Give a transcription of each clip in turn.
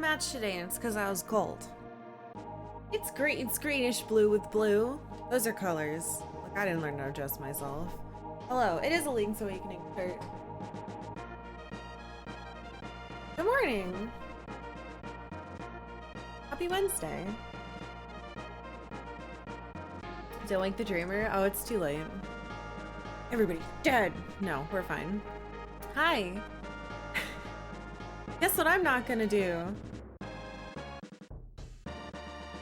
match today, and it's because I was cold. It's great. It's greenish blue with blue. Those are colors. Look, I didn't learn to adjust myself. Hello, it is a Link's Awakening shirt. Good morning. Happy Wednesday. Don't like the Dreamer? Oh, it's too late. Everybody's dead. No, we're fine. Hi. Guess what I'm not gonna do?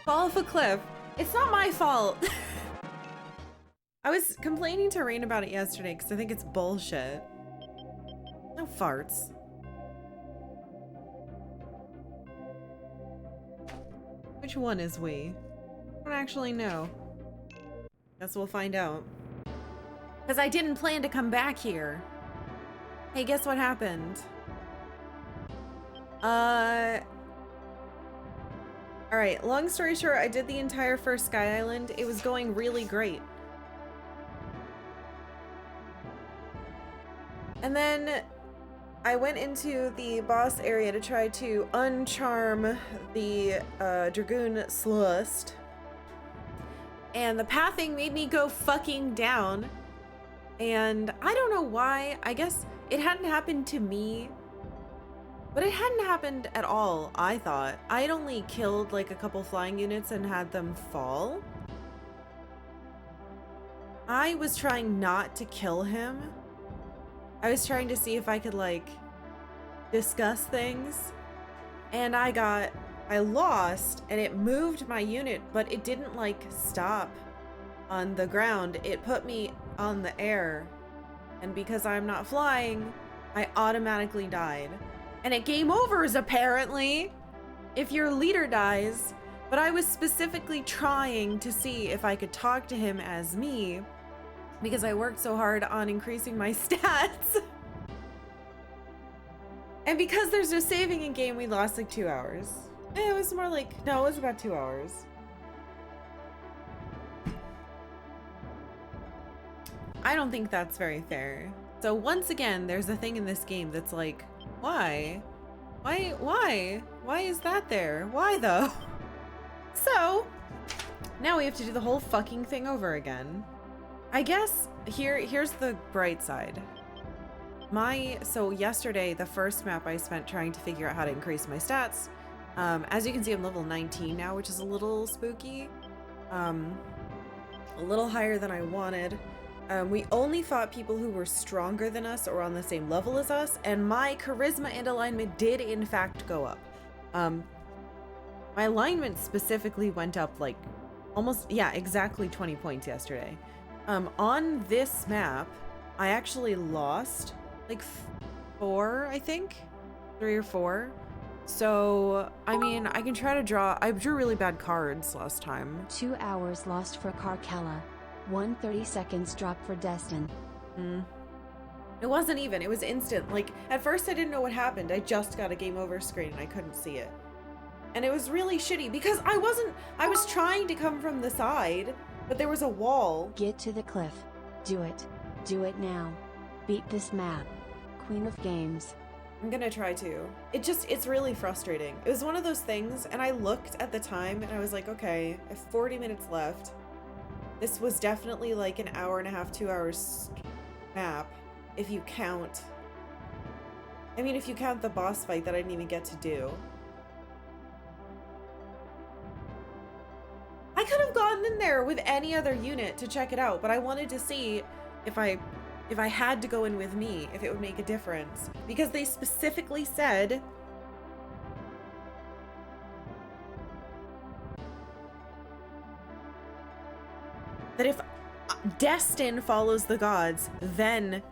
Fall off a cliff. It's not my fault. I was complaining to Rain about it yesterday because I think it's bullshit. No farts. Which one is we? I don't actually know. Guess we'll find out. Because I didn't plan to come back here. Hey, guess what happened? Alright, long story short, I did the entire first Sky Island. It was going really great. And then I went into the boss area to try to uncharm the Dragoon Slust. And the pathing made me go fucking down. And I don't know why. I guess it hadn't happened to me. But it hadn't happened at all, I thought. I had only killed like a couple flying units and had them fall. I was trying not to kill him. I was trying to see if I could like discuss things. And I lost and it moved my unit, but it didn't like stop on the ground. It put me on the air. And because I'm not flying, I automatically died. And it game overs apparently if your leader dies, but I was specifically trying to see if I could talk to him as me because I worked so hard on increasing my stats. And because there's no saving in game, we lost like 2 hours. It was more like, no, it was about 2 hours. I don't think that's very fair. So once again, there's a thing in this game that's like, why? Why is that there? Why though? So, now we have to do the whole fucking thing over again. I guess here's the bright side. So yesterday, the first map I spent trying to figure out how to increase my stats. As you can see, I'm level 19 now, which is a little spooky. A little higher than I wanted. We only fought people who were stronger than us or on the same level as us, and my charisma and alignment did in fact go up. My alignment specifically went up like almost, yeah, exactly 20 points yesterday. On this map, I actually lost like 4, I think, 3 or 4. So, I mean, I can try to draw. I drew really bad cards last time. 2 hours lost for Karkalla. 1:30 seconds drop for Destin. It wasn't even, it was instant. Like, at first I didn't know what happened. I just got a game over screen and I couldn't see it. And it was really shitty because I was trying to come from the side, but there was a wall. Get to the cliff. Do it. Do it now. Beat this map. Queen of Games. I'm gonna try to. It's really frustrating. It was one of those things, and I looked at the time and I was like, okay, I have 40 minutes left. This was definitely like an hour and a half, 2 hours map, if you count. I mean, if you count the boss fight that I didn't even get to do. I could have gone in there with any other unit to check it out, but I wanted to see if I had to go in with me, if it would make a difference. Because they specifically said that if Destin follows the gods, then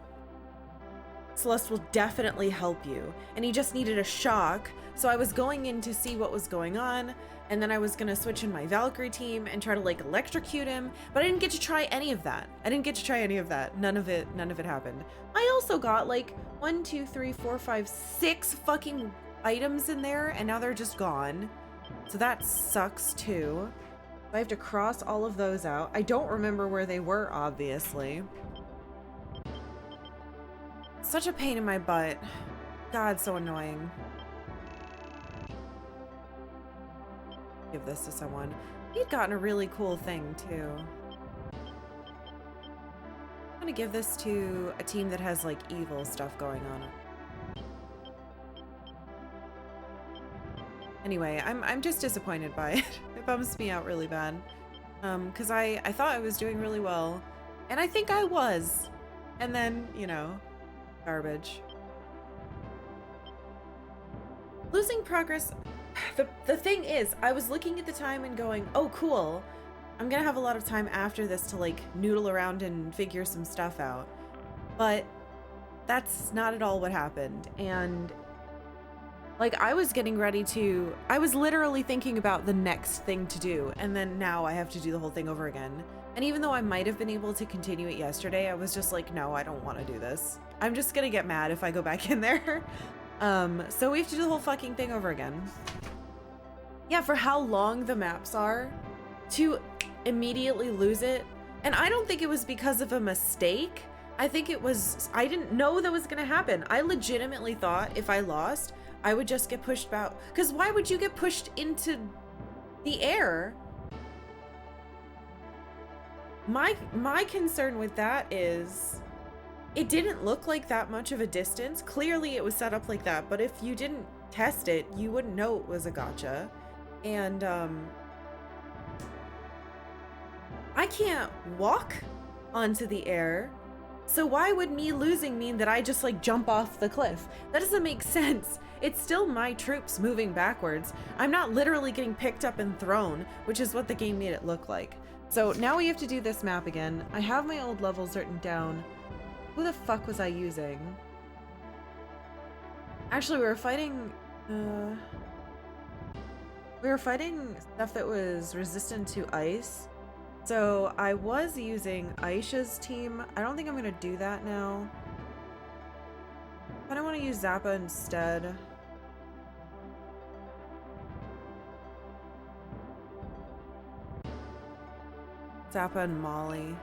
Celeste will definitely help you. And he just needed a shock. So I was going in to see what was going on, and then I was gonna switch in my Valkyrie team and try to like electrocute him, but I didn't get to try any of that. None of it happened. I also got like 1, 2, 3, 4, 5, 6 fucking items in there, and now they're just gone. So that sucks too. I have to cross all of those out. I don't remember where they were, obviously. Such a pain in my butt. God, so annoying. give this to someone. He'd gotten a really cool thing too. I'm gonna give this to a team that has like evil stuff going on. Anyway, I'm just disappointed by it. It bums me out really bad. Because I thought I was doing really well. And I think I was. And then, you know, garbage. Losing progress. The thing is, I was looking at the time and going, oh, cool. I'm gonna have a lot of time after this to like noodle around and figure some stuff out. But that's not at all what happened. And like I was getting ready to, I was literally thinking about the next thing to do. And then now I have to do the whole thing over again. And even though I might have been able to continue it yesterday, I was just like, no, I don't want to do this. I'm just gonna get mad if I go back in there. So we have to do the whole fucking thing over again. Yeah, for how long the maps are, to immediately lose it. And I don't think it was because of a mistake. I think it was, I didn't know that was gonna happen. I legitimately thought if I lost, I would just get pushed back. Because why would you get pushed into the air? My concern with that is it didn't look like that much of a distance. Clearly it was set up like that, but if you didn't test it, you wouldn't know it was a gotcha. And I can't walk onto the air. So why would me losing mean that I just like jump off the cliff? That doesn't make sense. It's still my troops moving backwards. I'm not literally getting picked up and thrown, which is what the game made it look like. So now we have to do this map again. I have my old levels written down. Who the fuck was I using? Actually, we were fighting stuff that was resistant to ice. So I was using Aisha's team. I don't think I'm gonna do that now. I don't want to use Zappa instead. Zappa and Molly.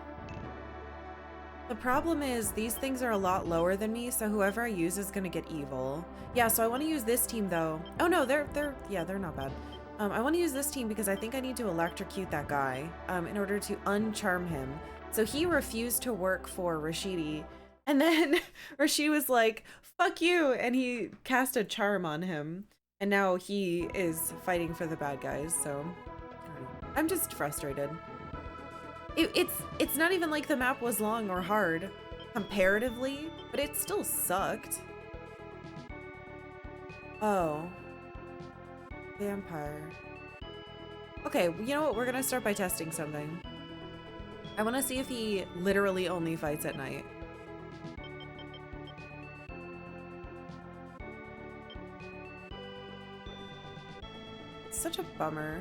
The problem is these things are a lot lower than me, so whoever I use is gonna get evil. Yeah, so I want to use this team though. Oh no, they're not bad. I want to use this team because I think I need to electrocute that guy in order to uncharm him. So he refused to work for Rashidi, and then Rashidi was like, fuck you, and he cast a charm on him, and now he is fighting for the bad guys, so I'm just frustrated. It's not even like the map was long or hard comparatively, but it still sucked. Oh. Vampire. Okay, you know what? We're gonna start by testing something. I want to see if he literally only fights at night. It's such a bummer.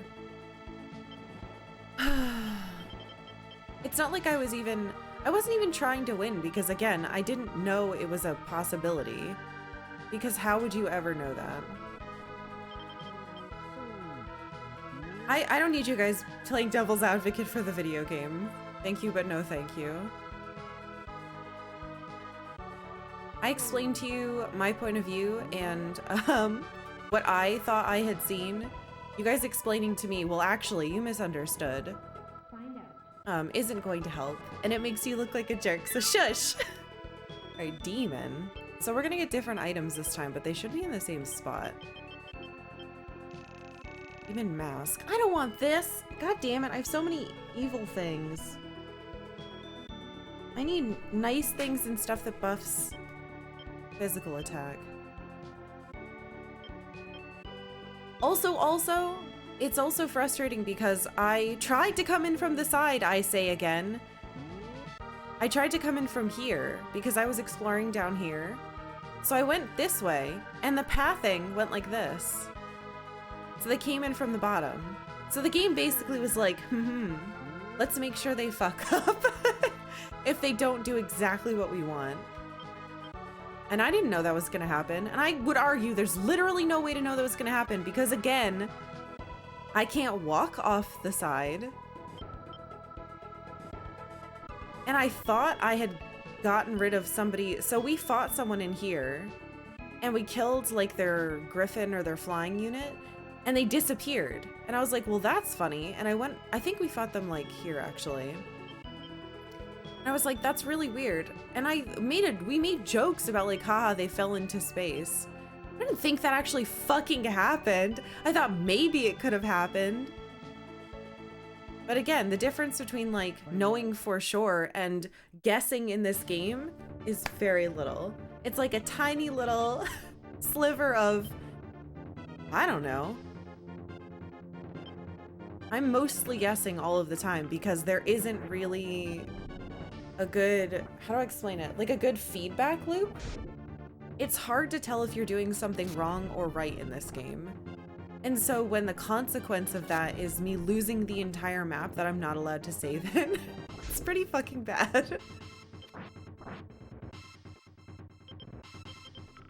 It's not like I wasn't even trying to win because again, I didn't know it was a possibility. Because how would you ever know that? I don't need you guys playing devil's advocate for the video game. Thank you, but no thank you. I explained to you my point of view and what I thought I had seen. You guys explaining to me, well actually you misunderstood, isn't going to help. And it makes you look like a jerk, so shush! Alright, demon. So we're gonna get different items this time, but they should be in the same spot. Even mask. I don't want this! God damn it, I have so many evil things. I need nice things and stuff that buffs physical attack. Also, it's also frustrating because I tried to come in from the side, I say again. I tried to come in from here because I was exploring down here. So I went this way and the pathing went like this. So they came in from the bottom. So the game basically was like, let's make sure they fuck up if they don't do exactly what we want. And I didn't know that was gonna happen. And I would argue there's literally no way to know that was gonna happen because again, I can't walk off the side. And I thought I had gotten rid of somebody. So we fought someone in here and we killed like their griffin or their flying unit. and they disappeared. And I was like, well, that's funny. And I think we fought them like here actually. And I was like, that's really weird. And we made jokes about like, haha, they fell into space. I didn't think that actually fucking happened. I thought maybe it could have happened. But again, the difference between like knowing for sure and guessing in this game is very little. It's like a tiny little sliver of, I don't know. I'm mostly guessing all of the time because there isn't really a good, how do I explain it? Like a good feedback loop. It's hard to tell if you're doing something wrong or right in this game. And so when the consequence of that is me losing the entire map that I'm not allowed to save in, it's pretty fucking bad.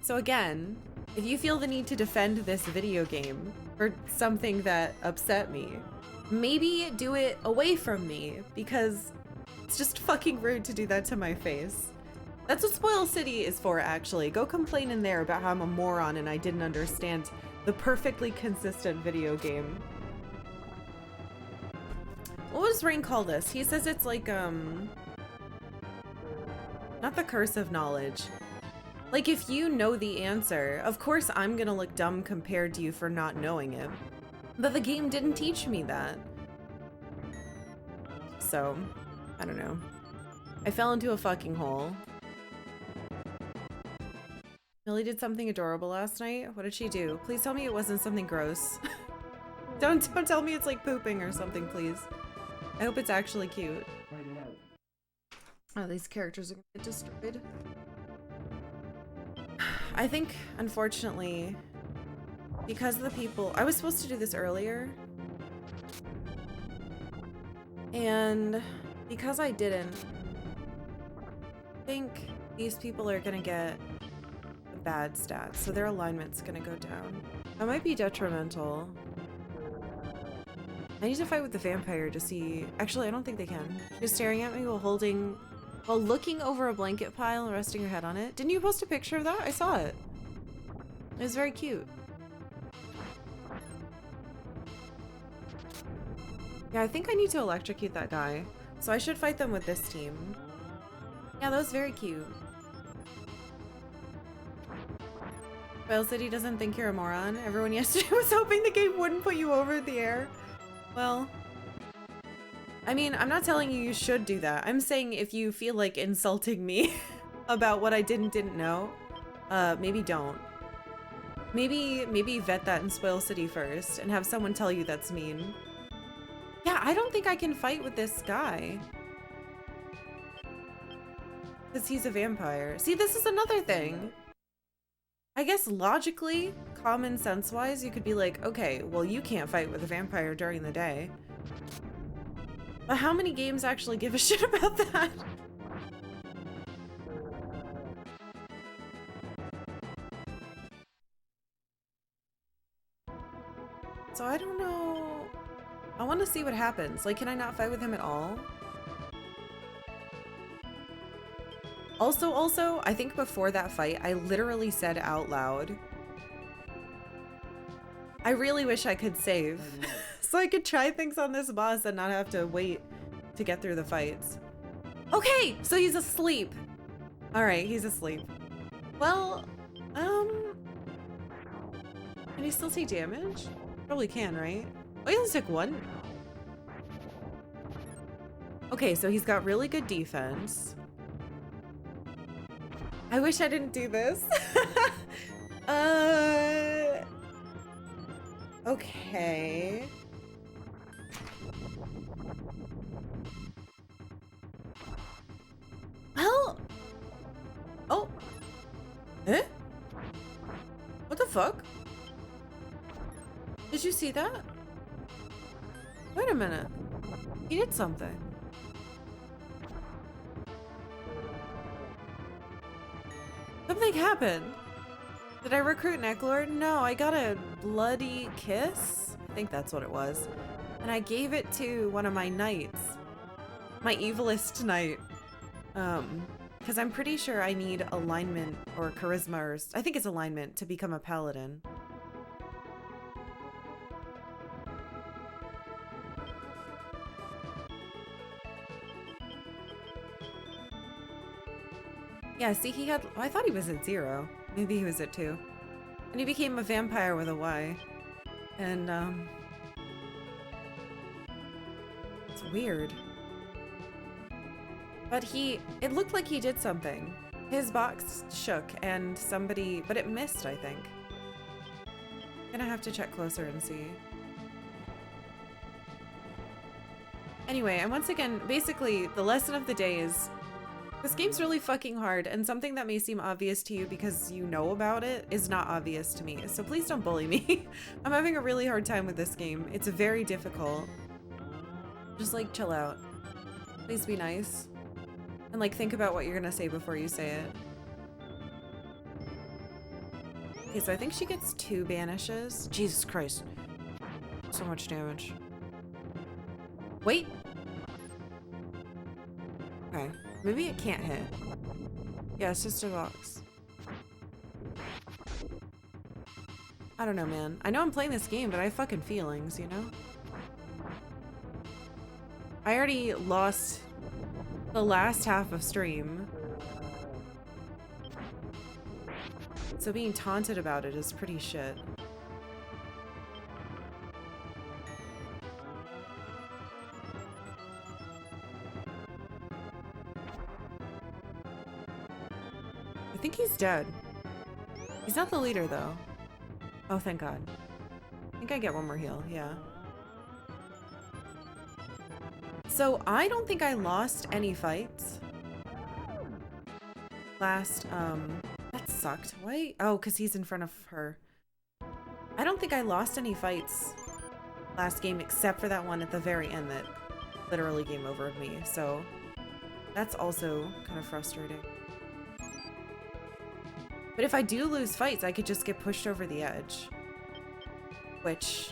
So again, if you feel the need to defend this video game for something that upset me, maybe do it away from me because it's just fucking rude to do that to my face. That's what Spoil City is for, actually. Go complain in there about how I'm a moron and I didn't understand the perfectly consistent video game. What was Rain call this? He says it's like, not the curse of knowledge. Like, if you know the answer, of course I'm gonna look dumb compared to you for not knowing it. But the game didn't teach me that. So, I don't know. I fell into a fucking hole. Millie did something adorable last night. What did she do? Please tell me it wasn't something gross. Don't tell me it's like pooping or something, please. I hope it's actually cute. Oh, these characters are gonna get destroyed. I think, unfortunately, because of the people... I was supposed to do this earlier. And because I didn't, I think these people are gonna get bad stats, so their alignment's gonna go down. That might be detrimental. I need to fight with the vampire to see... Actually, I don't think they can. She was staring at me while looking over a blanket pile and resting her head on it. Didn't you post a picture of that? I saw it. It was very cute. Yeah, I think I need to electrocute that guy. So I should fight them with this team. Yeah, that was very cute. Spoil City doesn't think you're a moron. Everyone yesterday was hoping the game wouldn't put you over the air. Well, I mean, I'm not telling you should do that. I'm saying if you feel like insulting me about what I didn't know, maybe don't. Maybe vet that in Spoil City first and have someone tell you that's mean. Yeah, I don't think I can fight with this guy. Because he's a vampire. See, this is another thing. I guess logically, common sense wise, you could be like, okay, well, you can't fight with a vampire during the day. But how many games actually give a shit about that? So I don't know. I want to see what happens. Like, can I not fight with him at all? Also, I think before that fight, I literally said out loud, I really wish I could save so I could try things on this boss and not have to wait to get through the fights. Okay, so he's asleep. All right, he's asleep. Well, can he still take damage? Probably can, right? Oh, he only took one. Okay, so he's got really good defense. I wish I didn't do this. Okay. Well, oh, eh? What the fuck? Did you see that? Wait a minute. He did something. Something happened. Did I recruit Necklord? No, I got a bloody kiss. I think that's what it was. And I gave it to one of my knights. My evilest knight. Because I'm pretty sure I need alignment or charisma or... I think it's alignment to become a paladin. Yeah, see, he had... Oh, I thought he was at 0. Maybe he was at 2. And he became a vampire with a Y. And, it's weird. But it looked like he did something. His box shook and somebody... But it missed, I think. I'm gonna have to check closer and see. Anyway, and once again, basically, the lesson of the day is this game's really fucking hard, and something that may seem obvious to you because you know about it is not obvious to me. So please don't bully me. I'm having a really hard time with this game. It's very difficult. Just like chill out. Please be nice. And like think about what you're gonna say before you say it. Okay, so I think she gets 2 banishes. Jesus Christ. So much damage. Wait. Okay. Maybe it can't hit. Yeah, it's just a box. I don't know, man. I know I'm playing this game, but I have fucking feelings, you know? I already lost the last half of stream. So being taunted about it is pretty shit. I think he's dead. He's not the leader, though. Oh, thank God. I think I get one more heal, yeah. So I don't think I lost any fights. Last, that sucked. Why? Oh, because he's in front of her. I don't think I lost any fights last game except for that one at the very end that literally game overed me. So that's also kind of frustrating. But if I do lose fights, I could just get pushed over the edge, which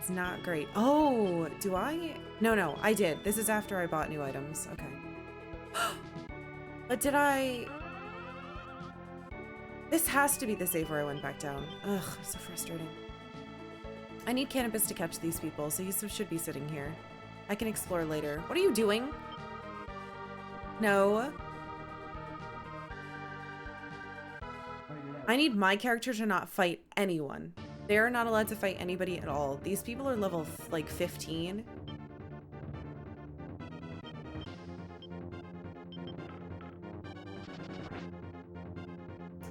is not great. Oh, do I? No, I did. This is after I bought new items. Okay. But did I? This has to be the save where I went back down. Ugh, so frustrating. I need cannabis to catch these people, so you should be sitting here. I can explore later. What are you doing? No. I need my character to not fight anyone. They're not allowed to fight anybody at all. These people are level like 15.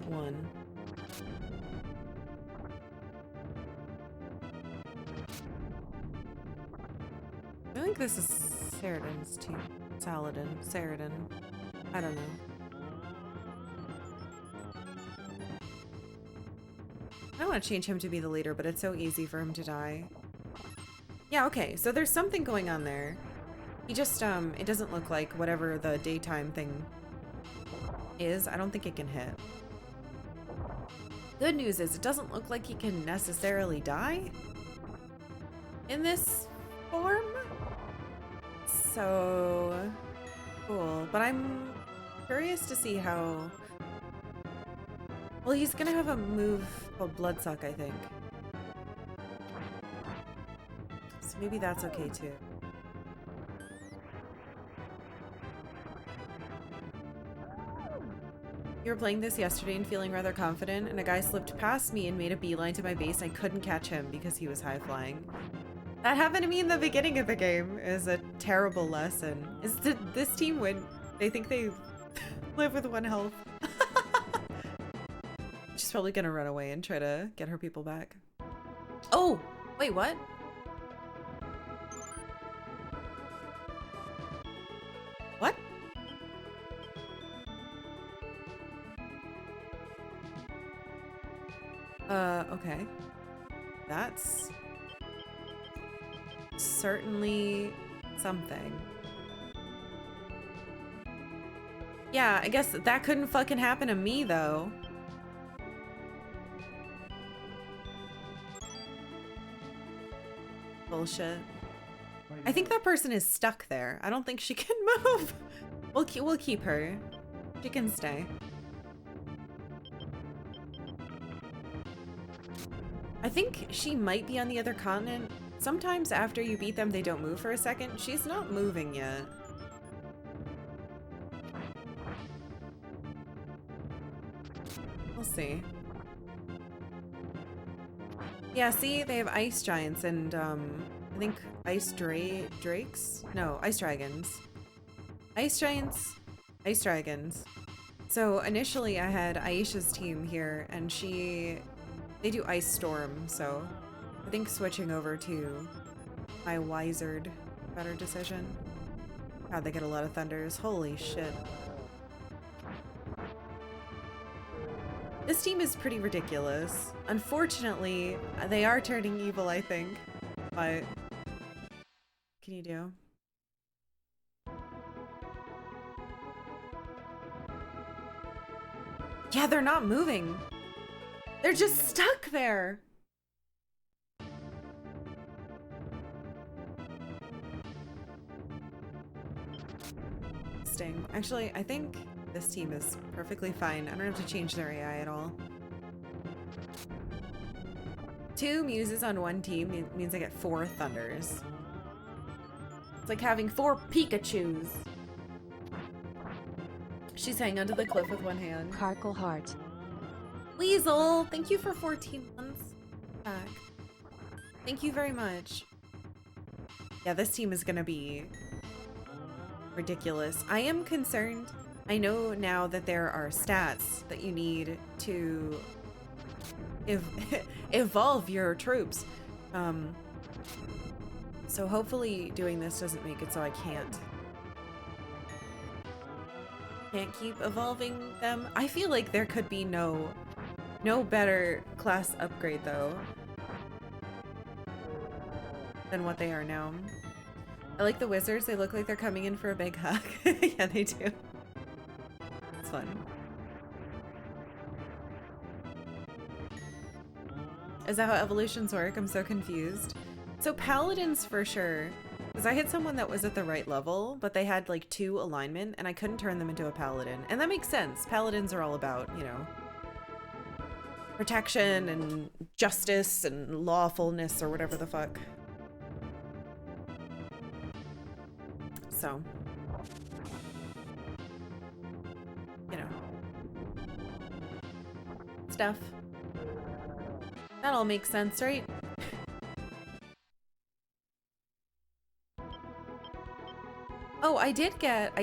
One. I think this is Saradin's team. Saradin. I don't know. I want to change him to be the leader, but it's so easy for him to die. Yeah, okay, so there's something going on there. He just, it doesn't look like whatever the daytime thing is. I don't think it can hit. Good news is it doesn't look like he can necessarily die in this form. So cool, but I'm curious to see how... Well, he's gonna have a move called Bloodsuck, I think. So maybe that's okay too. You were playing this yesterday and feeling rather confident, and a guy slipped past me and made a beeline to my base. I couldn't catch him because he was high flying. That happened to me in the beginning of the game. It was a terrible lesson. Did this team win? They think they live with 1 health. She's probably gonna run away and try to get her people back. Oh, wait, what? What? Okay. That's certainly something. Yeah, I guess that couldn't fucking happen to me, though. Bullshit. I think that person is stuck there. I don't think she can move. We'll keep her. She can stay. I think she might be on the other continent. Sometimes after you beat them, they don't move for a second. She's not moving yet. see. Yeah, see, they have ice giants and I think ice drakes? No, ice dragons. Ice giants, ice dragons. So initially I had Aisha's team here and they do ice storm, so I think switching over to my wisered better decision. God, they get a lot of thunders. Holy shit. This team is pretty ridiculous. Unfortunately, they are turning evil, I think. But what can you do? Yeah, they're not moving. They're just stuck there. Sting. Actually, I think this team is perfectly fine. I don't have to change their AI at all. 2 muses on one team means I get 4 thunders. It's like having 4 Pikachus. She's hanging onto the cliff with one hand. Karkalla heart. Weasel, thank you for 14 months back. Thank you very much. Yeah, this team is gonna be ridiculous. I am concerned. I know now that there are stats that you need to evolve your troops. So hopefully doing this doesn't make it so I can't keep evolving them. I feel like there could be no better class upgrade though than what they are now. I like the wizards. They look like they're coming in for a big hug. Yeah, they do. It's fun. Is that how evolutions work? I'm so confused. So paladins for sure. Because I hit someone that was at the right level, but they had like 2 alignment and I couldn't turn them into a paladin. And that makes sense. Paladins are all about, you know, protection and justice and lawfulness or whatever the fuck. So, you know, stuff. That all makes sense, right? Oh, I did get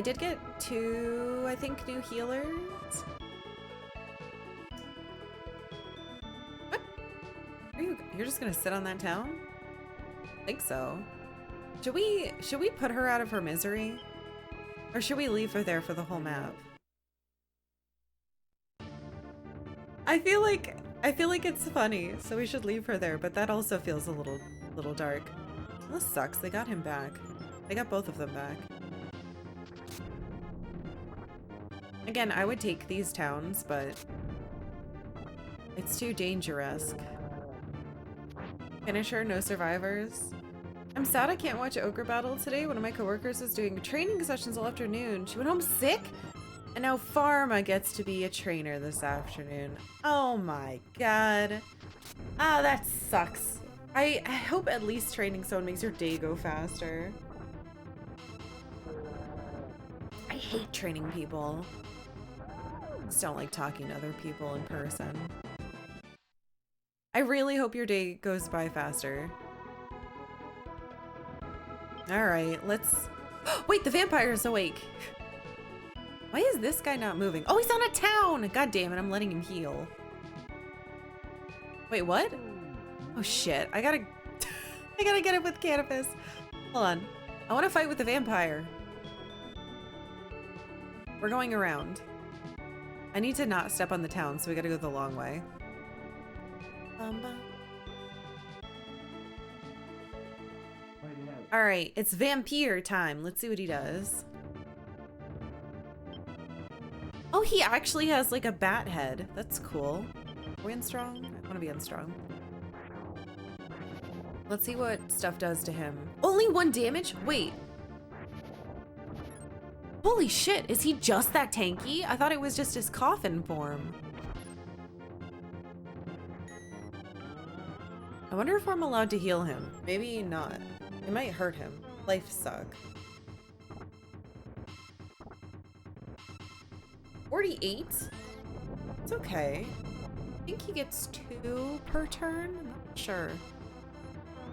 2, I think, new healers. What? You're just gonna sit on that town? I think so. Should we put her out of her misery? Or should we leave her there for the whole map? I feel like it's funny, so we should leave her there, but that also feels a little dark. This sucks. They got him back. They got both of them back. Again, I would take these towns, but it's too dangerous. Finisher, no survivors. I'm sad I can't watch Ogre battle today. One of my coworkers is doing training sessions all afternoon. She went home sick, and now Pharma gets to be a trainer this afternoon. Oh my god. Ah, that sucks. I hope at least training someone makes your day go faster. I hate training people. I just don't like talking to other people in person. I really hope your day goes by faster. Alright, let's... Wait, the vampire's awake! Why is this guy not moving? Oh, he's on a town! God damn it, I'm letting him heal. Wait, what? Oh shit, I gotta get it with cannabis. Hold on. I want to fight with the vampire. We're going around. I need to not step on the town, so we gotta go the long way. Alright, it's vampire time. Let's see what he does. Oh, he actually has like a bat head. That's cool. Are we unstrong? I want to be unstrong. Let's see what stuff does to him. Only 1 damage? Wait. Holy shit, is he just that tanky? I thought it was just his coffin form. I wonder if I'm allowed to heal him. Maybe not. It might hurt him. Life suck. 48? It's okay. think he gets 2 per turn. I'm not sure.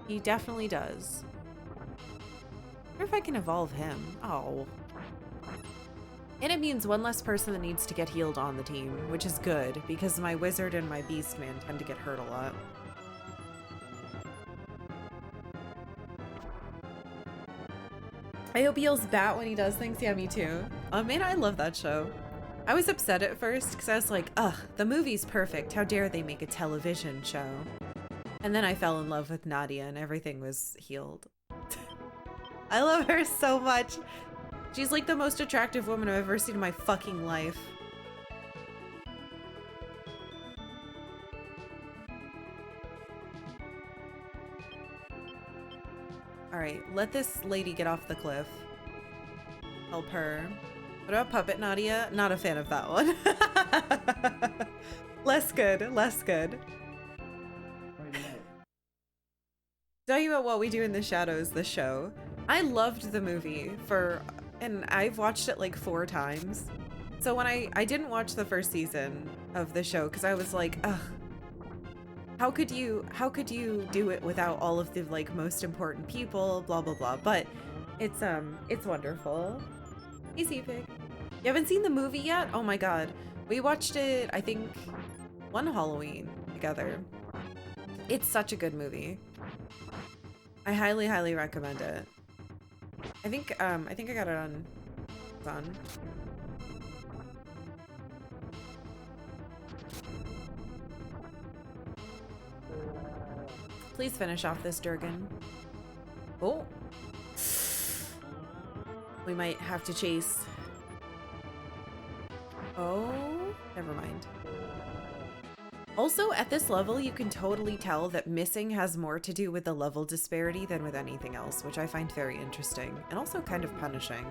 He definitely does. I wonder if I can evolve him. Oh. And it means 1 less person that needs to get healed on the team, which is good because my wizard and my beastman tend to get hurt a lot. I hope he yells bat when he does things. Yeah, me too. Oh man, I love that show. I was upset at first because I was like, ugh, the movie's perfect. How dare they make a television show? And then I fell in love with Nadia and everything was healed. I love her so much. She's like the most attractive woman I've ever seen in my fucking life. Alright, let this lady get off the cliff. Help her. What about Puppet Nadia? Not a fan of that one. Less good, less good. Talking about What We Do in the Shadows, the show. I loved the movie and I've watched it like 4 times. So when I didn't watch the first season of the show because I was like, ugh, how could you do it without all of the like most important people, blah blah blah. But it's wonderful. Hey Pig. You haven't seen the movie yet? Oh my god. We watched it, I think, one Halloween together. It's such a good movie. I highly, highly recommend it. I think I got it on Amazon. Please finish off this Durgan. Oh. We might have to chase. Oh, never mind. Also, at this level, you can totally tell that missing has more to do with the level disparity than with anything else, which I find very interesting and also kind of punishing.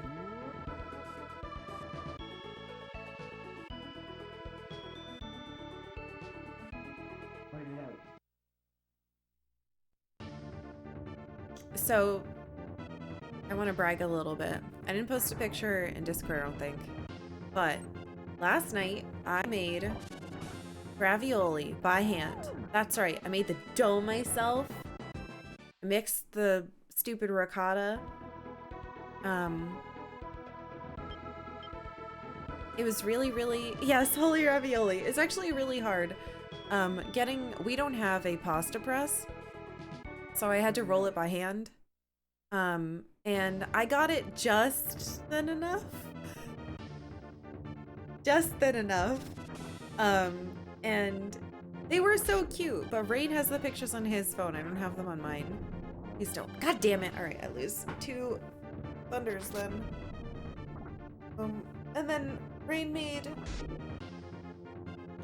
So, I want to brag a little bit. I didn't post a picture in Discord, I don't think, but last night I made ravioli by hand. That's right, I made the dough myself. I mixed the stupid ricotta. It was really, yes, holy ravioli. It's actually really hard. We don't have a pasta press, so I had to roll it by hand. And I got it just thin enough. Just thin enough. And they were so cute, but Rain has the pictures on his phone. I don't have them on mine. Please don't. God damn it. All right, I lose 2 thunders then. And then Rain made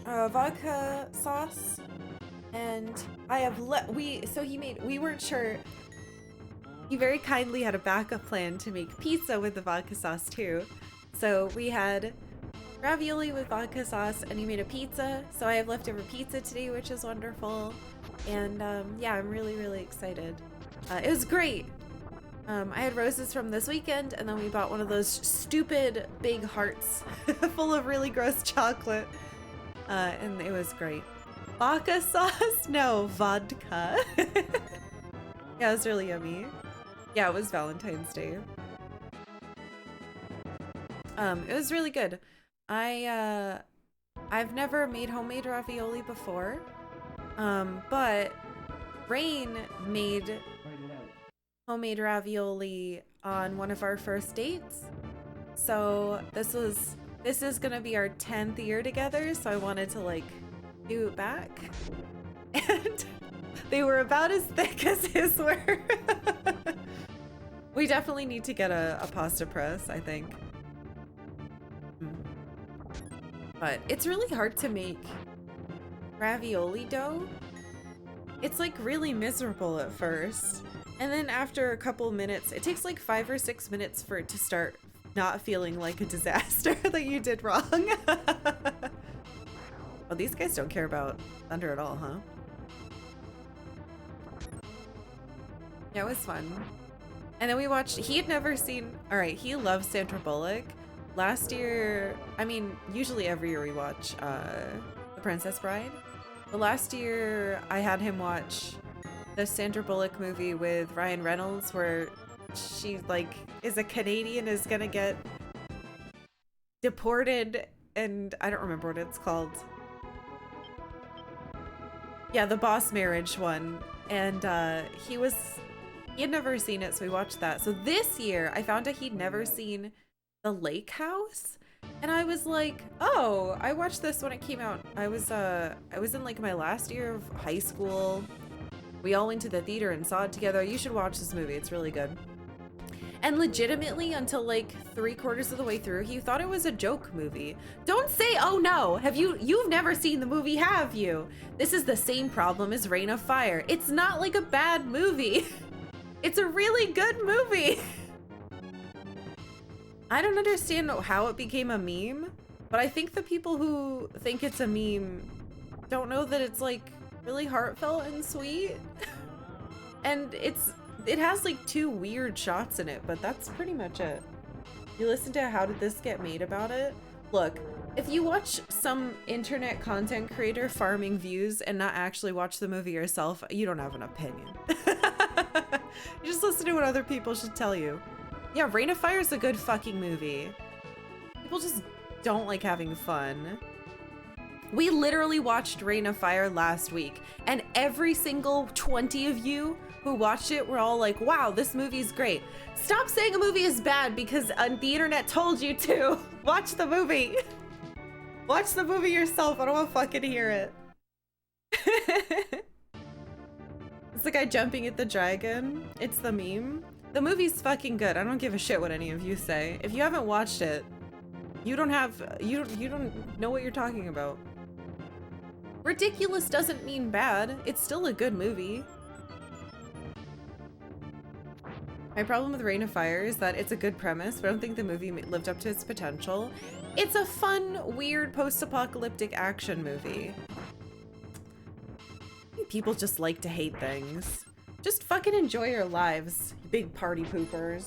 vodka sauce, and I have we weren't sure. He very kindly had a backup plan to make pizza with the vodka sauce too. So we had ravioli with vodka sauce and he made a pizza. So I have leftover pizza today, which is wonderful. And yeah, I'm really excited. It was great. I had roses from this weekend and then we bought one of those stupid big hearts full of really gross chocolate. And it was great. Vodka sauce? No, vodka. Yeah, it was really yummy. Yeah, it was Valentine's Day. It was really good. I've never made homemade ravioli before, but Rain made homemade ravioli on one of our first dates. So this is gonna be our 10th year together, so I wanted to like do it back. And they were about as thick as his were. We definitely need to get a pasta press, I think. But it's really hard to make ravioli dough. It's like really miserable at first. And then after a couple minutes, it takes like 5 or 6 minutes for it to start not feeling like a disaster that you did wrong. Oh, these guys don't care about thunder at all, huh? Yeah, it was fun. And then we watched, he had never seen, all right, he loves Sandra Bullock. Last year, I mean, usually every year we watch The Princess Bride. The last year I had him watch the Sandra Bullock movie with Ryan Reynolds where she like is a Canadian, is gonna get deported, and I don't remember what it's called. Yeah, the Boss Marriage one. And he had never seen it, so we watched that. So this year I found out he'd never seen The Lake House. And I was like, oh, I watched this when it came out. I was in like my last year of high school. We all went to the theater and saw it together. You should watch this movie. It's really good. And legitimately, until like 3/4 of the way through, he thought it was a joke movie. Don't say, oh no, you've never seen the movie, have you? This is the same problem as Reign of Fire. It's not like a bad movie. It's a really good movie. I don't understand how it became a meme, but I think the people who think it's a meme don't know that it's like really heartfelt and sweet. And it has like 2 weird shots in it, but that's pretty much it. You listen to How Did This Get Made about it? Look, if you watch some internet content creator farming views and not actually watch the movie yourself, you don't have an opinion. You just listen to what other people should tell you. Yeah, Reign of Fire is a good fucking movie. People just don't like having fun. We literally watched Reign of Fire last week, and every single 20 of you who watched it were all like, wow, this movie's great. Stop saying a movie is bad because the internet told you to. Watch the movie. Watch the movie yourself. I don't want to fucking hear it. It's the guy jumping at the dragon. It's the meme. The movie's fucking good. I don't give a shit what any of you say. If you haven't watched it, you don't know what you're talking about. Ridiculous doesn't mean bad. It's still a good movie. My problem with Reign of Fire is that it's a good premise, but I don't think the movie lived up to its potential. It's a fun, weird, post-apocalyptic action movie. People just like to hate things. Just fucking enjoy your lives, you big party poopers.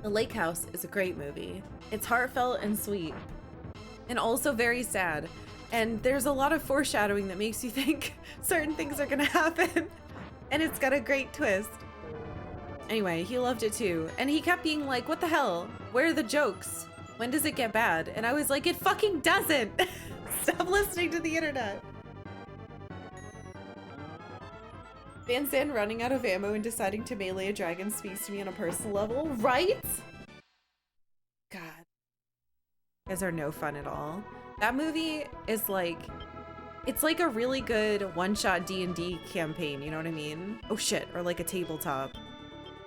The Lake House is a great movie. It's heartfelt and sweet, and also very sad. And there's a lot of foreshadowing that makes you think certain things are gonna happen. And it's got a great twist. Anyway, he loved it too. And he kept being like, what the hell? Where are the jokes? When does it get bad? And I was like, it fucking doesn't. Stop listening to the internet. Van Zandt running out of ammo and deciding to melee a dragon speaks to me on a personal level, right? God. You guys are no fun at all. That movie is like, it's like a really good one-shot D&D campaign, you know what I mean? Oh shit, or like a tabletop.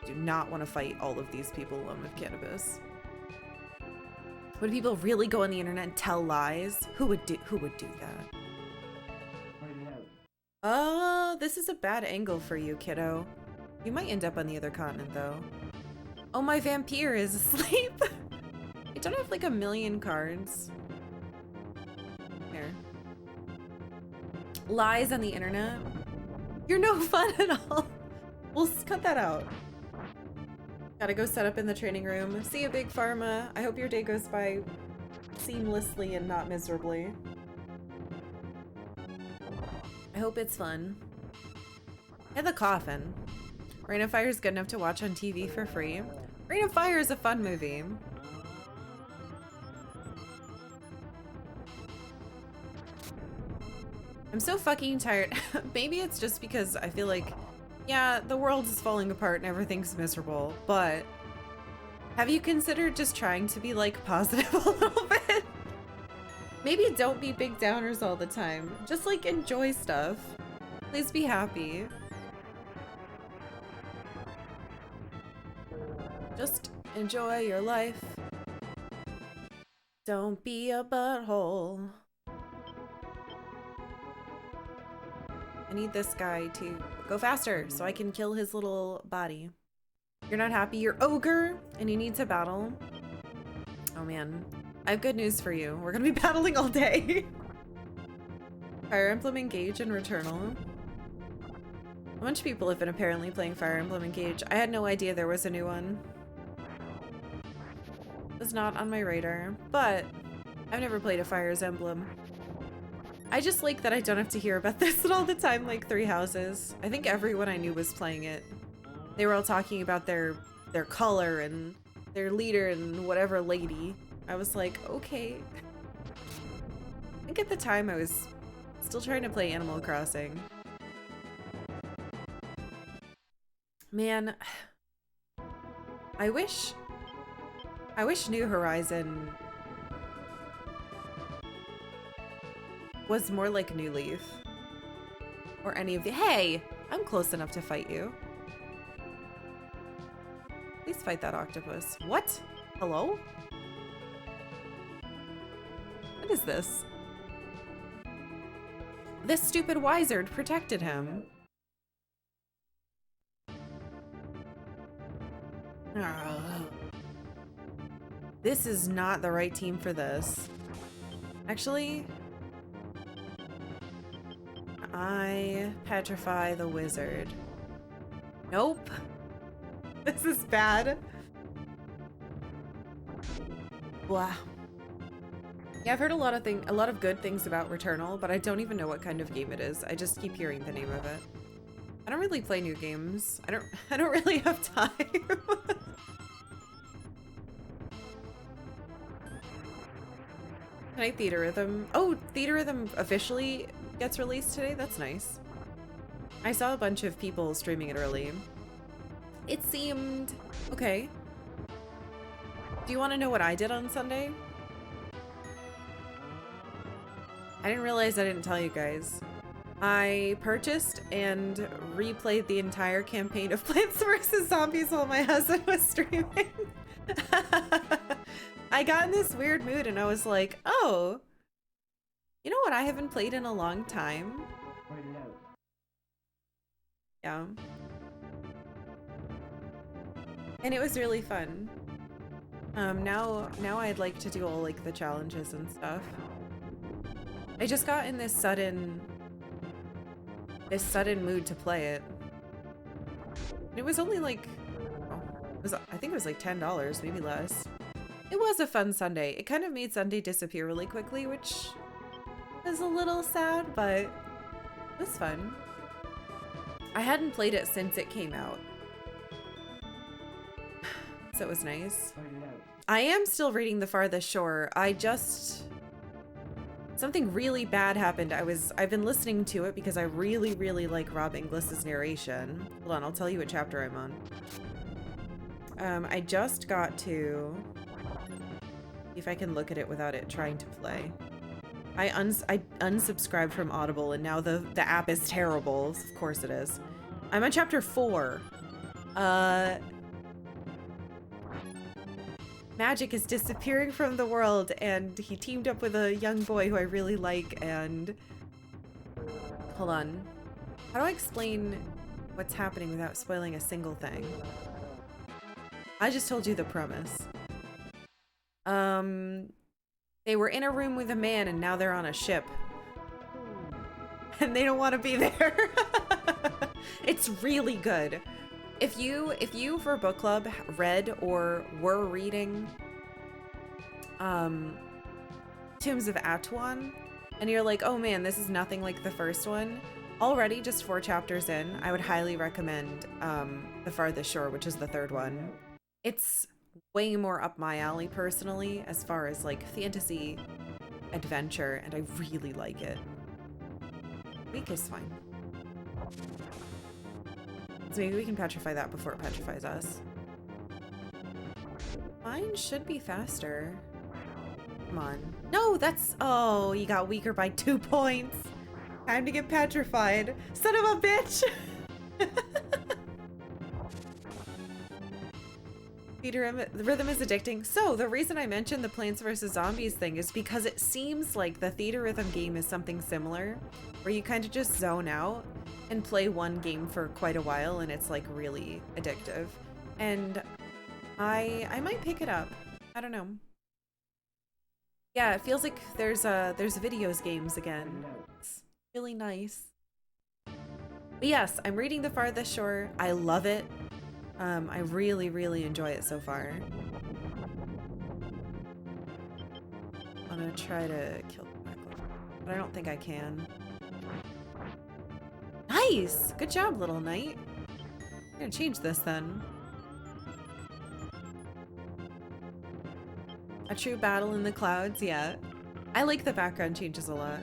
Do not want to fight all of these people alone with cannabis. Would people really go on the internet and tell lies? Who would do that? This is a bad angle for you, kiddo. You might end up on the other continent, though. Oh, my vampire is asleep. I don't have like a million cards. Here. Lies on the internet. You're no fun at all. We'll cut that out. Gotta go set up in the training room. See you, Big Pharma. I hope your day goes by seamlessly and not miserably. I hope it's fun. And the coffin. Reign of Fire is good enough to watch on TV for free. Reign of Fire is a fun movie. I'm so fucking tired. Maybe it's just because I feel like, yeah, the world is falling apart and everything's miserable, but have you considered just trying to be like positive a little bit? Maybe don't be big downers all the time. Just like enjoy stuff. Please be happy. Just enjoy your life. Don't be a butthole. I need this guy to go faster so I can kill his little body. You're not happy, you're Ogre, and you need to battle. Oh man, I have good news for you. We're gonna be battling all day. Fire Emblem Engage and Returnal. A bunch of people have been apparently playing Fire Emblem Engage. I had no idea there was a new one. It was not on my radar, but I've never played a Fire Emblem. I just like that I don't have to hear about this all the time, like Three Houses. I think everyone I knew was playing it. They were all talking about their color and their leader and whatever lady. I was like, okay. I think at the time I was still trying to play Animal Crossing. Man, I wish New Horizon was more like New Leaf. Or any of the— Hey! I'm close enough to fight you. Please fight that octopus. What? Hello? What is this? This stupid wizard protected him. Ugh. This is not the right team for this. Actually, I petrify the wizard. Nope. This is bad. Blah. Yeah, I've heard a lot of good things about Returnal, but I don't even know what kind of game it is. I just keep hearing the name of it. I don't really play new games. I don't really have time. Tonight, Theatrhythm. Oh, Theatrhythm officially gets released today? That's nice. I saw a bunch of people streaming it early. It seemed okay. Do you want to know what I did on Sunday? I didn't realize I didn't tell you guys. I purchased and replayed the entire campaign of Plants vs. Zombies while my husband was streaming. I got in this weird mood and I was like, oh, you know what I haven't played in a long time? Yeah. And it was really fun. Now I'd like to do all like the challenges and stuff. I just got in this sudden mood to play it. It was only like, I think it was like $10, maybe less. It was a fun Sunday. It kind of made Sunday disappear really quickly, which was a little sad, but it was fun. I hadn't played it since it came out, so it was nice. I am still reading The Farthest Shore. Something really bad happened. I've been listening to it because I really, really like Rob Inglis's narration. Hold on, I'll tell you what chapter I'm on. I just got to, if I can look at it without it trying to play. I unsubscribed from Audible and now the app is terrible. Of course it is. I'm on chapter 4. Magic is disappearing from the world and he teamed up with a young boy who I really like and... Hold on. How do I explain what's happening without spoiling a single thing? I just told you the premise. They were in a room with a man and now they're on a ship. And they don't want to be there. It's really good. If you for book club read or were reading Tombs of Atuan and you're like, oh man, this is nothing like the first one, already just 4 chapters in, I would highly recommend The Farthest Shore, which is the 3rd one. It's way more up my alley personally as far as like fantasy adventure, and I really like it. Weak is fine. So maybe we can petrify that before it petrifies us. Mine should be faster. Come on. No, that's... Oh, you got weaker by 2 points. Time to get petrified. Son of a bitch! The rhythm is addicting. So the reason I mentioned the Plants vs. Zombies thing is because it seems like the theater rhythm game is something similar, where you kind of just zone out and play one game for quite a while and it's like really addictive. And I might pick it up. I don't know. Yeah, it feels like there's videos games again. It's really nice. But yes, I'm reading The Farthest Shore. I love it. I really, really enjoy it so far. I'm gonna try to kill the backlog. but I don't think I can. Nice! Good job, little knight. I'm gonna change this then. A true battle in the clouds, yeah. I like the background changes a lot.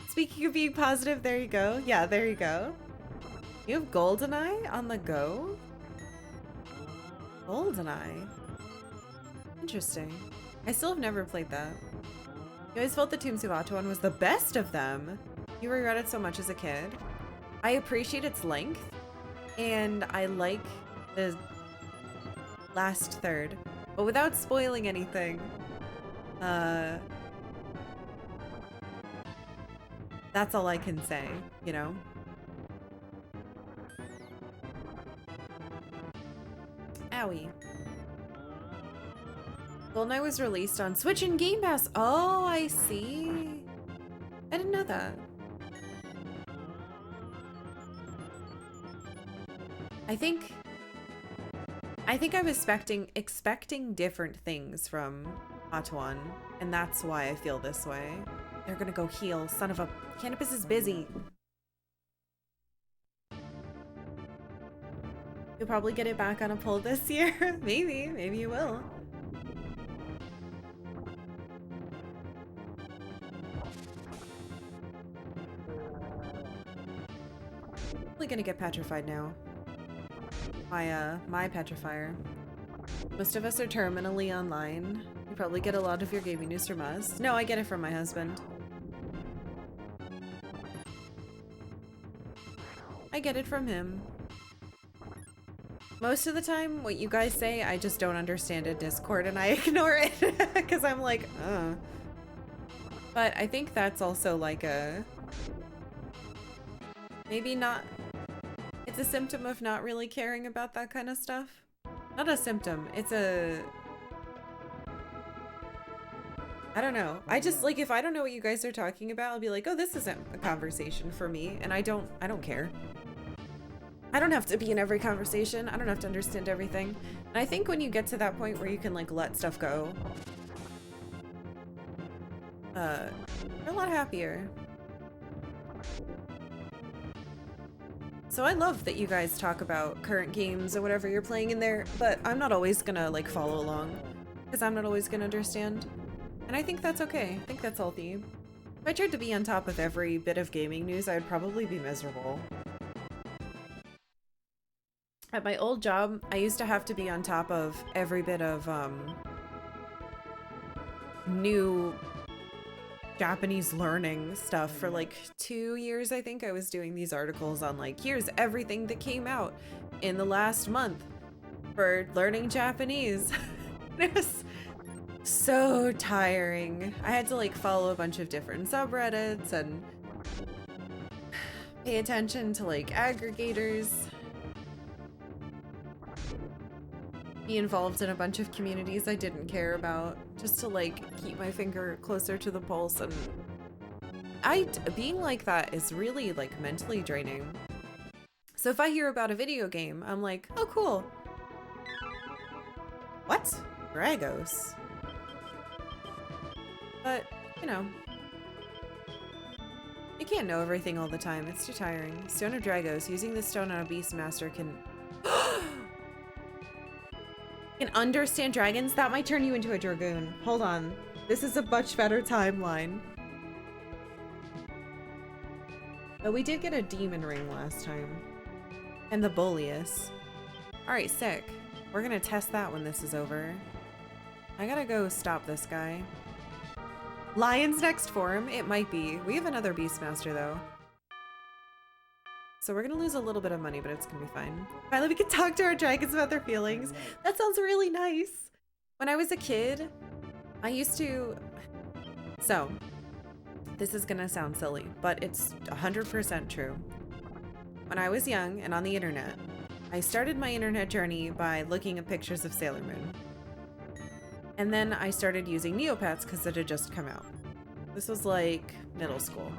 Speaking of being positive, there you go. Yeah, there you go. You have GoldenEye on the go? GoldenEye? Interesting. I still have never played that. You always felt the Tombs of Atuan was the best of them. You regret it so much as a kid. I appreciate its length, and I like the last third, but without spoiling anything. That's all I can say, you know? Owie. GoldenEye was released on Switch and Game Pass. Oh, I see. I didn't know that. I think I was expecting different things from Atuan, and that's why I feel this way. They're gonna go heal. Son of a... Canopus is busy. You'll probably get it back on a pull this year. Maybe you will. Probably gonna get petrified now. My petrifier. Most of us are terminally online. You probably get a lot of your gaming news from us. No, I get it from my husband. I get it from him. Most of the time, what you guys say, I just don't understand in Discord and I ignore it because I'm like, But I think that's also like a... Maybe not... It's a symptom of not really caring about that kind of stuff. Not a symptom, it's a... I don't know. I just, like, if I don't know what you guys are talking about, I'll be like, oh, this isn't a conversation for me, and I don't care. I don't have to be in every conversation. I don't have to understand everything. And I think when you get to that point where you can, like, let stuff go, you're a lot happier. So I love that you guys talk about current games or whatever you're playing in there, but I'm not always gonna, like, follow along, because I'm not always gonna understand. And I think that's okay. I think that's healthy. If I tried to be on top of every bit of gaming news, I would probably be miserable. At my old job, I used to have to be on top of every bit of new Japanese learning stuff for like 2 years. I think I was doing these articles on like, here's everything that came out in the last month for learning Japanese. It was so tiring. I had to like follow a bunch of different subreddits and pay attention to like aggregators, be involved in a bunch of communities I didn't care about, just to like keep my finger closer to the pulse. And being like that is really like mentally draining. So if I hear about a video game, I'm like, oh cool. What? Dragos? But, you know, you can't know everything all the time. It's too tiring. Stone of Dragos. Using the stone on a Beastmaster can understand dragons. That might turn you into a dragoon. Hold on. This is a much better timeline. But we did get a demon ring last time. And the Boleus. Alright, sick. We're gonna test that when this is over. I gotta go stop this guy. Lion's next form? It might be. We have another Beastmaster though. So we're gonna lose a little bit of money, but it's gonna be fine. Finally, we can talk to our dragons about their feelings. That sounds really nice. When I was a kid, I used to... So, this is gonna sound silly, but it's 100% true. When I was young and on the internet, I started my internet journey by looking at pictures of Sailor Moon. And then I started using Neopets because it had just come out. This was like middle school.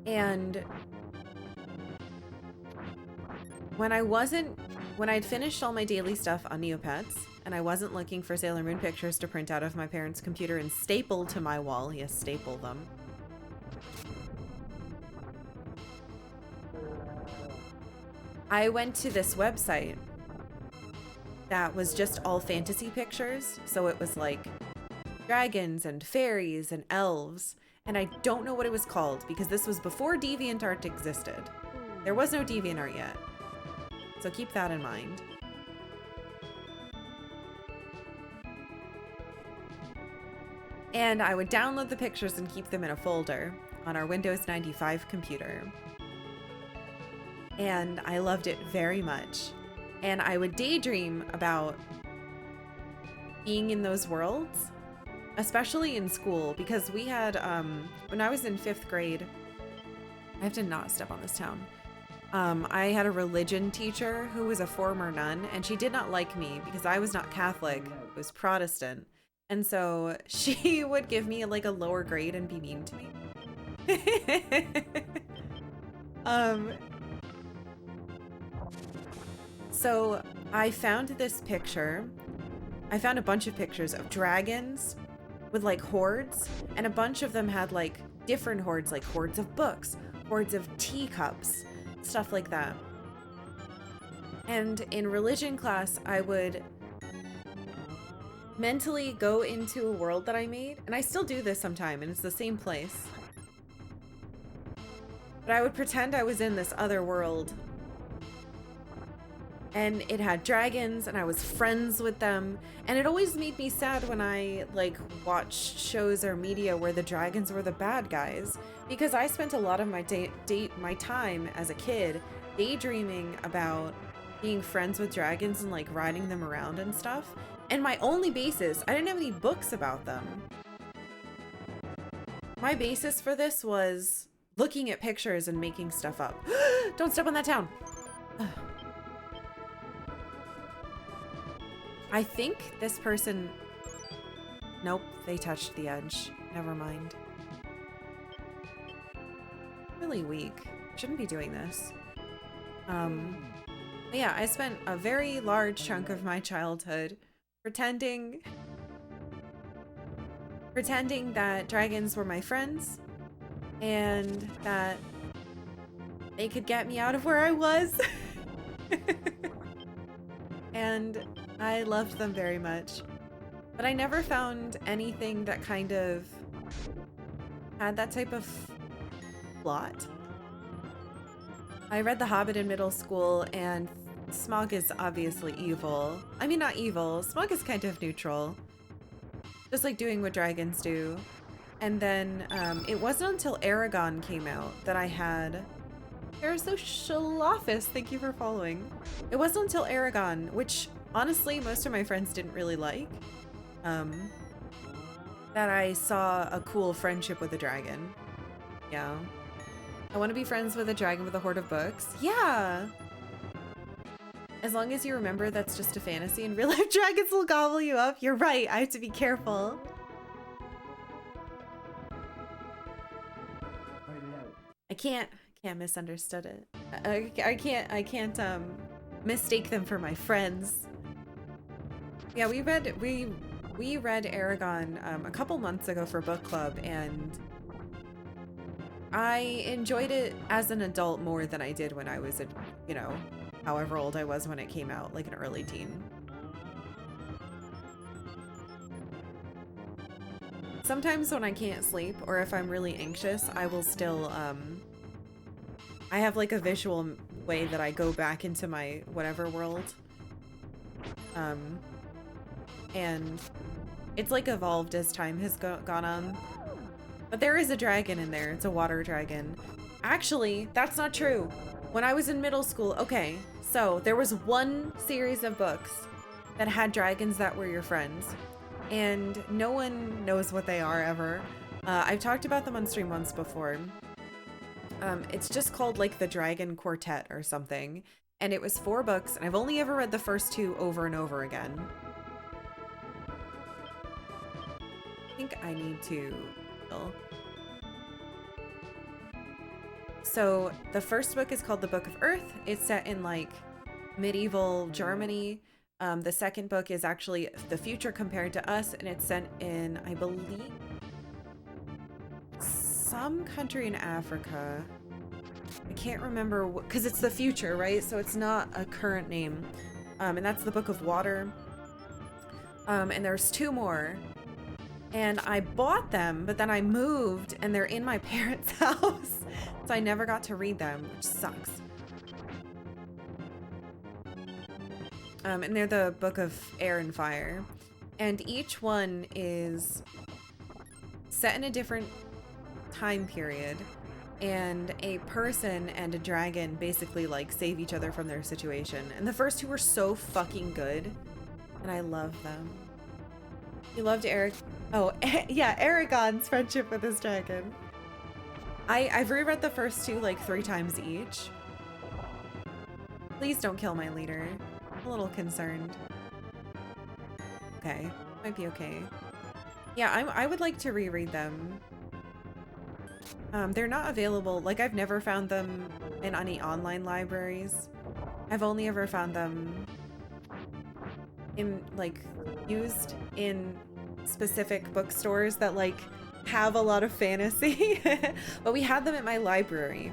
And when I'd finished all my daily stuff on Neopets and I wasn't looking for Sailor Moon pictures to print out of my parents' computer and staple to my wall. Yes, staple them. I went to this website that was just all fantasy pictures. So it was like dragons and fairies and elves. And I don't know what it was called because this was before DeviantArt existed. There was no DeviantArt yet. So keep that in mind. And I would download the pictures and keep them in a folder on our Windows 95 computer. And I loved it very much. And I would daydream about being in those worlds, especially in school, because we had, when I was in 5th grade, I have to not step on this town. I had a religion teacher who was a former nun, and she did not like me because I was not Catholic, I was Protestant. And so she would give me like a lower grade and be mean to me. So I found this picture. I found a bunch of pictures of dragons with like hordes, and a bunch of them had like different hordes, like hordes of books, hordes of teacups, stuff like that. And in religion class, I would mentally go into a world that I made, and I still do this sometime, and it's the same place. But I would pretend I was in this other world. And it had dragons, and I was friends with them. And it always made me sad when I like watched shows or media where the dragons were the bad guys, because I spent a lot of my my time as a kid daydreaming about being friends with dragons and like riding them around and stuff. And my only basis, I didn't have any books about them. My basis for this was looking at pictures and making stuff up. Don't step on that town. I think this person, nope, they touched the edge. Never mind. Really weak. Shouldn't be doing this. But yeah, I spent a very large chunk of my childhood pretending that dragons were my friends and that they could get me out of where I was. And I loved them very much. But I never found anything that kind of had that type of plot. I read The Hobbit in middle school, and Smaug is obviously evil. I mean, not evil. Smaug is kind of neutral. Just like doing what dragons do. And then it wasn't until Aragon came out that I had... Parasocialoffice, thank you for following. It wasn't until Aragon, which honestly most of my friends didn't really like, that I saw a cool friendship with a dragon. Yeah. I want to be friends with a dragon with a horde of books. Yeah! As long as you remember that's just a fantasy and real life dragons will gobble you up. You're right, I have to be careful. I can't misunderstood it. I can't mistake them for my friends. Yeah, we read Aragon a couple months ago for book club, and I enjoyed it as an adult more than I did when I was you know, however old I was when it came out, like an early teen. Sometimes when I can't sleep or if I'm really anxious, I will still I have like a visual way that I go back into my whatever world. And it's like evolved as time has gone on. But there is a dragon in there. It's a water dragon. Actually, that's not true. When I was in middle school, okay, so there was one series of books that had dragons that were your friends. And no one knows what they are ever. I've talked about them on stream once before. It's just called like the Dragon Quartet or something. And it was 4 books, and I've only ever read the first 2 over and over again. I think I need to... So the first book is called The Book of Earth. It's set in like medieval Germany. The second book is actually the future compared to us, and it's set in, I believe, some country in Africa. I can't remember because it's the future, right? So it's not a current name. And that's the Book of Water. And there's 2 more. And I bought them, but then I moved and they're in my parents' house. So I never got to read them, which sucks. And they're the Book of Air and Fire. And each one is set in a different time period. And a person and a dragon basically like save each other from their situation. And the first 2 were so fucking good. And I love them. You loved Eric. Oh, yeah, Aragon's friendship with his dragon. I've reread the first 2 like 3 times each. Please don't kill my leader. I'm a little concerned. Okay, might be okay. Yeah, I would like to reread them. They're not available. Like, I've never found them in any online libraries. I've only ever found them in, like, used in specific bookstores that, like, have a lot of fantasy. But we had them at my library.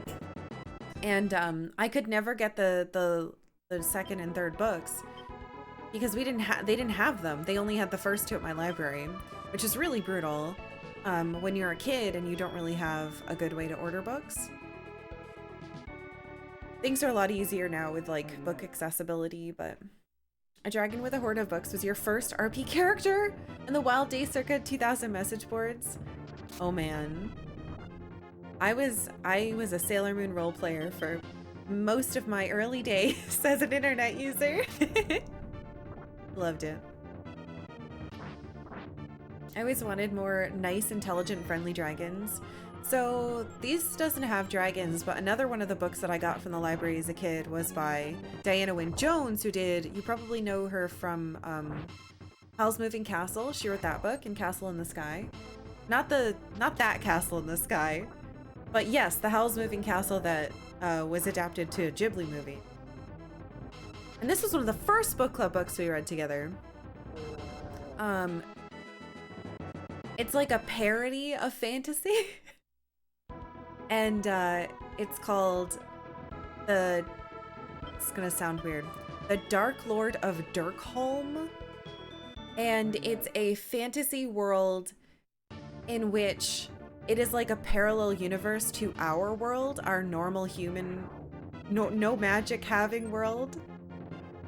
And, I could never get the second and third books because they didn't have them. They only had the first 2 at my library, which is really brutal. When you're a kid and you don't really have a good way to order books. Things are a lot easier now with like book accessibility, but A Dragon with a Horde of Books was your first RP character in the Wild Days circa 2000 message boards. Oh man. I was a Sailor Moon role player for most of my early days as an internet user. Loved it. I always wanted more nice, intelligent, friendly dragons. So these doesn't have dragons, but another one of the books that I got from the library as a kid was by Diana Wynne Jones, who you probably know her from Howl's Moving Castle. She wrote that book and Castle in the Sky. Not that Castle in the Sky, but yes, the Howl's Moving Castle that was adapted to a Ghibli movie. And this was one of the first book club books we read together. It's like a parody of fantasy. And it's called it's gonna sound weird, The Dark Lord of Dirkholm. And it's a fantasy world in which it is like a parallel universe to our world, our normal human, no magic having world.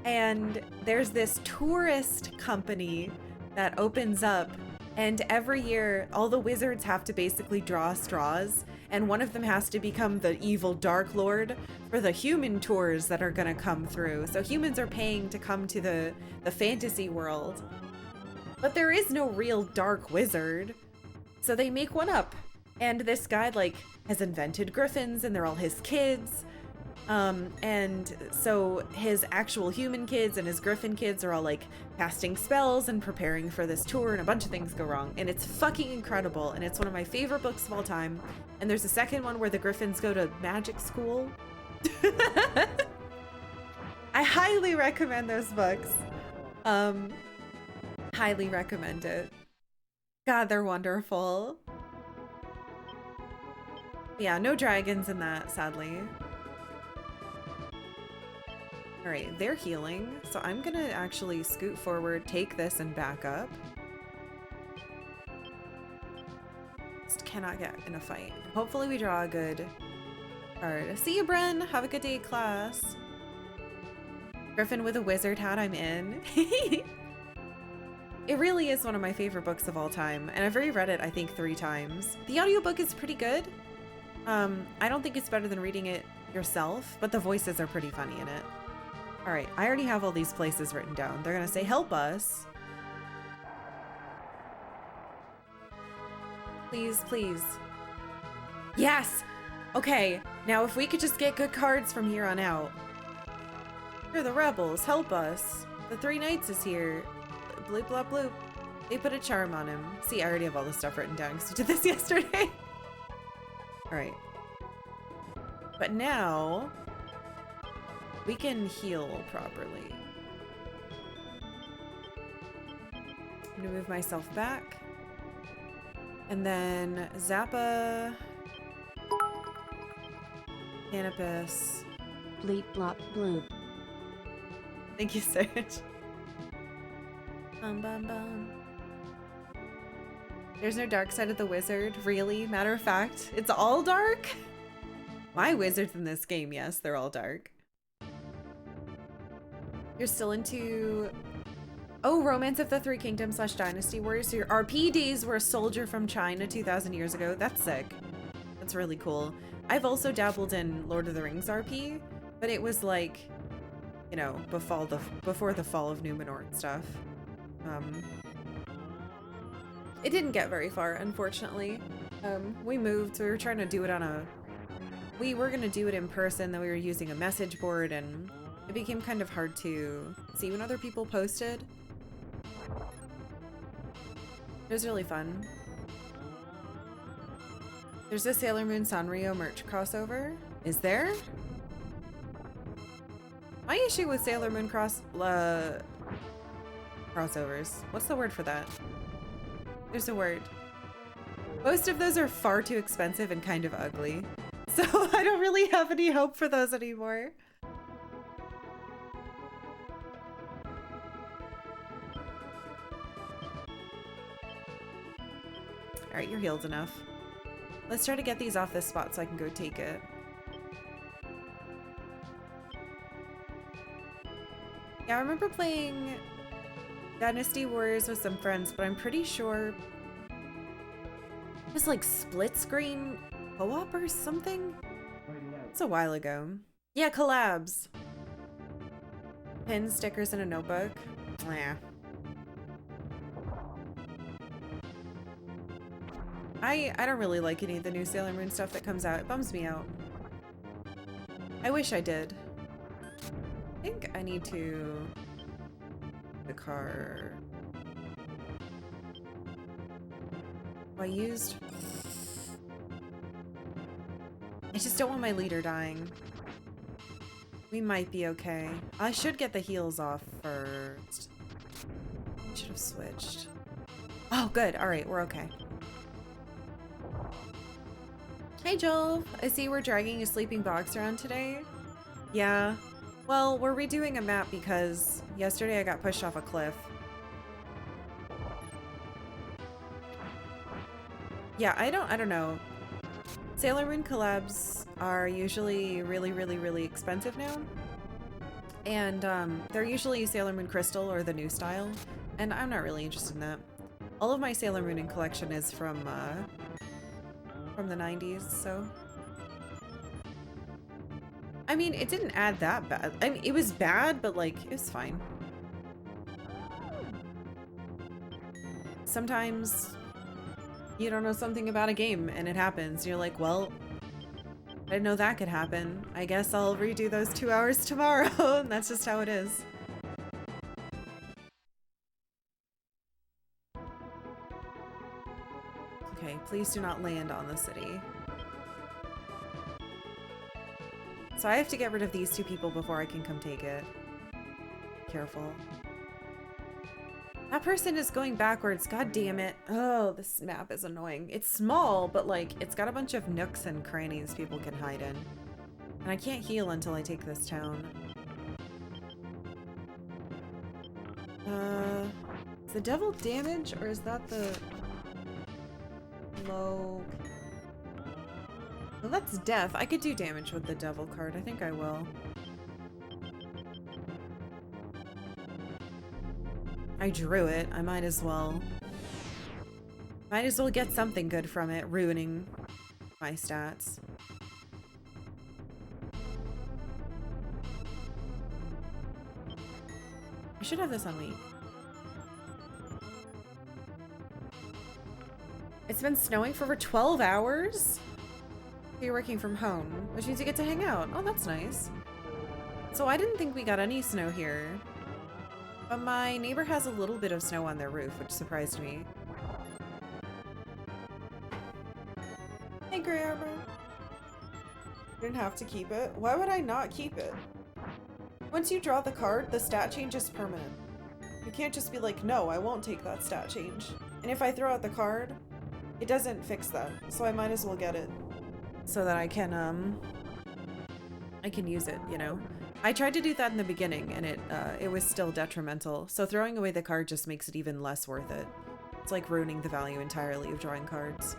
And there's this tourist company that opens up, and every year all the wizards have to basically draw straws, and one of them has to become the evil Dark Lord for the human tours that are gonna come through. So humans are paying to come to the fantasy world. But there is no real dark wizard. So they make one up. And this guy like has invented griffins, and they're all his kids. And so his actual human kids and his griffin kids are all like casting spells and preparing for this tour, and a bunch of things go wrong. And it's fucking incredible, and it's one of my favorite books of all time. And there's a second one where the griffins go to magic school. I highly recommend those books. Highly recommend it. God, they're wonderful. Yeah, no dragons in that, sadly. All right, they're healing, so I'm gonna actually scoot forward, take this, and back up. Just cannot get in a fight. Hopefully we draw a good card. See you, Bren. Have a good day, class. Griffin with a wizard hat, I'm in. It really is one of my favorite books of all time, and I've reread it, I think, 3 times. The audiobook is pretty good. I don't think it's better than reading it yourself, but the voices are pretty funny in it. All right, I already have all these places written down. They're gonna say, help us. Please, please. Yes! Okay, now if we could just get good cards from here on out. You're the rebels, help us. The 3 Knights is here. Bloop, bloop, bloop. They put a charm on him. See, I already have all this stuff written down because we did this yesterday. All right. But now we can heal properly. I'm gonna move myself back. And then Zappa. Canopus. Bleep blop bloop. Thank you, Serge. Bum bum bum. There's no dark side of the wizard, really? Matter of fact, it's all dark? My wizards in this game, yes, they're all dark. You're still into... Oh, Romance of the Three Kingdoms / Dynasty Warriors. So your RP days were a soldier from China 2,000 years ago. That's sick. That's really cool. I've also dabbled in Lord of the Rings RP, but it was like, you know, before the fall of Numenor and stuff. It didn't get very far, unfortunately. We moved, so we were trying to do it on a... We were gonna do it in person, then we were using a message board, and it became kind of hard to see when other people posted. It was really fun. There's a Sailor Moon Sanrio merch crossover. Is there? My issue with Sailor Moon crossovers. What's the word for that? There's a word. Most of those are far too expensive and kind of ugly. So I don't really have any hope for those anymore. Alright, you're healed enough. Let's try to get these off this spot so I can go take it. Yeah, I remember playing Dynasty Warriors with some friends, but I'm pretty sure it was like split screen co-op or something? It's a while ago. Yeah, collabs. Pins, stickers, and a notebook. Yeah. I don't really like any of the new Sailor Moon stuff that comes out. It bums me out. I wish I did. I think I need to... The car... I used... I just don't want my leader dying. We might be okay. I should get the heals off first. I should have switched. Oh, good. All right, we're okay. Hey, Joel. I see we're dragging a sleeping box around today. Yeah. Well, we're redoing a map because yesterday I got pushed off a cliff. Yeah, I don't know. Sailor Moon collabs are usually really expensive now. And they're usually Sailor Moon Crystal or the new style. And I'm not really interested in that. All of my Sailor Mooning collection is from the 90s, so. I mean, it didn't add that bad. I mean, it was bad, but like, it was fine. Sometimes you don't know something about a game and it happens. You're like, well, I didn't know that could happen. I guess I'll redo those 2 hours tomorrow. And that's just how it is. Okay, please do not land on the city. So I have to get rid of these two people before I can come take it. Careful. That person is going backwards. God damn it. Oh, this map is annoying. It's small, but like, it's got a bunch of nooks and crannies people can hide in. And I can't heal until I take this town. Is the devil damage, or is that the low? Well, that's death. I could do damage with the devil card. I think I will. I drew it. I might as well. Might as well get something good from it, ruining my stats. I should have this on week. It's been snowing for over 12 hours? You're working from home, which means you get to hang out. Oh, that's nice. So I didn't think we got any snow here. But my neighbor has a little bit of snow on their roof, which surprised me. Hey, Grey Armor. Didn't have to keep it. Why would I not keep it? Once you draw the card, the stat change is permanent. You can't just be like, no, I won't take that stat change. And if I throw out the card, it doesn't fix that. So I might as well get it so that I can use it, you know? I tried to do that in the beginning and it was still detrimental. So throwing away the card just makes it even less worth it. It's like ruining the value entirely of drawing cards.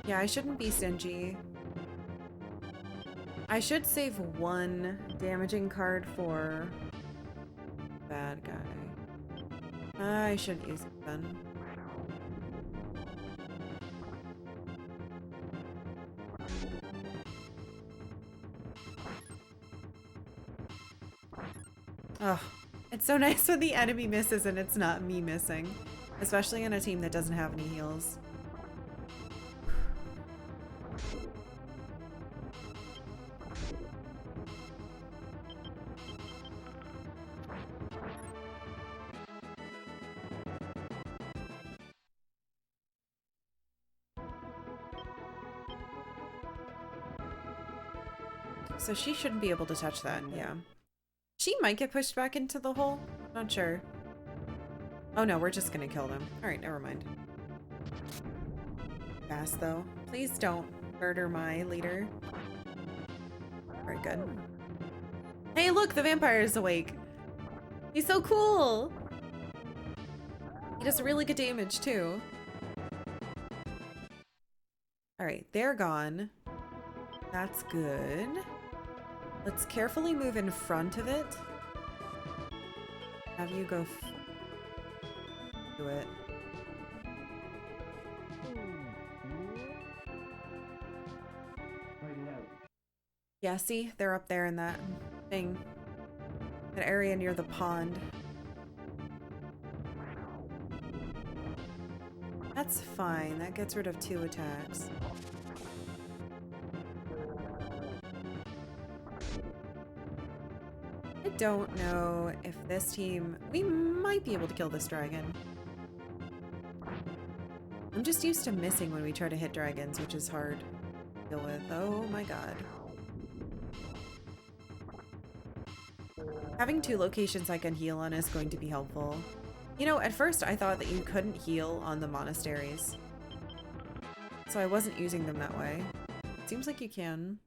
Yeah, I shouldn't be stingy. I should save one damaging card for bad guy. I shouldn't use it then. Oh, it's so nice when the enemy misses and it's not me missing. Especially on a team that doesn't have any heals. So she shouldn't be able to touch that, yeah. She might get pushed back into the hole. Not sure. Oh no, we're just gonna kill them. Alright, never mind. Fast though. Please don't murder my leader. Alright, good. Hey look, the vampire is awake. He's so cool! He does really good damage too. Alright, they're gone. That's good. Let's carefully move in front of it. Have you go do it. Yeah, see? They're up there in that thing. That area near the pond. That's fine. That gets rid of 2 attacks. I don't know if this team... We might be able to kill this dragon. I'm just used to missing when we try to hit dragons, which is hard to deal with. Oh my god. Having 2 locations I can heal on is going to be helpful. You know, at first I thought that you couldn't heal on the monasteries. So I wasn't using them that way. Seems like you can.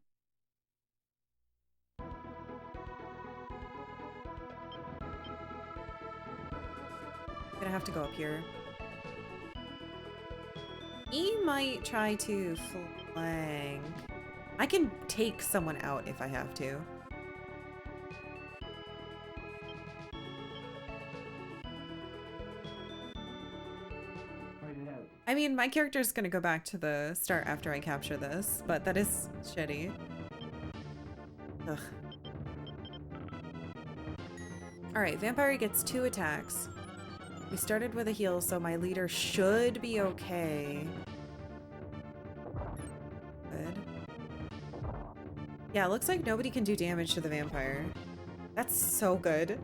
Gonna have to go up here. He might try to flank. I can take someone out if I have to. I mean, my character's gonna go back to the start after I capture this, but that is shitty. Ugh. Alright, Vampire gets 2 attacks. We started with a heal, so my leader should be okay. Good. Yeah, it looks like nobody can do damage to the vampire. That's so good.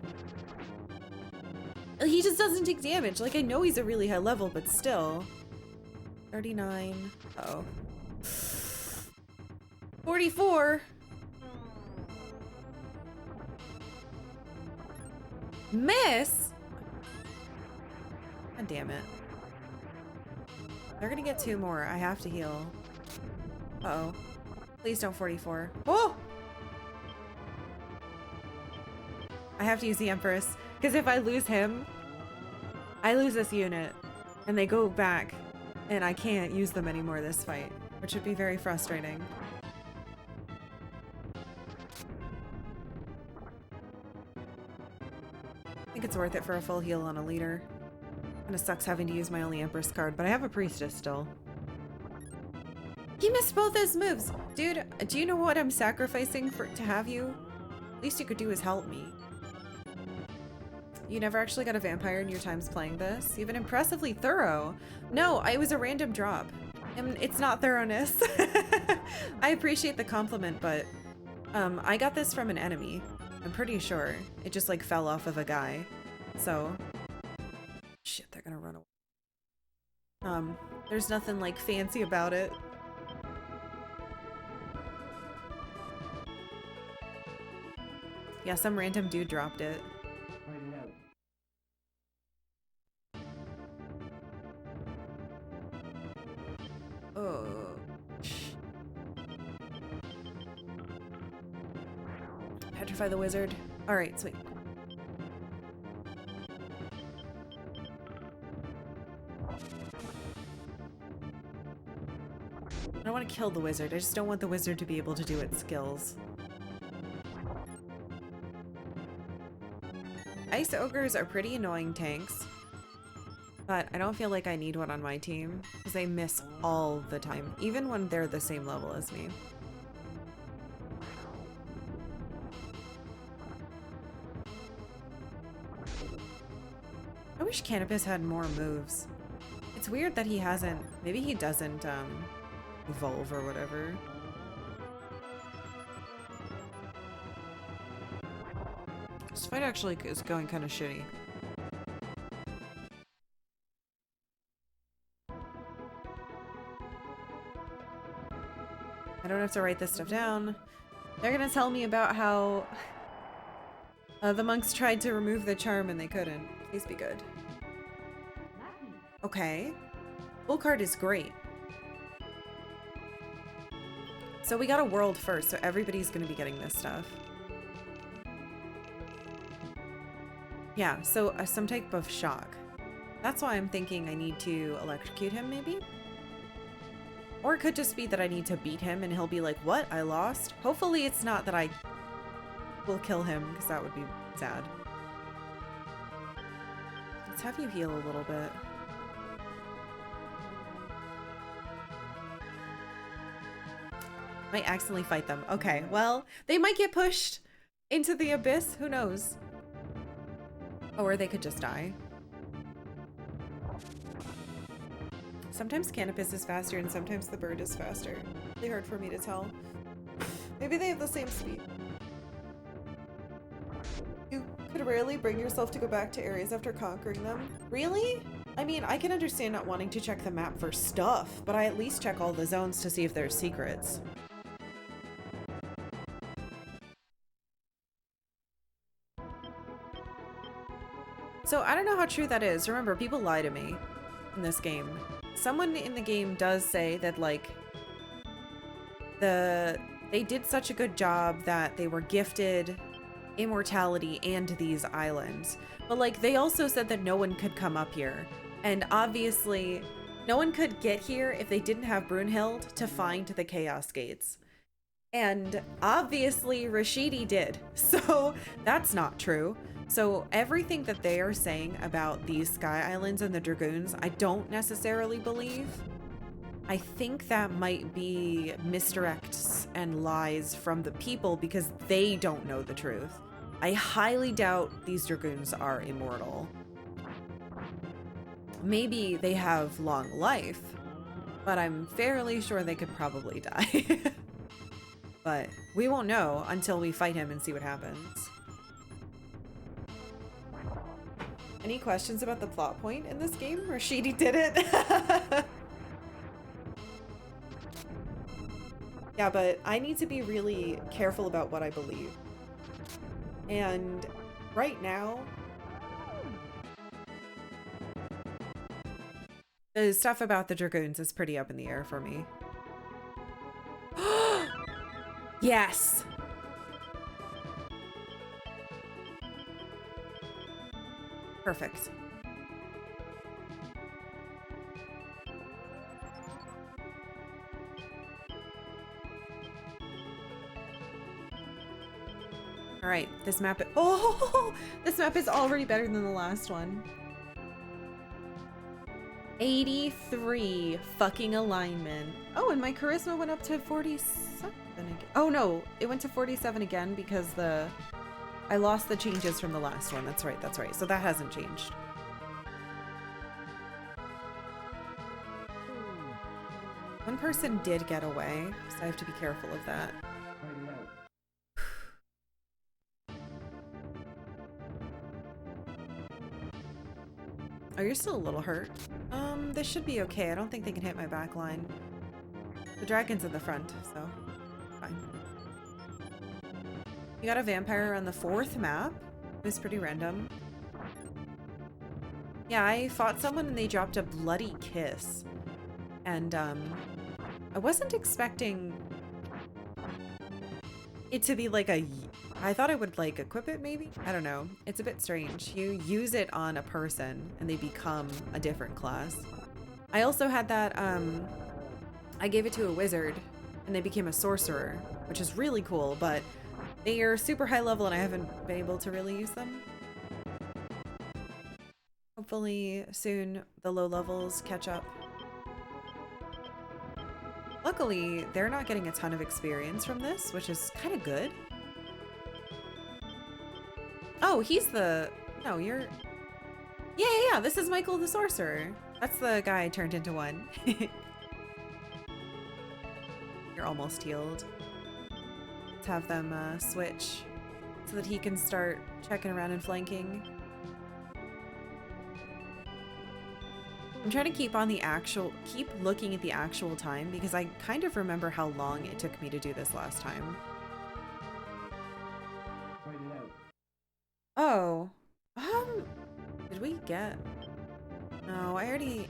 He just doesn't take damage. Like, I know he's a really high level, but still. 39. Uh-oh. 44! Miss? God damn it. They're gonna get 2 more. I have to heal. Uh-oh. Please don't 44. Oh! I have to use the Empress, because if I lose him, I lose this unit, and they go back, and I can't use them anymore this fight, which would be very frustrating. I think it's worth it for a full heal on a leader. Kinda sucks having to use my only Empress card, but I have a Priestess still. He missed both his moves! Dude, do you know what I'm sacrificing to have you? Least you could do is help me. You never actually got a vampire in your times playing this? You've been impressively thorough. No, it was a random drop. And it's not thoroughness. I appreciate the compliment, but I got this from an enemy. I'm pretty sure. It just like fell off of a guy. So, shit, they're gonna run away. There's nothing like fancy about it. Yeah, some random dude dropped it. Oh. Petrify the wizard. Alright, sweet. I don't want to kill the wizard. I just don't want the wizard to be able to do its skills. Ice ogres are pretty annoying tanks, but I don't feel like I need one on my team because they miss all the time, even when they're the same level as me. I wish Canopus had more moves. It's weird that he hasn't. Maybe he doesn't evolve or whatever. This fight actually is going kind of shitty. I don't have to write this stuff down. They're gonna tell me about how the monks tried to remove the charm and they couldn't. Please be good. Okay. Full card is great. So we got a world first, so everybody's gonna be getting this stuff. Yeah, so some type of shock. That's why I'm thinking I need to electrocute him, maybe? Or it could just be that I need to beat him and he'll be like, what? I lost? Hopefully it's not that I will kill him, because that would be sad. Let's have you heal a little bit. Might accidentally fight them. Okay, well, they might get pushed into the abyss. Who knows? Or they could just die. Sometimes Canopus is faster and sometimes the bird is faster. Really hard for me to tell. Maybe they have the same speed. You could rarely bring yourself to go back to areas after conquering them. Really? I mean, I can understand not wanting to check the map for stuff, but I at least check all the zones to see if there's secrets. So I don't know how true that is. Remember, people lie to me in this game. Someone in the game does say that, like, they did such a good job that they were gifted immortality and these islands. But, like, they also said that no one could come up here. And obviously, no one could get here if they didn't have Brunhild to find the Chaos Gates. And obviously, Rashidi did. So that's not true. So everything that they are saying about these Sky Islands and the Dragoons, I don't necessarily believe. I think that might be misdirects and lies from the people because they don't know the truth. I highly doubt these Dragoons are immortal. Maybe they have long life, but I'm fairly sure they could probably die. But we won't know until we fight him and see what happens. Any questions about the plot point in this game? Rashidi did it. Yeah, but I need to be really careful about what I believe. And right now, the stuff about the Dragoons is pretty up in the air for me. Yes! Perfect. All right, this map. Oh, this map is already better than the last one. 83 fucking alignment. Oh, and my charisma went up to 47 again. Oh no, it went to 47 again because I lost the changes from the last one. That's right, that's right. So that hasn't changed. One person did get away, so I have to be careful of that. Oh, you're still a little hurt. This should be okay. I don't think they can hit my back line. The dragon's in the front, so fine. You got a vampire on the 4th map. It was pretty random. Yeah, I fought someone and they dropped a bloody kiss. And I wasn't expecting it to be like a... I thought I would like equip it maybe? I don't know. It's a bit strange. You use it on a person and they become a different class. I also had that, I gave it to a wizard and they became a sorcerer, which is really cool, but they are super high level and I haven't been able to really use them. Hopefully soon the low levels catch up. Luckily, they're not getting a ton of experience from this, which is kind of good. Oh, he's the... No, you're... Yeah, this is Michael the Sorcerer. That's the guy I turned into one. You're almost healed. Let's have them switch so that he can start checking around and flanking. I'm trying to keep looking at the actual time because I kind of remember how long it took me to do this last time. Oh, did we get? No, I already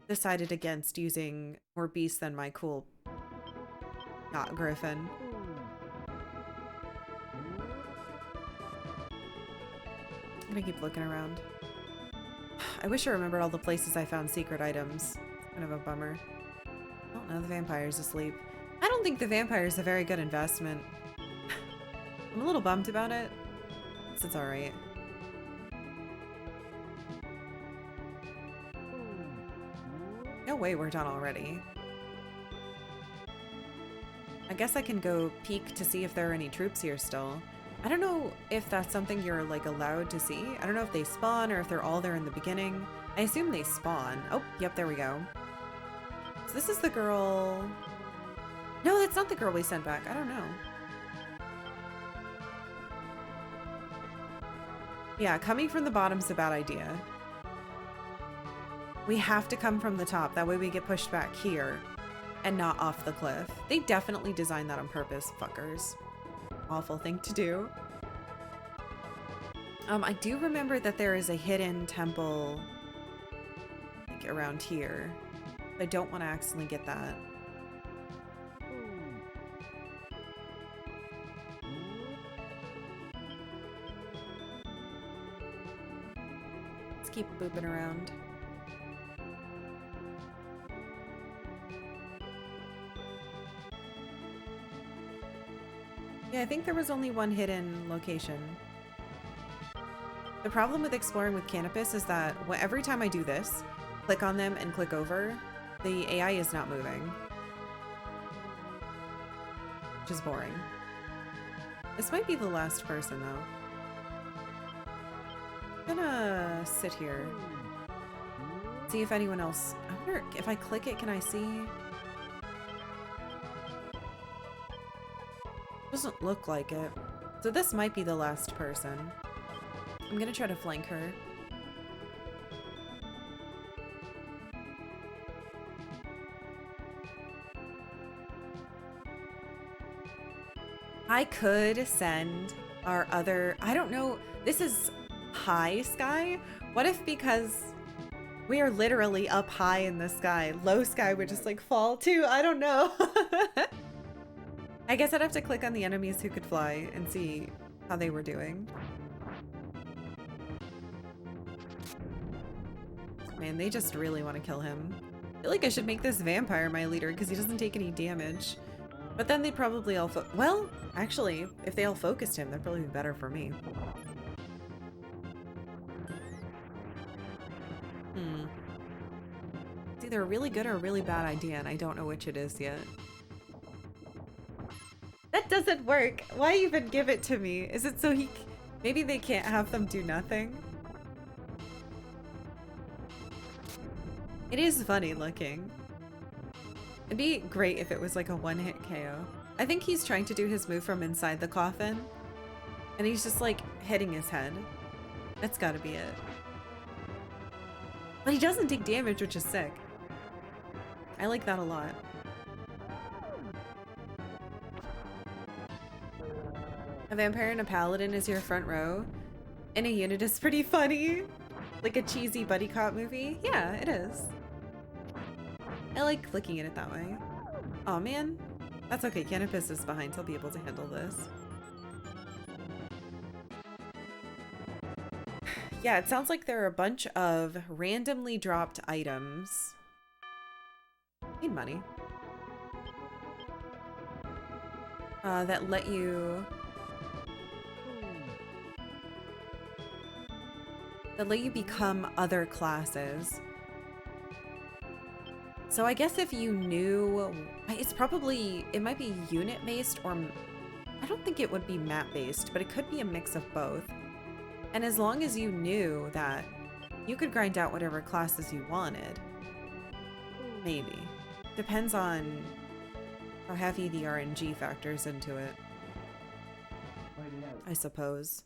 decided against using more beasts than my cool, not griffin. I'm gonna keep looking around. I wish I remembered all the places I found secret items. It's kind of a bummer. Oh no, the vampire's asleep. I don't think the vampire's a very good investment. I'm a little bummed about it. It's alright. No way we're done already. I guess I can go peek to see if there are any troops here still. I don't know if that's something you're like allowed to see. I don't know if they spawn or if they're all there in the beginning. I assume they spawn. Oh, yep, there we go. So this is the girl... No, that's not the girl we sent back. I don't know. Yeah, coming from the bottom's a bad idea. We have to come from the top. That way we get pushed back here and not off the cliff. They definitely designed that on purpose, fuckers. Awful thing to do. I do remember that there is a hidden temple like around here. I don't want to accidentally get that. Let's keep booping around. Yeah, I think there was only one hidden location. The problem with exploring with Canopus is that every time I do this, click on them and click over, the AI is not moving. Which is boring. This might be the last person though. I'm gonna sit here. See if anyone else... I wonder if I click it, can I see? Doesn't look like it. So this might be the last person. I'm gonna try to flank her. I could send our other... I don't know. This is high sky. What if because we are literally up high in the sky, low sky would just like fall too? I don't know. I guess I'd have to click on the enemies who could fly and see how they were doing. Man, they just really want to kill him. I feel like I should make this vampire my leader because he doesn't take any damage. But then they'd probably all well, actually, if they all focused him, that'd probably be better for me. It's either a really good or a really bad idea, and I don't know which it is yet. That doesn't work. Why even give it to me? Is it so maybe they can't have them do nothing? It is funny looking. It'd be great if it was like a one-hit KO. I think he's trying to do his move from inside the coffin, and he's just like hitting his head. That's gotta be it. But he doesn't take damage, which is sick. I like that a lot. A vampire and a paladin is your front row. In a unit is pretty funny. Like a cheesy buddy cop movie. Yeah, it is. I like looking at it that way. Aw, man. That's okay, Canopus is behind. He'll be able to handle this. Yeah, it sounds like there are a bunch of randomly dropped items. Need money. That let you... that let you become other classes. So I guess if you knew... it's probably... it might be unit-based or... I don't think it would be map-based, but it could be a mix of both. And as long as you knew that you could grind out whatever classes you wanted. Maybe. Depends on how heavy the RNG factors into it. I suppose.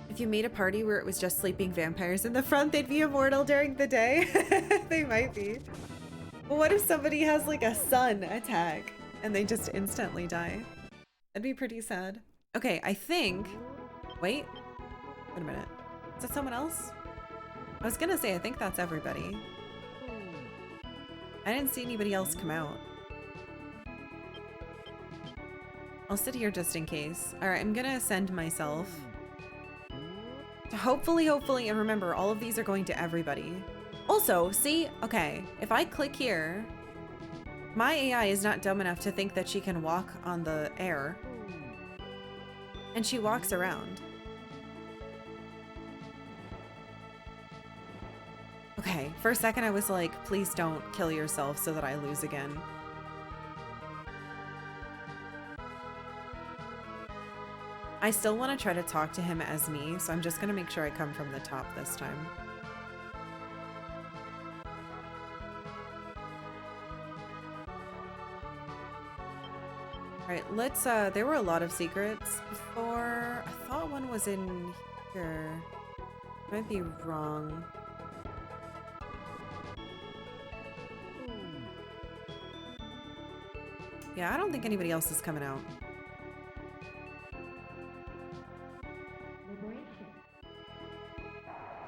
If you made a party where it was just sleeping vampires in the front, they'd be immortal during the day. They might be. But what if somebody has like a sun attack and they just instantly die? That'd be pretty sad. Okay, I think... wait a minute. Is that someone else? I was gonna say, I think that's everybody. I didn't see anybody else come out. I'll sit here just in case. Alright, I'm gonna ascend myself. Hopefully, and remember, all of these are going to everybody. Also, see, okay, if I click here, my AI is not dumb enough to think that she can walk on the air. And she walks around. Okay, for a second I was like, please don't kill yourself so that I lose again. I still want to try to talk to him as me, so I'm just going to make sure I come from the top this time. Alright, let's, there were a lot of secrets before. I thought one was in here. Might be wrong. Yeah, I don't think anybody else is coming out.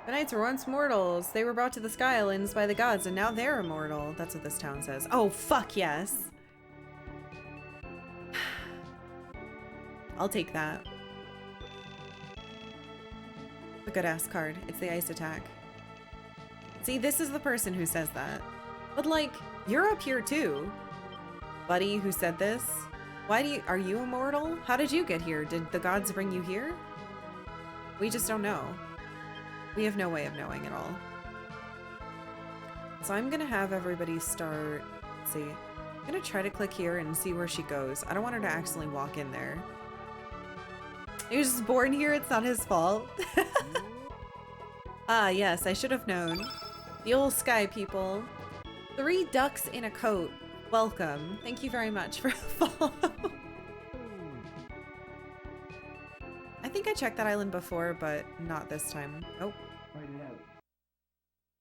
The knights were once mortals. They were brought to the Sky Islands by the gods, and now they're immortal. That's what this town says. Oh, fuck yes. I'll take that. A good-ass card. It's the ice attack. See, this is the person who says that. But, like, you're up here, too. Buddy who said this. Why do you... are you immortal? How did you get here? Did the gods bring you here? We just don't know. We have no way of knowing at all. So I'm gonna have everybody start... let's see. I'm gonna try to click here and see where she goes. I don't want her to accidentally walk in there. He was just born here, it's not his fault. Ah, yes, I should have known. The old sky people. 3 ducks in a coat. Welcome. Thank you very much for the follow. I think I checked that island before, but not this time. Oh.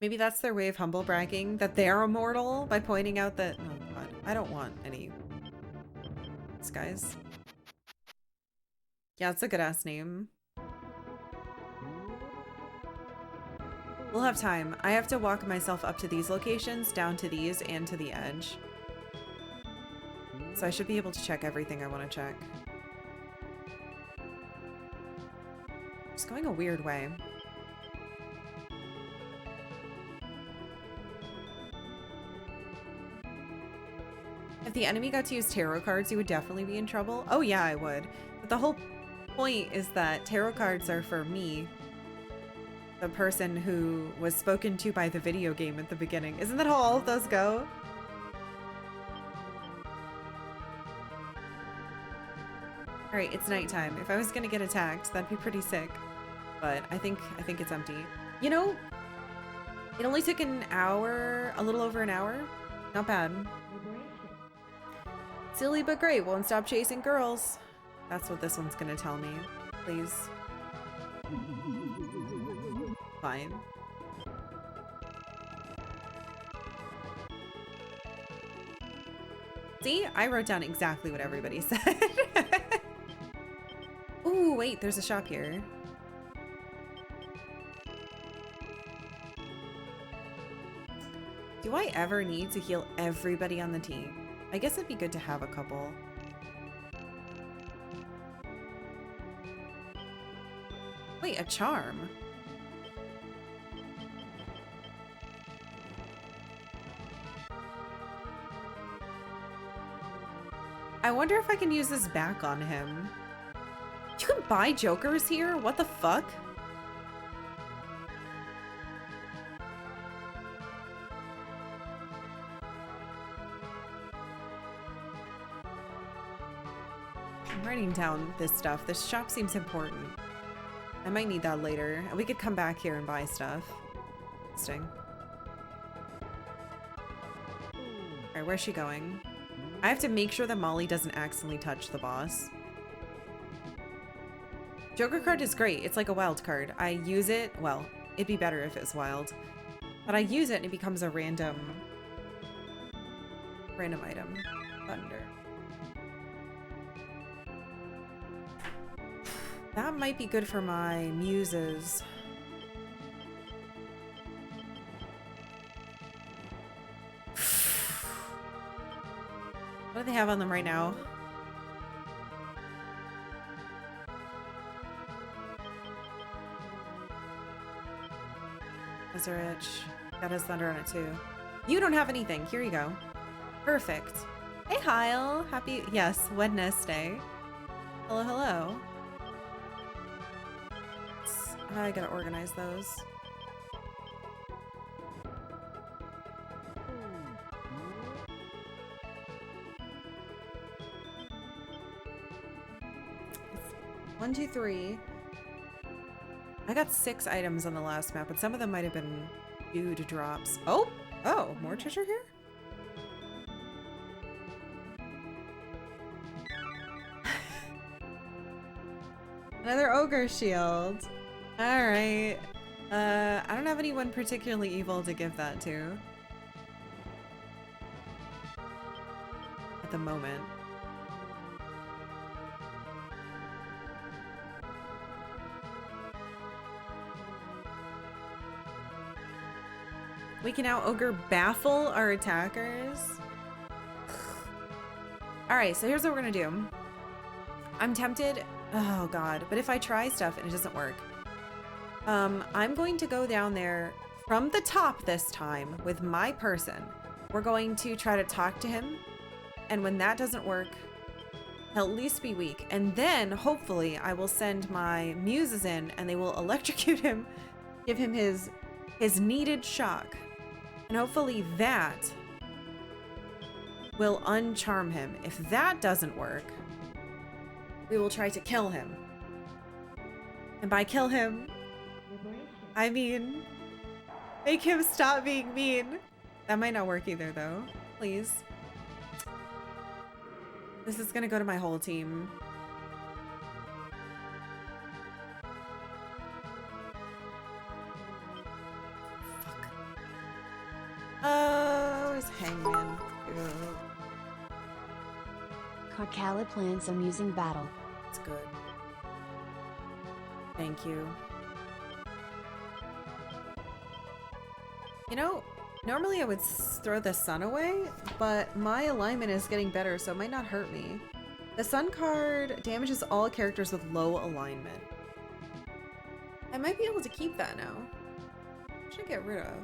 Maybe that's their way of humble bragging, that they're immortal by pointing out that... oh god, I don't want any... these guys. Yeah, it's a good-ass name. We'll have time. I have to walk myself up to these locations, down to these, and to the edge. So I should be able to check everything I want to check. Just going a weird way. If the enemy got to use tarot cards, you would definitely be in trouble. Oh yeah, I would. But the whole point is that tarot cards are for me, the person who was spoken to by the video game at the beginning. Isn't that how all of those go? Alright, it's nighttime. If I was gonna get attacked, that'd be pretty sick. But I think it's empty. You know, it only took an hour, a little over an hour. Not bad. Silly but great, won't stop chasing girls. That's what this one's gonna tell me. Please. Fine. See? I wrote down exactly what everybody said. Ooh, wait, there's a shop here. Do I ever need to heal everybody on the team? I guess it'd be good to have a couple. Wait, a charm? I wonder if I can use this back on him. You can buy jokers here? What the fuck? I'm writing down this stuff. This shop seems important. I might need that later. And we could come back here and buy stuff. Interesting. Alright, where's she going? I have to make sure that Molly doesn't accidentally touch the boss. Joker card is great. It's like a wild card. I use it. Well, it'd be better if it was wild. But I use it and it becomes a random item. Thunder. That might be good for my muses. What do they have on them right now? Desert Itch. That has Thunder on it too. You don't have anything. Here you go. Perfect. Hey, Heil. Happy, yes, Wednesday. Hello, hello. I gotta organize those. One, two, three. I got 6 items on the last map, but some of them might have been due to drops. Oh! Oh, more treasure here? Another ogre shield. Alright. I don't have anyone particularly evil to give that to. At the moment. We can now ogre baffle our attackers. Alright, so here's what we're gonna do. I'm tempted. Oh god, but if I try stuff and it doesn't work. I'm going to go down there from the top this time with my person. We're going to try to talk to him. And when that doesn't work, he'll at least be weak. And then hopefully I will send my muses in and they will electrocute him, give him his needed shock. And hopefully that will uncharm him. If that doesn't work, we will try to kill him. And by kill him, I mean, make him stop being mean. That might not work either, though. Please. This is gonna go to my whole team. Fuck. Oh, it's Hangman. Ugh. Karkalla plans amusing battle. It's good. Thank you. You know, normally I would throw the sun away, but my alignment is getting better, so it might not hurt me. The sun card damages all characters with low alignment. I might be able to keep that now. Should get rid of.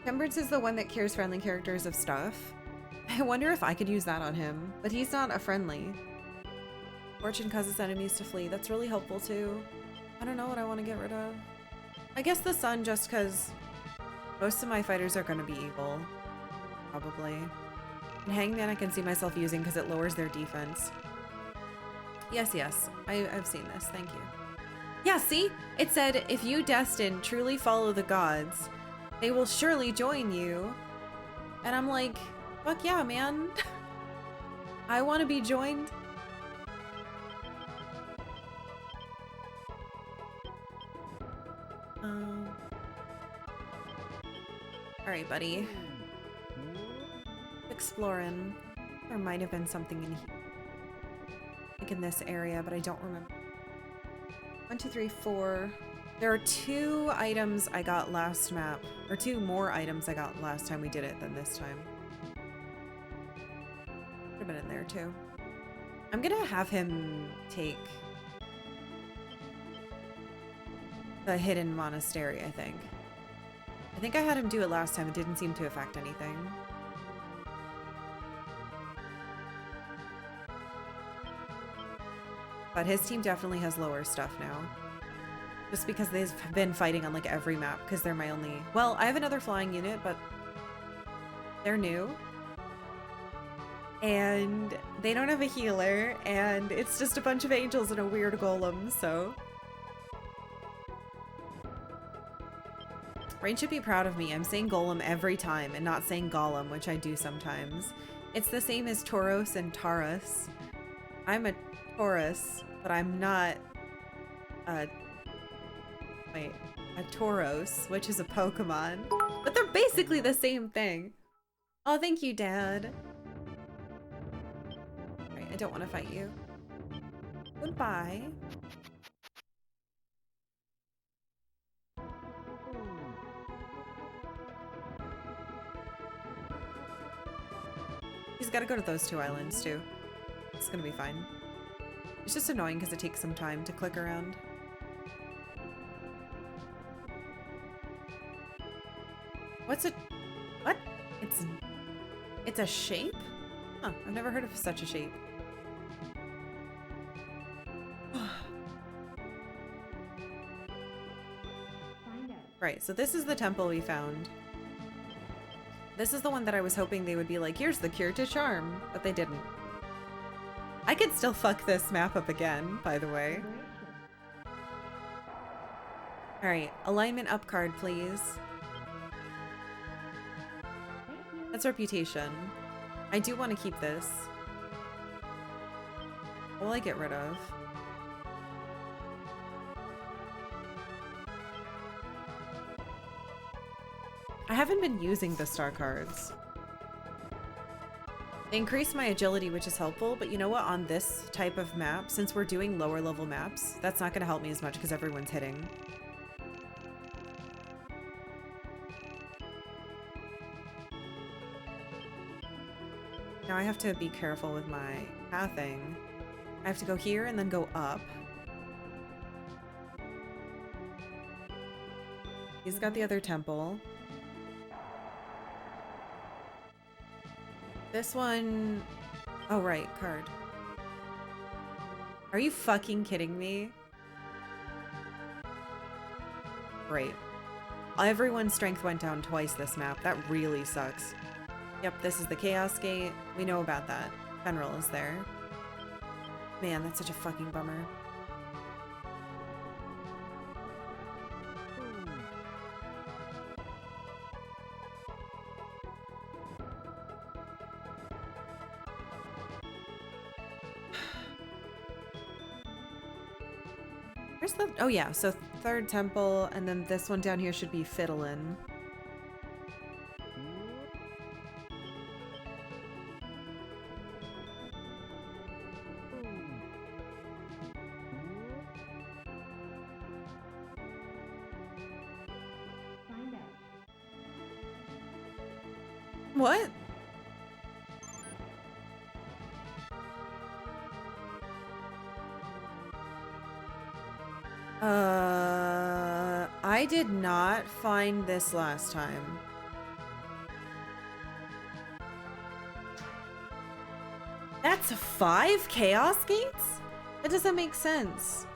Temperance is the one that cures friendly characters of stuff. I wonder if I could use that on him, but he's not a friendly. Fortune causes enemies to flee. That's really helpful too. I don't know what I want to get rid of. I guess the sun, just because most of my fighters are going to be evil. Probably. And Hangman I can see myself using because it lowers their defense. Yes, yes. I've seen this. Thank you. Yeah, see? It said, if you destined truly follow the gods, they will surely join you. And I'm like, fuck yeah, man. I want to be joined. Alright, buddy. Exploring. There might have been something in here. Like in this area, but I don't remember. 1, 2, 3, 4. There are 2 items I got last map. Or 2 more items I got last time we did it than this time. Could have been in there too. I'm gonna have him take the hidden monastery, I think. I think I had him do it last time. It didn't seem to affect anything. But his team definitely has lower stuff now. Just because they've been fighting on like every map because they're my only... Well, I have another flying unit, but they're new. And they don't have a healer, and it's just a bunch of angels and a weird golem, so... Rain should be proud of me. I'm saying golem every time and not saying golem, which I do sometimes. It's the same as Tauros and Taurus. I'm a Taurus, but I'm not a... Wait, a Tauros, which is a Pokemon. But they're basically the same thing. Oh, thank you, Dad. Alright, I don't want to fight you. Goodbye. He's got to go to those 2 islands, too. It's gonna be fine. It's just annoying because it takes some time to click around. What's it? What? It's a shape? Huh, I've never heard of such a shape. Right, so this is the temple we found. This is the one that I was hoping they would be like, here's the cure to charm, but they didn't. I could still fuck this map up again, by the way. Alright, alignment up card, please. That's reputation. I do want to keep this. What will I get rid of? I haven't been using the star cards. They increase my agility, which is helpful, but you know what? On this type of map, since we're doing lower level maps, that's not going to help me as much because everyone's hitting. Now I have to be careful with my pathing. I have to go here and then go up. He's got the other temple. This one... Oh, right, card. Are you fucking kidding me? Great. Everyone's strength went down twice this map. That really sucks. Yep, this is the Chaos Gate. We know about that. Fenrir is there. Man, that's such a fucking bummer. Where's the... Oh yeah, so 3rd temple, and then this one down here should be Fiddlin'. What? I did not find this last time. That's 5 Chaos Gates? That doesn't make sense.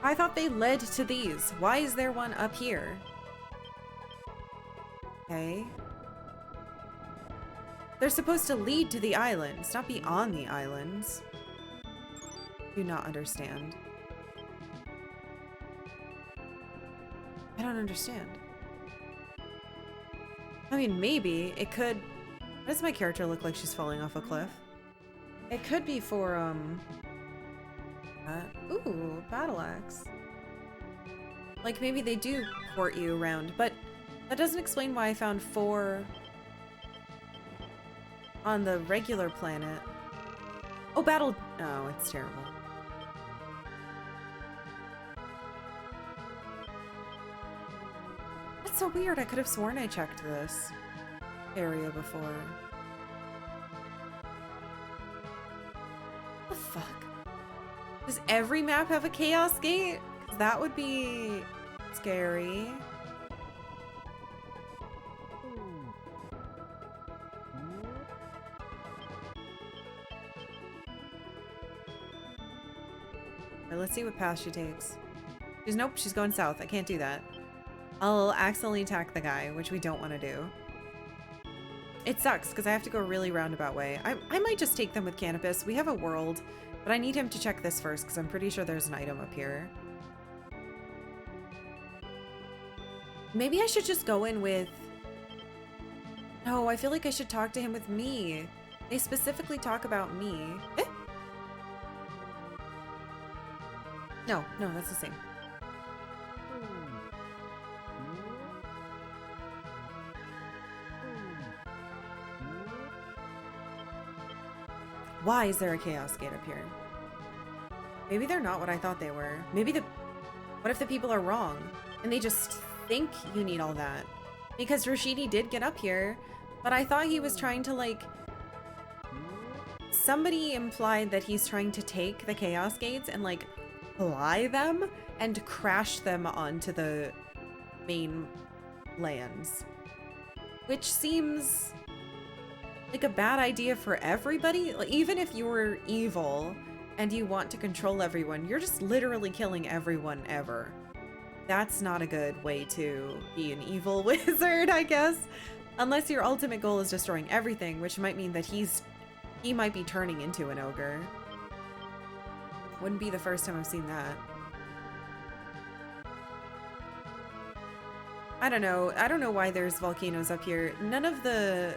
I thought they led to these. Why is there one up here? Okay. They're supposed to lead to the islands, not be on the islands. Do not understand. I don't understand. I mean, maybe it could... Why does my character look like she's falling off a cliff? It could be for, ooh, battle axe. Like, maybe they do port you around, but that doesn't explain why I found 4 on the regular planet. Oh, battle. Oh, it's terrible. That's so weird. I could have sworn I checked this area before. What the fuck? Does every map have a chaos gate? 'Cause that would be scary. Alright, let's see what path she takes. Nope, she's going south. I can't do that. I'll accidentally attack the guy, which we don't want to do. It sucks, because I have to go a really roundabout way. I might just take them with Canopus. We have a world, but I need him to check this first, because I'm pretty sure there's an item up here. Maybe I should just go in with... No, I feel like I should talk to him with me. They specifically talk about me. Eh? No, that's the same. Why is there a chaos gate up here? Maybe they're not what I thought they were. Maybe what if the people are wrong and they just think you need all that? Because Rashidi did get up here, but I thought he was trying to, like... Somebody implied that he's trying to take the chaos gates and, like, fly them and crash them onto the main lands. Which seems like a bad idea for everybody. Like, even if you were evil and you want to control everyone, you're just literally killing everyone ever. That's not a good way to be an evil wizard, I guess. Unless your ultimate goal is destroying everything, which might mean that he might be turning into an ogre. Wouldn't be the first time I've seen that. I don't know. I don't know why there's volcanoes up here. None of the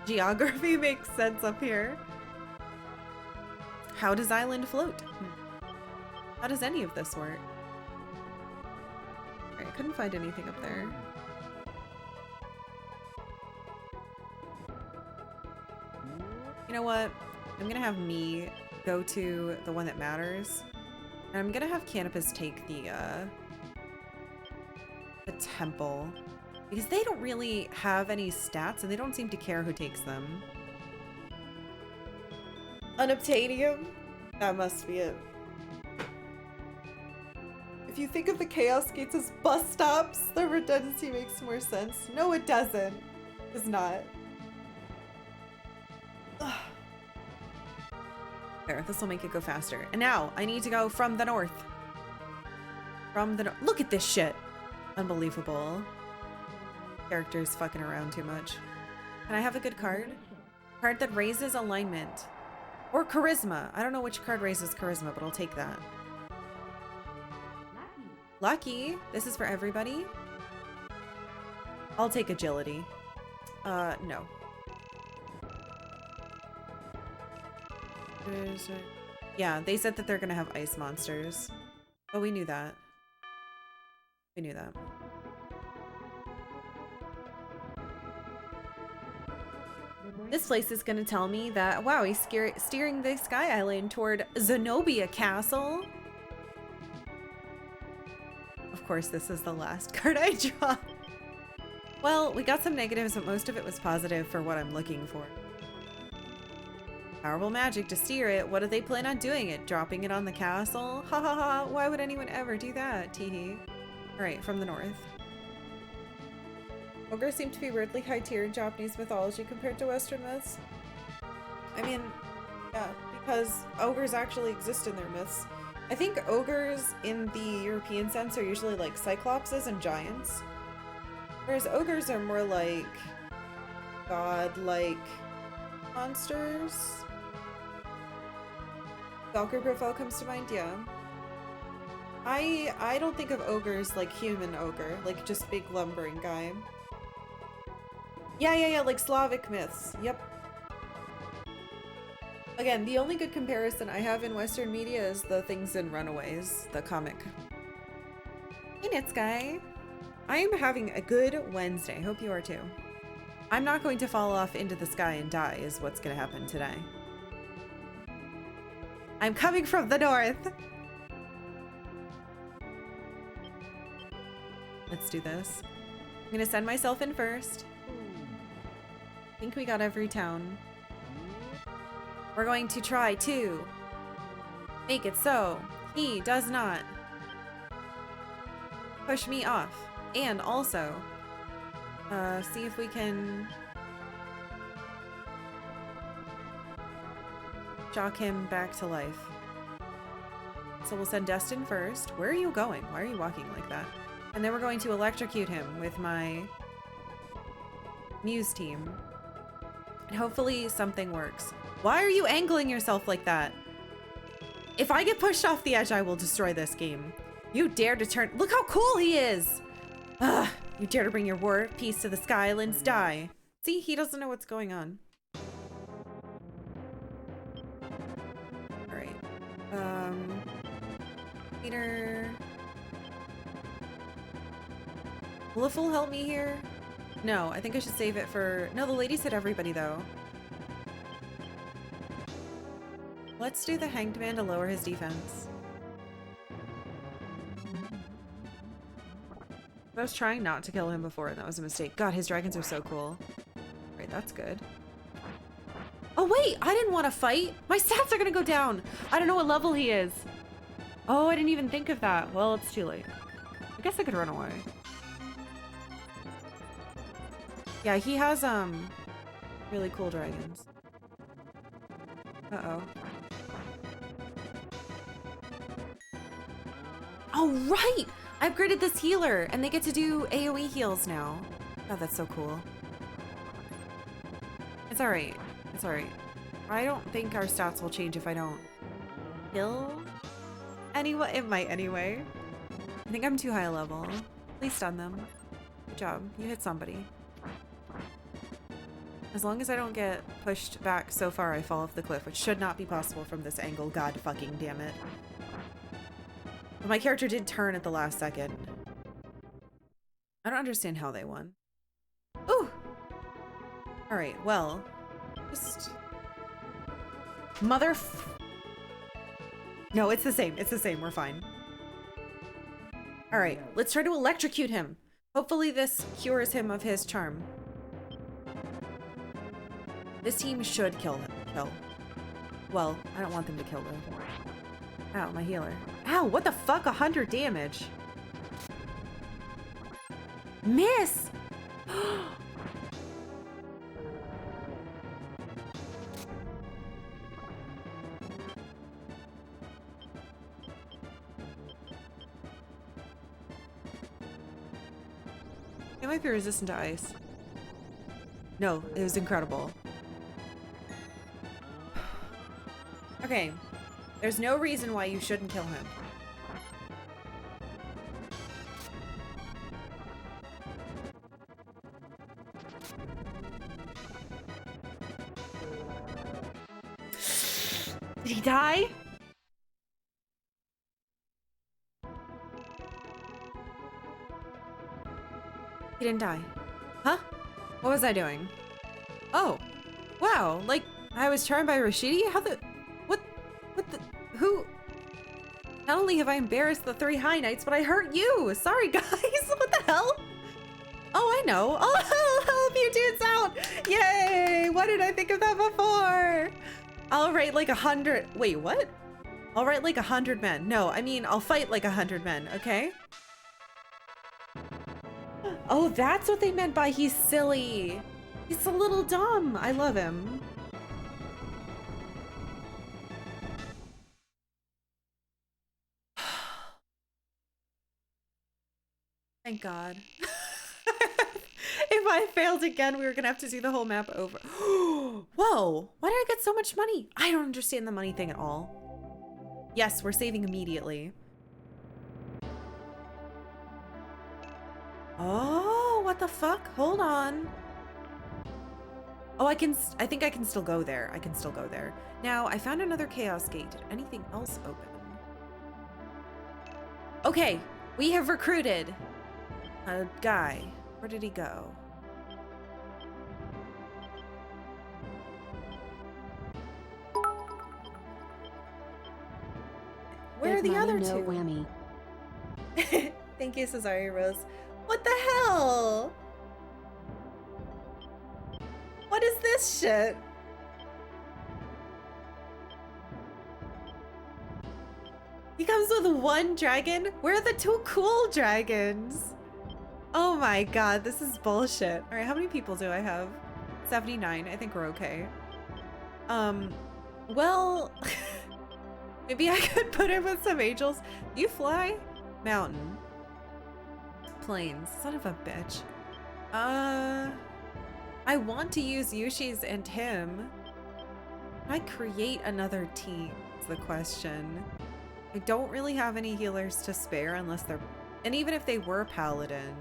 geography makes sense up here. How does island float? How does any of this work? Alright, I couldn't find anything up there. You know what? I'm gonna have me go to the one that matters. And I'm gonna have Canopus take the temple. Because they don't really have any stats and they don't seem to care who takes them. Unobtainium? That must be it. If you think of the Chaos Gates as bus stops, the redundancy makes more sense. No, it doesn't. It's not. Ugh. There, this will make it go faster. And now, I need to go from the north. From the north. Look at this shit. Unbelievable. Characters fucking around too much. Can I have a good card? Card that raises alignment. Or charisma. I don't know which card raises charisma, but I'll take that. Lucky. This is for everybody. I'll take agility. No. Yeah, they said that they're gonna have ice monsters. Oh, we knew that. We knew that. This place is gonna tell me that, wow, he's steering the Sky Island toward Zenobia Castle. Of course, this is the last card I draw. Well, we got some negatives, but most of it was positive for what I'm looking for. Powerful magic to steer it. What do they plan on doing it? Dropping it on the castle? Ha ha ha. Why would anyone ever do that? Teehee. Alright, from the north. Ogres seem to be weirdly high tier in Japanese mythology compared to Western myths. I mean, yeah, because ogres actually exist in their myths. I think ogres in the European sense are usually like cyclopses and giants. Whereas ogres are more like god-like monsters. Valkyrie profile comes to mind, yeah. I don't think of ogres like human ogre, like just big lumbering guy. Yeah, like Slavic myths. Yep. Again, the only good comparison I have in Western media is the things in Runaways, the comic. Hey, Nits Guy. I am having a good Wednesday. Hope you are too. I'm not going to fall off into the sky and die is what's going to happen today. I'm coming from the north. Let's do this. I'm going to send myself in first. I think we got every town. We're going to try to make it so he does not push me off. And also, see if we can shock him back to life. So we'll send Destin first. Where are you going? Why are you walking like that? And then we're going to electrocute him with my Muse team. And hopefully something works. Why are you angling yourself like that? If I get pushed off the edge, I will destroy this game. You dare to turn— Look how cool he is! Ugh, you dare to bring your war peace to the Skylands, die. See, he doesn't know what's going on. Alright. Peter. Will a fool help me here? No, I think I should save it for— No, the ladies hit everybody though. Let's do the Hanged Man to lower his defense. I was trying not to kill him before and that was a mistake. God, his dragons are so cool. Right, that's good. Oh wait, I didn't want to fight. My stats are gonna go down. I don't know what level he is. Oh, I didn't even think of that. Well, it's too late. I guess I could run away. Yeah, he has really cool dragons. Uh-oh. Oh, right! I upgraded this healer, and they get to do AoE heals now. Oh, that's so cool. It's alright. It's alright. I don't think our stats will change if I don't kill anyone. It might anyway. I think I'm too high a level. Please stun them. Good job. You hit somebody. As long as I don't get pushed back so far I fall off the cliff, which should not be possible from this angle. God fucking damn it. But my character did turn at the last second. I don't understand how they won. Ooh! Alright, well. Just... No, it's the same. It's the same. We're fine. Alright, let's try to electrocute him. Hopefully this cures him of his charm. This team should kill him. Kill. Well, I don't want them to kill them. Ow, my healer. Ow, what the fuck? 100 damage. Miss! It might be resistant to ice. No, it was incredible. Okay. There's no reason why you shouldn't kill him. Did he die? He didn't die. Huh? What was I doing? Oh. Wow. Like, I was charmed by Rashidi? How the... What the... Who... Not only have I embarrassed the 3 High Knights, but I hurt you! Sorry, guys! What the hell? Oh, I know. I'll help you dudes out! Yay! Why did I think of that before? I'll write like 100... Wait, what? I'll write like 100 men. No, I mean, I'll fight like 100 men, okay? Oh, that's what they meant by he's silly. He's a little dumb. I love him. Thank God. If I failed again, we were gonna have to do the whole map over. Whoa, why did I get so much money? I don't understand the money thing at all. Yes, we're saving immediately. Oh, what the fuck? Hold on. Oh, I think I can still go there. I can still go there. Now, I found another chaos gate. Did anything else open? Okay, We have recruited a guy. Where did he go? Where are Big the money, other no two? whammy. Thank you, Cesare Rose. What the hell? What is this shit? He comes with one dragon? Where are the two cool dragons? Oh my god, this is bullshit. All right, how many people do I have? 79. I think we're okay. Well, maybe I could put him with some angels. You fly? Mountain. Plains. Son of a bitch. I want to use Yushi's and him. Can I create another team is the question. I don't really have any healers to spare unless they're... And even if they were paladin.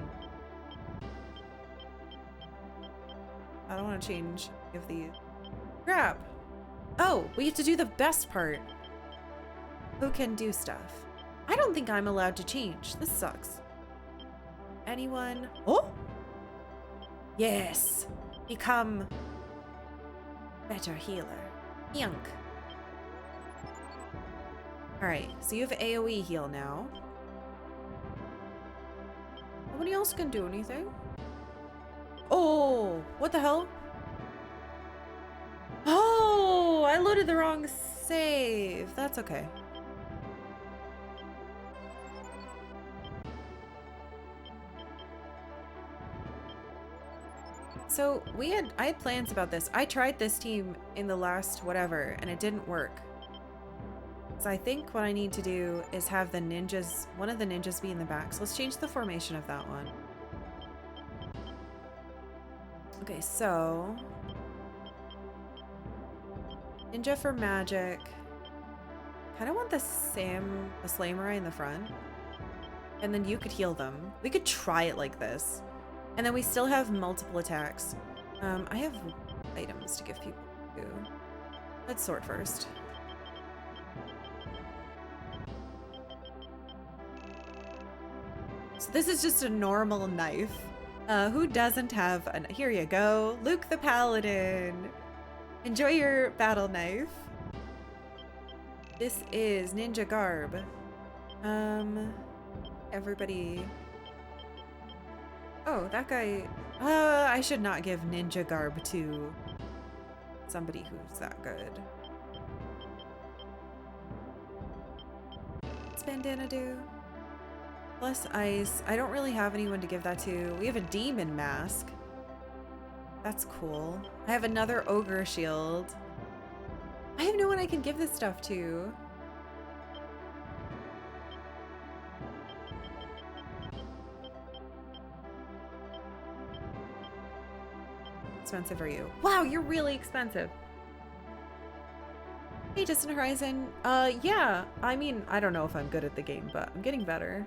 I don't want to change any of these. Crap. Oh, we have to do the best part. Who can do stuff? I don't think I'm allowed to change. This sucks. Anyone? Oh! Yes! Become better healer. Yunk. Alright, so you have AoE heal now. Nobody else can do anything. Oh! What the hell? Oh! I loaded the wrong save. That's okay. So I had plans about this. I tried this team in the last whatever and it didn't work. So I think what I need to do is have the ninjas, one of the ninjas be in the back. So let's change the formation of that one. Okay, so ninja for magic. Kind of want the Slamerai in the front. And then you could heal them. We could try it like this. And then we still have multiple attacks. I have items to give people too. Let's sort first. So this is just a normal knife. Who doesn't have a... Here you go. Luke the Paladin. Enjoy your battle knife. This is ninja garb. Everybody... Oh, that guy... I should not give ninja garb to somebody who's that good. What's bandana do? Plus ice. I don't really have anyone to give that to. We have a demon mask. That's cool. I have another ogre shield. I have no one I can give this stuff to. Expensive are you? Wow, you're really expensive. Hey, Distant Horizon. Yeah. I mean, I don't know if I'm good at the game, but I'm getting better.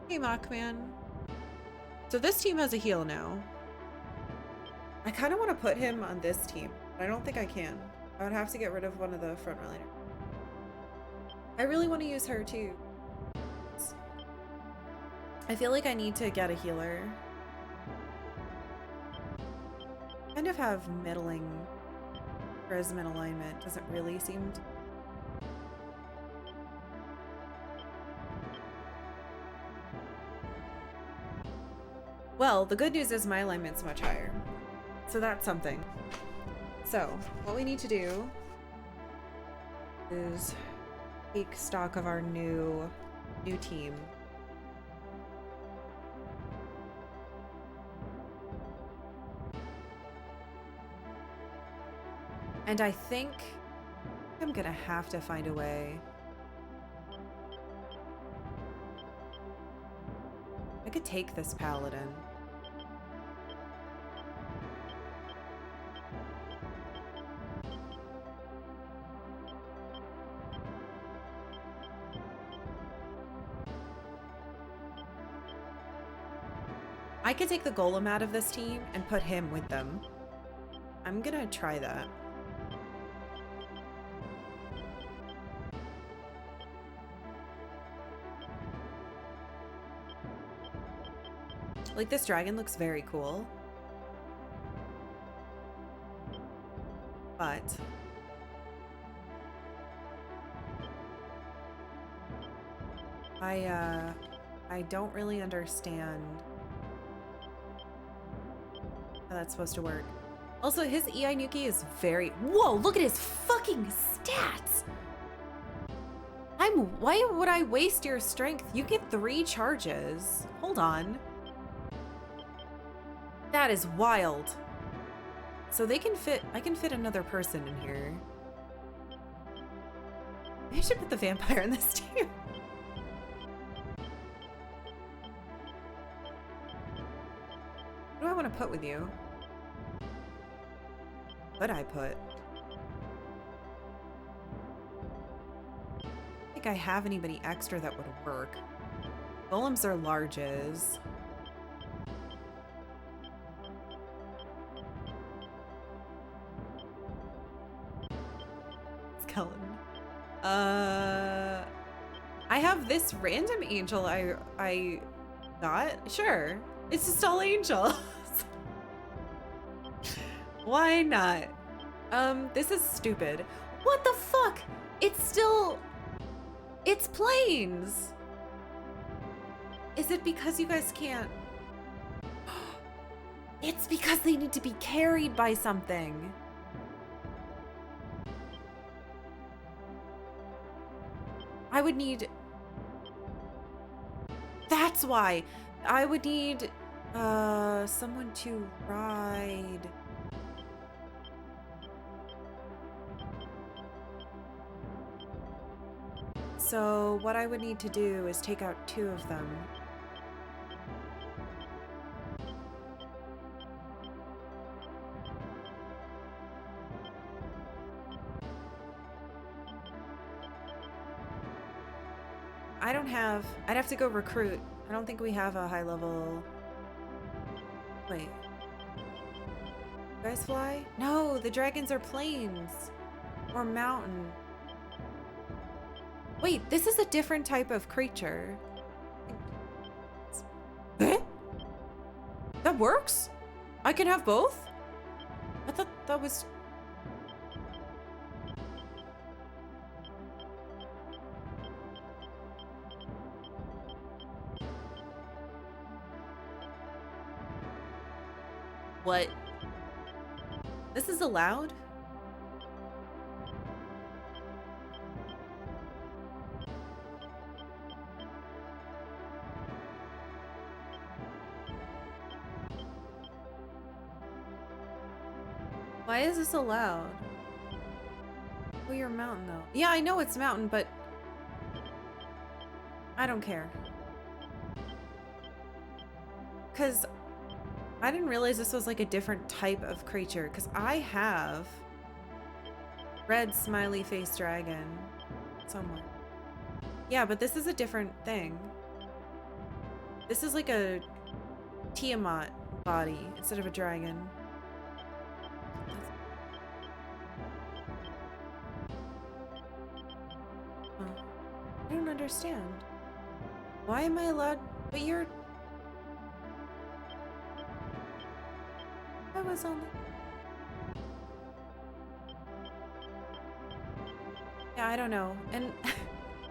Hey, Mockman. So this team has a heal now. I kind of want to put him on this team, but I don't think I can. I would have to get rid of one of the front liners. I really want to use her too. I feel like I need to get a healer. Kind of have middling charisma alignment. Doesn't really seem to... Well, the good news is my alignment's much higher. So that's something. So, what we need to do is take stock of our new team. And I think I'm gonna have to find a way. I could take this paladin. I could take the golem out of this team and put him with them. I'm gonna try that. Like, this dragon looks very cool. But I don't really understand how that's supposed to work. Also, his EI Nuki is very... Whoa, look at his fucking stats! Why would I waste your strength? You get 3 charges. Hold on. That is wild. So they can fit... I can fit another person in here. I should put the vampire in this too. What do I want to put with you? What I put? I don't think I have anybody extra that would work. Golems are larges. Skeleton. I have this random angel I got. Sure. It's just all angels. Why not? This is stupid. What the fuck? It's planes. Is it because you guys can't? It's because they need to be carried by something. I would need... That's why. I would need someone to ride. So what I would need to do is take out 2 of them. I don't have... I'd have to go recruit. I don't think we have a high level... Wait. You guys fly? No, the dragons are plains. Or mountain. Wait, this is a different type of creature. Eh? That works? I can have both? I thought that was... What? This is allowed? Why is this allowed? Oh, you're mountain though. Yeah, I know it's mountain, but I don't care. 'Cause I didn't realize this was like a different type of creature, because I have red smiley face dragon somewhere. Yeah, but this is a different thing. This is like a Tiamat body instead of a dragon. Huh. I don't understand. Why am I allowed? But you're... I was on the... Yeah, I don't know. And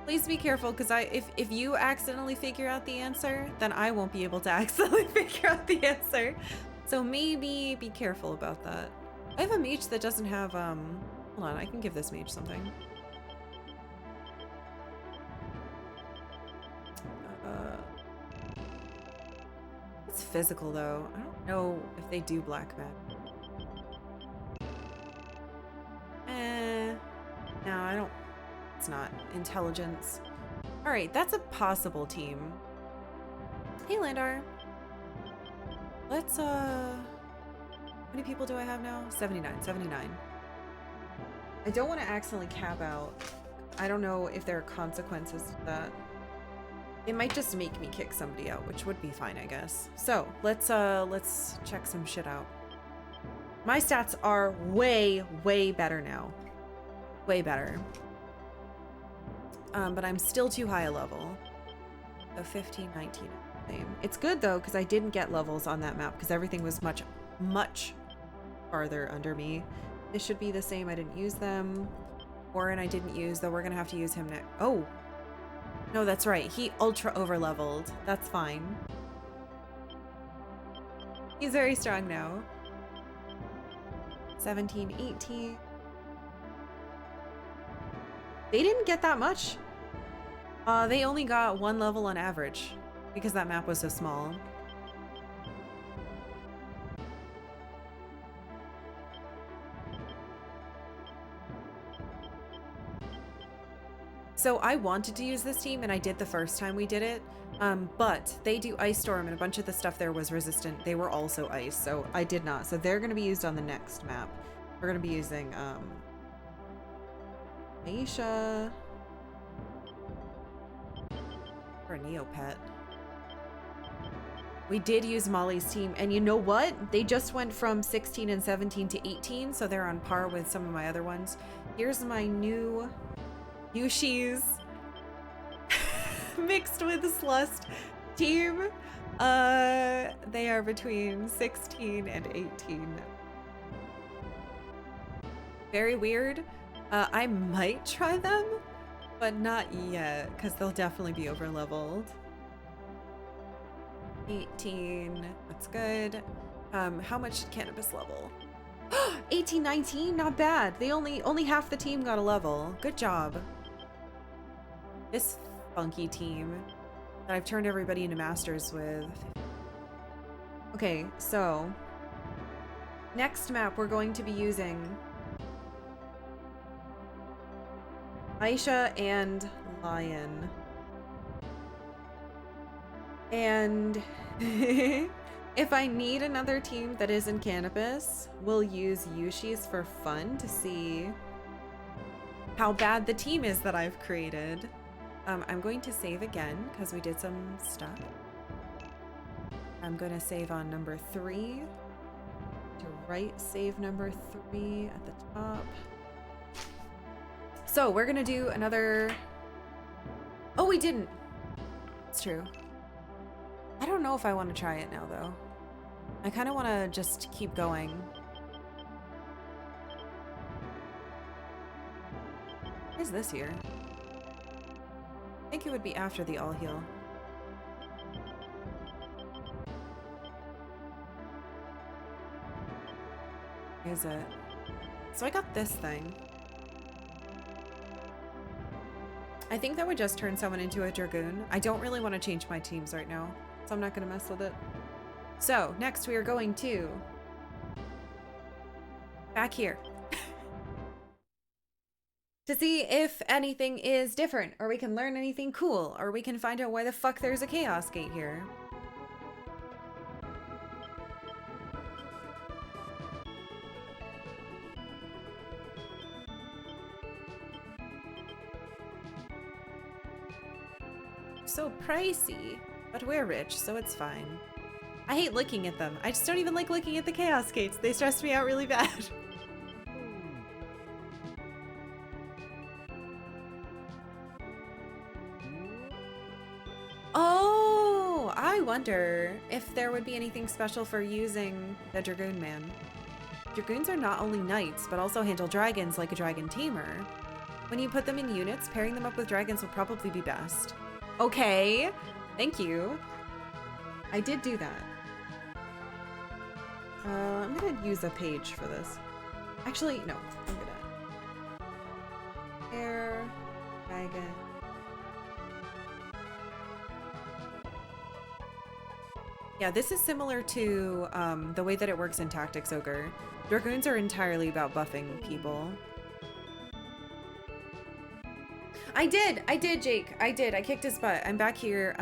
please be careful, because if you accidentally figure out the answer, then I won't be able to accidentally figure out the answer. So maybe be careful about that. I have a mage that doesn't have, hold on, I can give this mage something. It's physical though. I don't know if they do black magic. No, I don't. It's not. Intelligence. Alright, that's a possible team. Hey, Landar. Let's, how many people do I have now? 79. 79. I don't want to accidentally cap out. I don't know if there are consequences to that. It might just make me kick somebody out, which would be fine, I guess. So, let's check some shit out. My stats are way, way better now. Way better. But I'm still too high a level. So 15, 19. Same. It's good though, because I didn't get levels on that map because everything was much, much farther under me. This should be the same. I didn't use them. Warren I didn't use, though we're gonna have to use him next. Oh! No, that's right. He ultra over-leveled. That's fine. He's very strong now. 17, 18. They didn't get that much. They only got 1 level on average because that map was so small. So I wanted to use this team and I did the first time we did it, but they do Ice Storm and a bunch of the stuff there was resistant. They were also ice, so I did not. So they're going to be used on the next map. We're going to be using Aisha or a Neopet. We did use Molly's team, and you know what? They just went from 16 and 17 to 18, so they're on par with some of my other ones. Here's my new Yushi's mixed with Slust team. They are between 16 and 18. Very weird. I might try them, but not yet, because they'll definitely be over leveled. 18, that's good. How much did Cannabis level? 18, 19, not bad. They only half the team got a level. Good job. This funky team that I've turned everybody into masters with. Okay, so next map we're going to be using Aisha and Lion. And if I need another team that isn't Cannabis, we'll use Yushi's for fun to see how bad the team is that I've created. I'm going to save again because we did some stuff. I'm going to save on number 3. To right save number 3 at the top. So we're going to do another... Oh, we didn't. It's true. I don't know if I want to try it now, though. I kind of want to just keep going. Where's this here? I think it would be after the all heal. Is it? So I got this thing. I think that would just turn someone into a Dragoon. I don't really want to change my teams right now, so I'm not going to mess with it. So, next we are going to... back here. To see if anything is different, or we can learn anything cool, or we can find out why the fuck there's a Chaos Gate here. So pricey, but we're rich, so it's fine. I hate looking at them. I just don't even like looking at the Chaos Gates. They stress me out really bad. Oh, I wonder if there would be anything special for using the Dragoon Man. Dragoons are not only knights, but also handle dragons like a dragon tamer. When you put them in units, pairing them up with dragons will probably be best. Okay, thank you. I did do that. I'm gonna use a page for this. Actually, no, I'm gonna... Air, dragon. Yeah, this is similar to the way that it works in Tactics Ogre. Dragoons are entirely about buffing people. I did, Jake. I did. I kicked his butt. I'm back here.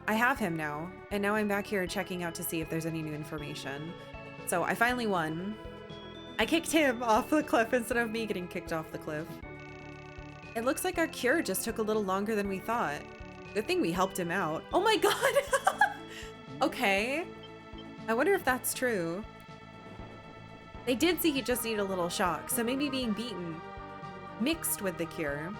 I have him now. And now I'm back here checking out to see if there's any new information. So I finally won. I kicked him off the cliff instead of me getting kicked off the cliff. It looks like our cure just took a little longer than we thought. Good thing we helped him out. Oh my god! Okay. I wonder if that's true. They did say he just needed a little shock, so maybe being beaten mixed with the cure.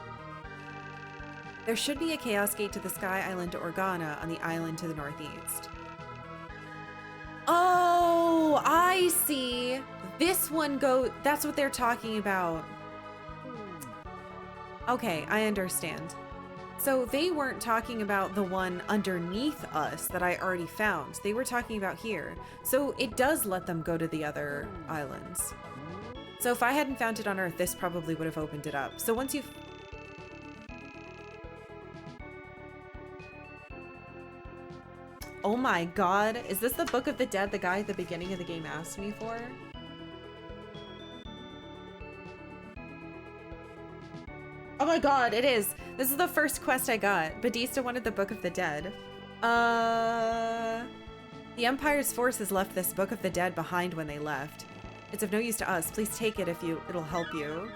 There should be a Chaos Gate to the Sky Island to Organa on the island to the northeast. Oh, I see. This one that's what they're talking about. Okay, I understand. So they weren't talking about the one underneath us that I already found. They were talking about here. So it does let them go to the other islands. So if I hadn't found it on Earth, this probably would have opened it up. So once you've... Oh my god. Is this the Book of the Dead the guy at the beginning of the game asked me for? Oh my god, it is. This is the first quest I got. Badista wanted the Book of the Dead. The Empire's forces left this Book of the Dead behind when they left. It's of no use to us. Please take it if it'll help you.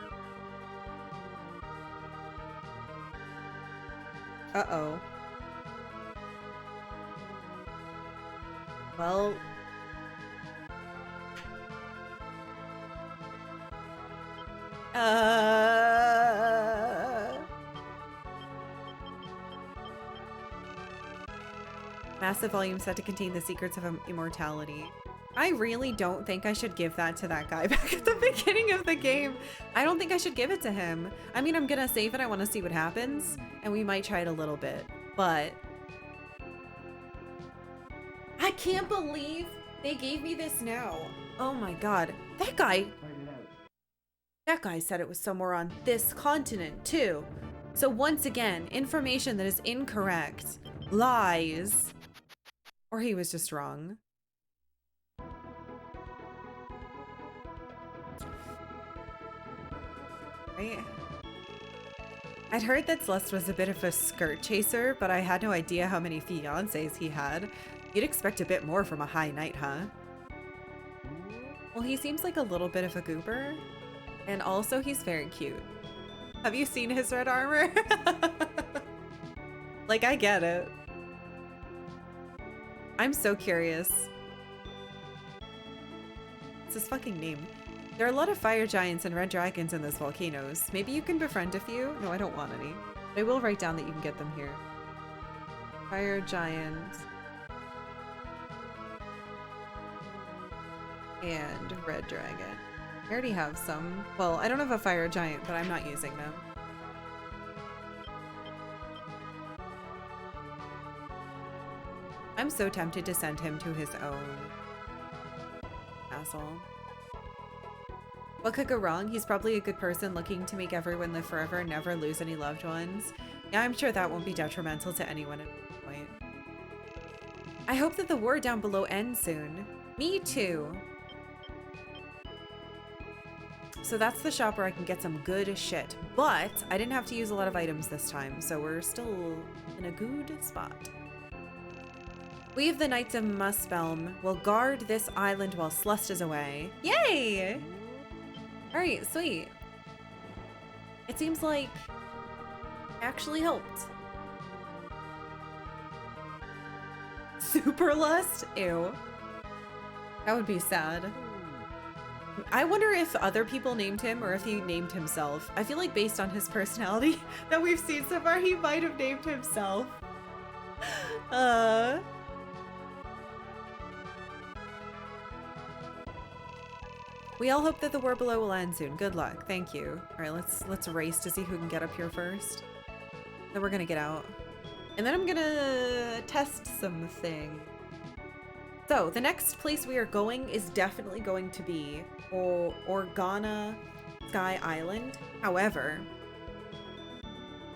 Uh-oh. Well... Massive volume set to contain the secrets of immortality. I really don't think I should give that to that guy back at the beginning of the game. I don't think I should give it to him. I mean, I'm gonna save it. I want to see what happens. And we might try it a little bit. But... I can't believe they gave me this now. Oh my god. That guy said it was somewhere on this continent, too. So once again, information that is incorrect. Lies. Or he was just wrong. Right? I'd heard that Celeste was a bit of a skirt chaser, but I had no idea how many fiancés he had. You'd expect a bit more from a high knight, huh? Well, he seems like a little bit of a goober. And also, he's very cute. Have you seen his red armor? Like, I get it. I'm so curious. It's his fucking name. There are a lot of fire giants and red dragons in those volcanoes. Maybe you can befriend a few? No, I don't want any. But I will write down that you can get them here. Fire giant. And red dragon. I already have some. Well, I don't have a fire giant, but I'm not using them. I'm so tempted to send him to his own castle. What could go wrong? He's probably a good person looking to make everyone live forever and never lose any loved ones. Yeah, I'm sure that won't be detrimental to anyone at any point. I hope that the war down below ends soon. Me too. So that's the shop where I can get some good shit. But I didn't have to use a lot of items this time, so we're still in a good spot. We of the Knights of Muspelm will guard this island while Celeste is away. Yay! Alright, sweet. It seems like it actually helped. Super lust? Ew. That would be sad. I wonder if other people named him or if he named himself. I feel like based on his personality that we've seen so far, he might have named himself. We all hope that the war below will end soon. Good luck. Thank you. All right, let's race to see who can get up here first. Then we're gonna get out. And then I'm gonna test something. So the next place we are going is definitely going to be Organa Sky Island. However,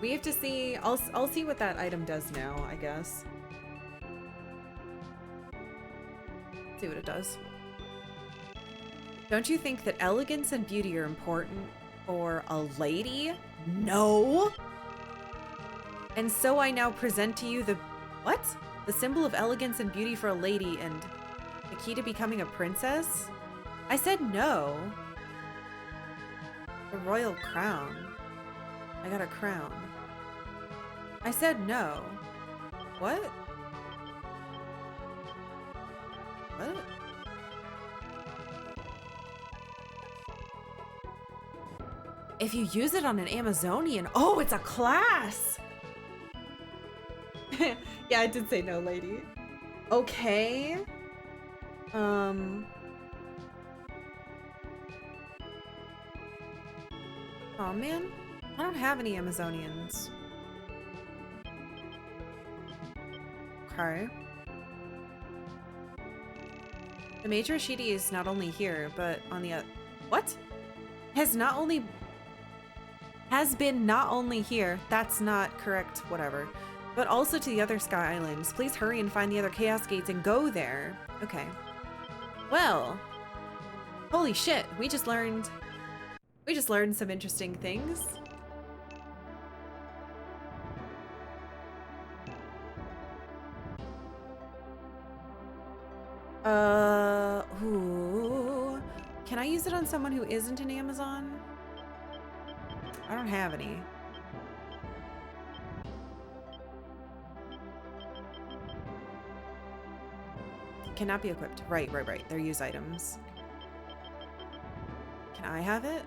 we have to see, I'll see what that item does now, I guess. See what it does. Don't you think that elegance and beauty are important for a lady? No. And so I now present to you the, what? The symbol of elegance and beauty for a lady and the key to becoming a princess? I said no. The royal crown. I got a crown. I said no. What? What? If you use it on an Amazonian, oh, it's a class. Yeah, I did say no, lady. Okay. Oh man, I don't have any Amazonians. Okay. The Major Ashidi is not only here, but on the what? Has been not only here. That's not correct, whatever. But also to the other Sky Islands. Please hurry and find the other Chaos Gates and go there. Okay. Well, holy shit, we just learned some interesting things. Ooh. Can I use it on someone who isn't an Amazon? I don't have any. Cannot be equipped. Right. They're use items. Can I have it?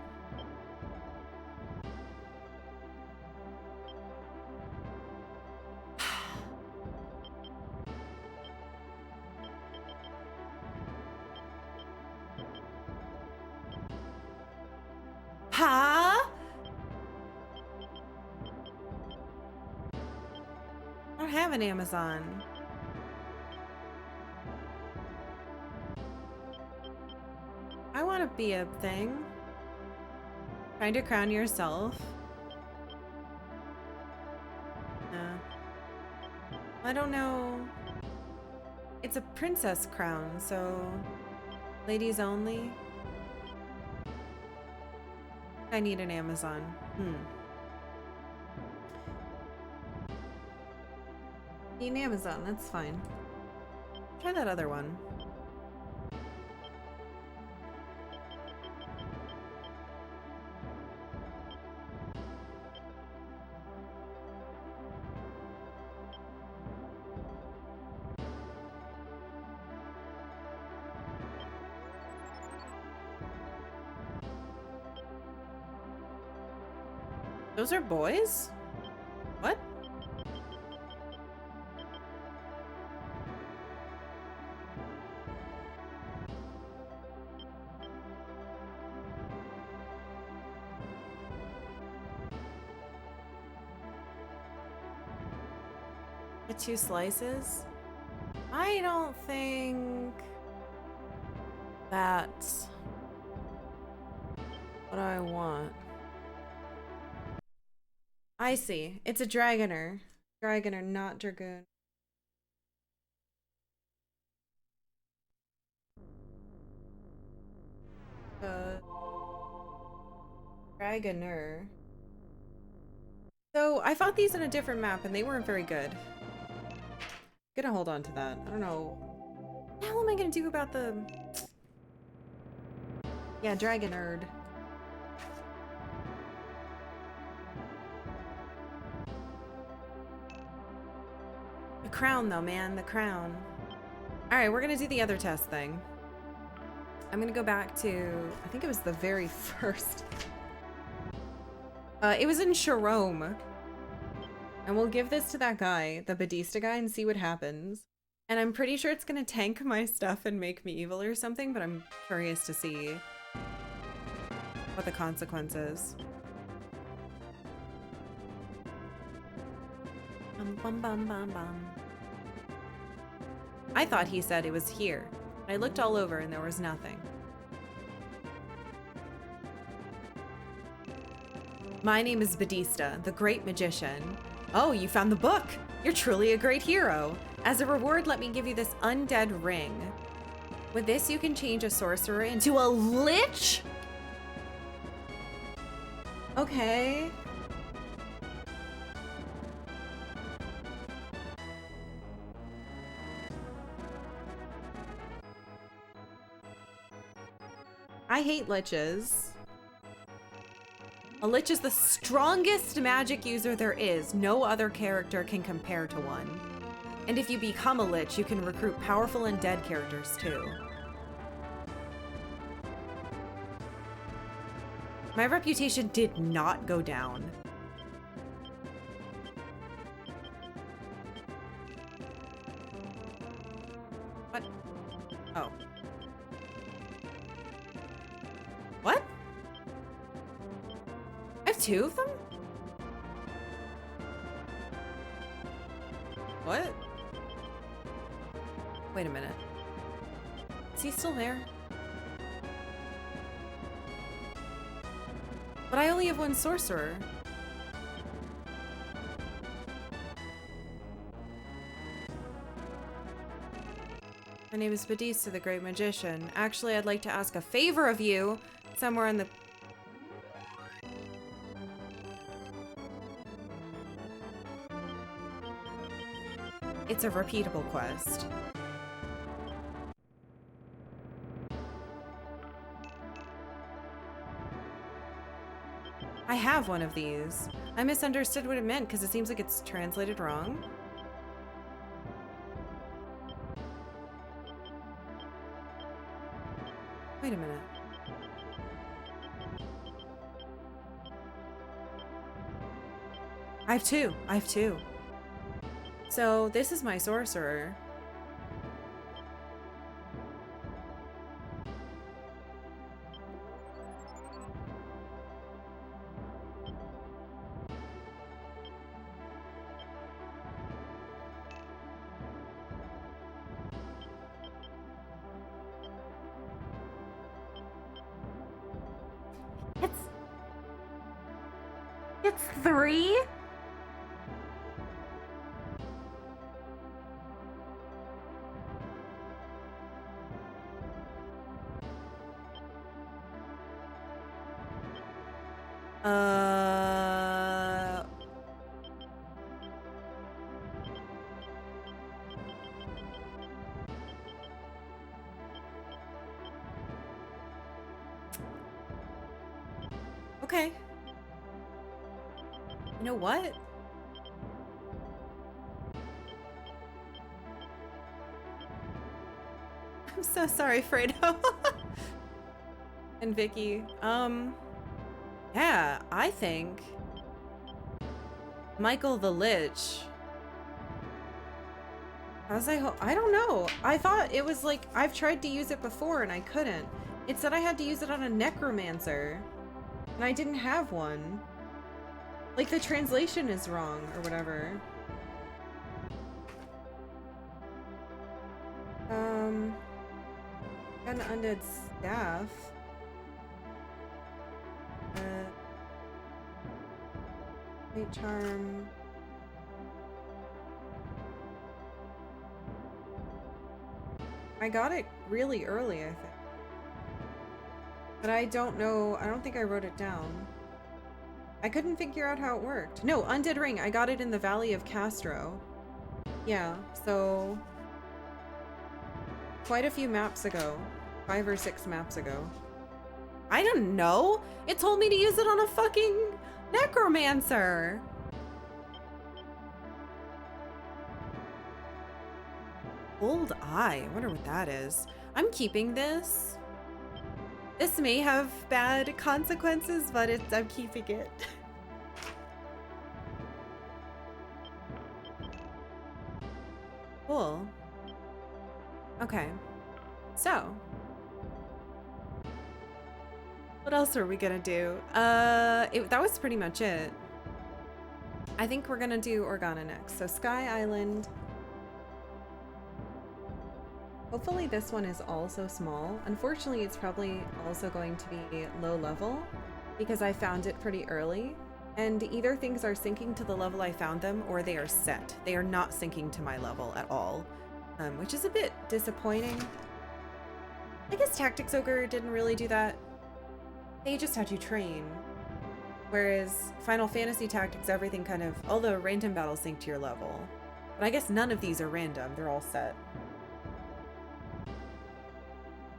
Huh? I don't have an Amazon. I want to be a thing. Trying to crown yourself. No. I don't know. It's a princess crown, so ladies only. I need an Amazon. Need an Amazon, that's fine. Try that other one. Those are boys? What? The 2 slices? I don't think that's what I want. I see. It's a Dragoner. Dragoner, not Dragoon. Dragoner. So, I fought these in a different map and they weren't very good. Gonna hold on to that. I don't know. What the hell am I gonna do about the... Yeah, Dragonerd. The crown though, man. The crown. Alright, we're gonna do the other test thing. I'm gonna go back to... I think it was the very first... it was in Sharome. And we'll give this to that guy, the Badista guy, and see what happens. And I'm pretty sure it's gonna tank my stuff and make me evil or something, but I'm curious to see what the consequence is. Bum, bum, bum, bum. I thought he said it was here. I looked all over and there was nothing. My name is Badista, the great magician. Oh, you found the book! You're truly a great hero! As a reward, let me give you this undead ring. With this, you can change a sorcerer into a lich? Okay. I hate liches. A lich is the strongest magic user there is. No other character can compare to one. And if you become a lich, you can recruit powerful and dead characters too. My reputation did not go down. Oh. What? I have 2 of them? What? Wait a minute. Is he still there? But I only have 1 sorcerer. My name is Badista, the Great Magician. Actually, I'd like to ask a favor of you. Somewhere in the... It's a repeatable quest. I have one of these. I misunderstood what it meant because it seems like it's translated wrong. Wait a minute. I have 2. I have 2. So this is my sorcerer. It's 3? Okay. You know what? I'm so sorry, Fredo. And Vicky. Yeah, I think Michael the Lich. I don't know. I thought it was like, I've tried to use it before and I couldn't. It said I had to use it on a necromancer. And I didn't have one. Like the translation is wrong or whatever. Got an undead staff. Fate charm. I got it really early, I think. But I don't know, I don't think I wrote it down. I couldn't figure out how it worked. No, Undead Ring, I got it in the Valley of Castro. Yeah, so quite a few maps ago. 5 or 6 maps ago. I don't know! It told me to use it on a fucking necromancer! Old Eye, I wonder what that is. I'm keeping this. This may have bad consequences, but I'm keeping it. Cool. Okay. So. What else are we gonna do? That was pretty much it. I think we're gonna do Organa next. So Sky Island. Hopefully this one is also small. Unfortunately, it's probably also going to be low level because I found it pretty early. And either things are syncing to the level I found them or they are set. They are not syncing to my level at all, which is a bit disappointing. I guess Tactics Ogre didn't really do that. They just had to train. Whereas Final Fantasy Tactics, everything kind of, all the random battles sync to your level. But I guess none of these are random, they're all set.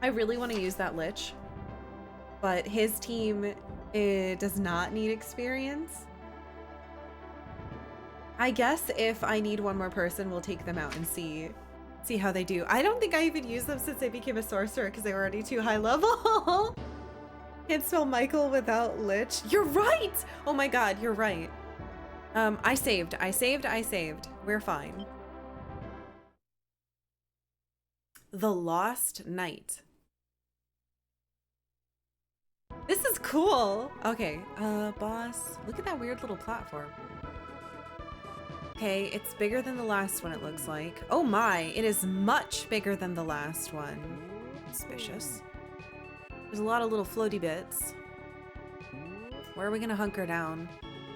I really want to use that Lich, but his team does not need experience. I guess if I need one more person, we'll take them out and see how they do. I don't think I even used them since I became a sorcerer because they were already too high level. Can't spell Michael without Lich. You're right! Oh my god, you're right. I saved. We're fine. The Lost Knight. This is cool. Okay, boss. Look at that weird little platform. Okay, it's bigger than the last one, it looks like. Oh my, it is much bigger than the last one. Suspicious. There's a lot of little floaty bits. Where are we gonna hunker down?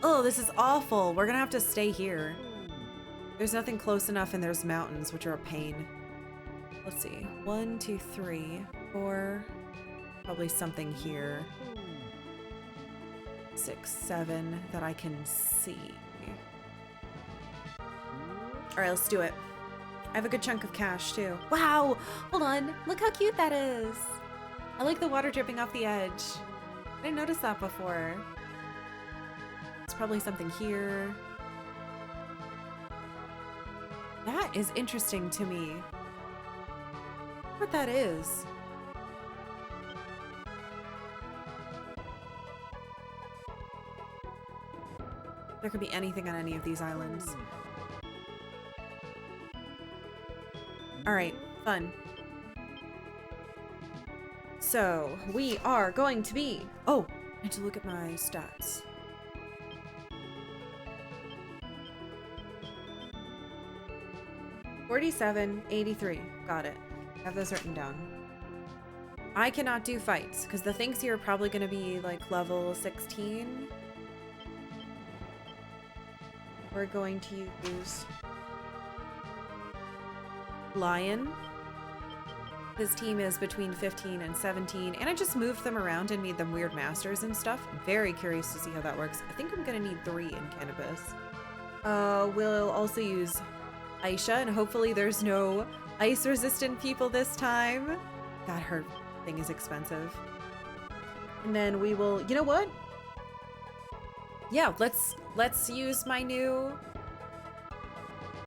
Oh, this is awful. We're gonna have to stay here. There's nothing close enough and there's mountains, which are a pain. Let's see. 1, 2, 3, 4. Probably something here. 6, 7 that I can see. All right, let's do it. I have a good chunk of cash too. Wow, hold on. Look how cute that is. I like the water dripping off the edge. I didn't notice that before. It's probably something here. That is interesting to me. What that is. There could be anything on any of these islands. All right, fun. So we are going to be, oh, I need to look at my stats. $47, 83, got it. Have those written down. I cannot do fights because the things here are probably going to be like level 16. We're going to use Lion. His team is between 15 and 17, and I just moved them around and made them weird masters and stuff. I'm very curious to see how that works. I think I'm gonna need 3 in Cannabis. We'll also use Aisha, and hopefully there's no ice-resistant people this time. God, her thing is expensive. And then we will, you know what? Yeah, let's use my new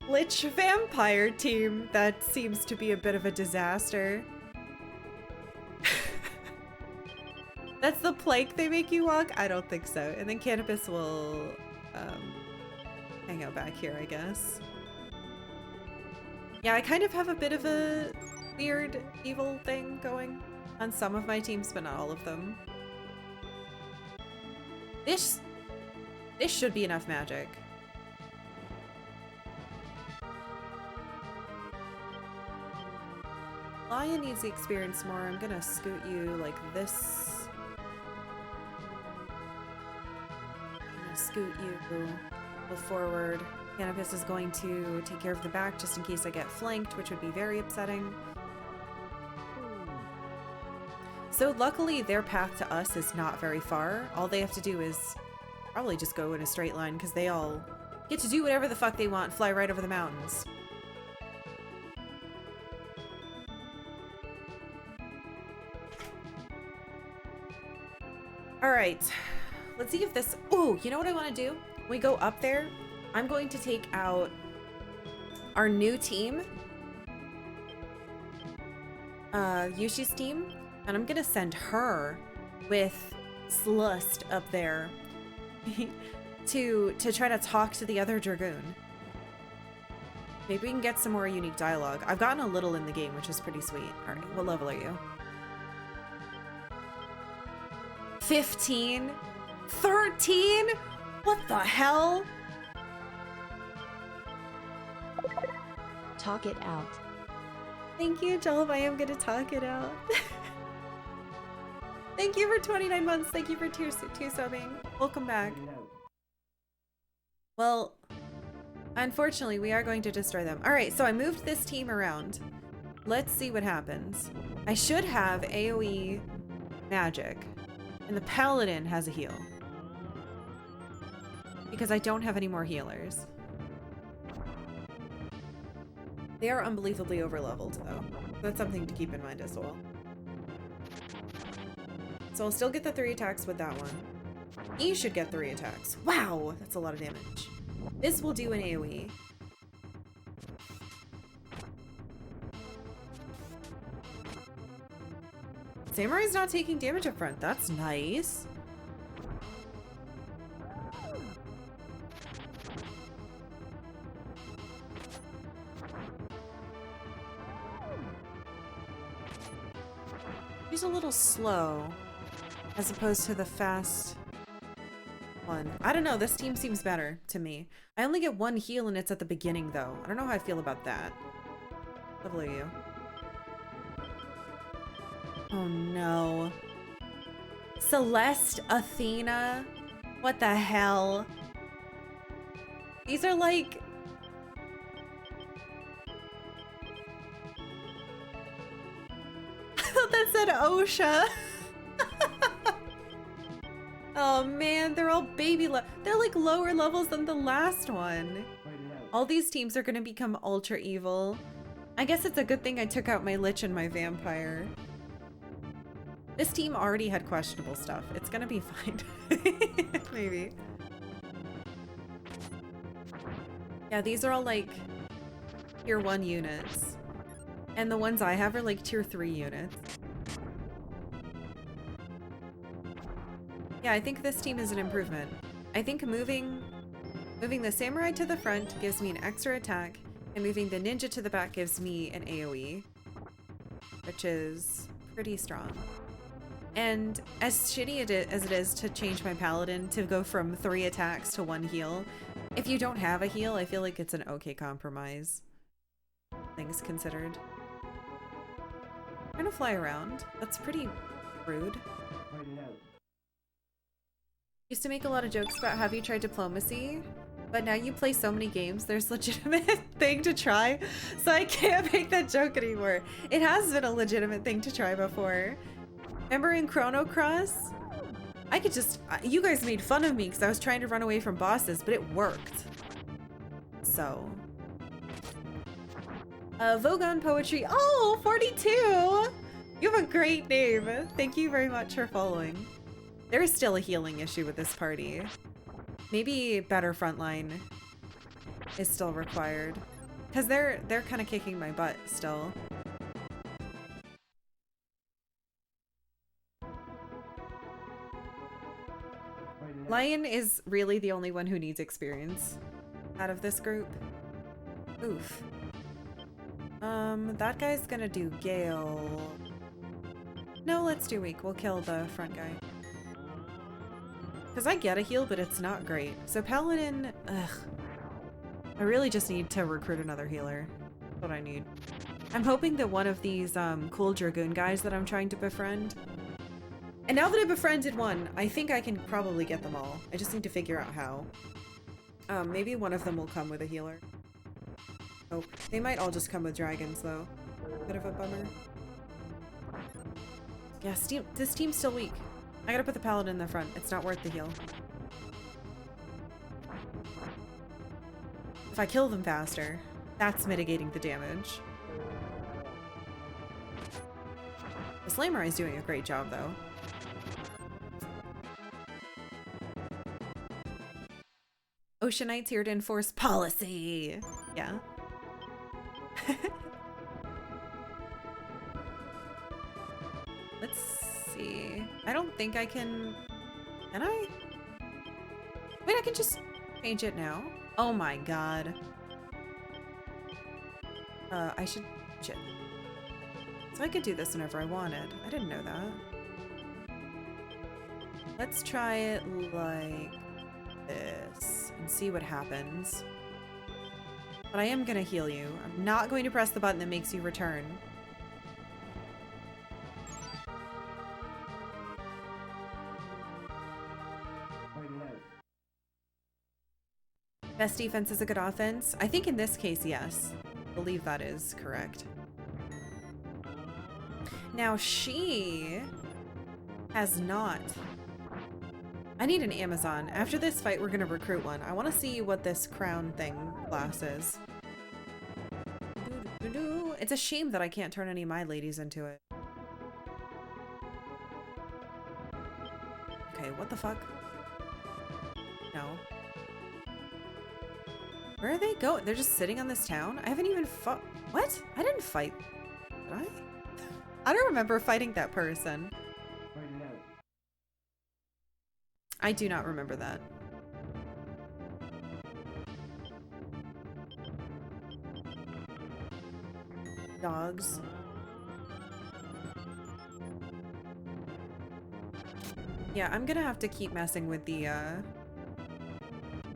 Lich Vampire team. That seems to be a bit of a disaster. That's the plank they make you walk? I don't think so. And then Cannabis will hang out back here, I guess. Yeah, I kind of have a bit of a weird evil thing going on some of my teams, but not all of them. This should be enough magic. Lion needs the experience more. I'm gonna scoot you like this. I'm gonna scoot you forward. Cannabis is going to take care of the back just in case I get flanked, which would be very upsetting. So luckily their path to us is not very far. All they have to do is probably just go in a straight line because they all get to do whatever the fuck they want, fly right over the mountains. All right, let's see if this, oh, you know what I want to do? When we go up there, I'm going to take out our new team, Yushi's team, and I'm gonna send her with Slust up there to try to talk to the other Dragoon. Maybe we can get some more unique dialogue. I've gotten a little in the game, which is pretty sweet. All right, what level are you? 15? 13? What the hell? Talk it out. Thank you, Jolb. I am gonna talk it out. Thank you for 29 months. Thank you for two subbing. Welcome back. Well, unfortunately, we are going to destroy them. All right, so I moved this team around. Let's see what happens. I should have AoE magic, and the Paladin has a heal. Because I don't have any more healers. They are unbelievably overleveled, though. That's something to keep in mind as well. So I'll still get the 3 attacks with that one. He should get 3 attacks. Wow, that's a lot of damage. This will do an AoE. Samurai's not taking damage up front. That's nice. She's a little slow as opposed to the fast one. I don't know, this team seems better to me. I only get one heal and it's at the beginning though. I don't know how I feel about that. Lovely you. Oh no. Celeste, Athena, what the hell? These are like... I thought that said OSHA. Oh man, they're all baby they're like lower levels than the last one. All these teams are gonna become ultra evil. I guess it's a good thing I took out my Lich and my Vampire. This team already had questionable stuff. It's gonna be fine. Maybe. Yeah, these are all like tier 1 units. And the ones I have are like tier 3 units. Yeah, I think this team is an improvement. I think moving the samurai to the front gives me an extra attack, and moving the ninja to the back gives me an AoE, which is pretty strong. And as shitty as it is to change my paladin to go from 3 attacks to 1 heal, if you don't have a heal, I feel like it's an okay compromise. Things considered. I'm trying to fly around. That's pretty rude. Used to make a lot of jokes about have you tried diplomacy, but now you play so many games, there's legitimate thing to try, so I can't make that joke anymore. It has been a legitimate thing to try before. Remember in Chrono Cross? I could just, you guys made fun of me because I was trying to run away from bosses, but it worked. So. Vogon Poetry, oh, 42! You have a great name. Thank you very much for following. There is still a healing issue with this party. Maybe better frontline is still required. Because they're kind of kicking my butt still. Lion is really the only one who needs experience out of this group. Oof. That guy's gonna do Gale. No, let's do weak. We'll kill the front guy. Because I get a heal, but it's not great. So Paladin, ugh. I really just need to recruit another healer. That's what I need. I'm hoping that one of these cool Dragoon guys that I'm trying to befriend. And now that I befriended one, I think I can probably get them all. I just need to figure out how. Maybe one of them will come with a healer. Oh, they might all just come with dragons though. Bit of a bummer. Yeah, this team's still weak. I gotta put the paladin in the front. It's not worth the heal. If I kill them faster, that's mitigating the damage. The Slamer is doing a great job though. Oceanites here to enforce policy. Yeah. Let's see. I don't think I can I? Wait, I can just change it now. Oh my god. I should shit. So I could do this whenever I wanted. I didn't know that. Let's try it like this and see what happens. But I am gonna heal you. I'm not going to press the button that makes you return. Best defense is a good offense? I think in this case, yes. I believe that is correct. Now she has not. I need an Amazon. After this fight, we're gonna recruit one. I want to see what this crown thing class is. It's a shame that I can't turn any of my ladies into it. Okay, what the fuck? No. Where are they going? They're just sitting on this town? I haven't even fought. What? I didn't fight. Did I? I don't remember fighting that person. I do not remember that. Dogs. Yeah, I'm gonna have to keep messing with the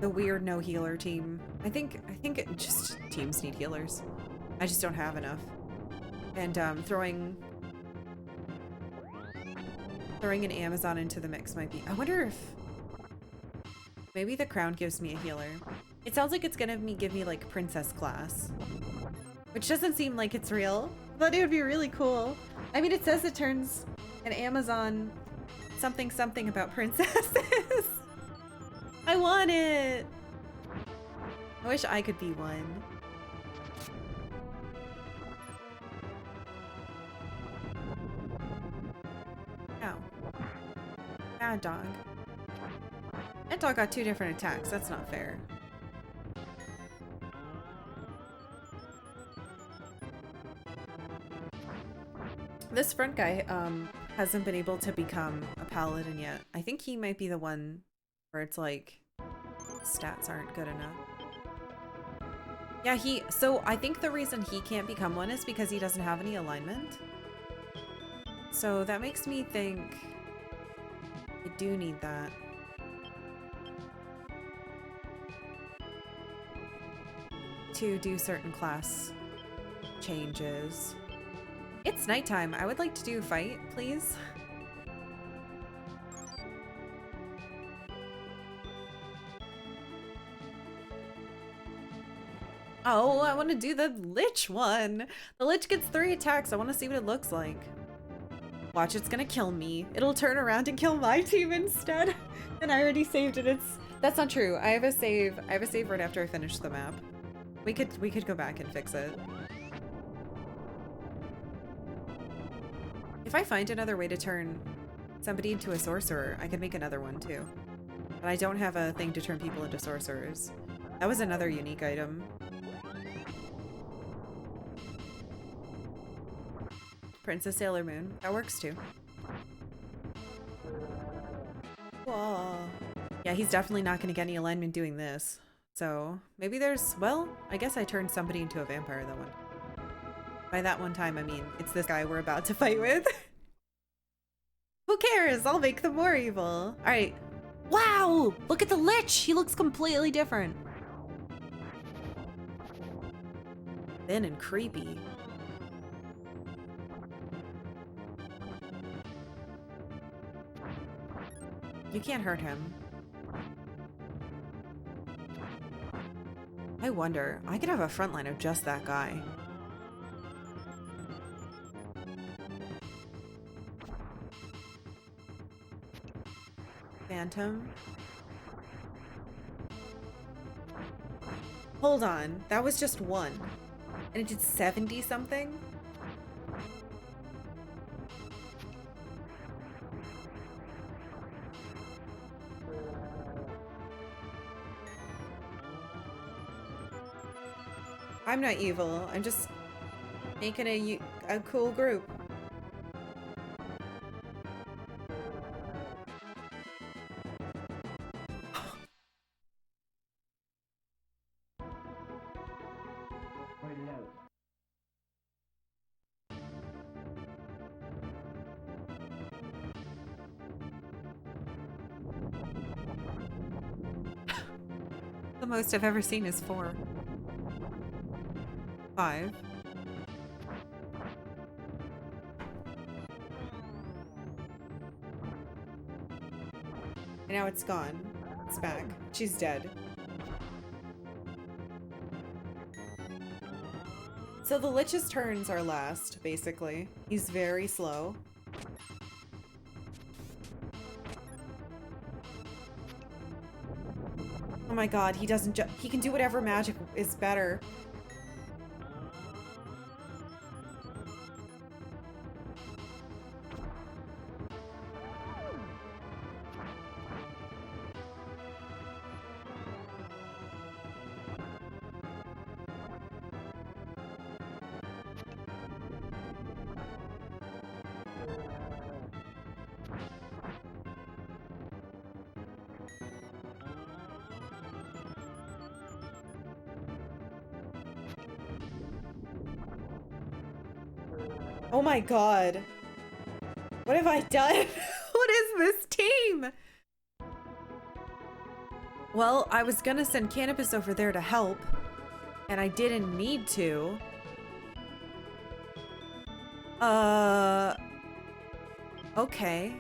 weird no healer team. I think it just teams need healers. I just don't have enough. And throwing an Amazon into the mix might be. I wonder if maybe the crown gives me a healer. It sounds like it's gonna give me like princess class, which doesn't seem like it's real, but it would be really cool. I mean, it says it turns an Amazon something something about princesses. I want it. I wish I could be one. Ow. Bad dog. That dog got 2 different attacks. That's not fair. This front guy hasn't been able to become a paladin yet. I think he might be the one where it's like stats aren't good enough. Yeah, so I think the reason he can't become one is because he doesn't have any alignment. So that makes me think I do need that. To do certain class changes. It's nighttime. I would like to do a fight, please. Oh, I want to do the Lich one. The Lich gets 3 attacks. I want to see what it looks like. Watch, it's gonna kill me. It'll turn around and kill my team instead. And I already saved it. That's not true. I have a save right after I finish the map. We could go back and fix it. If I find another way to turn somebody into a sorcerer, I could make another one too. But I don't have a thing to turn people into sorcerers. That was another unique item. Princess Sailor Moon. That works too. Whoa. Yeah, he's definitely not going to get any alignment doing this. So maybe there's, well, I guess I turned somebody into a vampire that one. By that one time, I mean, it's this guy we're about to fight with. Who cares? I'll make them more evil. All right. Wow! Look at the Lich! He looks completely different. Thin and creepy. You can't hurt him. I wonder, I could have a front line of just that guy. Phantom. Hold on, that was just 1. And it did 70 something? I'm not evil. I'm just making a cool group. The most I've ever seen is 4. 5. And now it's gone. It's back. She's dead. So the Lich's turns are last, basically. He's very slow. Oh my god, he doesn't he can do whatever magic is better. Oh my god. What have I done? What is this team? Well, I was gonna send Cannabis over there to help, and I didn't need to. Okay.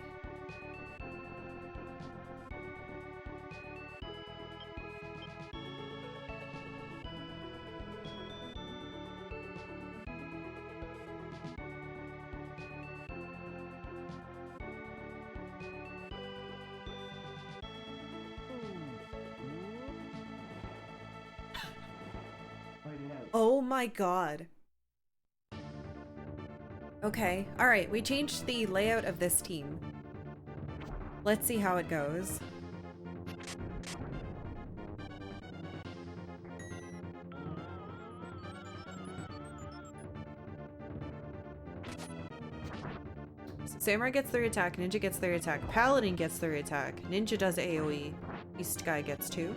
Oh my god. Okay, alright, we changed the layout of this team. Let's see how it goes. Samurai gets 3 attack, Ninja gets 3 attack, Paladin gets 3 attack, Ninja does AoE, Beast Guy gets 2.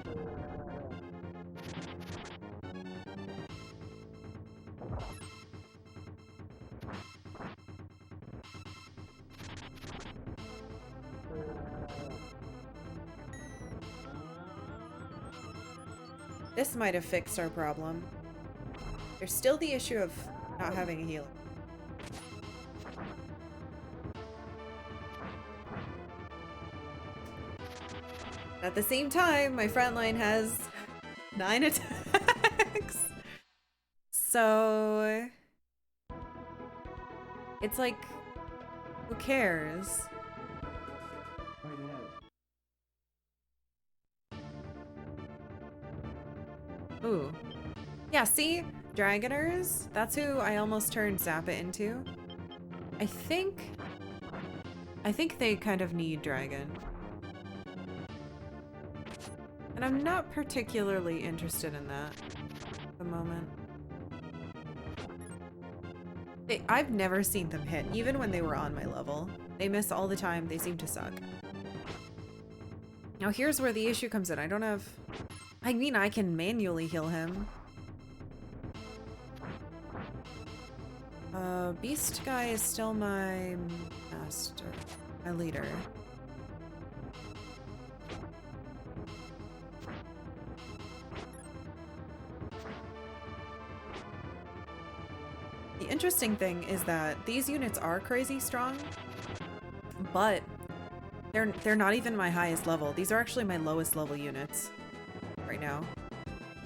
This might have fixed our problem. There's still the issue of not having a heal. At the same time, my front line has 9 attacks. So it's like, who cares? Ooh. Yeah, see? Dragoners? That's who I almost turned Zappa into. I think they kind of need Dragon. And I'm not particularly interested in that at the moment. I've never seen them hit, even when they were on my level. They miss all the time, they seem to suck. Now here's where the issue comes in. I don't have... I mean, I can manually heal him. Beast Guy is still my master, my leader. The interesting thing is that these units are crazy strong, but they're not even my highest level. These are actually my lowest level units right now.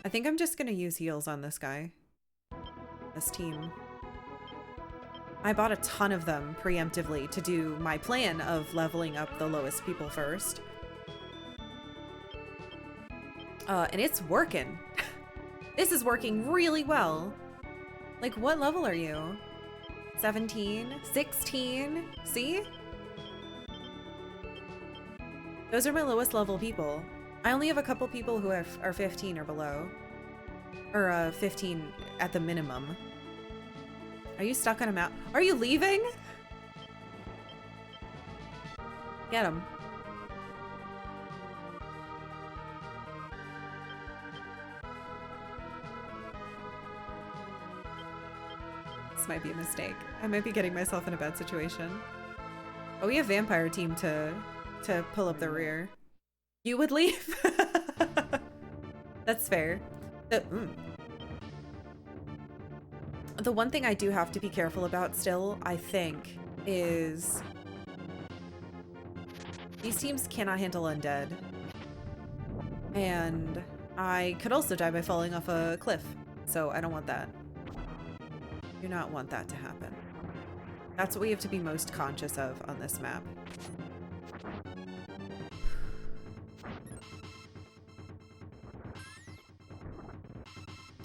I think I'm just gonna use heals on this guy. This team. I bought a ton of them preemptively to do my plan of leveling up the lowest people first. And it's working. This is working really well. Like, what level are you? 17? 16? See? Those are my lowest level people. I only have a couple people who are 15 or below. Or 15 at the minimum. Are you stuck on a map? Are you leaving? Get him. This might be a mistake. I might be getting myself in a bad situation. Oh, we have vampire team to pull up the rear. You would leave? That's fair. The one thing I do have to be careful about still, I think, is these teams cannot handle undead. And I could also die by falling off a cliff, so I don't want that. Do not want that to happen. That's what we have to be most conscious of on this map.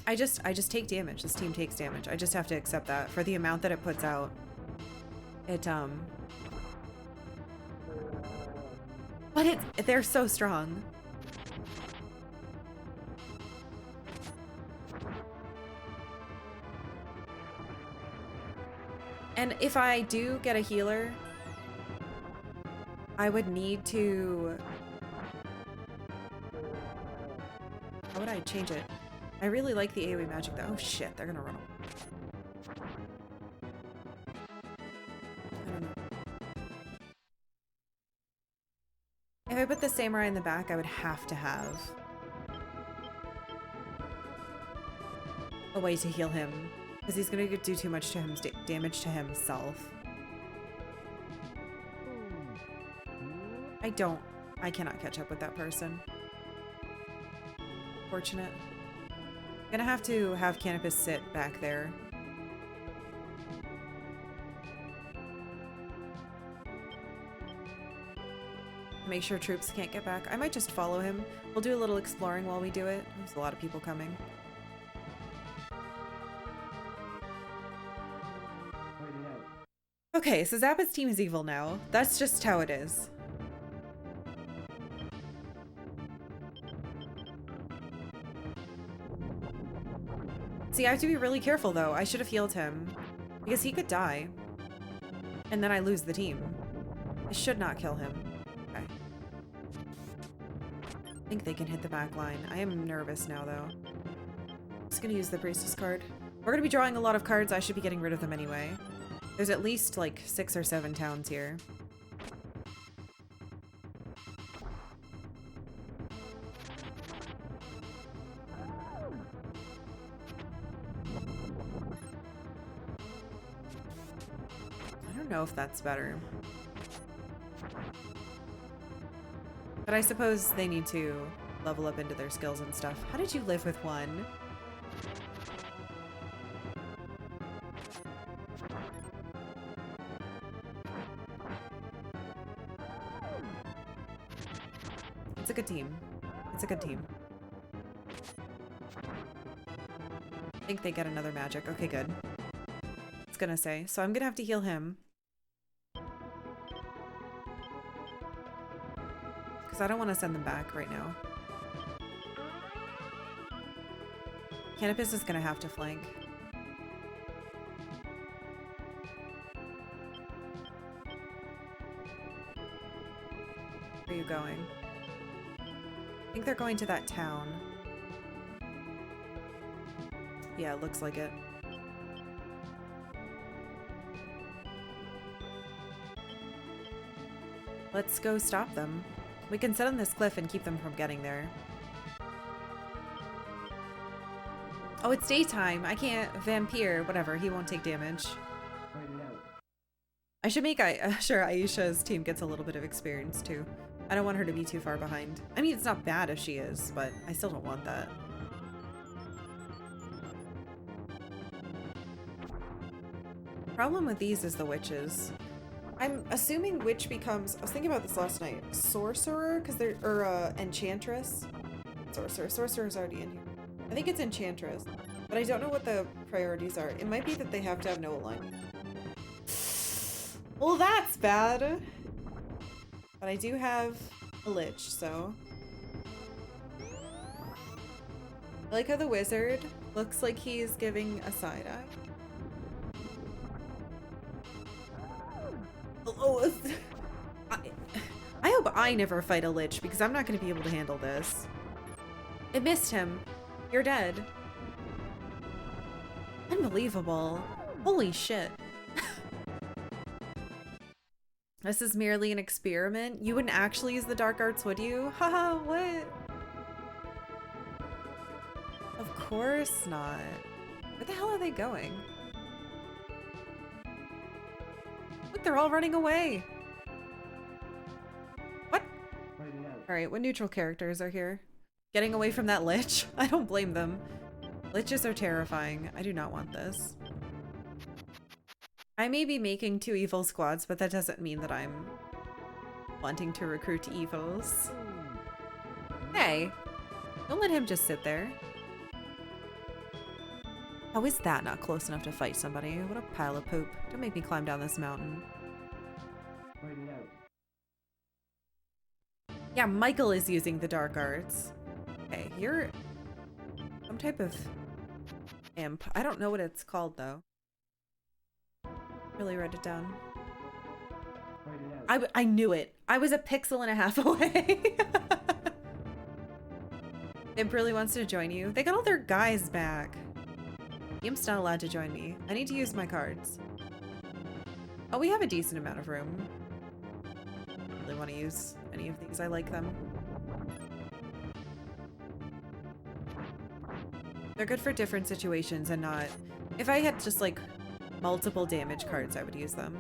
I just take damage. This team takes damage. I just have to accept that for the amount that it puts out. But they're so strong. And if I do get a healer, I would need to... How would I change it? I really like the AoE magic though. Oh shit, they're gonna run away. I don't know. If I put this samurai in the back, I would have to have a way to heal him, because he's gonna do too much to him, damage to himself. I cannot catch up with that person. Fortunate. I'm gonna have to have Canopus sit back there. Make sure troops can't get back. I might just follow him. We'll do a little exploring while we do it. There's a lot of people coming. Okay, so Zappa's team is evil now. That's just how it is. See, I have to be really careful though. I should have healed him because he could die. And then I lose the team. I should not kill him. Okay. I think they can hit the back line. I am nervous now though. I'm just gonna use the Priestess card. We're gonna be drawing a lot of cards. I should be getting rid of them anyway. There's at least like 6 or 7 towns here. I don't know if that's better. But I suppose they need to level up into their skills and stuff. How did you live with one? It's a good team. It's a good team. I think they get another magic. Okay, good. It's gonna say. So I'm gonna have to heal him. Because I don't want to send them back right now. Canopus is gonna have to flank. Where are you going? I think they're going to that town. Yeah, it looks like it. Let's go stop them. We can sit on this cliff and keep them from getting there. Oh, it's daytime. I can't vampire. Whatever. He won't take damage. I should make sure Aisha's team gets a little bit of experience too. I don't want her to be too far behind. I mean, it's not bad if she is, but I still don't want that. Problem with these is the witches. I'm assuming witch becomes, I was thinking about this last night, sorcerer, because they're, or enchantress. Sorcerer's already in here. I think it's enchantress, but I don't know what the priorities are. It might be that they have to have no alignment. Well, that's bad. But I do have a lich, so. I like how the wizard looks like he's giving a side eye. Oh, I hope I never fight a lich because I'm not going to be able to handle this. It missed him. You're dead. Unbelievable. Holy shit. This is merely an experiment? You wouldn't actually use the dark arts, would you? Haha, what? Of course not. Where the hell are they going? Look, they're all running away. What? Alright, what neutral characters are here? Getting away from that lich? I don't blame them. Liches are terrifying. I do not want this. I may be making 2 evil squads, but that doesn't mean that I'm wanting to recruit evils. Hey, don't let him just sit there. How is that not close enough to fight somebody? What a pile of poop. Don't make me climb down this mountain. Yeah, Michael is using the dark arts. Okay, you're some type of imp. I don't know what it's called though. Really write it down. I knew it. I was a pixel and a half away. Imp really wants to join you. They got all their guys back. Imp's not allowed to join me. I need to use my cards. Oh, we have a decent amount of room. I really want to use any of these. I like them. They're good for different situations and not... If I had just like multiple damage cards, I would use them.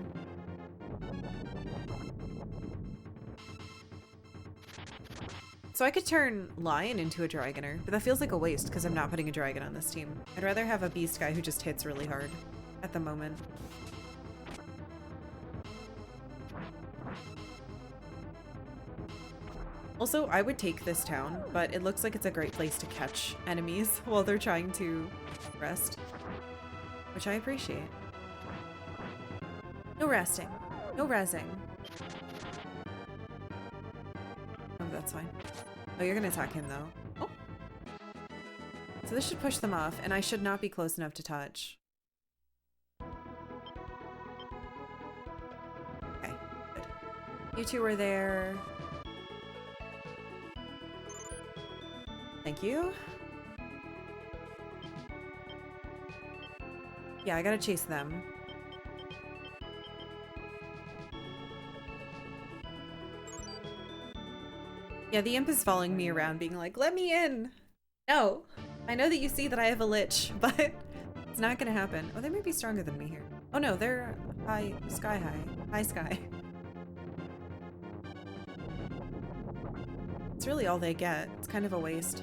So I could turn Lion into a Dragoner, but that feels like a waste because I'm not putting a dragon on this team. I'd rather have a beast guy who just hits really hard at the moment. Also, I would take this town, but it looks like it's a great place to catch enemies while they're trying to rest, which I appreciate. No resting. No rezzing. Oh, that's fine. Oh, you're gonna attack him though. Oh. So this should push them off, and I should not be close enough to touch. Okay, good. You two are there. Thank you. Yeah, I gotta chase them. Yeah, the imp is following me around being like, let me in! No! I know that you see that I have a lich, but it's not gonna happen. Oh, they might be stronger than me here. Oh no, they're high, sky high. High sky. It's really all they get. It's kind of a waste.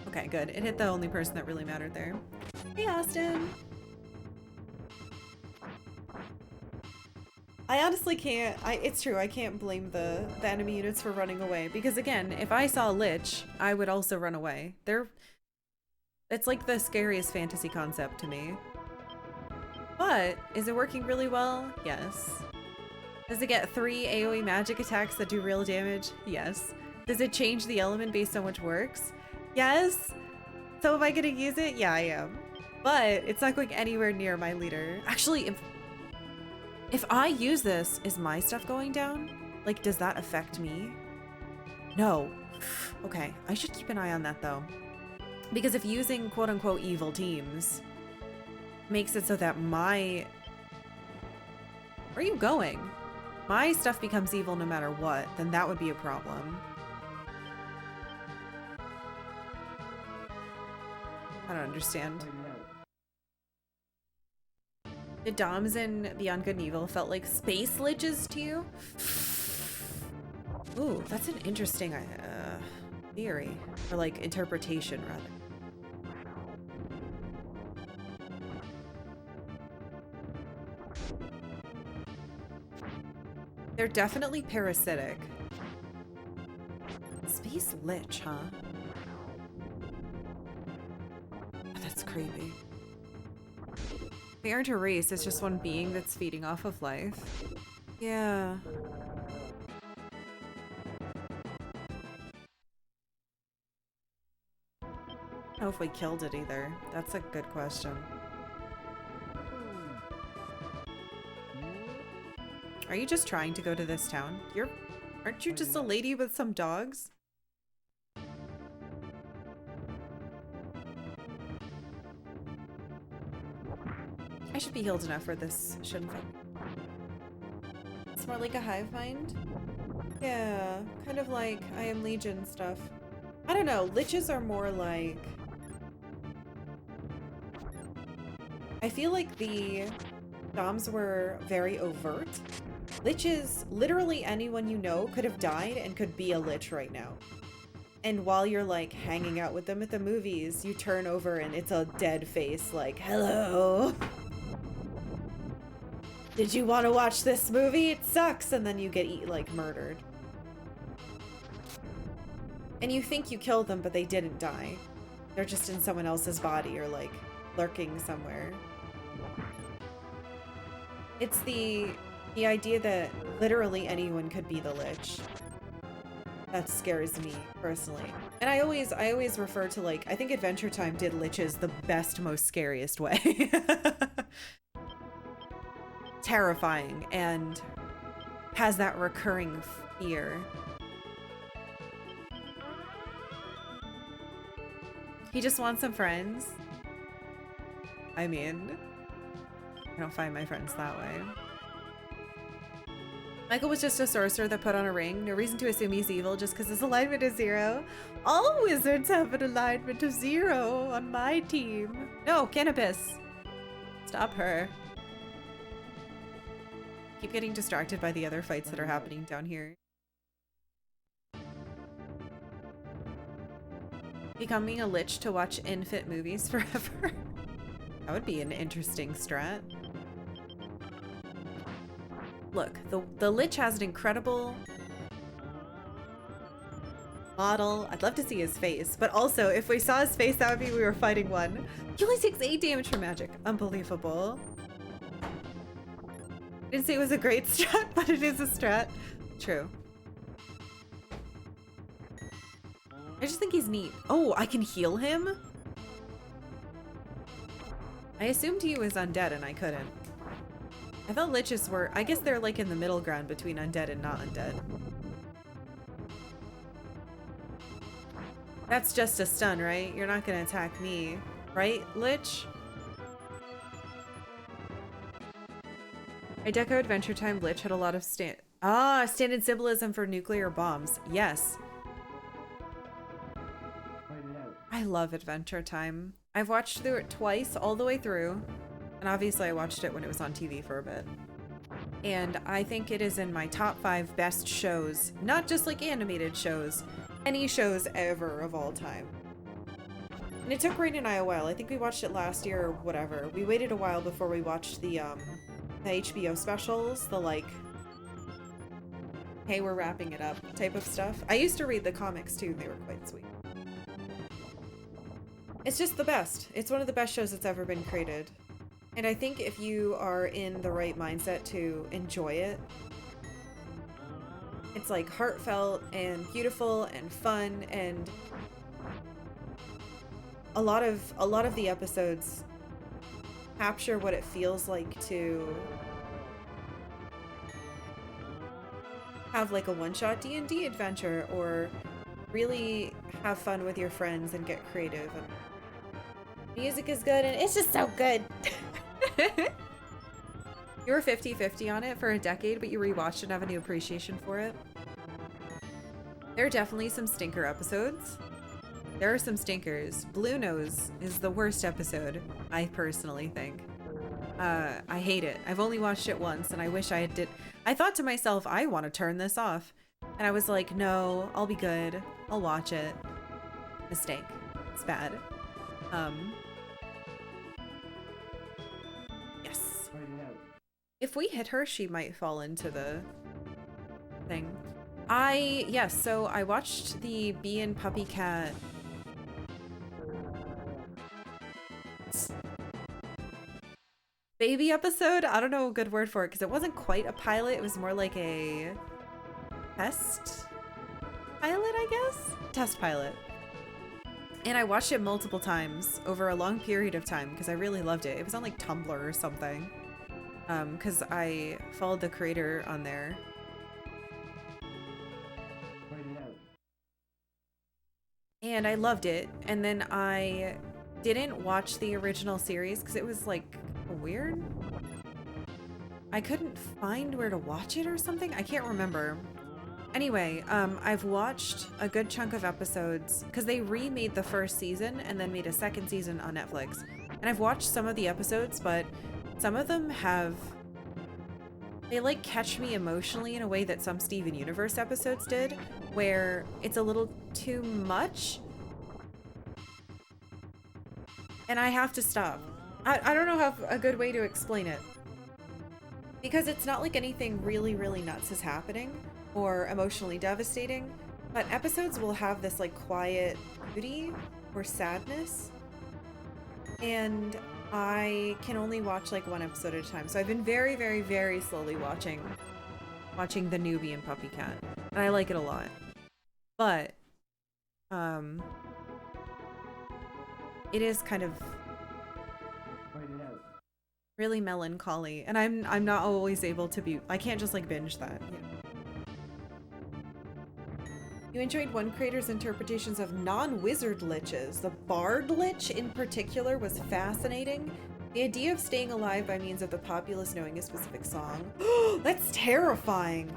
Okay, good. It hit the only person that really mattered there. Hey, Austin! I honestly can't, it's true, I can't blame the enemy units for running away, because again, if I saw a lich, I would also run away. It's like the scariest fantasy concept to me. But, is it working really well? Yes. Does it get 3 AoE magic attacks that do real damage? Yes. Does it change the element based on which works? Yes. So am I gonna use it? Yeah, I am. But it's not going anywhere near my leader. Actually, if I use this, is my stuff going down? Like, does that affect me? No. Okay, I should keep an eye on that though. Because if using quote-unquote evil teams makes it so that my... Where are you going? My stuff becomes evil no matter what, then that would be a problem. I don't understand. The Doms in Beyond Good and Evil felt like space liches to you? Ooh, that's an interesting theory. Or like interpretation, rather. They're definitely parasitic. Space lich, huh? Oh, that's creepy. They aren't a race, it's just one being that's feeding off of life. Yeah. I don't know if we killed it either. That's a good question. Are you just trying to go to this town? Aren't you just a lady with some dogs? I should be healed enough for this, shouldn't I? It's more like a hive mind? Yeah, kind of like I Am Legion stuff. I don't know, liches are more like... I feel like the Doms were very overt. Liches, literally anyone you know could have died and could be a lich right now. And while you're like hanging out with them at the movies, you turn over and it's a dead face like, hello. Did you want to watch this movie? It sucks. And then you get like murdered. And you think you killed them, but they didn't die. They're just in someone else's body or like lurking somewhere. It's the idea that literally anyone could be the lich. That scares me personally. And I always refer to like, I think Adventure Time did liches the best, most scariest way. Terrifying and has that recurring fear. He just wants some friends. I mean, I don't find my friends that way. Michael was just a sorcerer that put on a ring. No reason to assume he's evil just because his alignment is 0. All wizards have an alignment of 0 on my team. No, cannabis. Stop her. Keep getting distracted by the other fights that are happening down here. Becoming a lich to watch infant movies forever. That would be an interesting strat. Look, the lich has an incredible model. I'd love to see his face, but also if we saw his face, that would be we were fighting one. He only takes 8 damage from magic. Unbelievable. I didn't say it was a great strat, but it is a strat. True. I just think he's neat. Oh, I can heal him? I assumed he was undead and I couldn't. I thought liches were, I guess they're like in the middle ground between undead and not undead. That's just a stun, right? You're not gonna attack me, right, lich? Ideco Adventure Time lich had a lot of stand-in symbolism for nuclear bombs. Yes. I love Adventure Time. I've watched through it twice, all the way through. And obviously I watched it when it was on TV for a bit. And I think it is in my top 5 best shows, not just like animated shows, any shows ever of all time. And it took Rain and I a while. I think we watched it last year or whatever. We waited a while before we watched the HBO specials, the like, hey, we're wrapping it up type of stuff. I used to read the comics too, and they were quite sweet. It's just the best. It's one of the best shows that's ever been created. And I think if you are in the right mindset to enjoy it, it's like heartfelt and beautiful and fun, and a lot of the episodes capture what it feels like to have like a one-shot D&D adventure, or really have fun with your friends and get creative. And music is good and it's just so good. You were 50-50 on it for a decade, but you rewatched it and have a new appreciation for it. There are definitely some stinker episodes. There are some stinkers. Blue Nose is the worst episode, I personally think. I hate it. I've only watched it once and I wish I did. I thought to myself, I want to turn this off. And I was like, no, I'll be good. I'll watch it. Mistake. It's bad. Yes. If we hit her, she might fall into the thing. Yes, so I watched the Bee and Puppy Cat baby episode. I don't know a good word for it because it wasn't quite a pilot. It was more like a test pilot, I guess? Test pilot. And I watched it multiple times over a long period of time because I really loved it. It was on like Tumblr or something. Because I followed the creator on there. And I loved it. And then I didn't watch the original series because it was like weird. I couldn't find where to watch it or something. I can't remember. Anyway, I've watched a good chunk of episodes because they remade the first season and then made a second season on Netflix. And I've watched some of the episodes, but some of them they like catch me emotionally in a way that some Steven Universe episodes did, where it's a little too much. And I have to stop. I don't know how a good way to explain it. Because it's not like anything really, really nuts is happening or emotionally devastating, but episodes will have this like quiet beauty or sadness. And I can only watch like one episode at a time. So I've been very, very, very slowly watching the new Bee and Puppy Cat. And I like it a lot. But it is kind of really melancholy, and I'm not always able to be. I can't just like binge that. You know? You enjoyed one creator's interpretations of non-wizard liches. The bard lich in particular was fascinating. The idea of staying alive by means of the populace knowing a specific song. That's terrifying.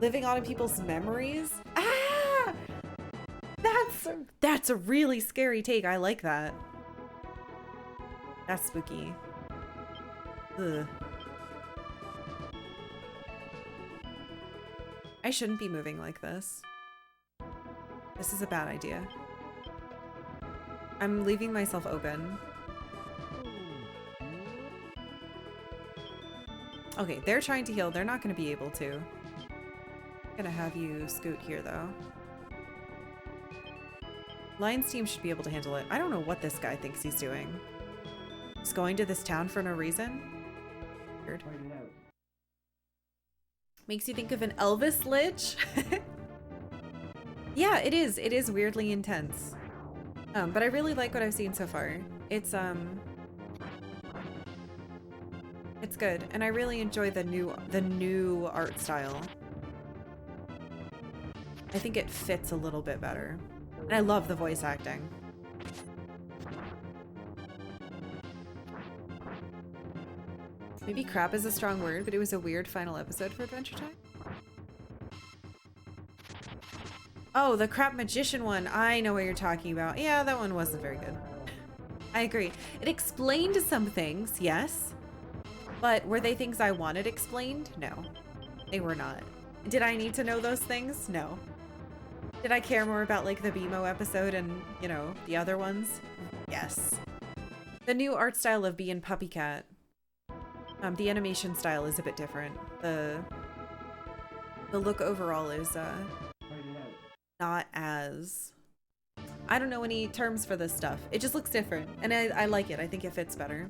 Living on in people's memories? Ah! That's a really scary take. I like that. That's spooky. Ugh. I shouldn't be moving like this. This is a bad idea. I'm leaving myself open. Okay, they're trying to heal. They're not going to be able to. I'm gonna have you scoot here, though. Lion's team should be able to handle it. I don't know what this guy thinks he's doing. He's going to this town for no reason? Weird. Makes you think of an Elvis Lich? Yeah, it is. It is weirdly intense. But I really like what I've seen so far. It's good, and I really enjoy the new art style. I think it fits a little bit better. And I love the voice acting. Maybe crap is a strong word, but it was a weird final episode for Adventure Time. Oh, the crap magician one. I know what you're talking about. Yeah, that one wasn't very good. I agree. It explained some things, yes. But were they things I wanted explained? No. They were not. Did I need to know those things? No. Did I care more about, like, the BMO episode and, you know, the other ones? Yes. The new art style of Bee and Puppy Cat. The animation style is a bit different. The look overall is, not as... I don't know any terms for this stuff. It just looks different, and I like it. I think it fits better.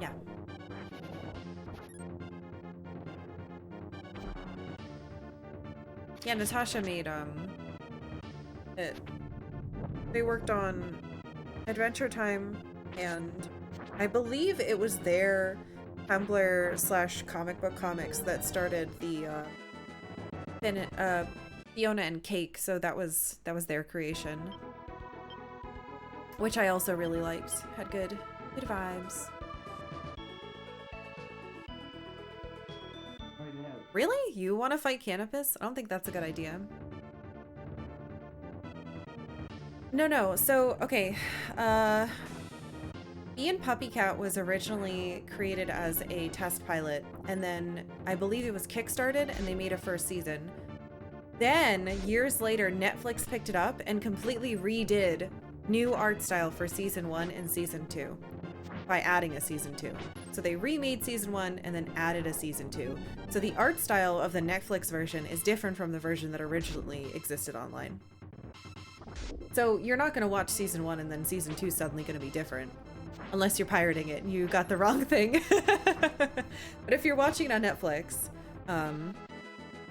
Yeah. Yeah, Natasha made, it. They worked on Adventure Time, and I believe it was their Tumblr / comic book comics that started the, Fiona and Cake, so that was their creation. Which I also really liked. Had good vibes. Really? You want to fight Canopus? I don't think that's a good idea. No. So, okay. Bee and Puppy Cat was originally created as a test pilot, and then I believe it was kickstarted and they made a first season. Then, years later, Netflix picked it up and completely redid new art style for season 1 and season 2 by adding a season 2. So they remade season 1 and then added a season 2. So the art style of the Netflix version is different from the version that originally existed online. So you're not going to watch season 1 and then season 2 is suddenly going to be different. Unless you're pirating it and you got the wrong thing. But if you're watching it on Netflix,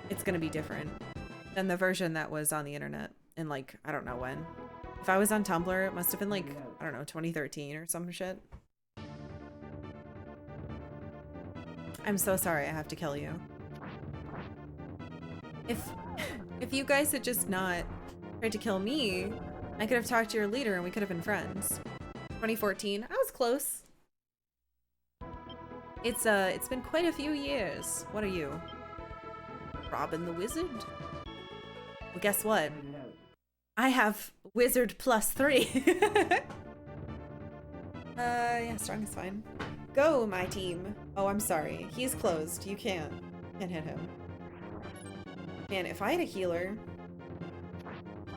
it's going to be different than the version that was on the internet in, like, I don't know when. If I was on Tumblr, it must have been like, I don't know, 2013 or some shit. I'm so sorry I have to kill you. If you guys had just not tried to kill me, I could have talked to your leader and we could have been friends. 2014, I was close. It's been quite a few years. What are you? Robin the Wizard? Well, guess what? I have Wizard +3. Yeah, strong is fine. Go, my team. Oh, I'm sorry. He's closed. You can't hit him. Man, if I had a healer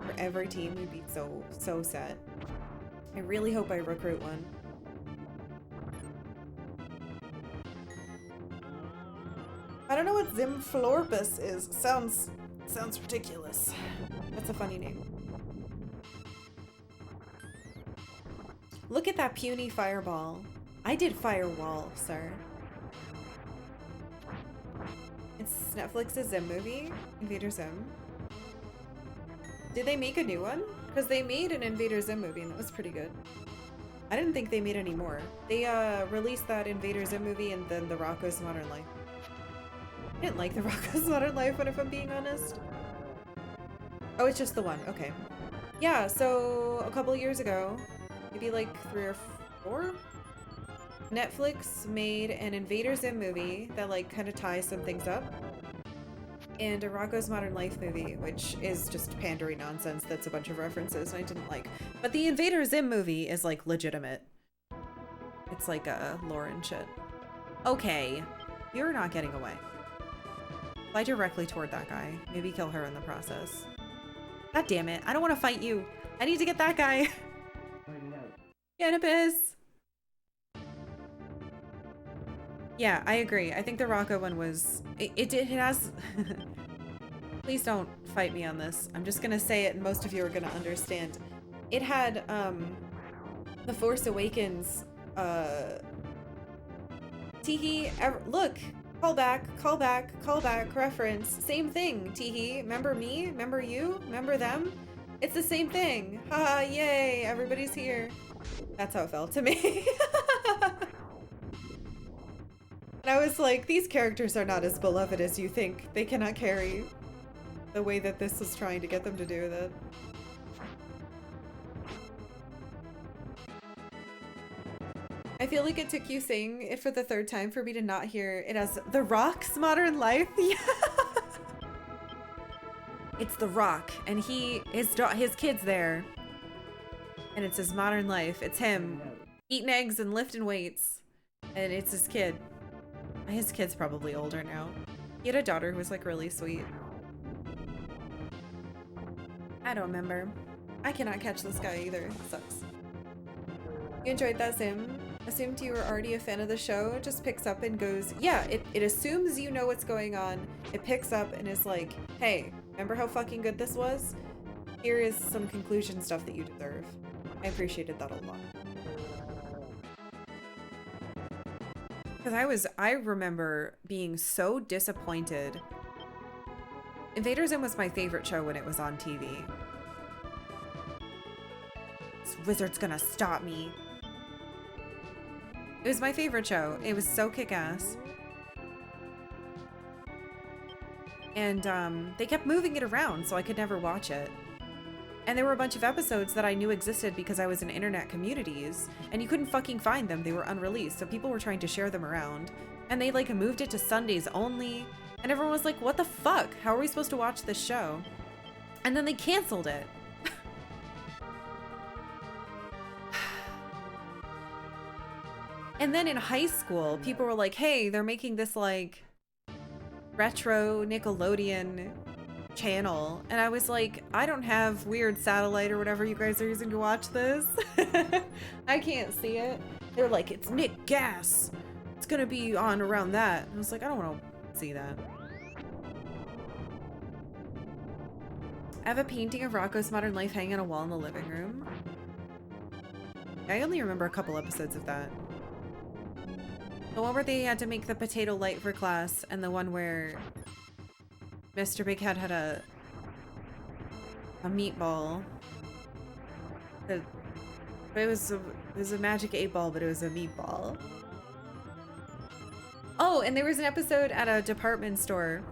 for every team, we'd be so set. I really hope I recruit one. I don't know what Zimflorpus is. Sounds ridiculous. That's a funny name. Look at that puny fireball. I did firewall, sir. It's Netflix's Zim movie, Invader Zim. Did they make a new one? Because they made an Invader Zim movie and that was pretty good. I didn't think they made any more. They released that Invader Zim movie and then the Rocko's Modern Life. I didn't like the Rocko's Modern Life one, if I'm being honest. Oh, it's just the one. Okay. Yeah, so a couple of years ago, maybe like 3 or 4, Netflix made an Invader Zim movie that like kind of ties some things up, and a Rocko's Modern Life movie, which is just pandery nonsense that's a bunch of references and I didn't like. But the Invader Zim movie is like legitimate. It's like a lore and shit. Okay, you're not getting away. Fly directly toward that guy. Maybe kill her in the process. God damn it, I don't want to fight you. I need to get that guy. Cannabis. Yeah, I agree. I think the Rocco one was... It has... Please don't fight me on this. I'm just gonna say it and most of you are gonna understand. It had, The Force Awakens, Teehee, look! Callback, reference. Same thing, Teehee. Remember me? Remember you? Remember them? It's the same thing. Haha, yay, everybody's here. That's how it felt to me. And I was like, these characters are not as beloved as you think. They cannot carry the way that this was trying to get them to do it. I feel like it took you saying it for the 3rd time for me to not hear it as The Rock's Modern Life. Yeah. It's The Rock, and his kid's there. And it's his modern life. It's him eating eggs and lifting weights. And it's his kid. His kid's probably older now. He had a daughter who was like really sweet. I don't remember. I cannot catch this guy either. It sucks. You enjoyed that sim? Assumed you were already a fan of the show. It just picks up and goes, yeah, it assumes you know what's going on. It picks up and is like, hey, remember how fucking good this was? Here is some conclusion stuff that you deserve. I appreciated that a lot. Because I remember being so disappointed. Invader Zim was my favorite show when it was on TV. This wizard's gonna stop me. It was my favorite show. It was so kick-ass. And they kept moving it around, so I could never watch it. And there were a bunch of episodes that I knew existed because I was in internet communities, and you couldn't fucking find them. They were unreleased, so people were trying to share them around. And they like moved it to Sundays only, and everyone was like, what the fuck? How are we supposed to watch this show? And then they canceled it. And then in high school, people were like, hey, they're making this like retro Nickelodeon channel, and I was like, I don't have weird satellite or whatever you guys are using to watch this. I can't see it. They're like, it's Nick Gas. It's gonna be on around that. And I was like, I don't want to see that. I have a painting of Rocko's Modern Life hanging on a wall in the living room. I only remember a couple episodes of that. The one where they had to make the potato light for class, and the one where Mr. Big Head had a meatball. It was a magic 8-ball, but it was a meatball. Oh, and there was an episode at a department store.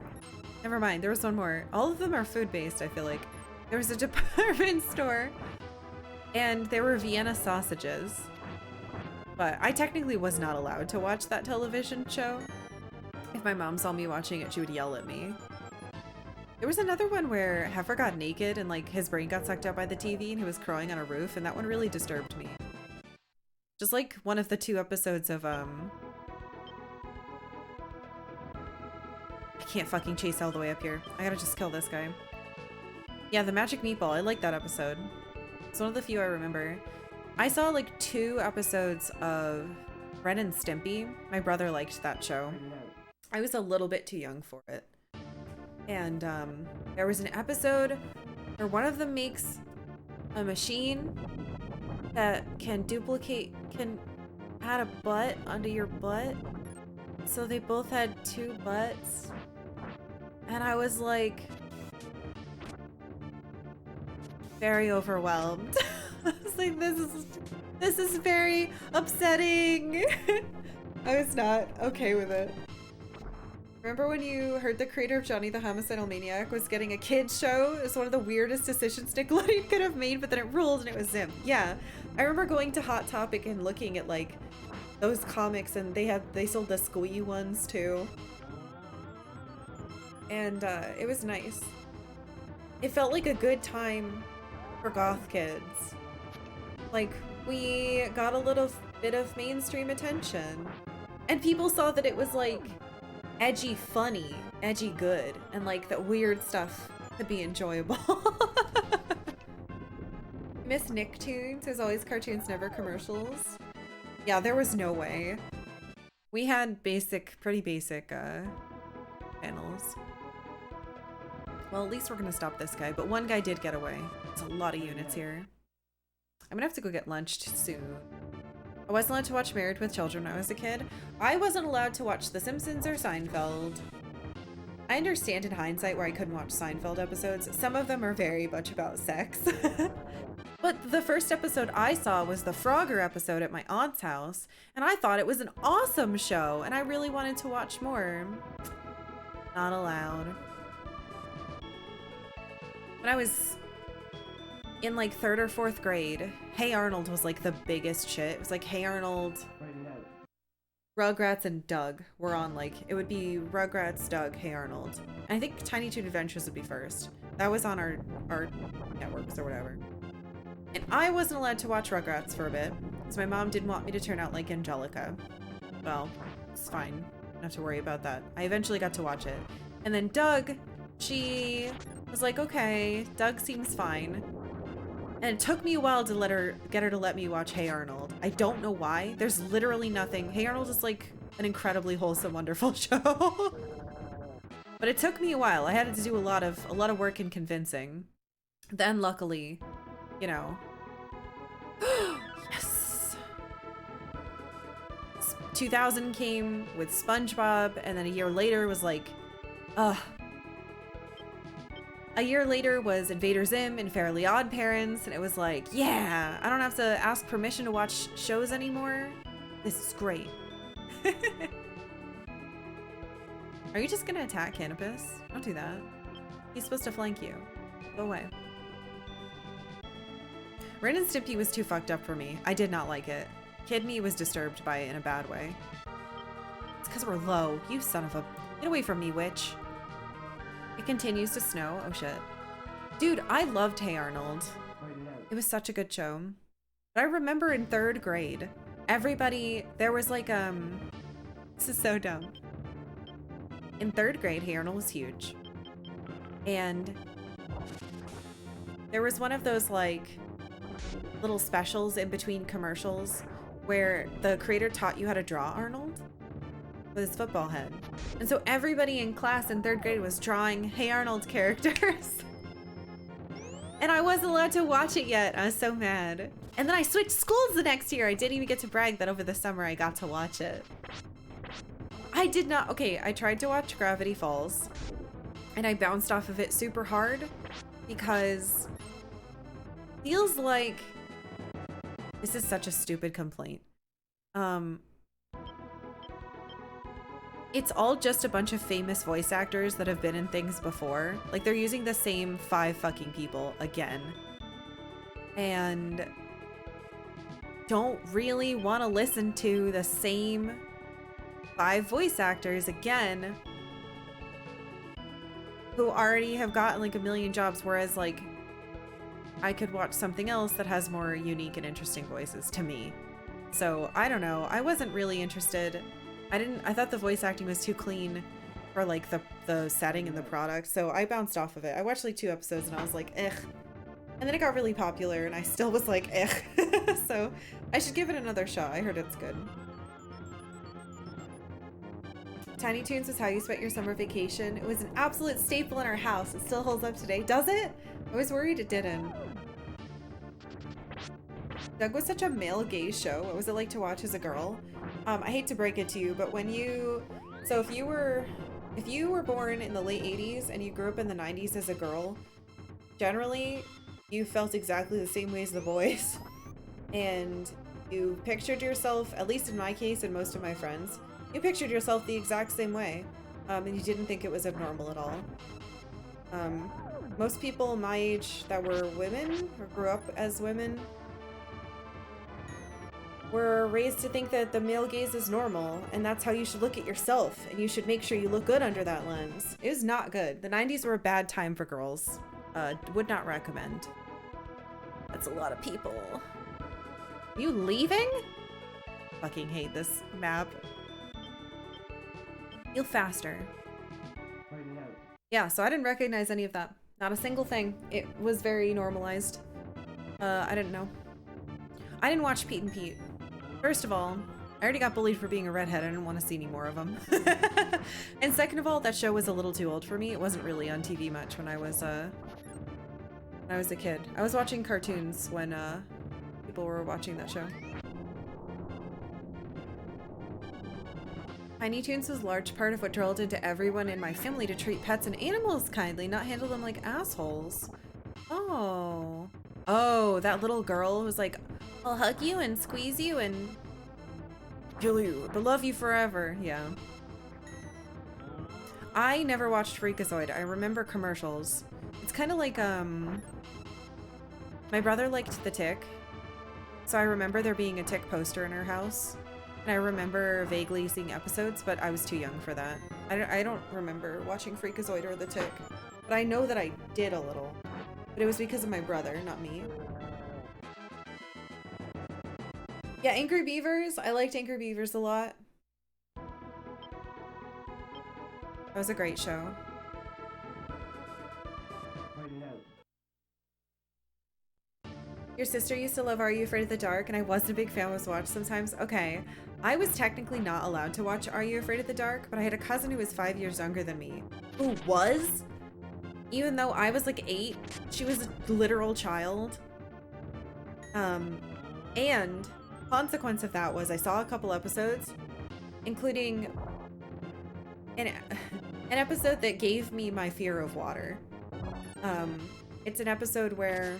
Never mind, there was one more. All of them are food-based, I feel like. There was a department store, and there were Vienna sausages. But I technically was not allowed to watch that television show. If my mom saw me watching it, she would yell at me. There was another one where Heifer got naked and like his brain got sucked out by the TV and he was crawling on a roof, and that one really disturbed me. Just like one of the 2 episodes of I can't fucking chase all the way up here. I gotta just kill this guy. Yeah, the magic meatball. I like that episode. It's one of the few I remember. I saw like 2 episodes of Ren and Stimpy. My brother liked that show. I was a little bit too young for it. And there was an episode where one of them makes a machine that can add a butt onto your butt. So they both had 2 butts. And I was like very overwhelmed. I was like, this is very upsetting. I was not okay with it. Remember when you heard the creator of Johnny the Homicidal Maniac was getting a kid's show? It's one of the weirdest decisions Nickelodeon could have made, but then it ruled and it was him. Yeah, I remember going to Hot Topic and looking at like those comics, and they sold the squee ones too. And it was nice. It felt like a good time for goth kids. Like, we got a little bit of mainstream attention. And people saw that it was like edgy funny, edgy good, and like that weird stuff could be enjoyable. Miss Nicktoons, as always cartoons, never commercials. Yeah, there was no way. We had pretty basic panels. Well, at least we're gonna stop this guy, but one guy did get away. It's a lot of units here. I'm gonna have to go get lunch soon. I wasn't allowed to watch Married with Children when I was a kid. I wasn't allowed to watch The Simpsons or Seinfeld. I understand in hindsight where I couldn't watch Seinfeld episodes. Some of them are very much about sex. But the first episode I saw was the Frogger episode at my aunt's house, and I thought it was an awesome show, and I really wanted to watch more. Not allowed. When I was in like 3rd or 4th grade, Hey Arnold was like the biggest shit. It was like Hey Arnold, Rugrats, and Doug were on, like, it would be Rugrats, Doug, Hey Arnold. And I think Tiny Toon Adventures would be first. That was on our networks or whatever. And I wasn't allowed to watch Rugrats for a bit, because my mom didn't want me to turn out like Angelica. Well, it's fine. Don't have to worry about that. I eventually got to watch it. And then Doug, she was like, okay, Doug seems fine. And it took me a while to get her to let me watch Hey Arnold. I don't know why. There's literally nothing. Hey Arnold is like an incredibly wholesome, wonderful show. But it took me a while. I had to do a lot of work and convincing. Then luckily, you know. Yes. 2000 came with SpongeBob, and then a year later was like, a year later was Invader Zim and Fairly Odd Parents, and it was like, yeah, I don't have to ask permission to watch shows anymore. This is great. Are you just gonna attack Canopus? Don't do that. He's supposed to flank you. Go away. Ren and Stimpy was too fucked up for me. I did not like it. Kid me was disturbed by it in a bad way. It's because we're low. You son of a... Get away from me, witch. It continues to snow. Oh shit. Dude, I loved Hey Arnold. It was such a good show. But I remember in 3rd grade, everybody, there was like, this is so dumb. In 3rd grade, Hey Arnold was huge. And there was one of those like little specials in between commercials where the creator taught you how to draw Arnold with his football head. And so everybody in class in 3rd grade was drawing Hey Arnold characters. And I wasn't allowed to watch it yet. I was so mad. And then I switched schools the next year. I didn't even get to brag that over the summer I got to watch it. I did not. Okay, I tried to watch Gravity Falls and I bounced off of it super hard because feels like this is such a stupid complaint. It's all just a bunch of famous voice actors that have been in things before. Like, they're using the same 5 fucking people again. And don't really want to listen to the same 5 voice actors again who already have gotten like a million jobs, whereas like I could watch something else that has more unique and interesting voices to me. So I don't know. I wasn't really interested. I thought the voice acting was too clean for like the setting and the product. So I bounced off of it. I watched like 2 episodes and I was like, ugh. And then it got really popular and I still was like, ugh. So I should give it another shot. I heard it's good. Tiny Toons was how you spent your summer vacation. It was an absolute staple in our house. It still holds up today. Does it? I was worried it didn't. Doug was such a male gaze show. What was it like to watch as a girl? I hate to break it to you, but when you... So if you were born in the late 80s and you grew up in the 90s as a girl, generally you felt exactly the same way as the boys. And you pictured yourself, at least in my case and most of my friends, you pictured yourself the exact same way. and you didn't think it was abnormal at all. Most people my age that were women, or grew up as women, were raised to think that the male gaze is normal, and that's how you should look at yourself, and you should make sure you look good under that lens. It was not good. The 90s were a bad time for girls. Would not recommend. That's a lot of people. You leaving? Fucking hate this map. Feel faster. Yeah, so I didn't recognize any of that. Not a single thing. It was very normalized. I didn't know. I didn't watch Pete and Pete. First of all, I already got bullied for being a redhead. I didn't want to see any more of them. And second of all, that show was a little too old for me. It wasn't really on TV much when I was a kid. I was watching cartoons when people were watching that show. Tiny Toons was a large part of what drilled into everyone in my family to treat pets and animals kindly, not handle them like assholes. Oh. Oh, that little girl was like, I'll hug you and squeeze you and kill you, but love you forever. Yeah. I never watched Freakazoid. I remember commercials. It's kind of like, my brother liked The Tick, so I remember there being a Tick poster in our house. And I remember vaguely seeing episodes, but I was too young for that. I don't remember watching Freakazoid or The Tick, but I know that I did a little. But it was because of my brother, not me. Yeah, Angry Beavers. I liked Angry Beavers a lot. That was a great show. Your sister used to love Are You Afraid of the Dark, and I wasn't a big fan, was watched sometimes. Okay, I was technically not allowed to watch Are You Afraid of the Dark, but I had a cousin who was 5 years younger than me. Who was? Even though I was like 8, she was a literal child. And consequence of that was I saw a couple episodes, including an episode that gave me my fear of water. It's an episode where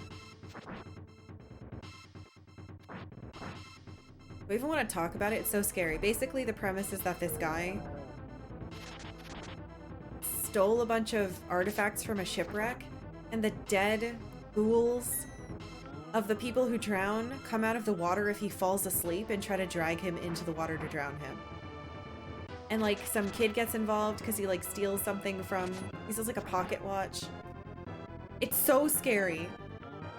we even want to talk about it. It's so scary. Basically, the premise is that this guy stole a bunch of artifacts from a shipwreck, and the dead ghouls of the people who drown come out of the water if he falls asleep and try to drag him into the water to drown him. And like some kid gets involved because he like steals something from, he steals like a pocket watch. It's so scary.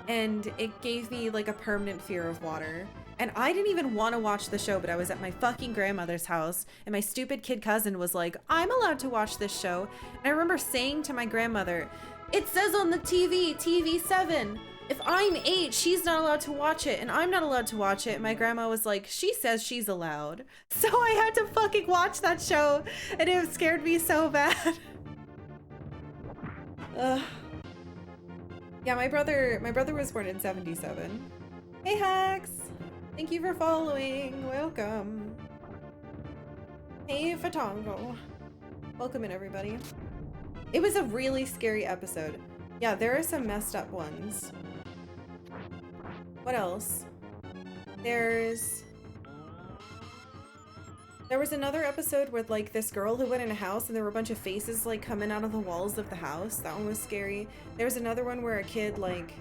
And it gave me like a permanent fear of water. And I didn't even want to watch the show, but I was at my fucking grandmother's house, and my stupid kid cousin was like, I'm allowed to watch this show. And I remember saying to my grandmother, it says on the TV, TV 7. If I'm 8, she's not allowed to watch it, and I'm not allowed to watch it. And my grandma was like, she says she's allowed. So I had to fucking watch that show, and it scared me so bad. Yeah, my brother was born in 77. Hey, Hacks! Thank you for following. Welcome. Hey, Fatongo. Welcome in, everybody. It was a really scary episode. Yeah, there are some messed up ones. What else? There was another episode with like this girl who went in a house and there were a bunch of faces like coming out of the walls of the house. That one was scary. There was another one where a kid like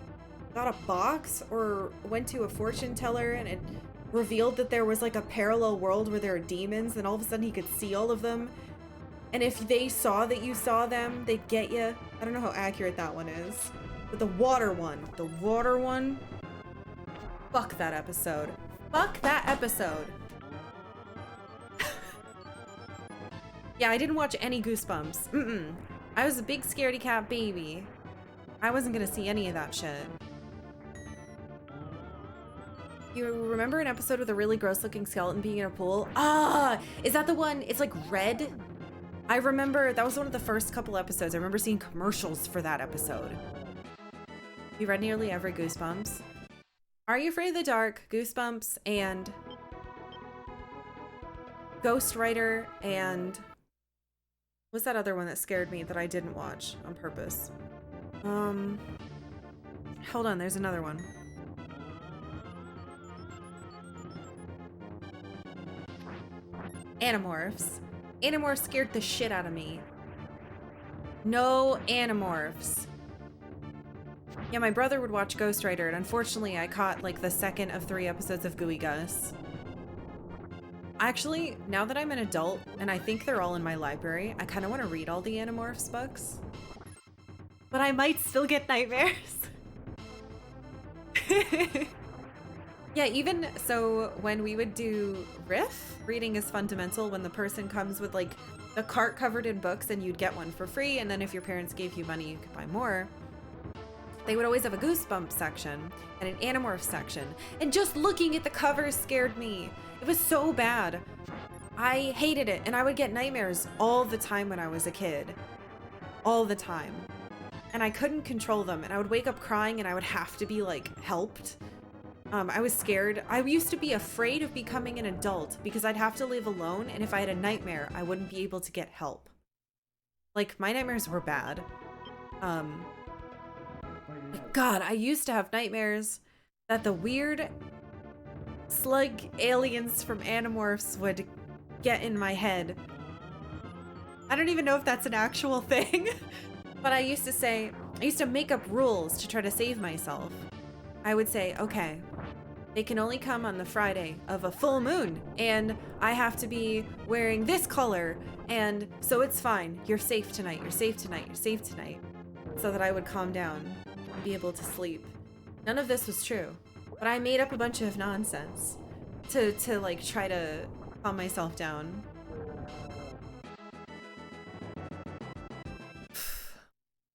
got a box or went to a fortune teller and it revealed that there was like a parallel world where there are demons, and all of a sudden he could see all of them. And if they saw that you saw them, they'd get you. I don't know how accurate that one is. But the water one, fuck that episode. Fuck that episode. Yeah, I didn't watch any Goosebumps. I was a big scaredy cat baby. I wasn't gonna see any of that shit. You remember an episode with a really gross looking skeleton being in a pool? Ah, is that the one? It's like red. I remember that was one of the first couple episodes. I remember seeing commercials for that episode. You read nearly every Goosebumps. Are You Afraid of the Dark, Goosebumps, and Ghost Rider, and what's that other one that scared me that I didn't watch on purpose? Hold on, there's another one. Animorphs. Animorphs scared the shit out of me. No Animorphs. Yeah, my brother would watch Ghost Rider, and unfortunately I caught like the second of 3 episodes of Gooey Gus. Actually, now that I'm an adult, and I think they're all in my library, I kind of want to read all the Animorphs books. But I might still get nightmares. Yeah, even so when we would do Riff, reading is fundamental when the person comes with like the cart covered in books and you'd get one for free, and then if your parents gave you money, you could buy more. They would always have a Goosebumps section and an Animorph section, and just looking at the covers scared me. It was so bad. I hated it, and I would get nightmares all the time when I was a kid. All the time. And I couldn't control them, and I would wake up crying and I would have to be like helped. I was scared. I used to be afraid of becoming an adult because I'd have to live alone, and if I had a nightmare, I wouldn't be able to get help. Like, my nightmares were bad. God, I used to have nightmares that the weird slug aliens from Animorphs would get in my head. I don't even know if that's an actual thing, but I used to make up rules to try to save myself. I would say, okay, they can only come on the Friday of a full moon, and I have to be wearing this color, and so it's fine. You're safe tonight, you're safe tonight, you're safe tonight. So that I would calm down and be able to sleep. None of this was true, but I made up a bunch of nonsense to like try to calm myself down.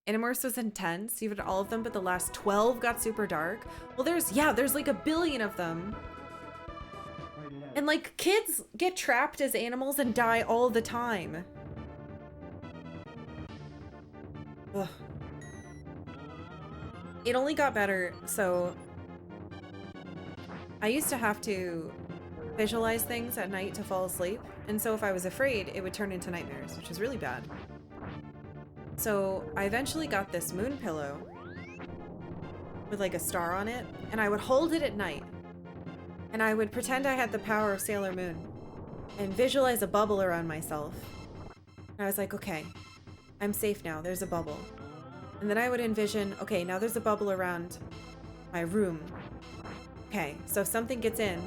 Animorphs was intense. You had all of them, but the last 12 got super dark. Well, there's like 1 billion of them. And like kids get trapped as animals and die all the time. Ugh. It only got better, so I used to have to visualize things at night to fall asleep, and so if I was afraid, it would turn into nightmares, which is really bad. So I eventually got this moon pillow with like a star on it, and I would hold it at night, and I would pretend I had the power of Sailor Moon and visualize a bubble around myself. And I was like, okay, I'm safe now, there's a bubble. And then I would envision, okay, now there's a bubble around my room. Okay, so if something gets in,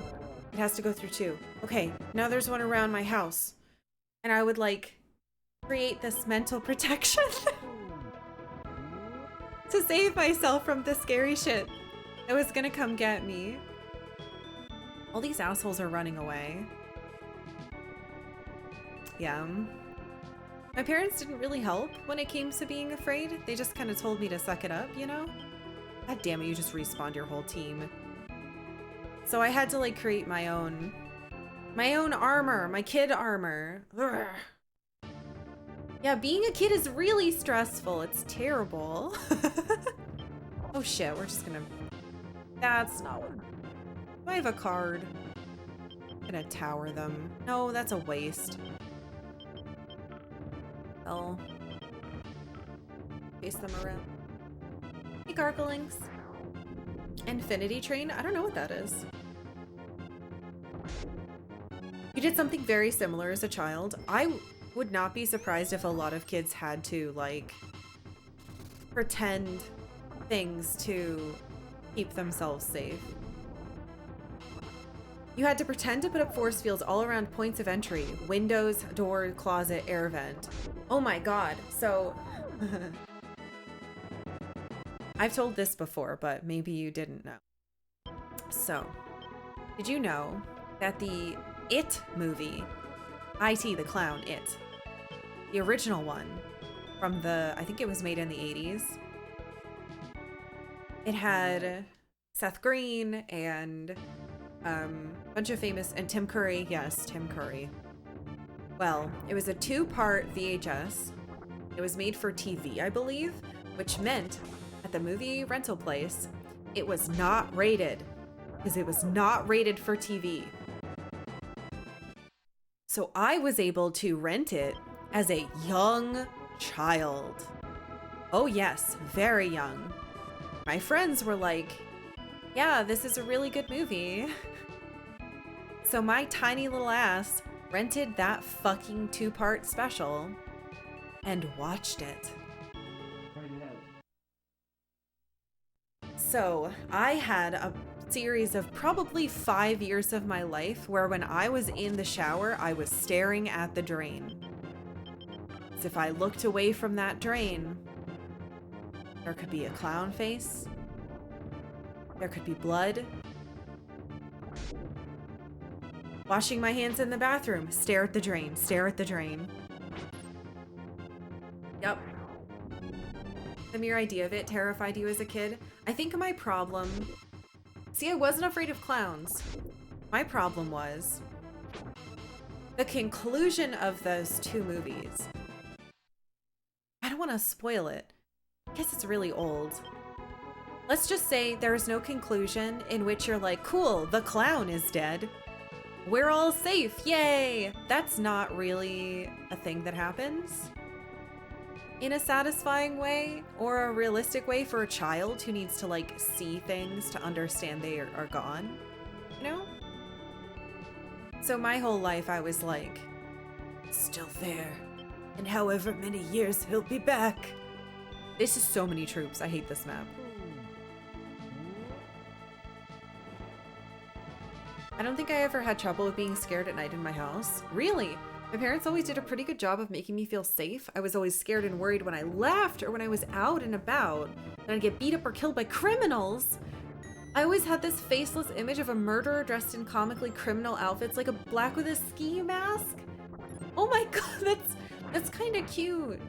it has to go through 2. Okay, now there's one around my house. And I would like create this mental protection to save myself from the scary shit that was gonna come get me. All these assholes are running away. Yeah. My parents didn't really help when it came to being afraid. They just kind of told me to suck it up, you know? God damn it, you just respawned your whole team. So I had to like create my own armor, my kid armor. Ugh. Yeah, being a kid is really stressful. It's terrible. Oh shit, we're just gonna... That's not what... I have a card. I'm gonna tower them. No, that's a waste. I'll chase them around. Hey, Garglings. Infinity Train? I don't know what that is. You did something very similar as a child. I would not be surprised if a lot of kids had to, like, pretend things to keep themselves safe. You had to pretend to put up force fields all around points of entry. Windows, door, closet, air vent. Oh my god. So... I've told this before, but maybe you didn't know. So, did you know that the It movie, IT the Clown, It, the original one from the, I think it was made in the 80s, it had Seth Green and a bunch of famous, and Tim Curry. Yes, Tim Curry. Well, it was a 2-part VHS. It was made for TV, I believe, which meant at the movie rental place, it was not rated, because it was not rated for TV. So I was able to rent it as a young child. Oh yes, very young. My friends were like, yeah, this is a really good movie. So my tiny little ass rented that fucking 2-part special and watched it. So I had a series of probably 5 years of my life where when I was in the shower, I was staring at the drain. As if I looked away from that drain, there could be a clown face. There could be blood. Washing my hands in the bathroom, stare at the drain, stare at the drain. Yep. The mere idea of it terrified you as a kid. I think my problem... See, I wasn't afraid of clowns. My problem was the conclusion of those 2 movies. I don't want to spoil it. I guess it's really old. Let's just say there's no conclusion in which you're like, cool, the clown is dead. We're all safe, yay! That's not really a thing that happens in a satisfying way or a realistic way for a child who needs to like see things to understand they are gone, you know? So my whole life I was like, still there, and however many years he'll be back. This is so many troops, I hate this map. I don't think I ever had trouble with being scared at night in my house. Really? My parents always did a pretty good job of making me feel safe. I was always scared and worried when I left or when I was out and about that I'd get beat up or killed by criminals. I always had this faceless image of a murderer dressed in comically criminal outfits, like a black with a ski mask. Oh my god, that's kind of cute.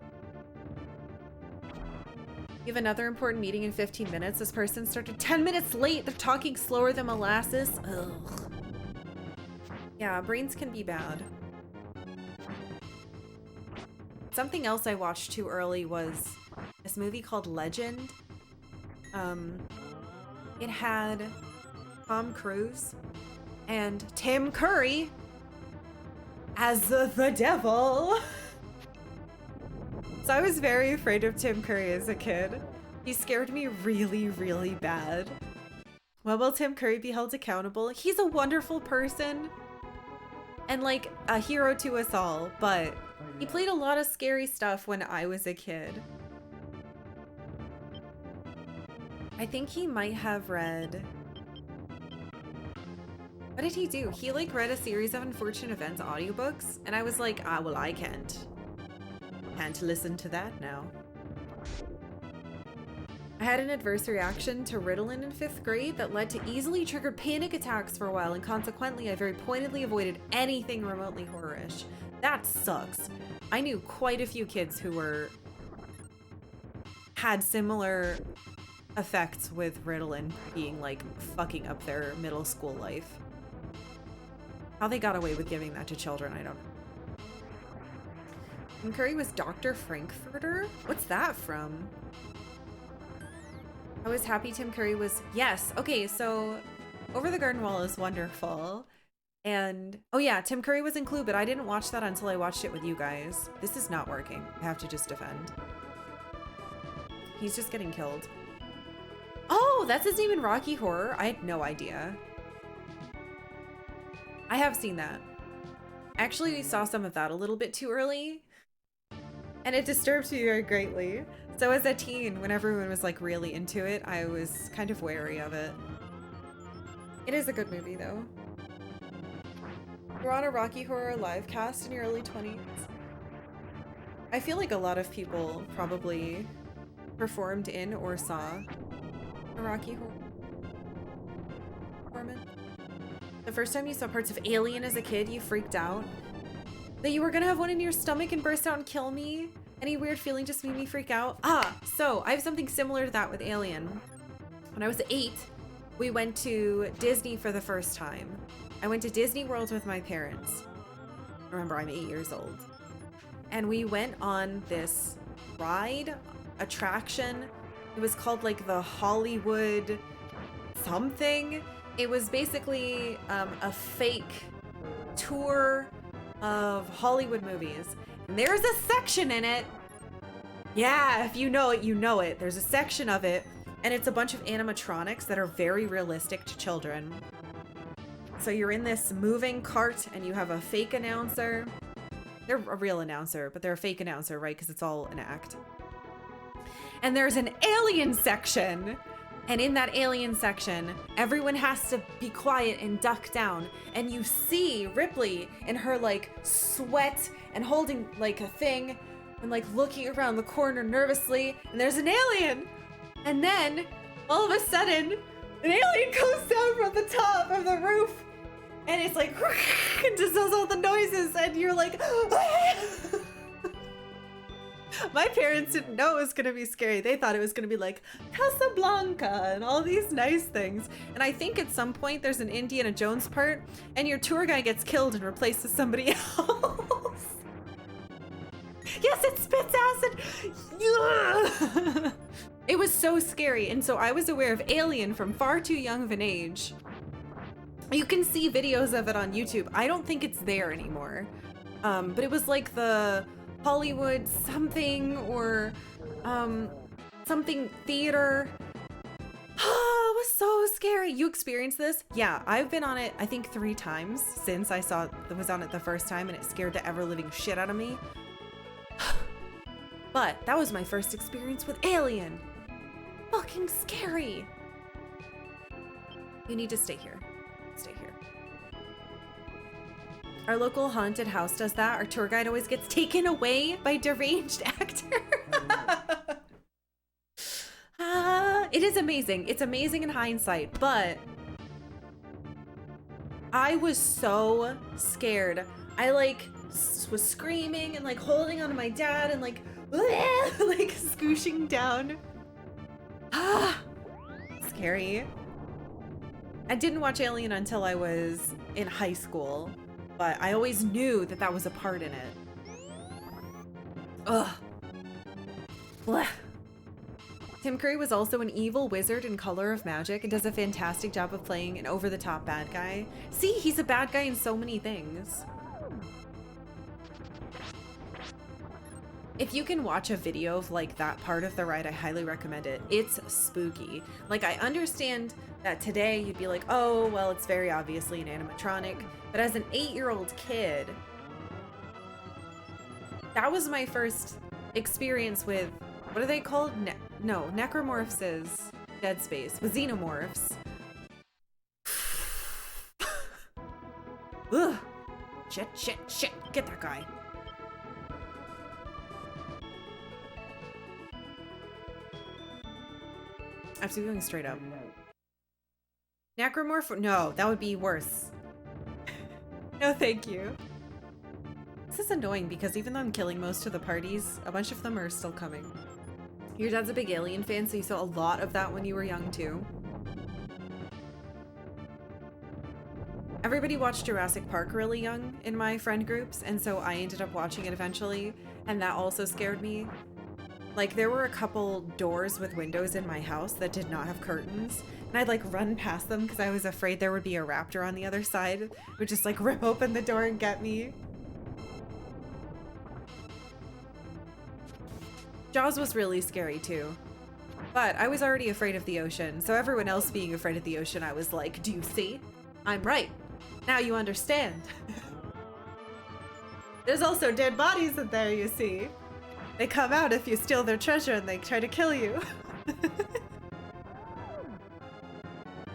You have another important meeting in 15 minutes. This person started 10 minutes late. They're talking slower than molasses. Ugh. Yeah, brains can be bad. Something else I watched too early was this movie called Legend. It had Tom Cruise and Tim Curry as the devil. So I was very afraid of Tim Curry as a kid. He scared me really, really bad. Well, will Tim Curry be held accountable? He's a wonderful person and like a hero to us all, but he played a lot of scary stuff when I was a kid. I think he might have read... What did he do? He like read a series of Unfortunate Events audiobooks, and I was like, ah, well, I can't listen to that now. I had an adverse reaction to Ritalin in 5th grade that led to easily triggered panic attacks for a while, and consequently I very pointedly avoided anything remotely horror-ish. That sucks. I knew quite a few kids who had similar effects with Ritalin being like fucking up their middle school life. How they got away with giving that to children, I don't know. Tim Curry was Dr. Frankfurter? What's that from? I was happy Tim Curry was... Yes, okay, so Over the Garden Wall is wonderful. And, oh yeah, Tim Curry was in Clue, but I didn't watch that until I watched it with you guys. This is not working. I have to just defend. He's just getting killed. Oh, that's his name in Rocky Horror? I had no idea. I have seen that. Actually, we saw some of that a little bit too early, and it disturbed me very greatly. So as a teen, when everyone was like really into it, I was kind of wary of it. It is a good movie though. You're on a Rocky Horror live cast in your early 20s. I feel like a lot of people probably performed in or saw a Rocky Horror performance. The first time you saw parts of Alien as a kid, you freaked out. That you were gonna have one in your stomach and burst out and kill me? Any weird feeling just made me freak out? Ah, so I have something similar to that with Alien. When I was 8, we went to Disney for the first time. I went to Disney World with my parents. Remember, I'm 8 years old. And we went on this ride, attraction. It was called like the Hollywood something. It was basically a fake tour of Hollywood movies. And there's a section in it. Yeah, if you know it, you know it. There's a section of it, and it's a bunch of animatronics that are very realistic to children. So you're in this moving cart and you have a fake announcer. They're a real announcer, but they're a fake announcer, right? Because it's all an act. And there's an alien section. And in that alien section, everyone has to be quiet and duck down. And you see Ripley in her like sweat and holding like a thing and like looking around the corner nervously. And there's an alien. And then all of a sudden, an alien comes down from the top of the roof. And it's like, and just does all the noises. And you're like, my parents didn't know it was going to be scary. They thought it was going to be like Casablanca and all these nice things. And I think at some point there's an Indiana Jones part and your tour guide gets killed and replaced with somebody else. Yes, it spits acid. It was so scary. And so I was aware of Alien from far too young of an age. You can see videos of it on YouTube. I don't think it's there anymore. But it was like the Hollywood something or something theater. Oh, it was so scary. You experienced this? Yeah, I've been on it I think 3 times since I was on it the first time, and it scared the ever living shit out of me. But that was my first experience with Alien. Fucking scary. You need to stay here. Stay here. Our local haunted house does that. Our tour guide always gets taken away by deranged actor. It is amazing. It's amazing in hindsight, but I was so scared. I like was screaming and like holding onto my dad and like like scooshing down. Scary. I didn't watch Alien until I was in high school, but I always knew that that was a part in it. Ugh. Blech. Tim Curry was also an evil wizard in Color of Magic and does a fantastic job of playing an over-the-top bad guy. See, he's a bad guy in so many things. If you can watch a video of like that part of the ride, I highly recommend it. It's spooky. Like, I understand that today you'd be like, oh, well, it's very obviously an animatronic. But as an 8-year-old kid, that was my first experience with, what are they called? No, necromorphs is Dead Space. With xenomorphs. Ugh. Shit. Get that guy. I have to be going straight up. Necromorph? No, that would be worse. No, thank you. This is annoying because even though I'm killing most of the parties, a bunch of them are still coming. Your dad's a big Alien fan, so you saw a lot of that when you were young too. Everybody watched Jurassic Park really young in my friend groups, and so I ended up watching it eventually, and that also scared me. Like, there were a couple doors with windows in my house that did not have curtains, and I'd like run past them because I was afraid there would be a raptor on the other side, would just like rip open the door and get me. Jaws was really scary too, but I was already afraid of the ocean, so everyone else being afraid of the ocean, I was like, do you see? I'm right. Now you understand. There's also dead bodies in there, you see. They come out if you steal their treasure and they try to kill you.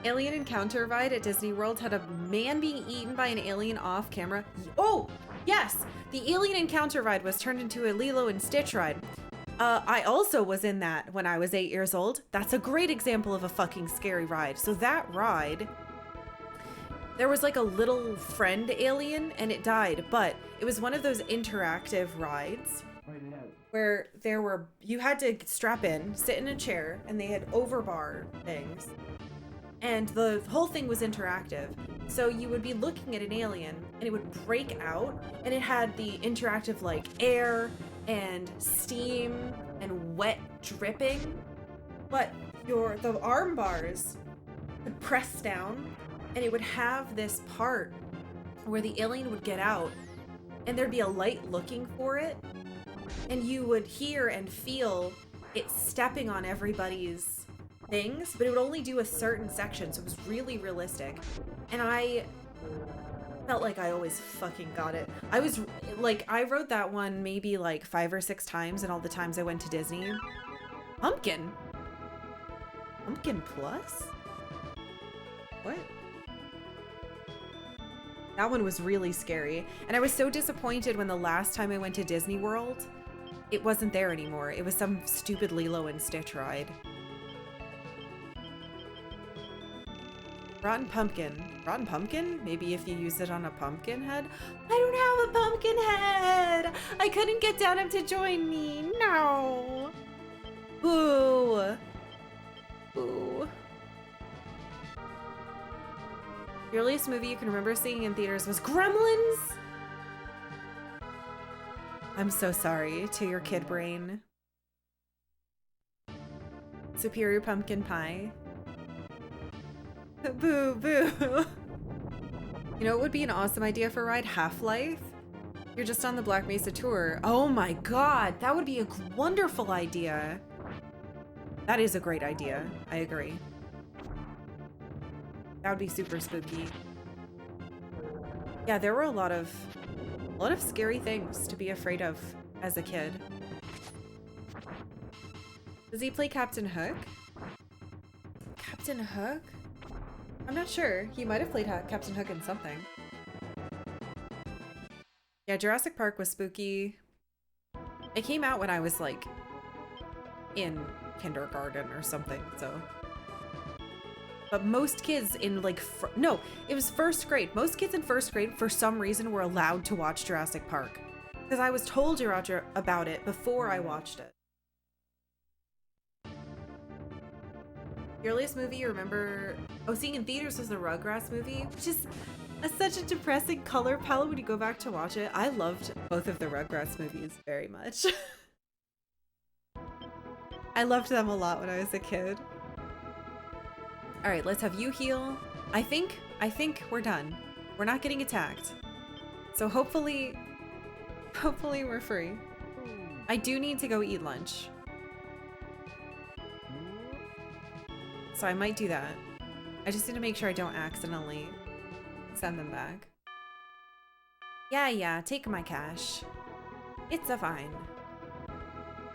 Alien Encounter ride at Disney World had a man being eaten by an alien off camera. Oh, yes! The Alien Encounter ride was turned into a Lilo and Stitch ride. I also was in that when I was 8 years old. That's a great example of a fucking scary ride. So that ride, there was like a little friend alien and it died, but it was one of those interactive rides where you had to strap in, sit in a chair, and they had overbar things. And the whole thing was interactive. So you would be looking at an alien and it would break out and it had the interactive like air and steam and wet dripping, but the arm bars would press down and it would have this part where the alien would get out and there'd be a light looking for it, and you would hear and feel it stepping on everybody's things, but it would only do a certain section, so it was really realistic. And I Felt like I always fucking got it. I was like, I rode that one maybe like 5 or 6 times, and all the times I went to Disney. Pumpkin? Pumpkin Plus? What? That one was really scary. And I was so disappointed when the last time I went to Disney World, it wasn't there anymore. It was some stupid Lilo and Stitch ride. Rotten pumpkin. Rotten pumpkin? Maybe if you use it on a pumpkin head? I don't have a pumpkin head! I couldn't get Denim to join me. No! Boo! Boo. The earliest movie you can remember seeing in theaters was Gremlins? I'm so sorry to your kid brain. Superior pumpkin pie. Boo, boo. You know what would be an awesome idea for a ride? Half-Life? You're just on the Black Mesa tour. Oh my god, that would be a wonderful idea. That is a great idea. I agree. That would be super spooky. Yeah, there were a lot of scary things to be afraid of as a kid. Does he play Captain Hook? Captain Hook? I'm not sure. He might have played Captain Hook in something. Yeah, Jurassic Park was spooky. It came out when I was like in kindergarten or something, so. But most kids in like, no, it was first grade. Most kids in first grade, for some reason, were allowed to watch Jurassic Park. Because I was told about it before I watched it. The earliest movie you remember seeing in theaters was the Rugrats movie, which is such a depressing color palette when you go back to watch it. I loved both of the Rugrats movies very much. I loved them a lot when I was a kid. All right, let's have you heal. I think we're done. We're not getting attacked. So hopefully we're free. I do need to go eat lunch. So I might do that. I just need to make sure I don't accidentally send them back. Yeah, take my cash. It's a fine.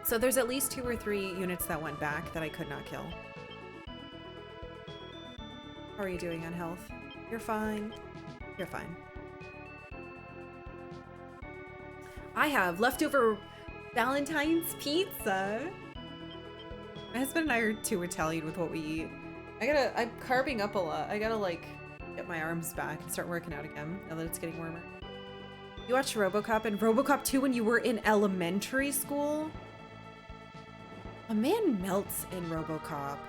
So there's at least 2 or 3 units that went back that I could not kill. How are you doing on health? You're fine. You're fine. I have leftover Valentine's pizza. My husband and I are too Italian with what we eat. I'm carving up a lot. I gotta like get my arms back and start working out again now that it's getting warmer. You watched RoboCop and RoboCop 2 when you were in elementary school? A man melts in RoboCop.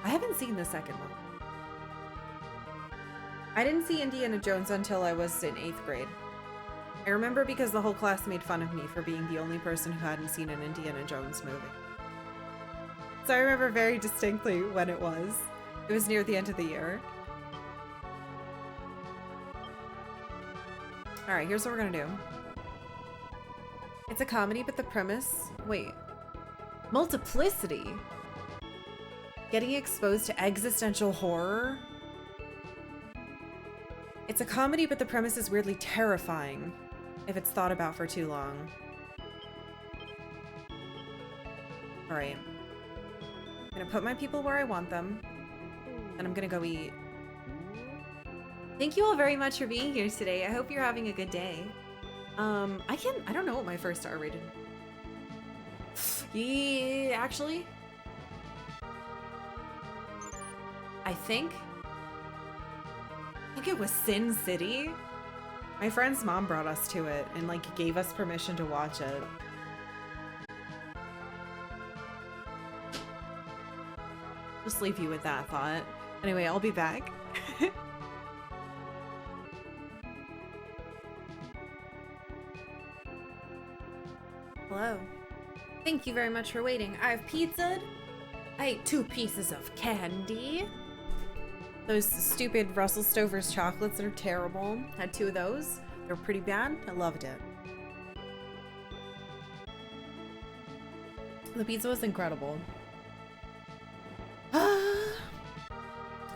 I haven't seen the second one. I didn't see Indiana Jones until I was in 8th grade. I remember because the whole class made fun of me for being the only person who hadn't seen an Indiana Jones movie. So I remember very distinctly when it was. It was near the end of the year. Alright, here's what we're gonna do. It's a comedy, but the premise... Wait. Multiplicity? Getting exposed to existential horror? It's a comedy, but the premise is weirdly terrifying if it's thought about for too long. Alright. I'm gonna put my people where I want them, and I'm gonna go eat. Thank you all very much for being here today. I hope you're having a good day. I don't know what my first star rated. Yeah, actually, I think it was Sin City. My friend's mom brought us to it and like gave us permission to watch it. Just leave you with that thought. Anyway, I'll be back. Hello. Thank you very much for waiting. I've pizzaed. I ate 2 pieces of candy. Those stupid Russell Stover's chocolates that are terrible. Had 2 of those. They're pretty bad. I loved it. The pizza was incredible.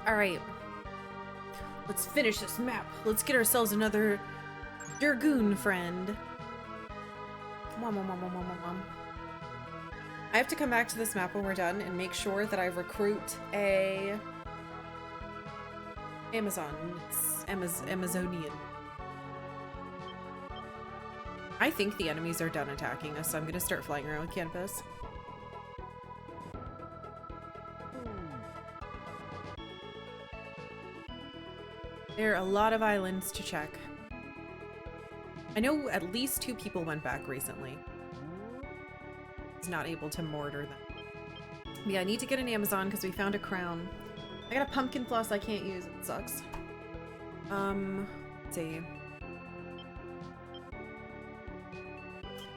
Alright. Let's finish this map. Let's get ourselves another Dragoon friend. I have to come back to this map when we're done and make sure that I recruit a Amazonian. I think the enemies are done attacking us, so I'm gonna start flying around with Canvas. There are a lot of islands to check. I know at least 2 people went back recently. I was not able to mortar them. But yeah, I need to get an Amazon because we found a crown. I got a pumpkin floss I can't use. It sucks. Let's see.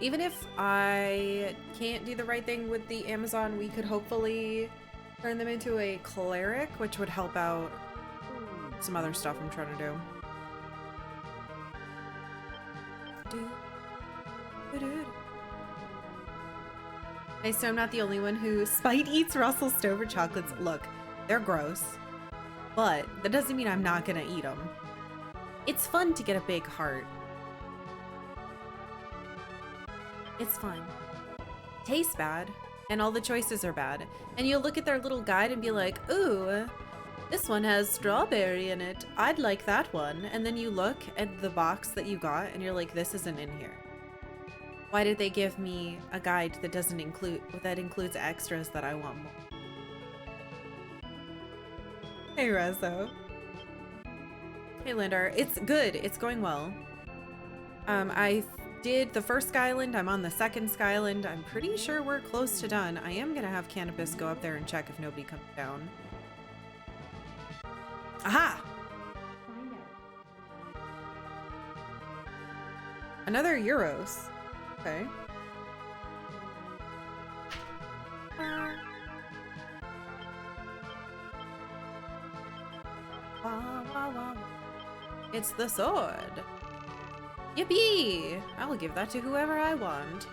Even if I can't do the right thing with the Amazon, we could hopefully turn them into a cleric, which would help out some other stuff I'm trying to do. Okay, so I'm not the only one who spite eats Russell Stover chocolates. Look, they're gross, but that doesn't mean I'm not gonna eat them. It's fun to get a big heart. It's fun. Tastes bad, and all the choices are bad. And you'll look at their little guide and be like, ooh, this one has strawberry in it. I'd like that one. And then you look at the box that you got and you're like, this isn't in here. Why did they give me a guide that includes extras that I want more? Hey, Rezo. Hey, Lindar. It's good. It's going well. I did the first Sky Island. I'm on the second Sky Island. I'm pretty sure we're close to done. I am gonna have Canopus go up there and check if nobody comes down. Aha! Another Euros. Okay. It's the sword. Yippee! I will give that to whoever I want.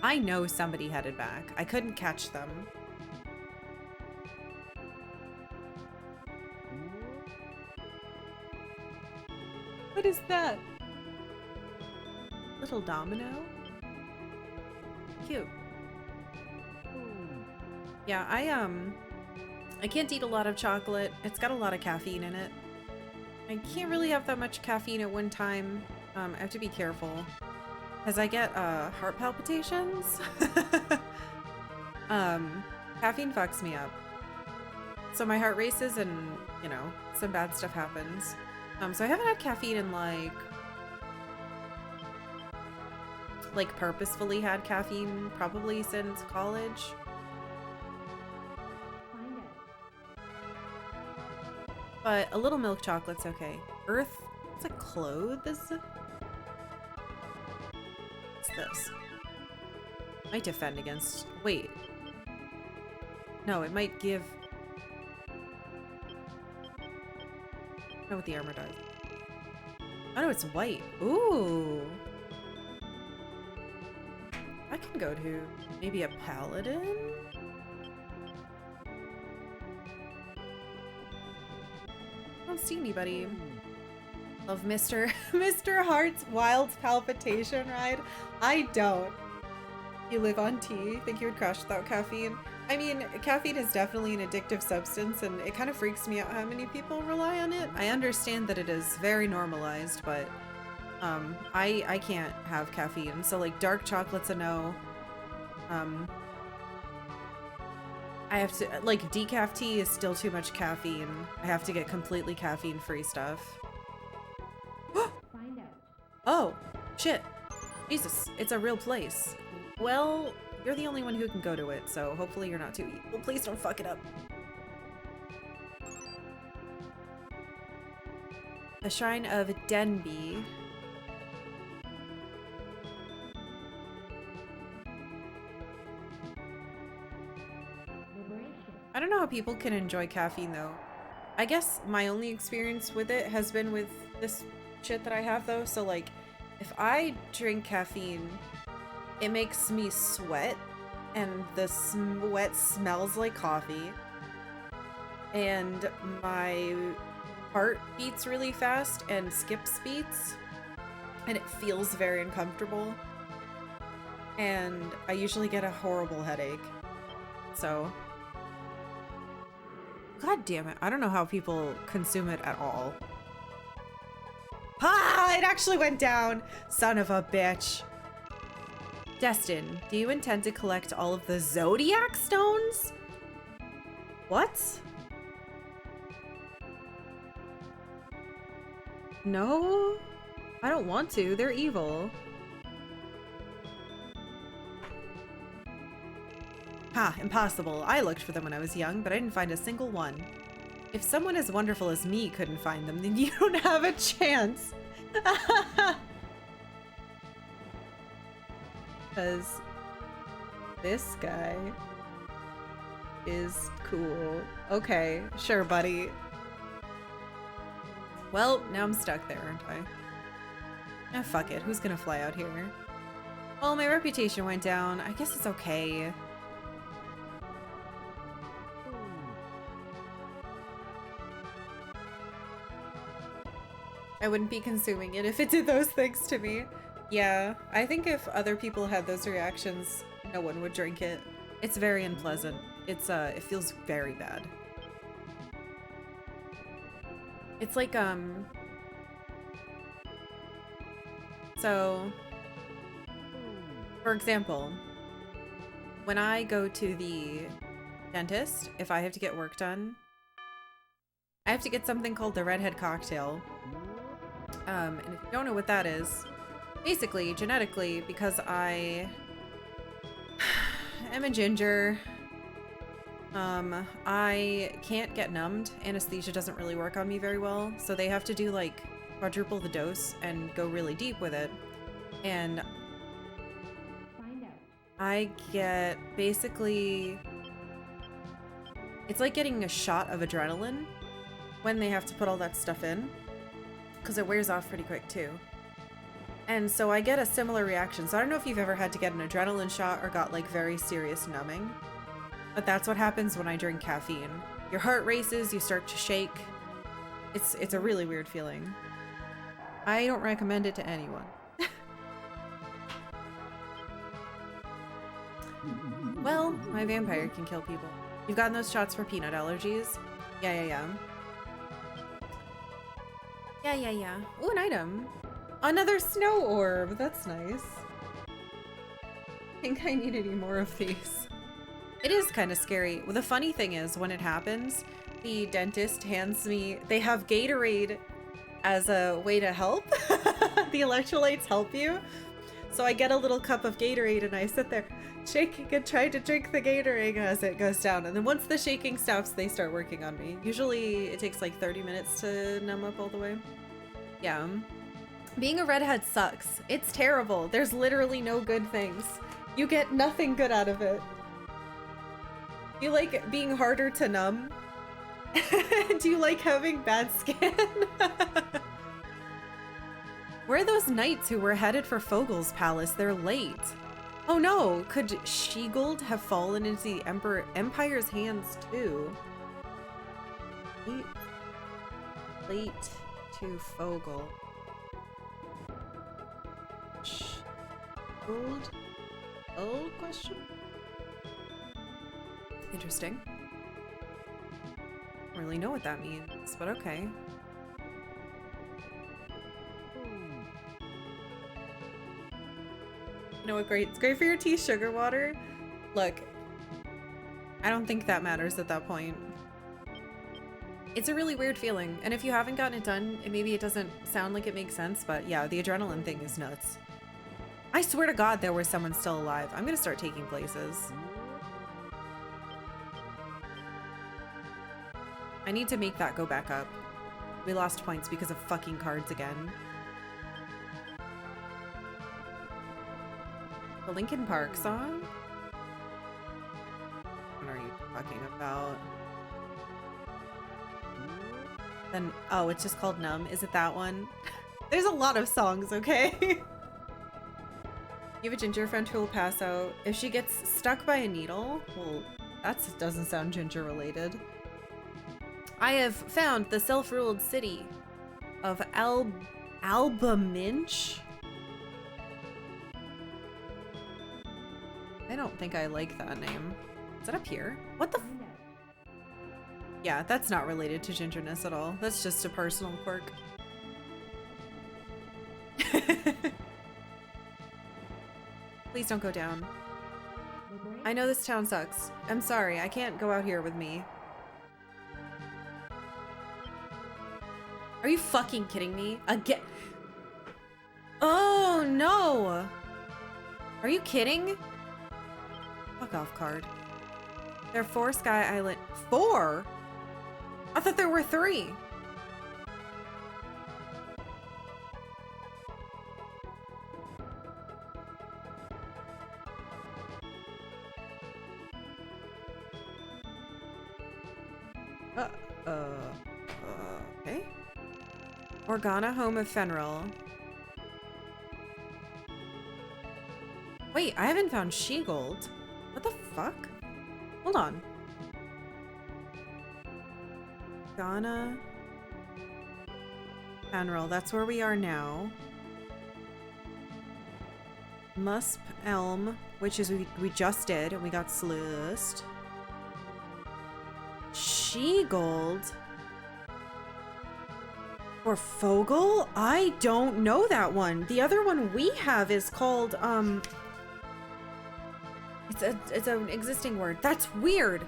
I know somebody headed back. I couldn't catch them. What is that? Little domino? Cute. Yeah, I can't eat a lot of chocolate. It's got a lot of caffeine in it. I can't really have that much caffeine at one time. I have to be careful. Because I get heart palpitations. Caffeine fucks me up. So my heart races and, you know, some bad stuff happens. So I haven't had caffeine in like purposefully had caffeine probably since college. But a little milk chocolate's okay. Earth, it's a clothes? What's this? Might defend against, wait. No, it might give, I don't know what the armor does. Oh no, it's white. Ooh. I can go to maybe a paladin? I don't see anybody. Love Mr. Heart's wild palpitation ride. I don't. You live on tea. Think you would crash without caffeine? I mean, caffeine is definitely an addictive substance, and it kind of freaks me out how many people rely on it. I understand that it is very normalized, but I can't have caffeine. So like dark chocolate's a no. I have to, like, decaf tea is still too much caffeine. I have to get completely caffeine-free stuff. Oh, shit. Jesus, it's a real place. Well, you're the only one who can go to it, so hopefully you're not too evil. Please don't fuck it up. The Shrine of Denby. I don't know how people can enjoy caffeine though. I guess my only experience with it has been with this shit that I have though. So like If I drink caffeine, it makes me sweat, and the sweat smells like coffee, and my heart beats really fast and skips beats, and it feels very uncomfortable, and I usually get a horrible headache. So, god damn it, I don't know how people consume it at all. Ah, it actually went down! Son of a bitch. Destin, do you intend to collect all of the Zodiac stones? What? No, I don't want to. They're evil. Ha, impossible. I looked for them when I was young, but I didn't find a single one. If someone as wonderful as me couldn't find them, then you don't have a chance. Because this guy is cool. Okay, sure, buddy. Well, now I'm stuck there, aren't I? Ah, fuck it. Who's gonna fly out here? Well, my reputation went down. I guess it's okay. I wouldn't be consuming it if it did those things to me. Yeah, I think if other people had those reactions, no one would drink it. It's very unpleasant. It feels very bad. It's like, so, for example, when I go to the dentist, if I have to get work done, I have to get something called the redhead cocktail. And if you don't know what that is, basically, genetically, because I am a ginger, I can't get numbed. Anesthesia doesn't really work on me very well, so they have to do like quadruple the dose and go really deep with it. And I get basically, it's like getting a shot of adrenaline when they have to put all that stuff in, because it wears off pretty quick too. And so I get a similar reaction. So I don't know if you've ever had to get an adrenaline shot or got like very serious numbing, but that's what happens when I drink caffeine. Your heart races, you start to shake. It's a really weird feeling. I don't recommend it to anyone. Well, my vampire can kill people. You've gotten those shots for peanut allergies? Yeah. Yeah. Ooh, an item. Another snow orb. That's nice. I think I need any more of these. It is kind of scary. Well, the funny thing is, when it happens, the dentist hands me, they have Gatorade as a way to help. The electrolytes help you. So I get a little cup of Gatorade and I sit there shaking and trying to drink the Gatorade as it goes down. And then once the shaking stops, they start working on me. Usually it takes like 30 minutes to numb up all the way. Yeah. Being a redhead sucks. It's terrible. There's literally no good things. You get nothing good out of it. You like being harder to numb? Do you like having bad skin? Where are those knights who were headed for Fogel's palace? They're late. Oh no, could Shiguld have fallen into the Empire's hands too? Late to Fogel. Shiguld? Oh, question? Interesting. I don't really know what that means, but okay. You know what? Great. It's great for your teeth, sugar water. Look, I don't think that matters at that point. It's a really weird feeling, and if you haven't gotten it done, maybe it doesn't sound like it makes sense, but yeah, the adrenaline thing is nuts. I swear to God there was someone still alive. I'm gonna start taking places. I need to make that go back up. We lost points because of fucking cards again. The Linkin Park song? What are you talking about? Then, oh, it's just called Numb. Is it that one? There's a lot of songs, okay? You have a ginger friend who will pass out. If she gets stuck by a needle, well, that doesn't sound ginger related. I have found the self-ruled city of Albaminch. I don't think I like that name. Is that up here? What the Yeah, that's not related to gingerness at all. That's just a personal quirk. Please don't go down. I know this town sucks. I'm sorry, I can't go out here with me. Are you fucking kidding me? Again? Oh no! Are you kidding? Fuck off, card. There are 4 Sky Island. 4? I thought there were 3. Okay. Organa, home of Fenrir. Wait, I haven't found She-Gold. What the fuck? Hold on. Organa. Fenrir, that's where we are now. Musp Elm, which is we just did, and we got sluiced. She-Gold? Or Fogel? I don't know that one. The other one we have is called, it's an existing word. That's weird.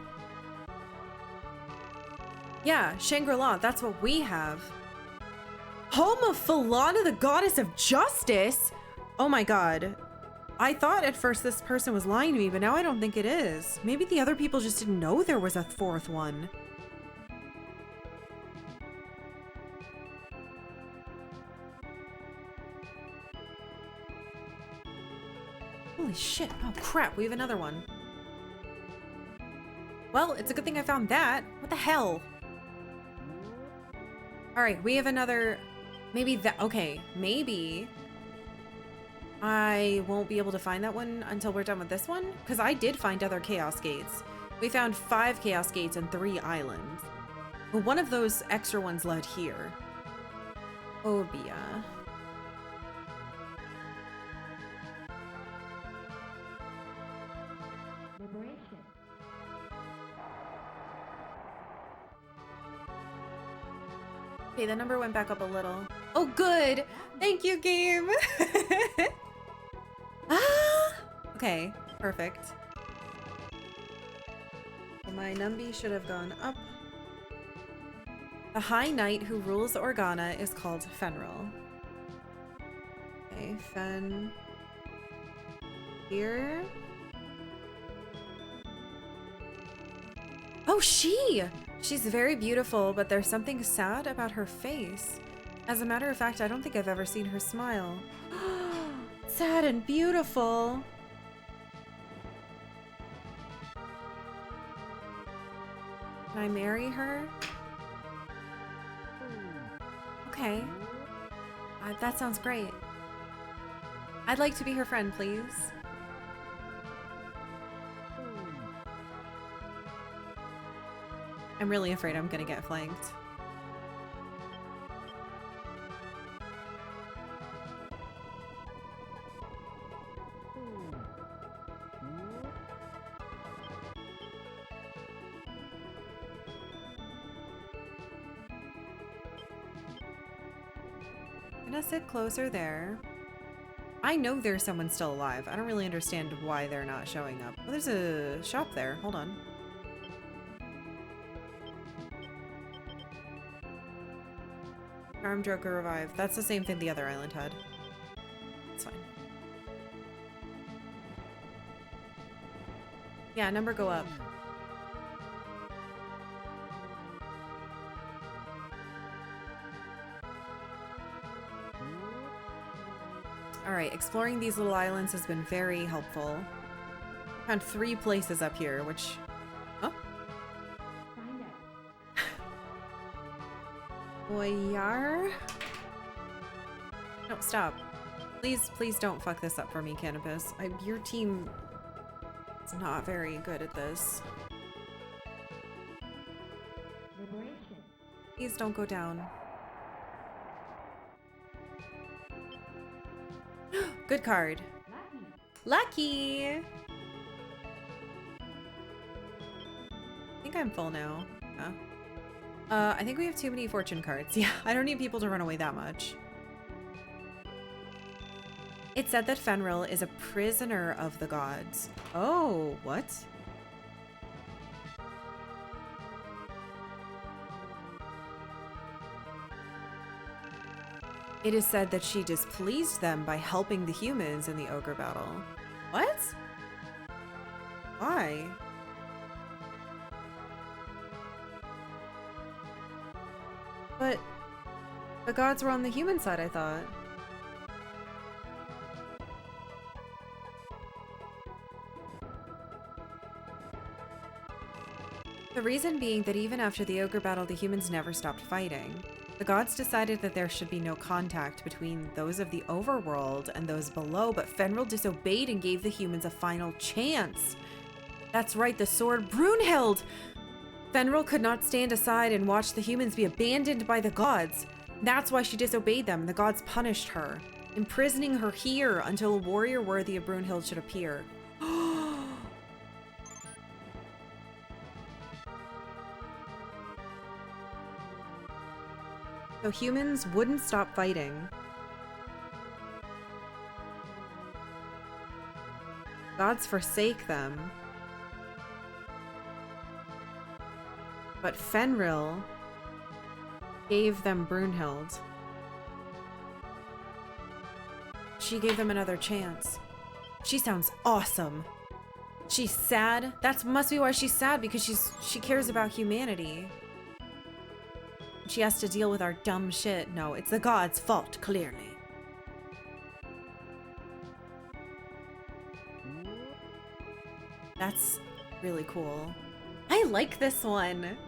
Yeah, Shangri-La, that's what we have. Home of Falana, the goddess of justice? Oh my god. I thought at first this person was lying to me, but now I don't think it is. Maybe the other people just didn't know there was a 4th one. Holy shit. Oh crap, we have another one. Well, it's a good thing I found that. What the hell? Alright, we have another... Maybe that... Okay, maybe... I won't be able to find that one until we're done with this one, because I did find other Chaos Gates. We found 5 Chaos Gates and 3 islands. But one of those extra ones led here. Obia. Okay, the number went back up a little. Oh, good! Thank you, game! Ah! Okay, perfect. Well, my numby should have gone up. The High Knight who rules Organa is called Fenrir. Okay, Fen... Here... Oh, she's very beautiful, but there's something sad about her face. As a matter of fact, I don't think I've ever seen her smile. Sad and beautiful. Can I marry her? Okay. That sounds great. I'd like to be her friend, please. I'm really afraid I'm gonna get flanked. I'm gonna sit closer there. I know there's someone still alive. I don't really understand why they're not showing up. Oh, there's a shop there. Hold on. Charm Joker Revive. That's the same thing the other island had. It's fine. Yeah, number go up. Alright, exploring these little islands has been very helpful. Found 3 places up here, which... Oh? Oyar? No, stop. Please, please don't fuck this up for me, Cannabis. Your team is not very good at this. Please don't go down. Good card. Lucky! I think I'm full now. I think we have too many fortune cards. Yeah, I don't need people to run away that much. It said that Fenrir is a prisoner of the gods. Oh, what? It is said that she displeased them by helping the humans in the ogre battle. What? Why? But the gods were on the human side, I thought. The reason being that even after the ogre battle, the humans never stopped fighting. The gods decided that there should be no contact between those of the overworld and those below, but Fenrir disobeyed and gave the humans a final chance. That's right, the sword Brunhild! Fenrir could not stand aside and watch the humans be abandoned by the gods. That's why she disobeyed them. The gods punished her, imprisoning her here until a warrior worthy of Brunhild should appear. So humans wouldn't stop fighting. Gods forsake them. But Fenrir gave them Brunhild. She gave them another chance. She sounds awesome. She's sad. That must be why she's sad, because she cares about humanity. She has to deal with our dumb shit. No, it's the gods' fault, clearly. That's really cool. I like this one.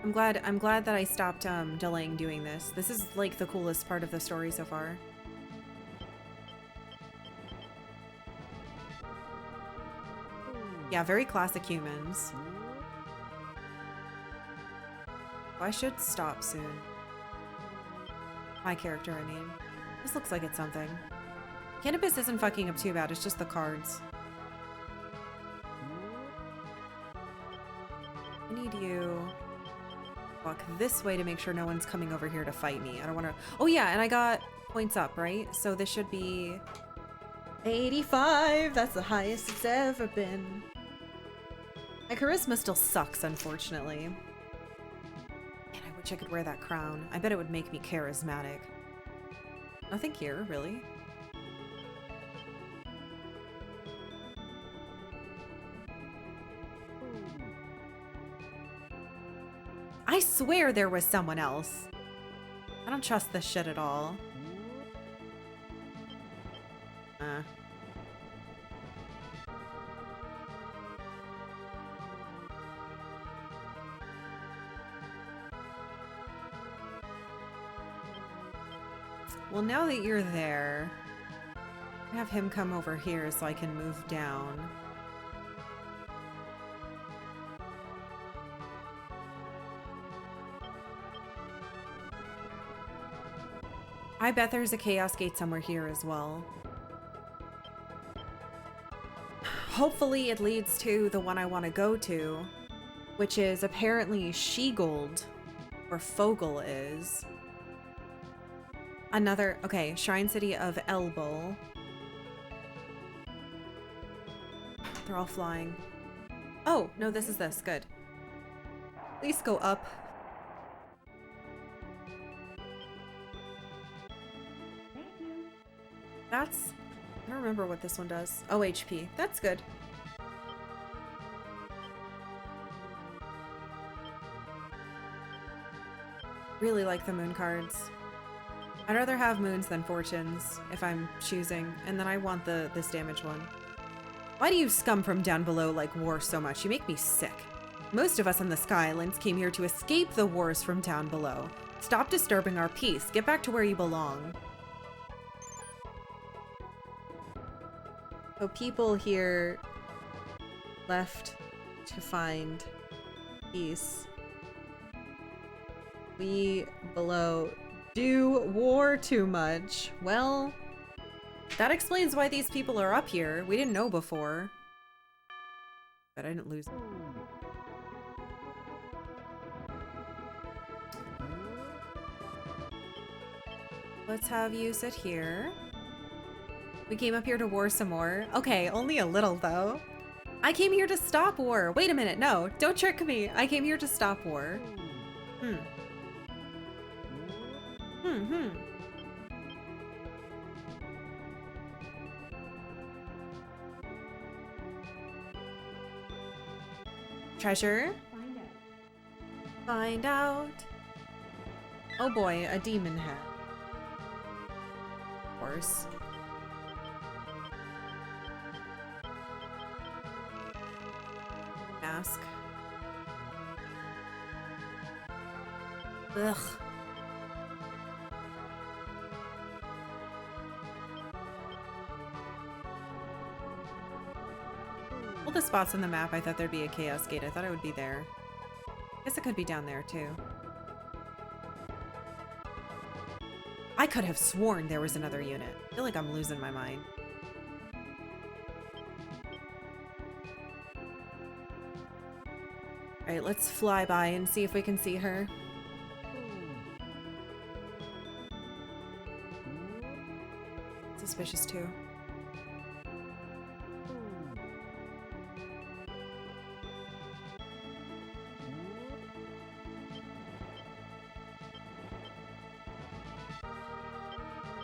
I'm glad that I stopped delaying doing this. This is like the coolest part of the story so far. Yeah, very classic humans. Oh, I should stop soon. My character, I mean. This looks like it's something. Cannabis isn't fucking up too bad, it's just the cards. I need you to walk this way to make sure no one's coming over here to fight me. I don't want to... Oh yeah, and I got points up, right? So this should be 85. That's the highest it's ever been. My charisma still sucks, unfortunately. Man, I wish I could wear that crown. I bet it would make me charismatic. Nothing here, really. I swear there was someone else. I don't trust this shit at all. Well, now that you're there, have him come over here so I can move down. I bet there's a chaos gate somewhere here as well. Hopefully it leads to the one I want to go to, which is apparently She-Gold, or Fogel is. Another, okay, Shrine City of Elbol. They're all flying. Oh, no, this is this. Good. Please go up. Thank you. That's... I don't remember what this one does. Oh, HP. That's good. Really like the moon cards. I'd rather have moons than fortunes, if I'm choosing, and then I want this damage one. Why do you scum from down below like war so much? You make me sick. Most of us on the Skylands came here to escape the wars from down below. Stop disturbing our peace. Get back to where you belong. So people here left to find peace. We below do war too much. Well, that explains why these people are up here. We didn't know before. But I didn't lose. Let's have you sit here. We came up here to war some more. Okay, only a little though. I came here to stop war. Wait a minute, no, don't trick me. I came here to stop war. Treasure? Find out. Oh boy, a demon hat. Of course. Mask. Ugh. All the spots on the map, I thought there'd be a chaos gate. I thought it would be there. Guess it could be down there too. I could have sworn there was another unit. I feel like I'm losing my mind. Alright, let's fly by and see if we can see her. Suspicious too.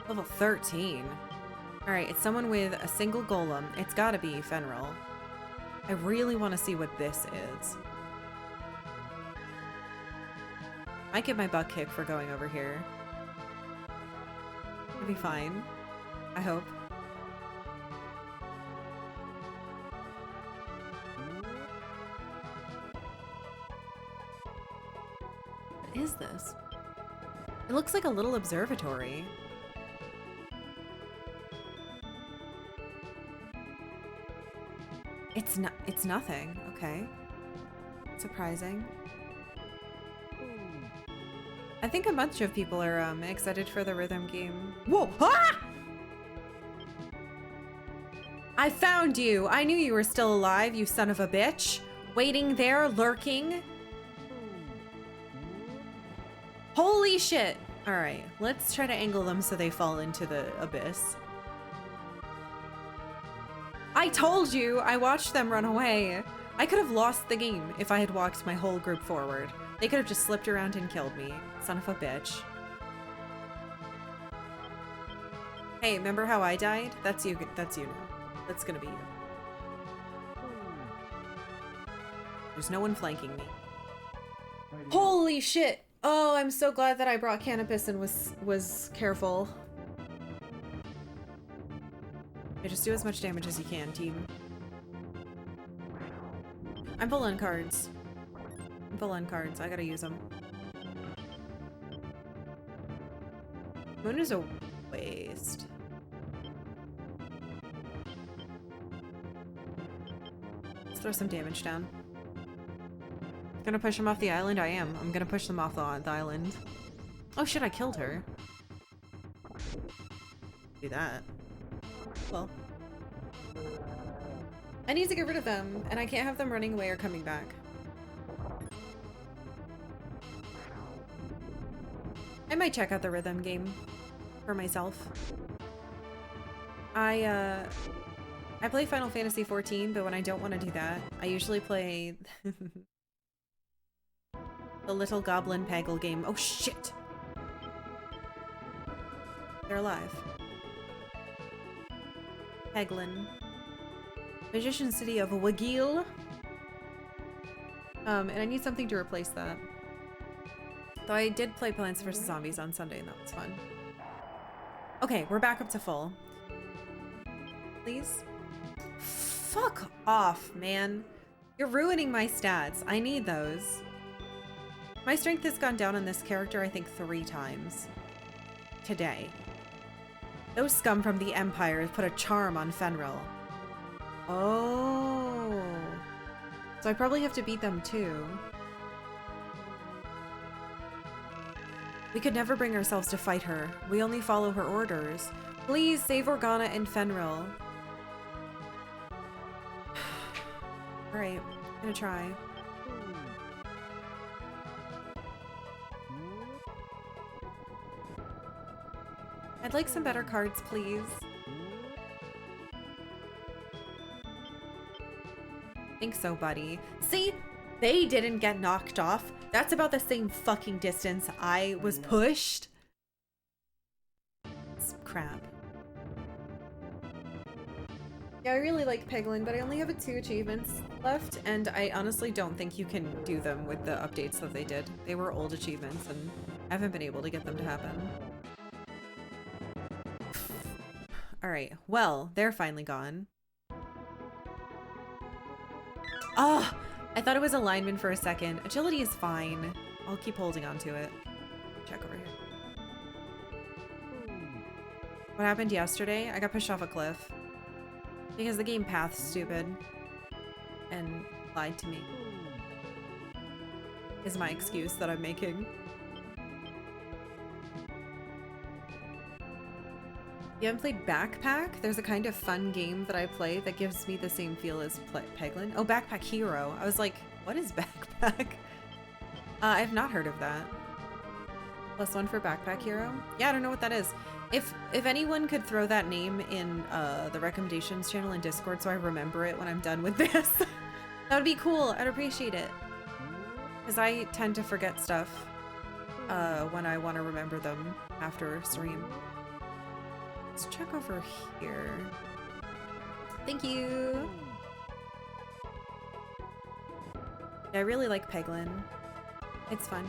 Level 13. Alright, it's someone with a single golem. It's gotta be Fenril. I really want to see what this is. I get my butt kicked for going over here. It'll be fine. I hope. What is this? It looks like a little observatory. It's nothing. Okay. Surprising. I think a bunch of people are excited for the rhythm game. Whoa! Ah! I found you! I knew you were still alive, you son of a bitch. Waiting there, lurking. Holy shit! Alright, let's try to angle them so they fall into the abyss. I told you! I watched them run away. I could have lost the game if I had walked my whole group forward. They could have just slipped around and killed me. Son of a bitch. Hey, remember how I died? That's you now. That's gonna be you. There's no one flanking me. Holy shit! Oh, I'm so glad that I brought Canopus and was careful. Okay, just do as much damage as you can, team. I'm full on cards. I'm full on cards. I gotta use them. Moon is a waste. Let's throw some damage down. Gonna push them off the island? I am. I'm gonna push them off the island. Oh shit, I killed her. Do that. Well. I need to get rid of them, and I can't have them running away or coming back. I might check out the rhythm game for myself. I play Final Fantasy XIV, but when I don't want to do that, I usually play the Little Goblin Peggle game. Oh shit! They're alive. Peglin. Magician City of Wagil. And I need something to replace that. Though I did play Plants vs. Zombies on Sunday and that was fun. Okay, we're back up to full. Please? Fuck off, man. You're ruining my stats. I need those. My strength has gone down on this character, I think, 3 times. Today. Those scum from the Empire have put a charm on Fenrir. Oh. So I probably have to beat them too. We could never bring ourselves to fight her. We only follow her orders. Please save Organa and Fenrir. Alright, I'm gonna try. I'd like some better cards, please. Think so, buddy. See? They didn't get knocked off. That's about the same fucking distance I was pushed. It's crap. Yeah, I really like Peglin, but I only have 2 achievements left, and I honestly don't think you can do them with the updates that they did. They were old achievements, and I haven't been able to get them to happen. Alright, well, they're finally gone. Oh! I thought it was alignment for a second. Agility is fine. I'll keep holding on to it. Check over here. What happened yesterday? I got pushed off a cliff. Because the game path's stupid. And lied to me. Is my excuse that I'm making. You haven't played Backpack? There's a kind of fun game that I play that gives me the same feel as Peglin. Oh, Backpack Hero. I was like, what is Backpack? I've not heard of that. +1 for Backpack Hero? Yeah, I don't know what that is. If anyone could throw that name in the recommendations channel in Discord so I remember it when I'm done with this, that would be cool. I'd appreciate it. Because I tend to forget stuff when I want to remember them after stream. Let's check over here. Thank you. Yeah, I really like Peglin. It's fun.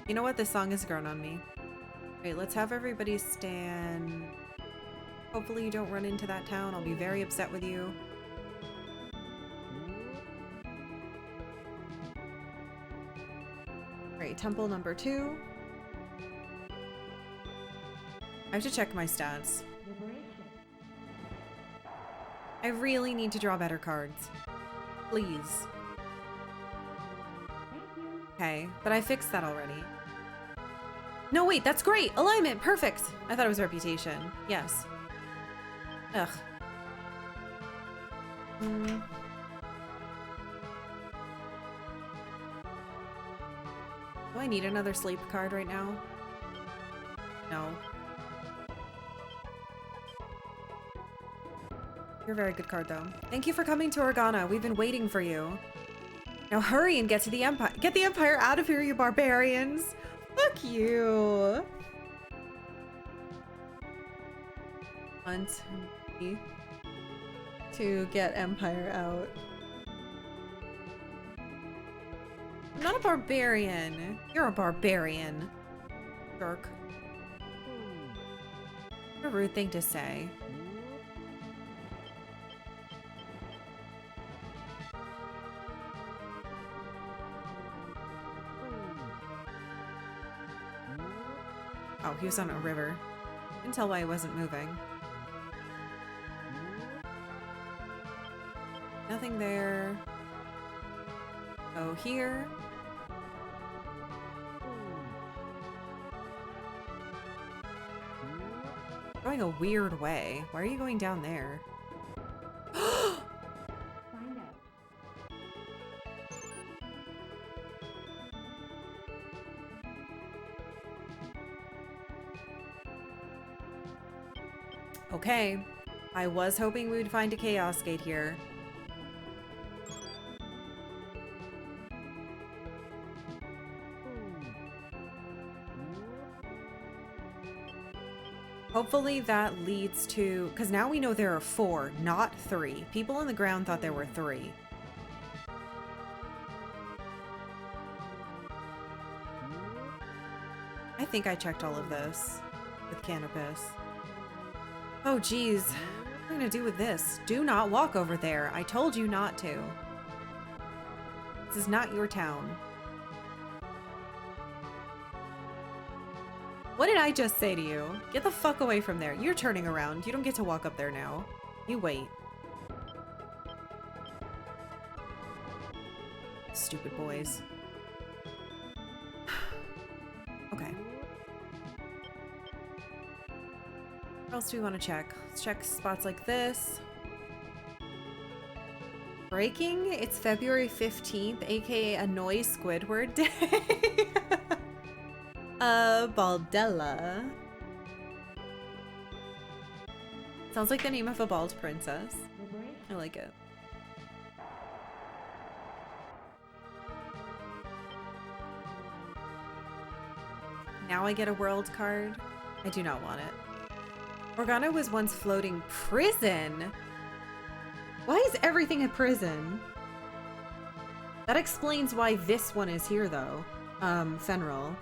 You know what? This song has grown on me. Wait, let's have everybody stand. Hopefully you don't run into that town. I'll be very upset with you. Great, temple number 2. I have to check my stats. I really need to draw better cards. Please. Okay, but I fixed that already. No, wait, that's great! Alignment, perfect! I thought it was reputation. Yes. Ugh. Do I need another sleep card right now? No. You're a very good card, though. Thank you for coming to Organa. We've been waiting for you. Now hurry and get to the Empire. Get the Empire out of here, you barbarians! Fuck you! Want me to get Empire out. I'm not a barbarian. You're a barbarian. Jerk. What a rude thing to say. Oh, he was on a river. I can tell why he wasn't moving. Nothing there. Oh, here. Going a weird way. Why are you going down there? Find out. Okay. I was hoping we would find a Chaos Gate here. Hopefully that leads to... Because now we know there are 4, not 3. People on the ground thought there were 3. I think I checked all of this with Canopus. Oh, geez. What am I gonna do with this? Do not walk over there. I told you not to. This is not your town. What did I just say to you? Get the fuck away from there. You're turning around. You don't get to walk up there now. You wait. Stupid boys. Okay. What else do we want to check? Let's check spots like this. Breaking? It's February 15th, aka Annoy Squidward Day. Baldella. Sounds like the name of a bald princess. I like it. Now I get a world card. I do not want it. Organa was once floating prison. Why is everything a prison? That explains why this one is here though. Fenril.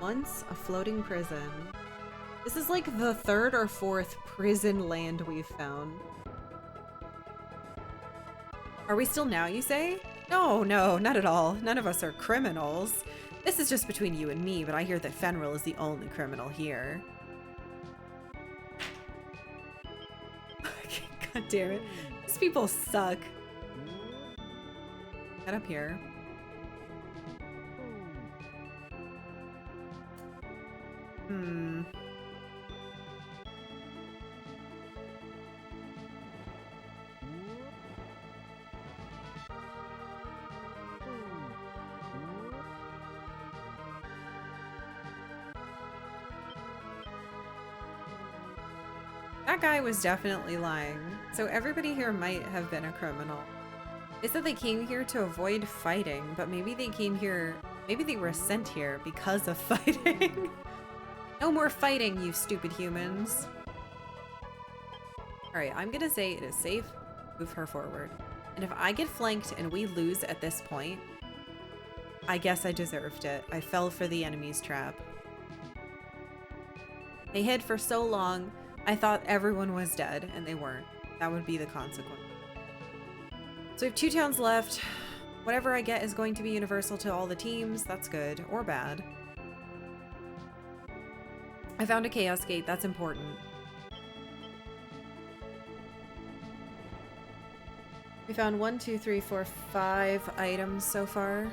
Once a floating prison. This is like the 3rd or 4th prison land we've found. Are we still now, you say? No, no, not at all. None of us are criminals. This is just between you and me, but I hear that Fenril is the only criminal here. God damn it. These people suck. Head up here. That guy was definitely lying. So everybody here might have been a criminal. They said they came here to avoid fighting, but maybe they came here, maybe they were sent here because of fighting. No more fighting, you stupid humans. Alright, I'm gonna say it is safe. Move her forward. And if I get flanked and we lose at this point, I guess I deserved it. I fell for the enemy's trap. They hid for so long, I thought everyone was dead, and they weren't. That would be the consequence. So we have 2 towns left. Whatever I get is going to be universal to all the teams. That's good. Or bad. I found a Chaos Gate. That's important. We found 1, 2, 3, 4, 5 items so far.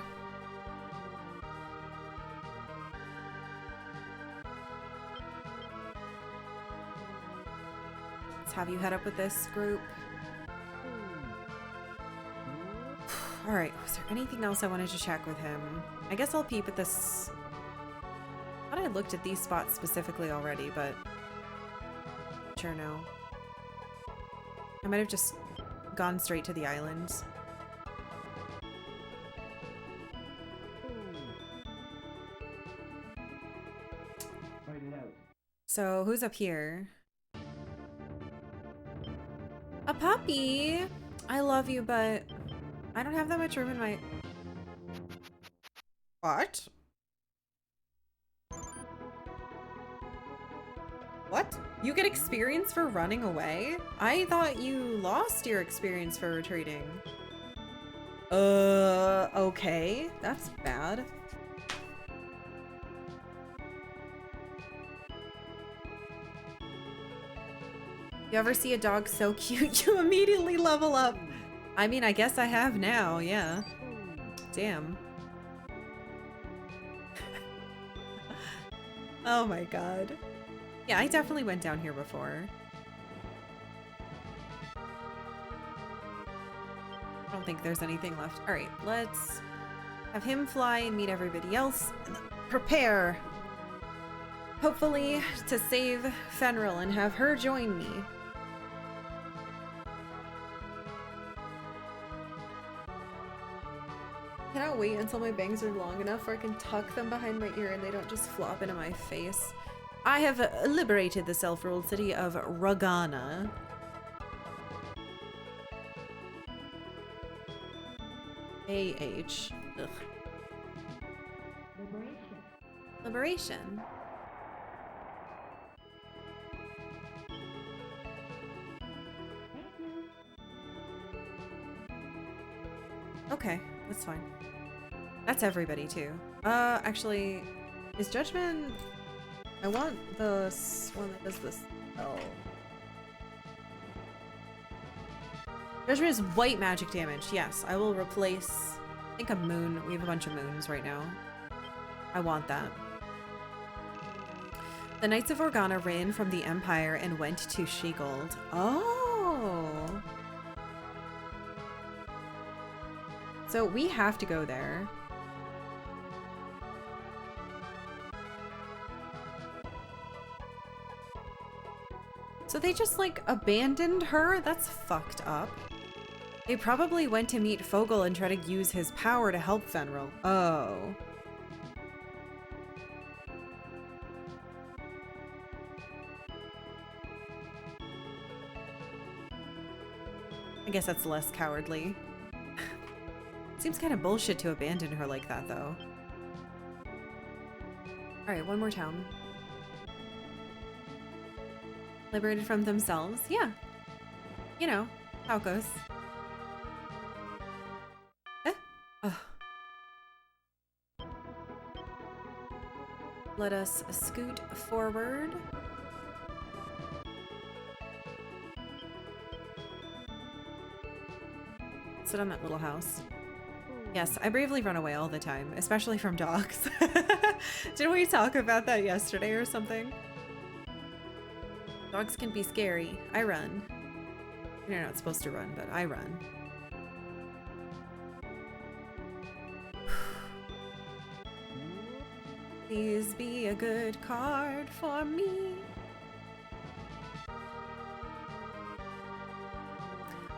Let's have you head up with this group. Alright, was there anything else I wanted to check with him? I guess I'll peep at this. I thought I looked at these spots specifically already, but sure no. I might have just gone straight to the islands. So who's up here? A puppy! I love you, but I don't have that much room in my... What? What? You get experience for running away? I thought you lost your experience for retreating. Okay. That's bad. You ever see a dog so cute you immediately level up? I mean, I guess I have now, yeah. Damn. Oh my god. Yeah, I definitely went down here before. I don't think there's anything left. Alright, let's have him fly and meet everybody else. And then prepare! Hopefully to save Fenril and have her join me. Cannot wait until my bangs are long enough where I can tuck them behind my ear and they don't just flop into my face. I have liberated the self-ruled city of Ragana. A-H. Ugh. Liberation. Liberation. Okay, that's fine. That's everybody too. Actually, is Judgment... I want the one that does this. Oh. Judgment is white magic damage. Yes, I will replace... I think a moon. We have a bunch of moons right now. I want that. The Knights of Organa ran from the Empire and went to Shegold. Oh! So we have to go there. So they just, like, abandoned her? That's fucked up. They probably went to meet Fogel and try to use his power to help Fenrir. Oh. I guess that's less cowardly. Seems kind of bullshit to abandon her like that, though. Alright, one more town. Liberated from themselves? Yeah. You know, how it goes. Eh? Ugh. Let us scoot forward. Sit on that little house. Yes, I bravely run away all the time, especially from dogs. Didn't we talk about that yesterday or something? Dogs can be scary. I run. You're not supposed to run, but I run. Please be a good card for me.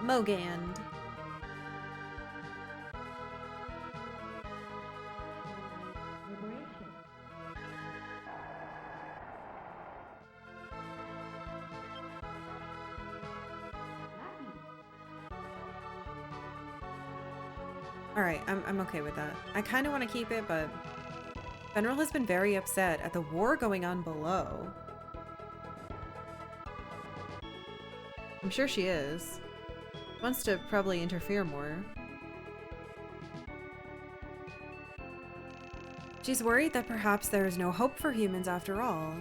Mogand. Alright, I'm okay with that. I kind of want to keep it, but Fenrir has been very upset at the war going on below. I'm sure she is. Wants to probably interfere more. She's worried that perhaps there is no hope for humans after all.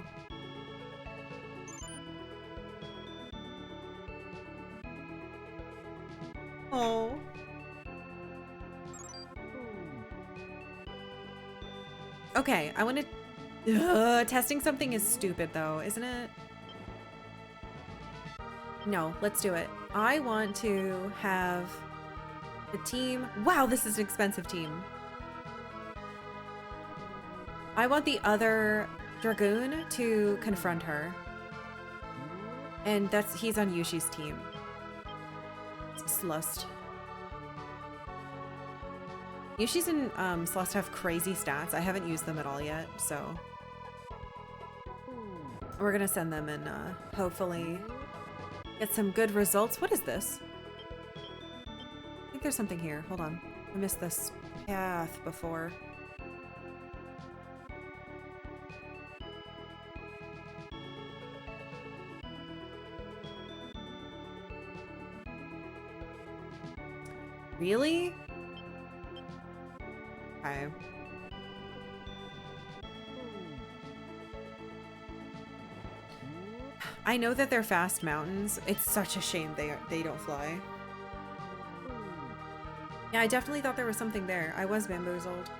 Oh. Okay, I want to... testing something is stupid, though, isn't it? No, let's do it. I want to have the team... Wow, this is an expensive team. I want the other Dragoon to confront her. And he's on Yushi's team. Slust. Yushi's and Celeste have crazy stats. I haven't used them at all yet, so we're gonna send them and hopefully get some good results. What is this? I think there's something here. Hold on. I missed this path before. Really? Okay. I know that they're fast mountains. It's such a shame they don't fly. Yeah, I definitely thought there was something there. I was bamboozled.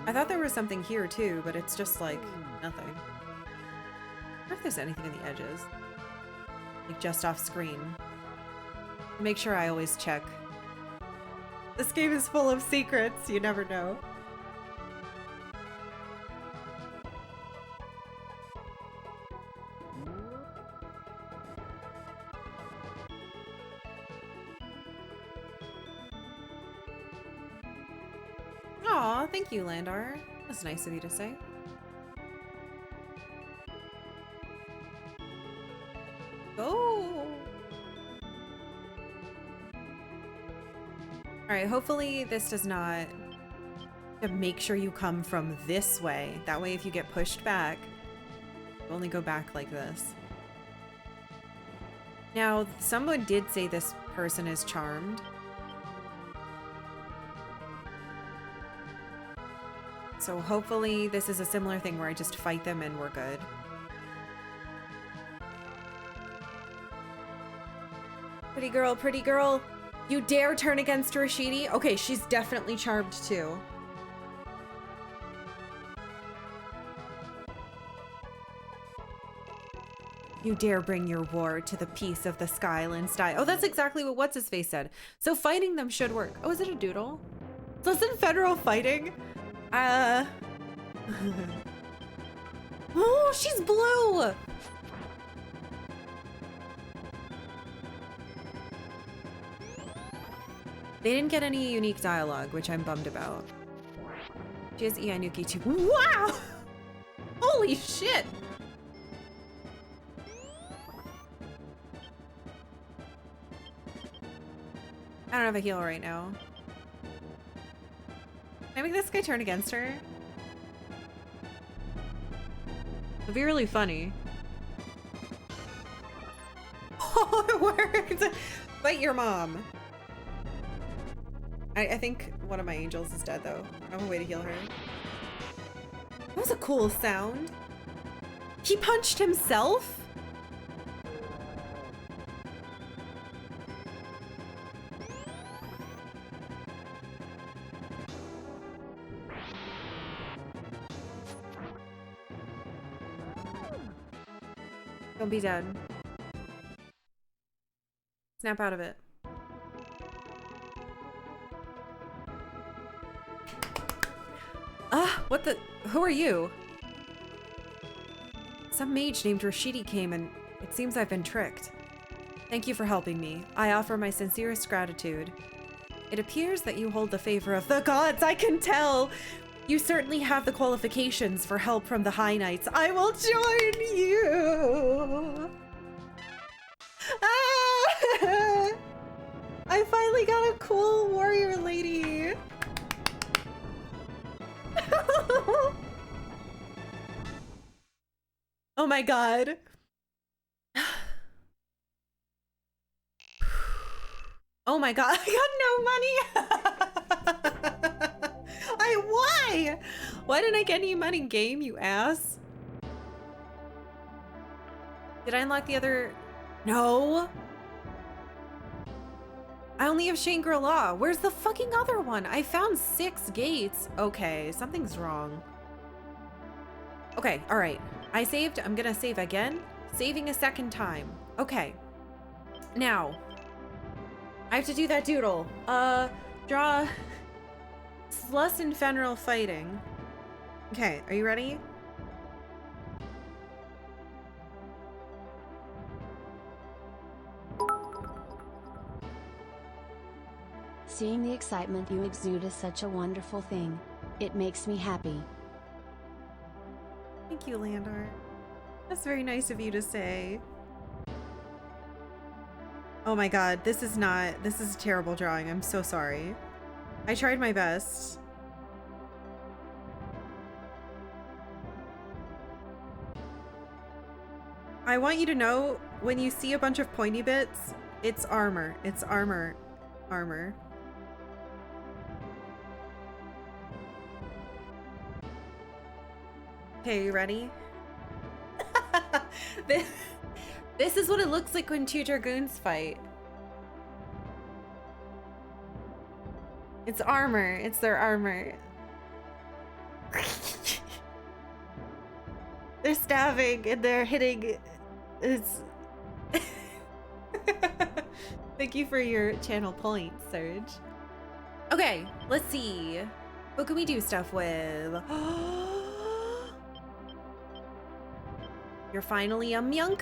I thought there was something here too, but it's just like nothing. I wonder if there's anything in the edges. Like just off screen. Make sure I always check. This game is full of secrets. You never know. Aw, thank you, Landar. That's nice of you to say. Oh! Alright, hopefully this does not... To make sure you come from this way. That way if you get pushed back, you only go back like this. Now, someone did say this person is charmed. So hopefully this is a similar thing where I just fight them and we're good. Pretty girl. You dare turn against Rashidi? Okay, she's definitely charmed too. You dare bring your war to the peace of the Skyland style. Oh, that's exactly what What's-His-Face said. So fighting them should work. Oh, is it a doodle? So it's in federal fighting? Oh, she's blue! They didn't get any unique dialogue, which I'm bummed about. She has Ianuki too. Wow! Holy shit! I don't have a heal right now. Can I make this guy turn against her? It'd be really funny. Oh, it worked! Fight your mom. I think one of my angels is dead though. I have a way to heal her. That was a cool sound. He punched himself? Don't be dead. Snap out of it. Ah, what the? Who are you? Some mage named Rashidi came and it seems I've been tricked. Thank you for helping me. I offer my sincerest gratitude. It appears that you hold the favor of the gods, I can tell! You certainly have the qualifications for help from the High Knights. I will join you! Ah! I finally got a cool warrior lady! Oh my god. Oh my god, I got no money! Why? Why didn't I get any money, game, you ass? Did I unlock the other? No. I only have Shangri-La. Where's the fucking other one? I found 6 gates. Okay, something's wrong. Okay, all right. I saved. I'm gonna save again. Saving a second time. Okay. Now, I have to do that doodle. Draw Slus and Fenrir fighting. Okay, are you ready? Seeing the excitement you exude is such a wonderful thing. It makes me happy. Thank you, Landar. That's very nice of you to say. Oh my god, this is a terrible drawing. I'm so sorry. I tried my best. I want you to know, when you see a bunch of pointy bits, it's armor. It's armor. Armor. Okay, you ready? This is what it looks like when 2 dragoons fight. It's armor. It's their armor. They're stabbing and they're hitting. It's... Thank you for your channel points, Serge. Okay, let's see. What can we do stuff with? You're finally a myunk.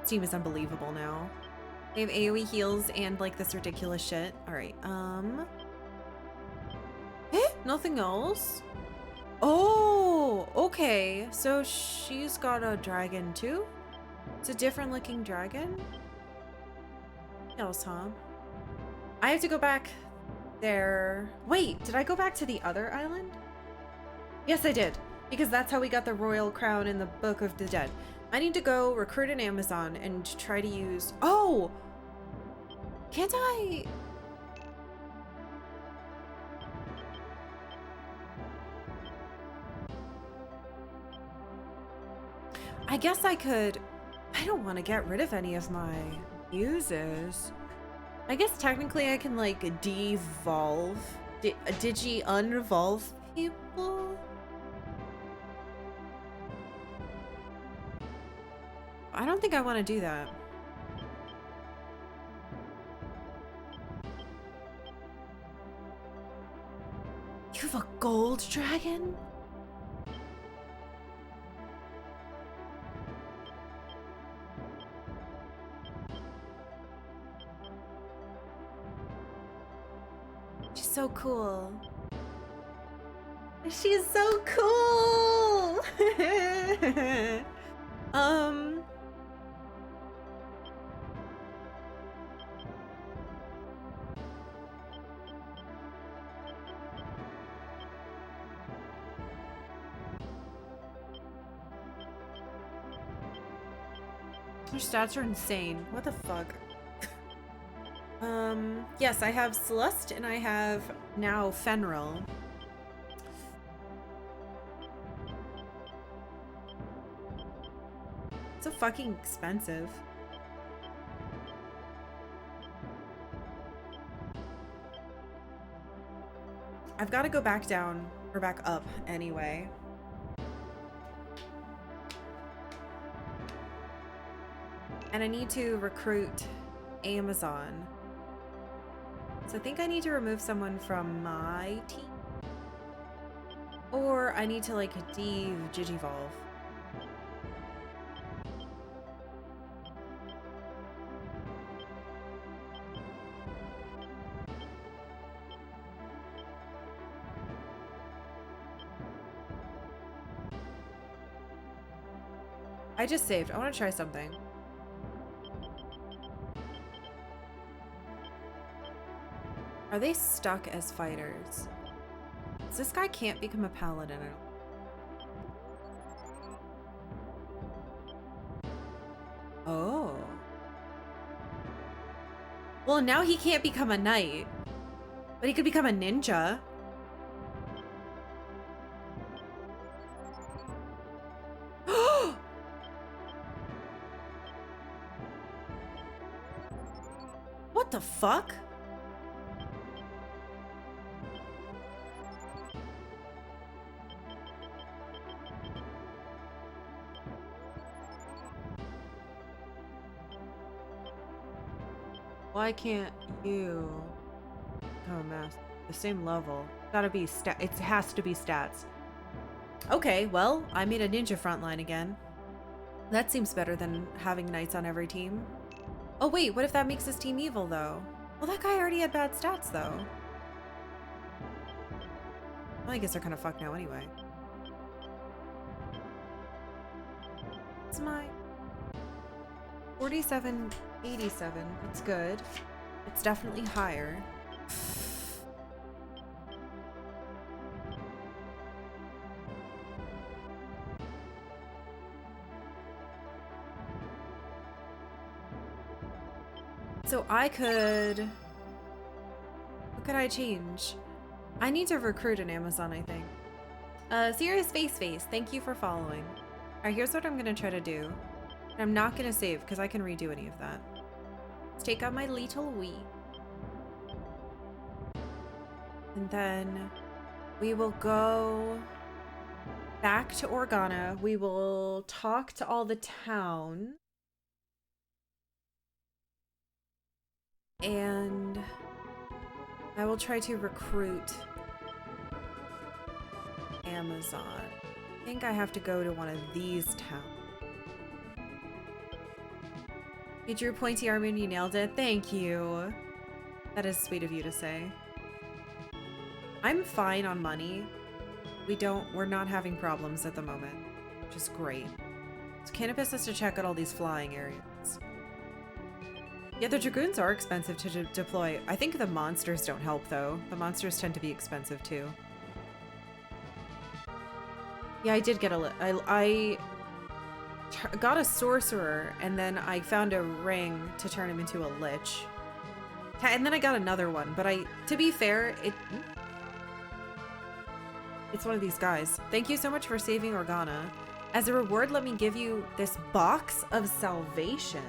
This team is unbelievable now. They have AoE heals and like this ridiculous shit. All right, nothing else? Oh, okay. So she's got a dragon too? It's a different looking dragon? What else, huh? I have to go back there. Wait, did I go back to the other island? Yes, I did. Because that's how we got the royal crown in the Book of the Dead. I need to go recruit an Amazon and try to use... Oh! Can't I... I guess I could... I don't want to get rid of any of my uses. I guess technically I can, like, devolve... Digi-unvolve people? I don't think I want to do that. You have a gold dragon? She's so cool. She's so cool! Her stats are insane. What the fuck? Yes, I have Celeste and I have now Fenril. So fucking expensive. I've got to go back down or back up anyway. And I need to recruit Amazon. So I think I need to remove someone from my team. Or I need to like digivolve. I just saved. I want to try something. Are they stuck as fighters? So this guy can't become a paladin. Oh. Well, now he can't become a knight. But he could become a ninja. What the fuck? Why can't you become a master? The same level. Gotta be it has to be stats. Okay, well, I made a ninja frontline again. That seems better than having knights on every team. Oh wait, what if that makes his team evil though? Well, that guy already had bad stats though. Well, I guess they're kind of fucked now anyway. It's my 47, 87. That's good. It's definitely higher. So I could... What could I change? I need to recruit an Amazon, I think. Serious Face, thank you for following. Alright, here's what I'm gonna try to do. I'm not gonna save, because I can redo any of that. Let's take out my little wee. And then we will go back to Organa. We will talk to all the town. And I will try to recruit Amazon. I think I have to go to one of these towns. You drew pointy arm and you nailed it. Thank you. That is sweet of you to say. I'm fine on money. We're not having problems at the moment, which is great. So Canopus has to check out all these flying areas. Yeah, the Dragoons are expensive to deploy. I think the monsters don't help, though. The monsters tend to be expensive, too. Yeah, I did get I got a sorcerer, and then I found a ring to turn him into a lich. And then I got another one, but to be fair, it's one of these guys. Thank you so much for saving Organa. As a reward, let me give you this box of salvation.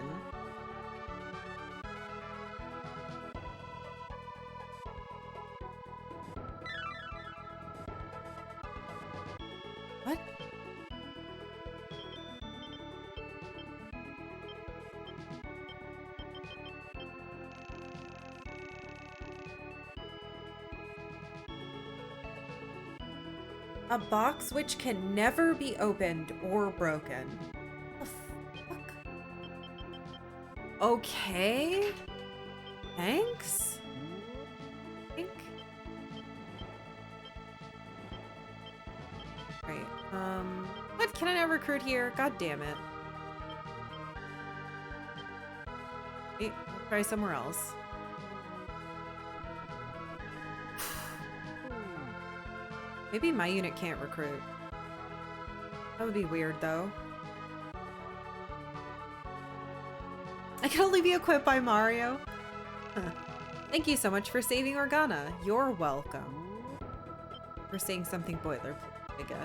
What? A box which can never be opened or broken. The fuck? Okay. Thanks? Think. Right. What? Can I not recruit here? God damn it. Wait, I'll try somewhere else. Maybe my unit can't recruit. That would be weird, though. I can only be equipped by Mario. Thank you so much for saving Organa. You're welcome. For saying something boilerplate, I guess.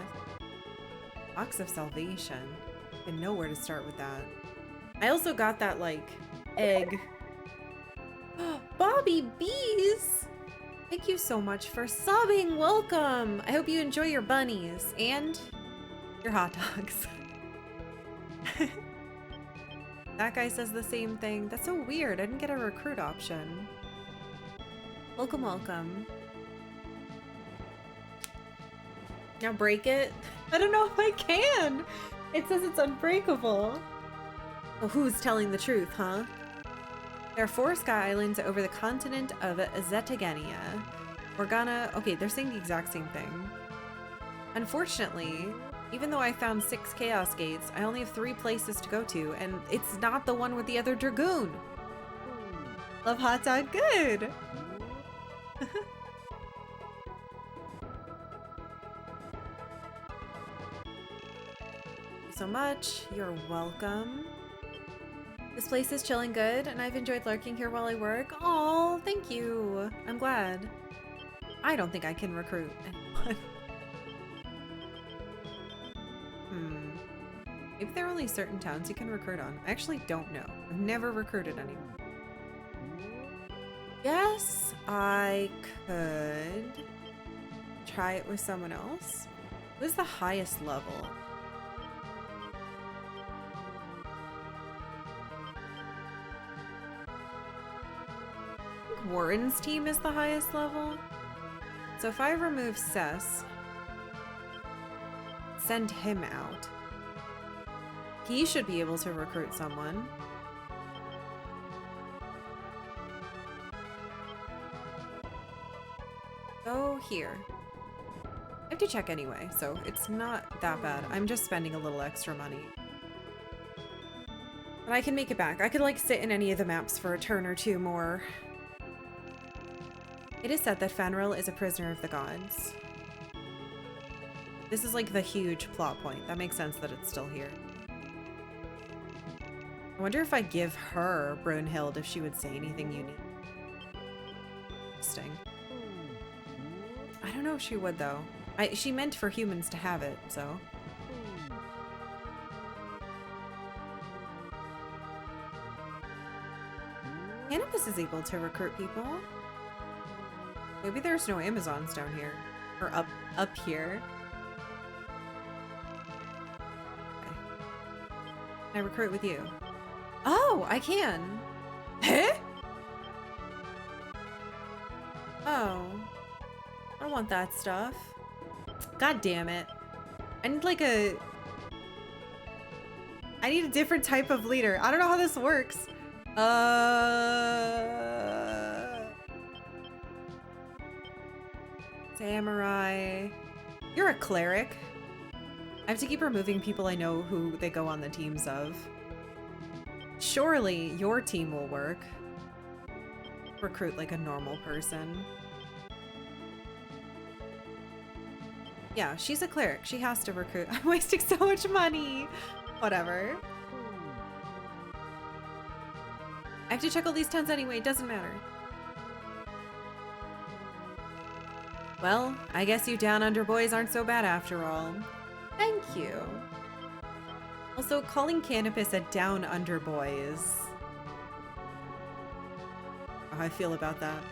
Box of Salvation. I didn't know where to start with that. I also got that, like, egg. Bobby Bees! Thank you so much for subbing. Welcome. I hope you enjoy your bunnies and your hot dogs. That guy says the same thing. That's so weird. I didn't get a recruit option. Welcome, welcome. Now break it? I don't know if I can. It says it's unbreakable. Well, who's telling the truth, huh? There are 4 sky islands over the continent of Zetagania. Organa... Okay, they're saying the exact same thing. Unfortunately, even though I found 6 chaos gates, I only have 3 places to go to, and it's not the one with the other dragoon. Love hot dog. Good. Thank you so much. You're welcome. This place is chilling good, and I've enjoyed lurking here while I work. Aw, thank you. I'm glad. I don't think I can recruit anyone. Maybe there are only certain towns you can recruit on. I actually don't know. I've never recruited anyone. Yes, I could try it with someone else. Who's the highest level? Warren's team is the highest level. So if I remove Cess, send him out, he should be able to recruit someone. Go here. I have to check anyway, so it's not that bad. I'm just spending a little extra money. But I can make it back. I could like sit in any of the maps for a turn or two more. It is said that Fanril is a prisoner of the gods. This is like the huge plot point. That makes sense that it's still here. I wonder if I give her Brunhild if she would say anything unique. Interesting. I don't know if she would though. She meant for humans to have it, so. Canopus is able to recruit people. Maybe there's no Amazons down here. Or up here. Okay. Can I recruit with you? Oh, I can. Huh? Oh. I don't want that stuff. God damn it. I need like a... I need a different type of leader. I don't know how this works. Samurai. You're a cleric. I have to keep removing people I know who they go on the teams of. Surely your team will work. Recruit like a normal person. Yeah, she's a cleric. She has to recruit. I'm wasting so much money. Whatever. I have to check all these towns anyway. It doesn't matter. Well, I guess you down under boys aren't so bad after all. Thank you. Also, calling Canopus a down under boy is how I feel about that.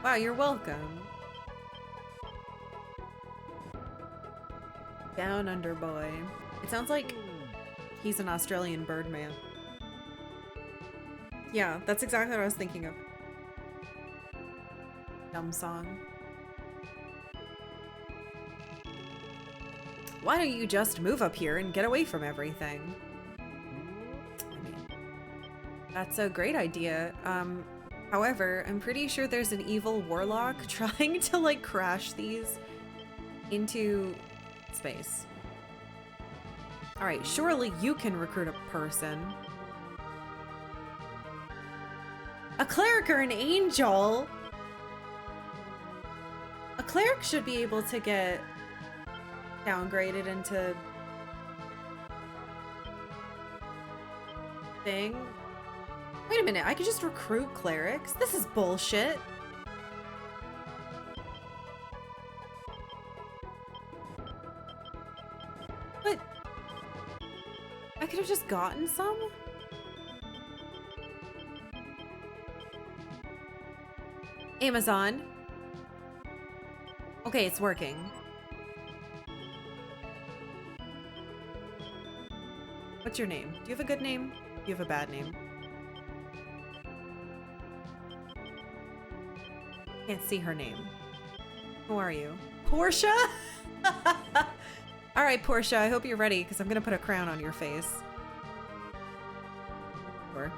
Wow, you're welcome. Down under boy. It sounds like he's an Australian birdman. Yeah, that's exactly what I was thinking of. Dumb song. Why don't you just move up here and get away from everything? I mean, that's a great idea. However, I'm pretty sure there's an evil warlock trying to like crash these into space. All right, surely you can recruit a person. A cleric or an angel? A cleric should be able to get downgraded into thing. Wait a minute, I could just recruit clerics? This is bullshit. But I could have just gotten some? Amazon. Okay, it's working. What's your name? Do you have a good name? Do you have a bad name? Can't see her name. Who are you? Portia? All right, Portia, I hope you're ready because I'm going to put a crown on your face. Sure.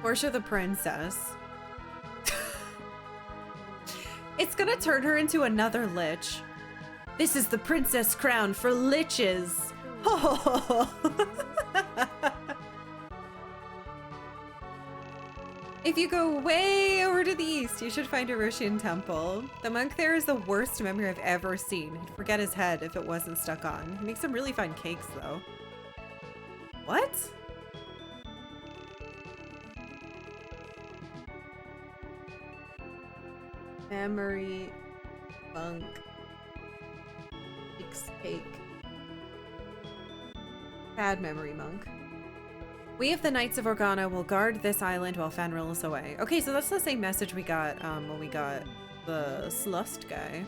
Portia the princess. It's going to turn her into another lich. This is the princess crown for liches. If you go way over to the east, you should find a Roshin temple. The monk there is the worst memory I've ever seen. He'd forget his head if it wasn't stuck on. He makes some really fine cakes, though. What? Memory monk makes cake. Bad memory monk. We of the Knights of Organa will guard this island while Fanril is away. Okay, so that's the same message we got when we got the Slust guy.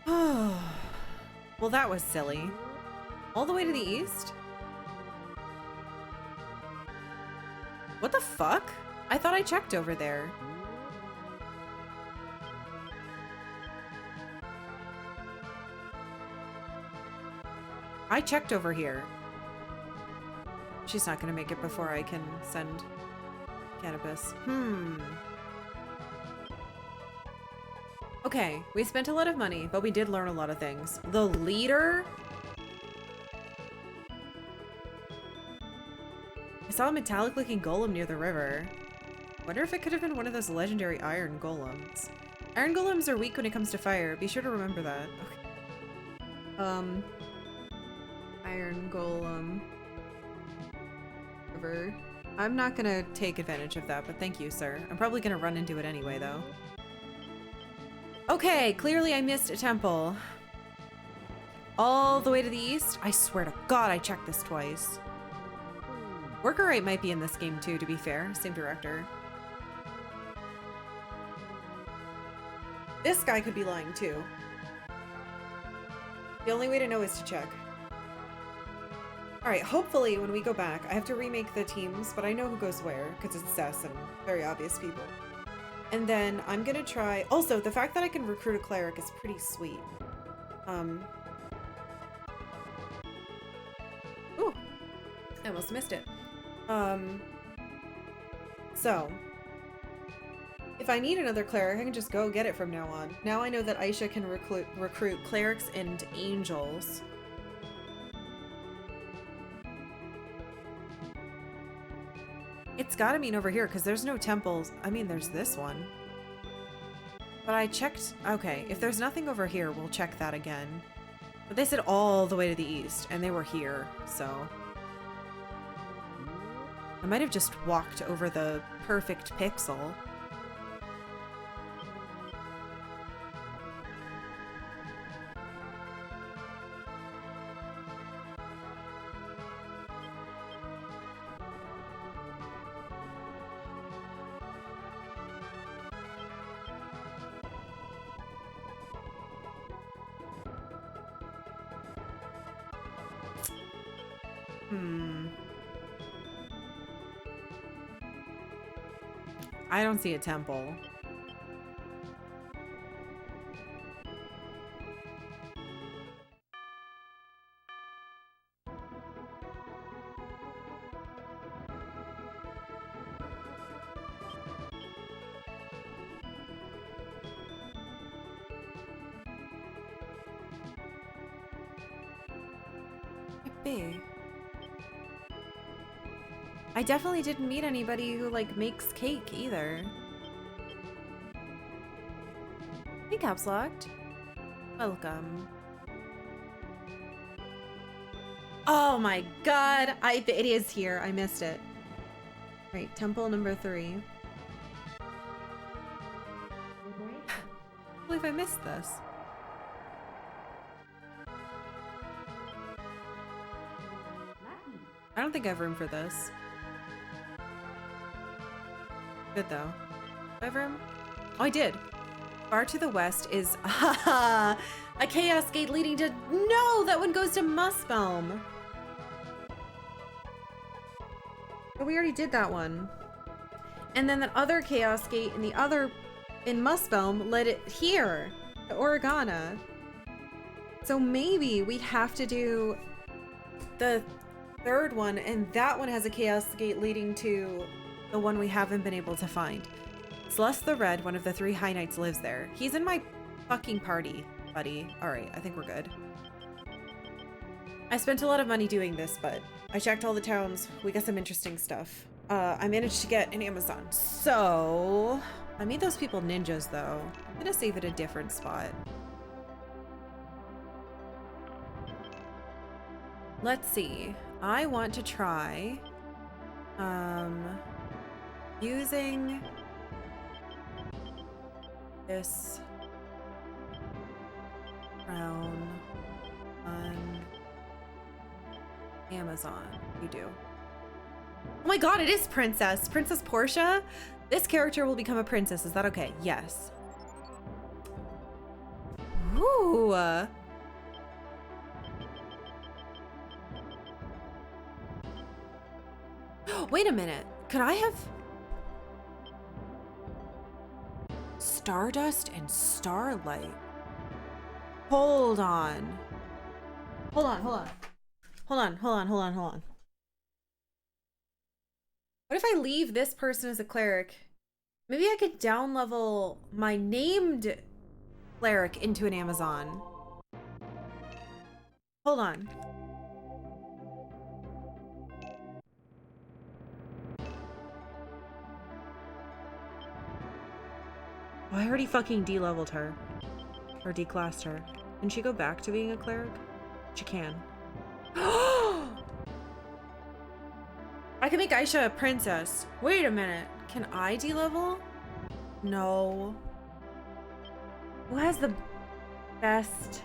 Well, that was silly. All the way to the east? What the fuck? I thought I checked over there. I checked over here. She's not gonna make it before I can send Canopus. Okay, we spent a lot of money, but we did learn a lot of things. The leader? I saw a metallic looking golem near the river. Wonder if it could have been one of those legendary iron golems. Iron golems are weak when it comes to fire. Be sure to remember that. Okay. Iron golem. I'm not gonna take advantage of that, but thank you, sir. I'm probably gonna run into it anyway, though. Okay, clearly I missed a temple. All the way to the east? I swear to God, I checked this twice. Workerite might be in this game too, to be fair. Same director. This guy could be lying too. The only way to know is to check. Alright, hopefully when we go back, I have to remake the teams, but I know who goes where, because it's Cess and very obvious people. And then I'm gonna try... Also, the fact that I can recruit a cleric is pretty sweet. Ooh! I almost missed it. So... If I need another cleric, I can just go get it from now on. Now I know that Aisha can recruit clerics and angels. It's gotta mean over here, because there's no temples. I mean, there's this one. But I checked... Okay, if there's nothing over here, we'll check that again. But they said all the way to the east, and they were here, so... I might have just walked over the perfect pixel. I don't see a temple. Could be. I definitely didn't meet anybody who, like, makes cake either. Hey, Caps Locked. Welcome. Oh my god! It is here. I missed it. Right, temple number 3. I believe I missed this. I don't think I have room for this. Good though. Do I have room? Oh, I did. Far to the west is a chaos gate leading to... No! That one goes to Muspelm. But we already did that one. And then that other chaos gate in Muspelm led it here to Oregana. So maybe we'd have to do the third one, and that one has a chaos gate leading to the one we haven't been able to find. Celeste the Red, one of the 3 High Knights, lives there. He's in my fucking party, buddy. Alright, I think we're good. I spent a lot of money doing this, but I checked all the towns. We got some interesting stuff. I managed to get an Amazon. So, I made those people ninjas, though. I'm gonna save it a different spot. Let's see. I want to try using this crown on Amazon. You do. Oh my god, it is Princess! Princess Portia? This character will become a princess. Is that okay? Yes. Ooh. Wait a minute. Could I have Stardust and Starlight? Hold on. Hold on. What if I leave this person as a cleric? Maybe I could down level my named cleric into an Amazon. Hold on. Oh, I already fucking de-leveled her. Or declassed her. Can she go back to being a cleric? She can. I can make Aisha a princess. Wait a minute. Can I de-level? No. Who has the best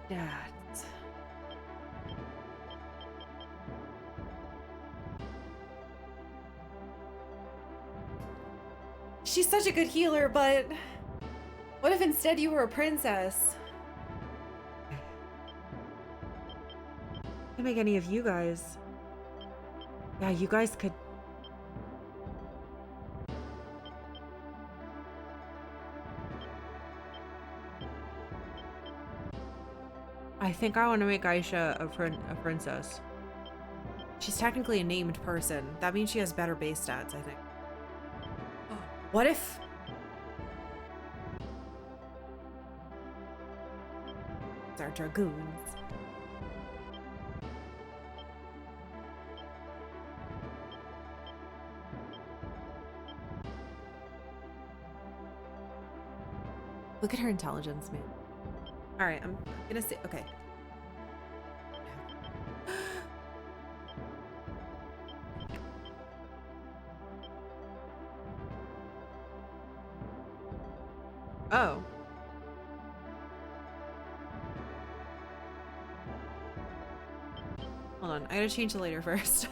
stats? She's such a good healer, but what if instead you were a princess? I can make any of you guys. Yeah, you guys could. I think I want to make Aisha a princess. She's technically a named person. That means she has better base stats, I think. What if... It's our dragoons. Look at her intelligence, man. Alright, I'm gonna say... Okay. Oh. Hold on, I gotta change the later first.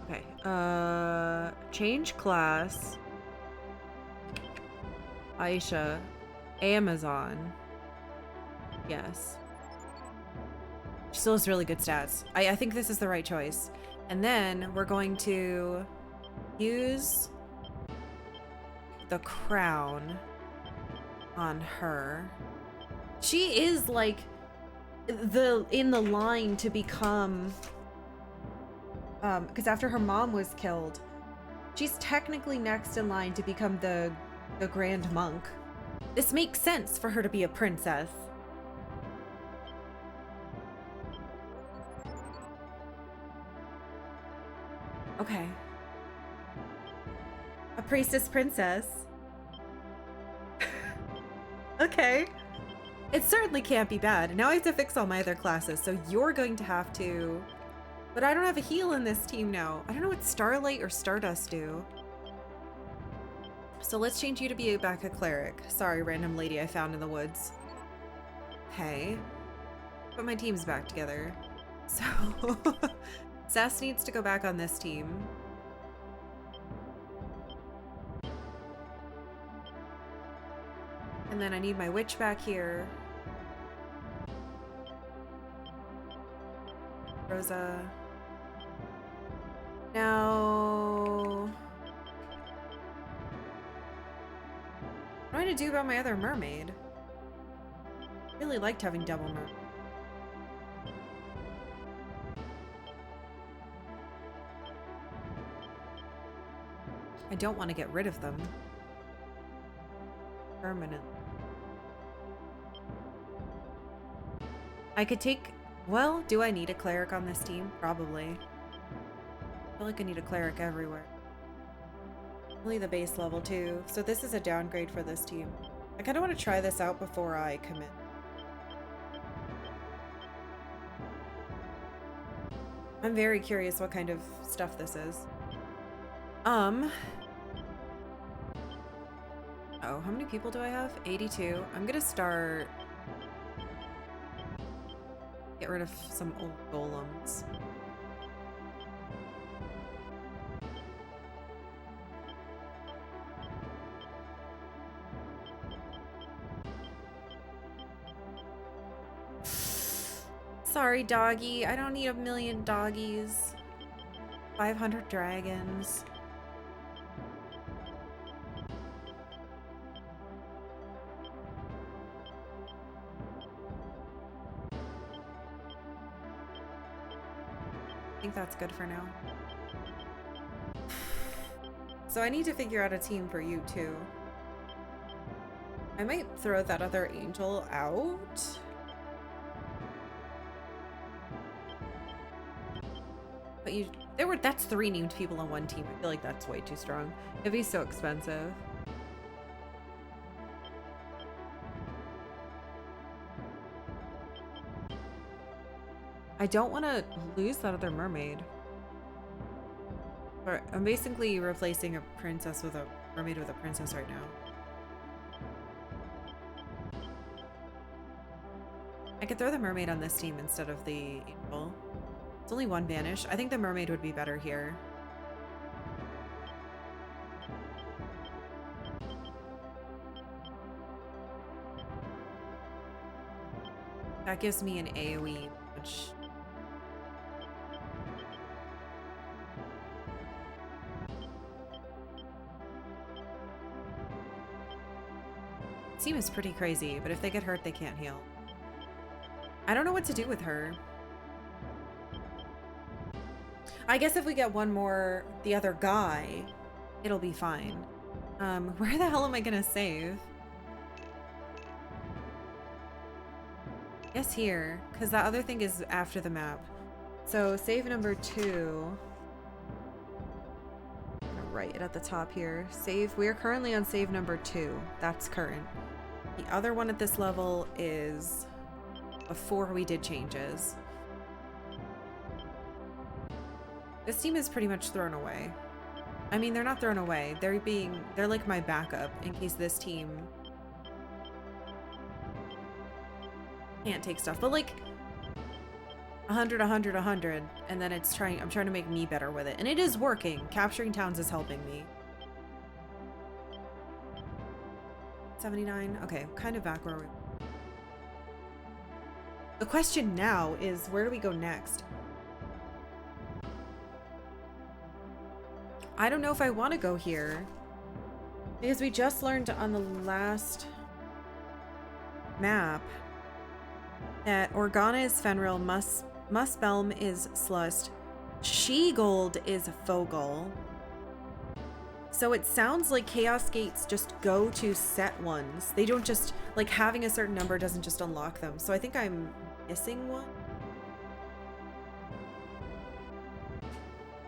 Okay. Change class. Aisha. Amazon. Yes. She still has really good stats. I think this is the right choice. And then we're going to use the crown on her. She is like in the line to become because after her mom was killed, she's technically next in line to become the Grand Monk. This makes sense for her to be a princess. Okay. A priestess princess. Okay. It certainly can't be bad. Now I have to fix all my other classes, so you're going to have to... But I don't have a heal in this team now. I don't know what Starlight or Stardust do. So let's change you to be back a cleric. Sorry, random lady I found in the woods. Okay. But my team's back together. So... Sass needs to go back on this team. And then I need my witch back here. Rosa. Now... What am I going to do about my other mermaid? I really liked having double mermaid. I don't want to get rid of them. Permanent. I could take... Well, do I need a cleric on this team? Probably. I feel like I need a cleric everywhere. Only the base level too. So this is a downgrade for this team. I kind of want to try this out before I commit. I'm very curious what kind of stuff this is. Oh, how many people do I have? 82. I'm gonna start... Get rid of some old golems. Sorry, doggy. I don't need a million doggies. 500 dragons. I think that's good for now. So I need to figure out a team for you too. I might throw that other angel out. But that's 3 named people on one team. I feel like that's way too strong. It'd be so expensive. I don't want to lose that other mermaid. But I'm basically replacing a princess with a mermaid with a princess right now. I could throw the mermaid on this team instead of the angel. It's only 1 banish. I think the mermaid would be better here. That gives me an AoE, which... Team is pretty crazy, but if they get hurt, they can't heal. I don't know what to do with her. I guess if we get one more, the other guy, it'll be fine. Where the hell am I gonna save? Yes, here, because that other thing is after the map. So save number 2. I'm gonna write it at the top here. Save, we are currently on save number 2. That's current. The other one at this level is before we did changes. This team is pretty much thrown away. I mean, they're not thrown away. They're like my backup in case this team can't take stuff. But like, 100, 100, 100, and then I'm trying to make me better with it. And it is working. Capturing towns is helping me. 79. Okay, kind of back where we... The question now is, where do we go next? I don't know if I want to go here. Because we just learned on the last map that Organa is Fenril, Muspelm is Slust, She-Gold is Fogel. So it sounds like Chaos Gates just go to set ones. They don't just, like, having a certain number doesn't just unlock them. So I think I'm missing one.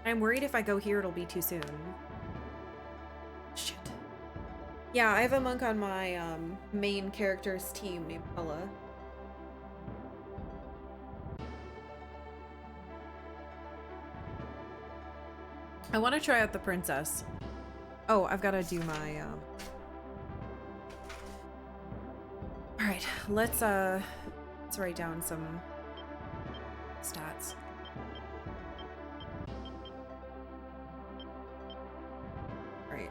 I'm worried if I go here, it'll be too soon. Shit. Yeah, I have a monk on my main character's team named Ella. I want to try out the princess. Oh, I've got to do my all right, let's write down some stats. All right.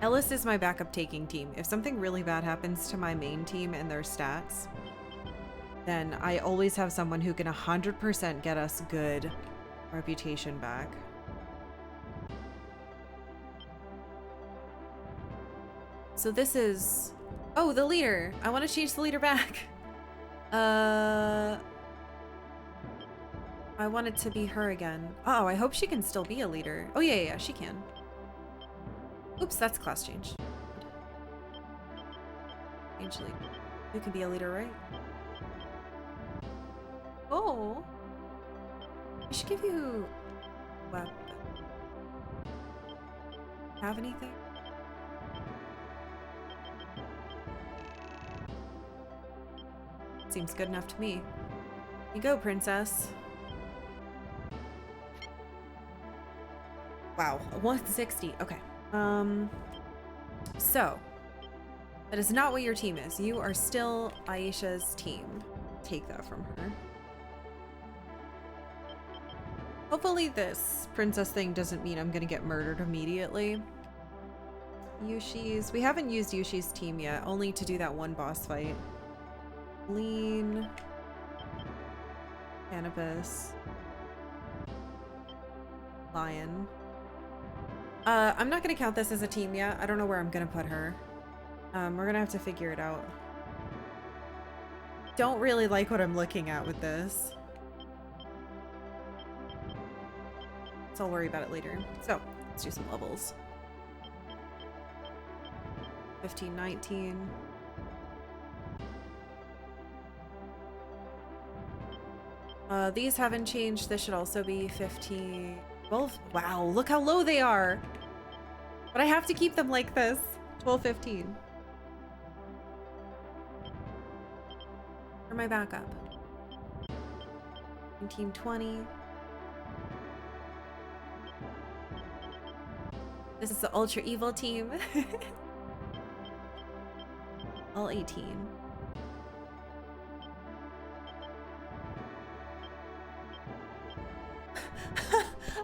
Ellis is my backup taking team. If something really bad happens to my main team and their stats, then I always have someone who can 100% get us good reputation back. So this is... Oh, the leader! I want to change the leader back. I want it to be her again. Oh, I hope she can still be a leader. Oh, yeah, she can. Oops, that's class change. Change leader. You can be a leader, right? Oh. I should give you a weapon. Have anything? Seems good enough to me. Here you go, princess. Wow, 160. Okay. So that is not what your team is. You are still Aisha's team. Take that from her. Hopefully this princess thing doesn't mean I'm gonna get murdered immediately. Yushi's. We haven't used Yushi's team yet, only to do that one boss fight. Lean. Cannabis. Lion. I'm not gonna count this as a team yet. I don't know where I'm gonna put her. We're gonna have to figure it out. Don't really like what I'm looking at with this. So I'll worry about it later. So, let's do some levels. 15, 19. These haven't changed. This should also be 15. 12. Wow, look how low they are. But I have to keep them like this. 12, 15. For my backup. 19, 20. This is the ultra evil team. All 18.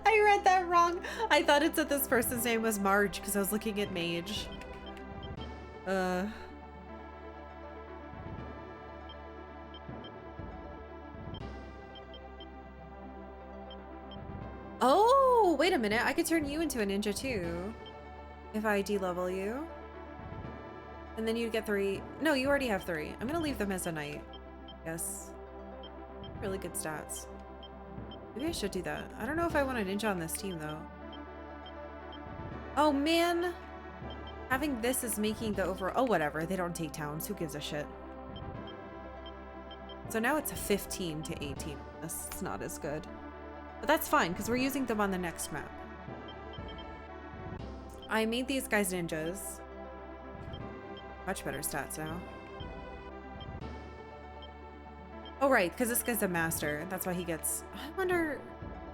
I read that wrong. I thought it said this person's name was Marge because I was looking at Mage. Oh, wait a minute. I could turn you into a ninja too. If I de-level you. And then you'd get 3. No, you already have 3. I'm gonna leave them as a knight. Yes. Really good stats. Maybe I should do that. I don't know if I want a ninja on this team though. Oh man. Having this is making the overall... Oh, whatever. They don't take towns. Who gives a shit? So now it's a 15 to 18. That's not as good. But that's fine because we're using them on the next map. I made these guys ninjas. Much better stats now. Oh, right, because this guy's a master. That's why he gets... I wonder...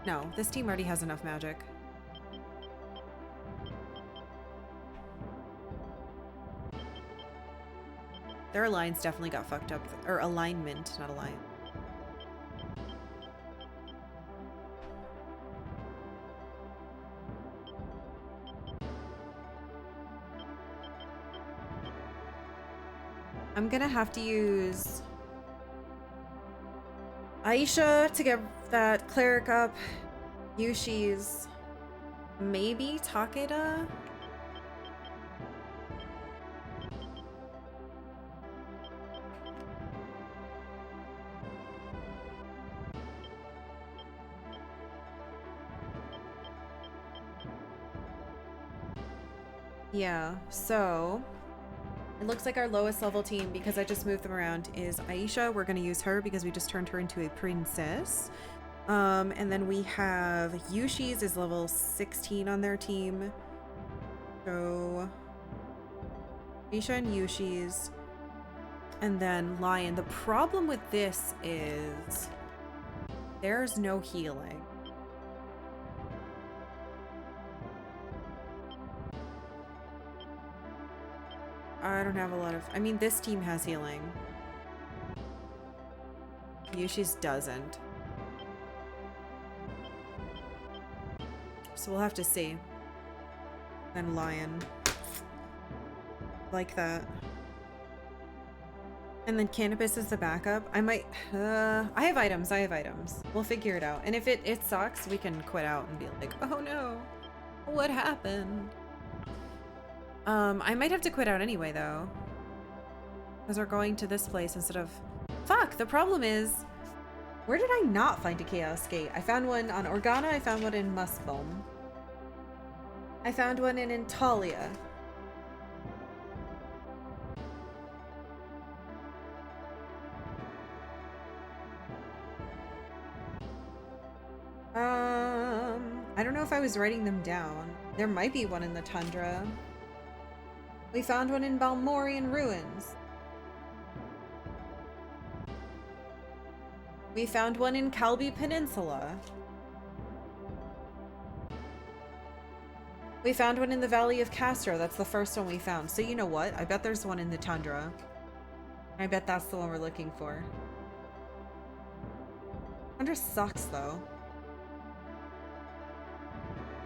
No, this team already has enough magic. Their alliance definitely got fucked up. Or alignment, not alliance. I'm gonna have to use Aisha to get that cleric up. Yushi's maybe Takeda. Yeah, so it looks like our lowest level team, because I just moved them around, is Aisha. We're going to use her because we just turned her into a princess. And then we have Yushi's is level 16 on their team. So Aisha and Yushi's. And then Lion. The problem with this is there's no healing. I don't have a lot of... I mean, this team has healing. Yushi's doesn't. So we'll have to see. And Lion. Like that. And then Cannabis is the backup. I might... I have items. We'll figure it out. And if it sucks, we can quit out and be like, oh no. What happened? I might have to quit out anyway, though. Because we're going to this place instead of... Fuck! The problem is... Where did I not find a Chaos Gate? I found one on Organa, I found one in Muspelm. I found one in Antalya. I don't know if I was writing them down. There might be one in the Tundra. We found one in Balmorian Ruins. We found one in Calbi Peninsula. We found one in the Valley of Castro. That's the first one we found. So you know what? I bet there's one in the Tundra. I bet that's the one we're looking for. Tundra sucks, though.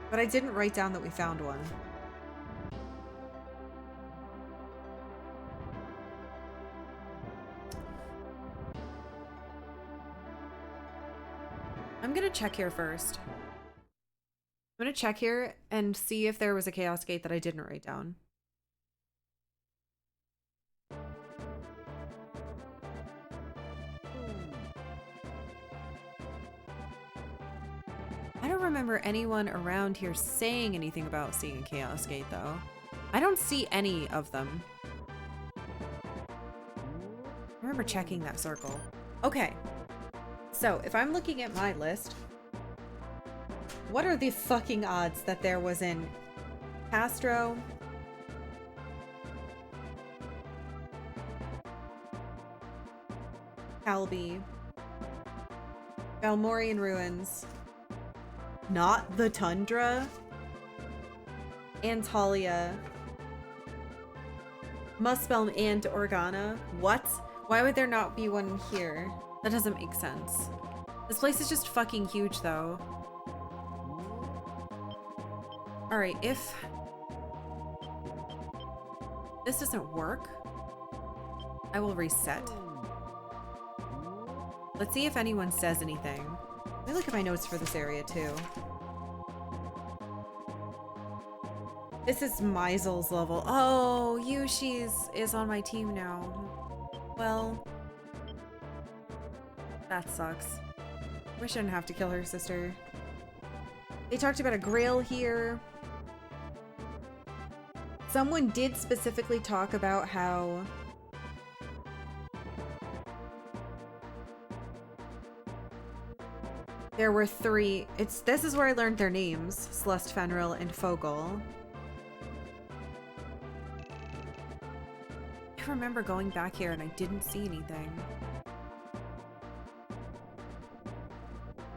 But I didn't write down that we found one. I'm gonna check here first. I'm gonna check here and see if there was a Chaos Gate that I didn't write down. I don't remember anyone around here saying anything about seeing a Chaos Gate, though. I don't see any of them. I remember checking that circle. Okay. So, if I'm looking at my list, what are the fucking odds that there was in Castro, Calbi, Balmorian Ruins, not the Tundra, Antalya, Muspelm, and Organa? What? Why would there not be one here? That doesn't make sense. This place is just fucking huge, though. Alright, if this doesn't work, I will reset. Let's see if anyone says anything. Let me look at my notes for this area, too. This is Meisel's level. Oh, Yushi's is on my team now. Well, that sucks. We shouldn't have to kill her sister. They talked about a grail here. Someone did specifically talk about how there were three. This is where I learned their names: Celeste, Fenrir, and Fogel. I remember going back here and I didn't see anything.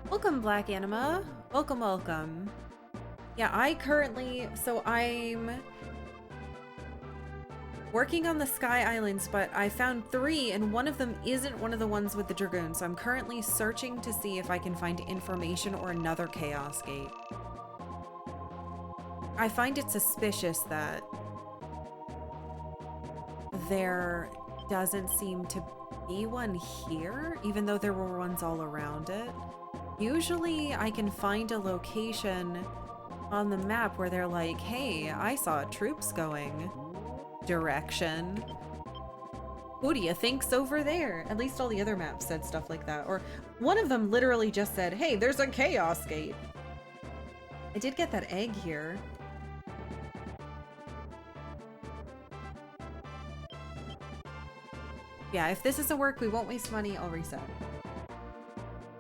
Welcome, Black Anima. Welcome, welcome. Yeah, I currently, so I'm Working on the Sky Islands, but I found 3 and one of them isn't one of the ones with the Dragoon, so I'm currently searching to see if I can find information or another Chaos Gate. I find it suspicious that there doesn't seem to be one here, even though there were ones all around it. Usually I can find a location on the map where they're like, hey, I saw troops going direction. Who do you think's over there? At least all the other maps said stuff like that. Or one of them literally just said, hey, there's a Chaos Gate. I did get that egg here. Yeah, if this doesn't work, we won't waste money. I'll reset.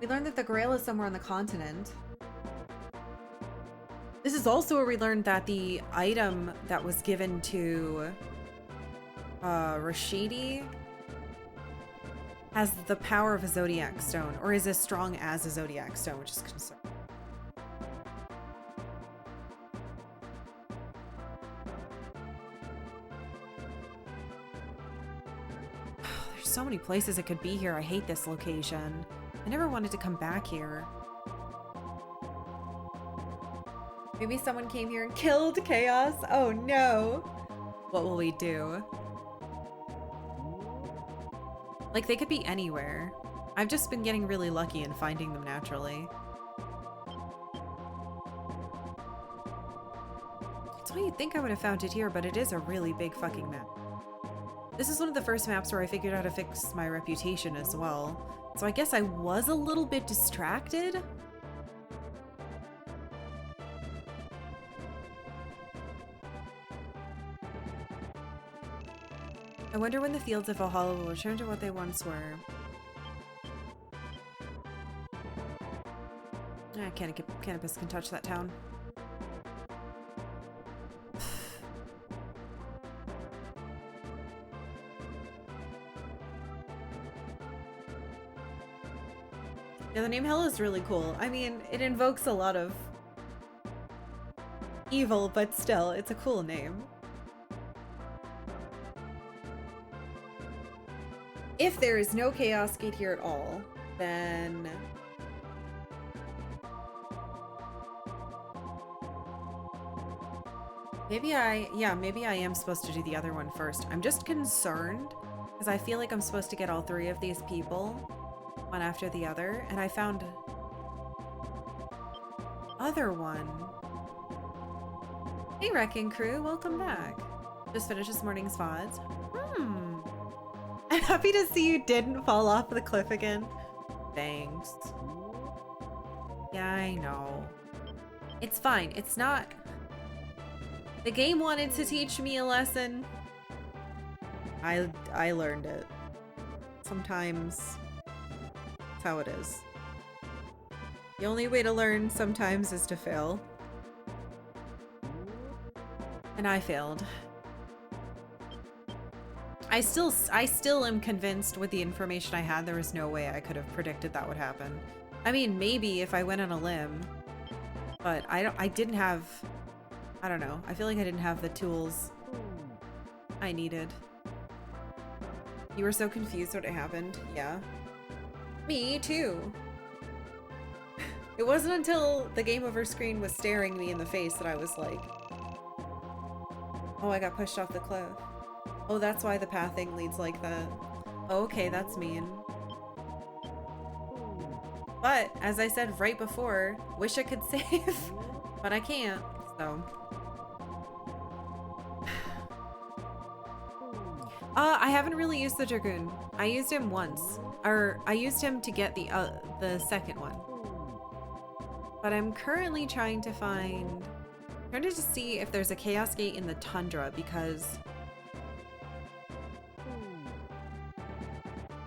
We learned that the Grail is somewhere on the continent. This is also where we learned that the item that was given to Rashidi has the power of a Zodiac Stone, or is as strong as a Zodiac Stone, which is concerning. There's so many places it could be here. I hate this location. I never wanted to come back here. Maybe someone came here and killed Chaos. Oh no. What will we do? Like, they could be anywhere. I've just been getting really lucky in finding them naturally. That's why you'd think I would have found it here, but it is a really big fucking map. This is one of the first maps where I figured out how to fix my reputation as well. So I guess I was a little bit distracted. I wonder when the fields of Valhalla will return to what they once were. Cannabis can touch that town. Yeah, the name Hell is really cool. I mean, it invokes a lot of evil, but still, it's a cool name. If there is no Chaos Gate here at all, then maybe I am supposed to do the other one first. I'm just concerned because I feel like I'm supposed to get all 3 of these people, one after the other, and I found other one. Hey Wrecking Crew, welcome back. Just finished this morning's VODs. I'm happy to see you didn't fall off the cliff again. Thanks. Yeah, I know. It's fine. It's not... The game wanted to teach me a lesson. I learned it. Sometimes that's how it is. The only way to learn sometimes is to fail. And I failed. I still am convinced with the information I had, there was no way I could have predicted that would happen. I mean, maybe if I went on a limb, but I didn't have, I don't know. I feel like I didn't have the tools I needed. You were so confused what happened. Yeah. Me too. It wasn't until the game over screen was staring me in the face that I was like, oh, I got pushed off the cliff. Oh, that's why the pathing leads like that. Oh, okay, that's mean. But, as I said right before, wish I could save, but I can't, so. I haven't really used the Dragoon. I used him once. Or, I used him to get the second one. But I'm currently trying to see if there's a Chaos Gate in the Tundra, because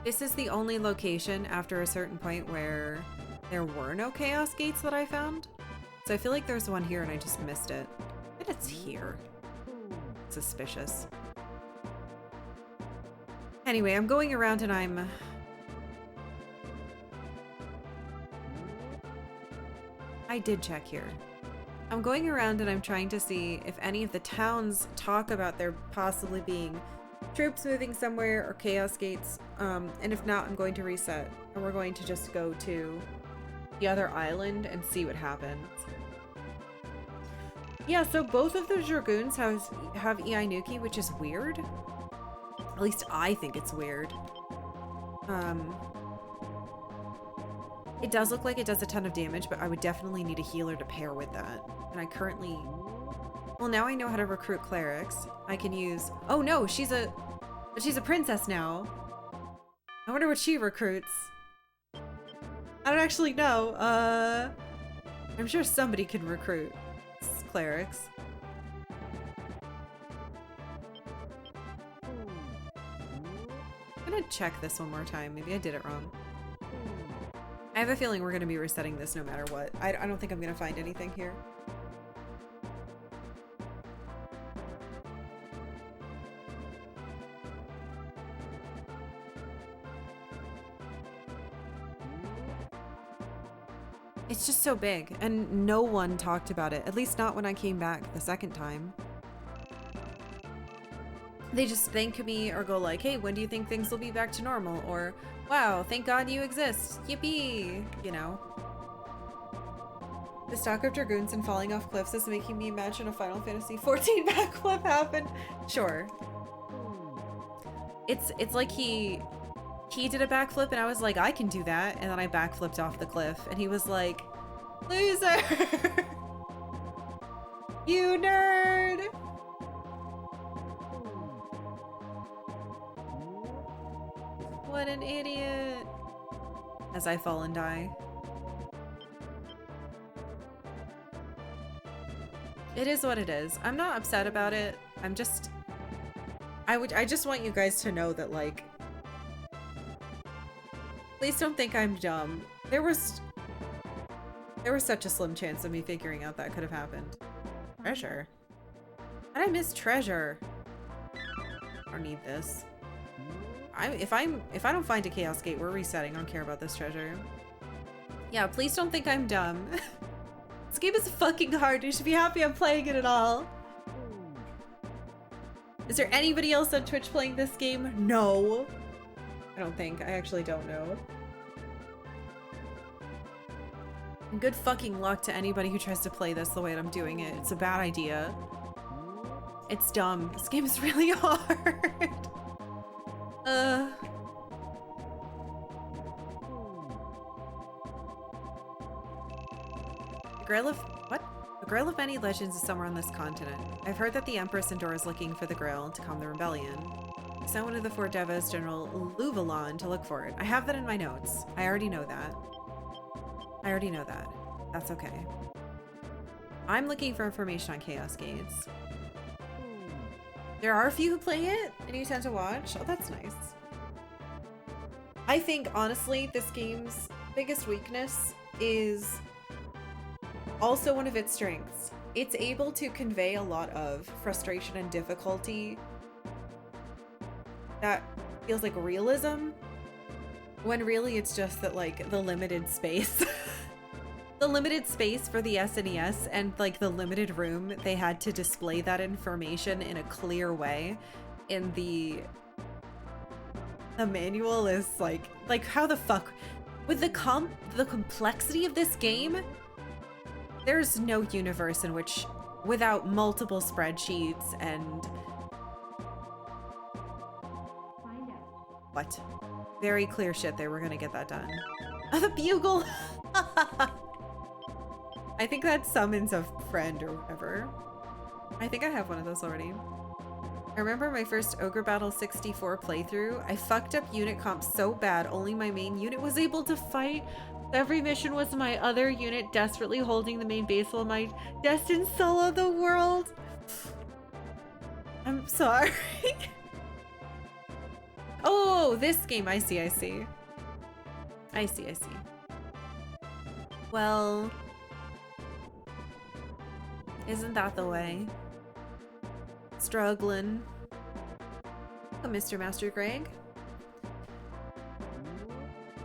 this is the only location after a certain point where there were no Chaos Gates that I found. So I feel like there's one here and I just missed it. But it's here. Suspicious. Anyway, I'm going around and I did check here. I'm going around and I'm trying to see if any of the towns talk about there possibly being troops moving somewhere or chaos gates. And if not, I'm going to reset. And we're going to just go to the other island and see what happens. Yeah, so both of the Dragoons have EI Nuki, which is weird. At least I think it's weird. It does look like it does a ton of damage, but I would definitely need a healer to pair with that. And I currently... Well, now I know how to recruit clerics. I can use... Oh no, she's a princess now. I wonder what she recruits. I don't actually know. I'm sure somebody can recruit clerics. I'm gonna check this one more time. Maybe I did it wrong. I have a feeling we're gonna be resetting this no matter what. I don't think I'm gonna find anything here. It's just so big, and no one talked about it, at least not when I came back the second time. They just thank me or go like, hey, when do you think things will be back to normal? Or, wow, thank God you exist, yippee, you know. The stock of Dragoons and falling off cliffs is making me imagine a Final Fantasy XIV backflip happened. Sure. It's like he did a backflip and I was like, I can do that. And then I backflipped off the cliff and he was like, loser! You nerd! What an idiot! As I fall and die. It is what it is. I'm not upset about it. I'm just... I just want you guys to know that, like... Please don't think I'm dumb. There was such a slim chance of me figuring out that could have happened. Treasure? How did I miss treasure? I don't need this. If I don't find a Chaos Gate, we're resetting. I don't care about this treasure. Yeah, please don't think I'm dumb. This game is fucking hard. You should be happy I'm playing it at all. Is there anybody else on Twitch playing this game? No. I don't think. I actually don't know. And good fucking luck to anybody who tries to play this the way that I'm doing it. It's a bad idea. It's dumb. This game is really hard. The Grail of Many Legends is somewhere on this continent. I've heard that the Empress Endor is looking for the Grail to calm the rebellion. I sent one of the Four Devas, General Luvalon, to look for it. I have that in my notes. I already know that. That's okay. I'm looking for information on Chaos Gates. There are a few who play it, and you tend to watch. Oh, that's nice. I think, honestly, this game's biggest weakness is also one of its strengths. It's able to convey a lot of frustration and difficulty that feels like realism, when really it's just that, like, the limited space. The limited space for the SNES and, like, the limited room they had to display that information in a clear way in the manual is like how the fuck with the complexity of this game, there's no universe in which without multiple spreadsheets and what very clear shit they were gonna get that done. Oh, the bugle. I think that summons a friend or whatever. I think I have one of those already. I remember my first Ogre Battle 64 playthrough. I fucked up unit comp so bad, only my main unit was able to fight. Every mission was my other unit desperately holding the main base while my destined solo the world. I'm sorry. Oh, this game. I see. Well, isn't that the way? Struggling. Oh, Mr. Master Greg.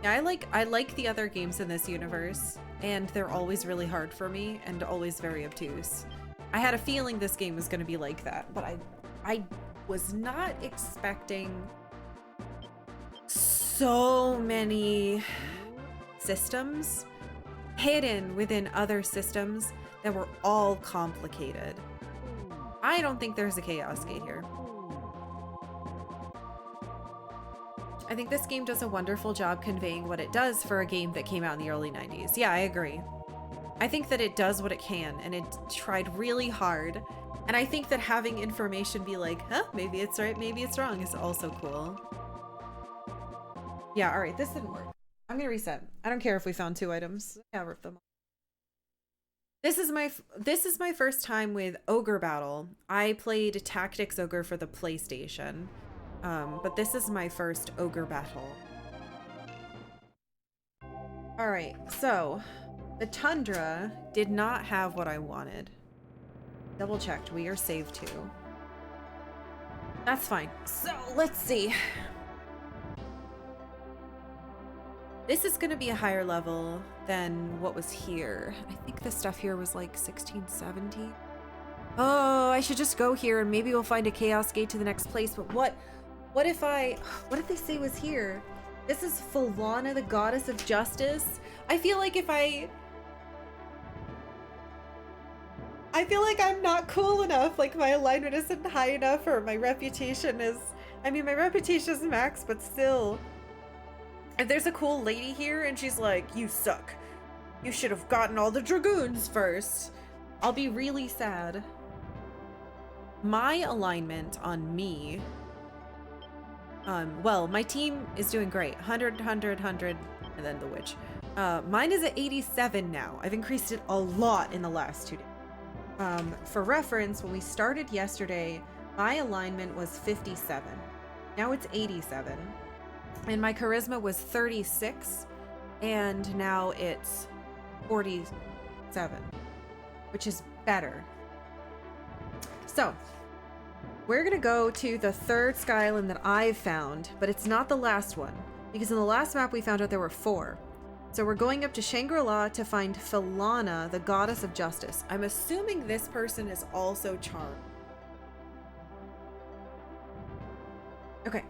Yeah, I like the other games in this universe, and they're always really hard for me and always very obtuse. I had a feeling this game was going to be like that, but I was not expecting so many systems hidden within other systems that were all complicated. I don't think there's a Chaos Gate here. I think this game does a wonderful job conveying what it does for a game that came out in the early 90s. Yeah, I agree. I think that it does what it can, and it tried really hard. And I think that having information be like, huh, maybe it's right, maybe it's wrong, is also cool. Yeah, all right, this didn't work. I'm gonna reset. I don't care if we found 2 items. Yeah, rip them. This is my first time with Ogre Battle. I played Tactics Ogre for the PlayStation, but this is my first Ogre Battle. All right, so the Tundra did not have what I wanted. Double checked. We are saved too. That's fine. So let's see. This is going to be a higher level than what was here. I think the stuff here was like 1670. Oh, I should just go here and maybe we'll find a Chaos Gate to the next place. But what if they say was here? This is Falana, the goddess of justice. I feel like I feel like I'm not cool enough, like my alignment isn't high enough, or my reputation is, I mean, my reputation is max, but still. If there's a cool lady here and she's like, you suck, you should have gotten all the dragoons first, I'll be really sad. My alignment on me, well, my team is doing great. 100, 100, 100, and then the witch. Mine is at 87 now. I've increased it a lot in the last 2 days. For reference, when we started yesterday, my alignment was 57. Now it's 87. And my charisma was 36. And now it's 47, which is better. So we're gonna go to the 3rd Sky Island that I've found, but it's not the last one, because in the last map we found out there were 4. So we're going up to Shangri-La to find Falana, the goddess of justice. I'm assuming this person is also charmed. Okay.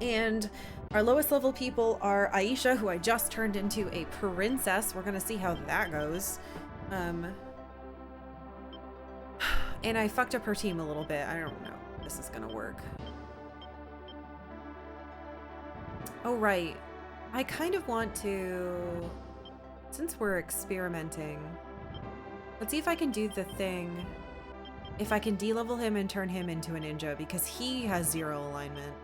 And our lowest level people are Aisha, who I just turned into a princess. We're gonna see how that goes. And I fucked up her team a little bit. I don't know if this is gonna work. Oh, right. I kind of want to, since we're experimenting, let's see if I can do the thing, if I can de-level him and turn him into a ninja, because he has 0 alignment.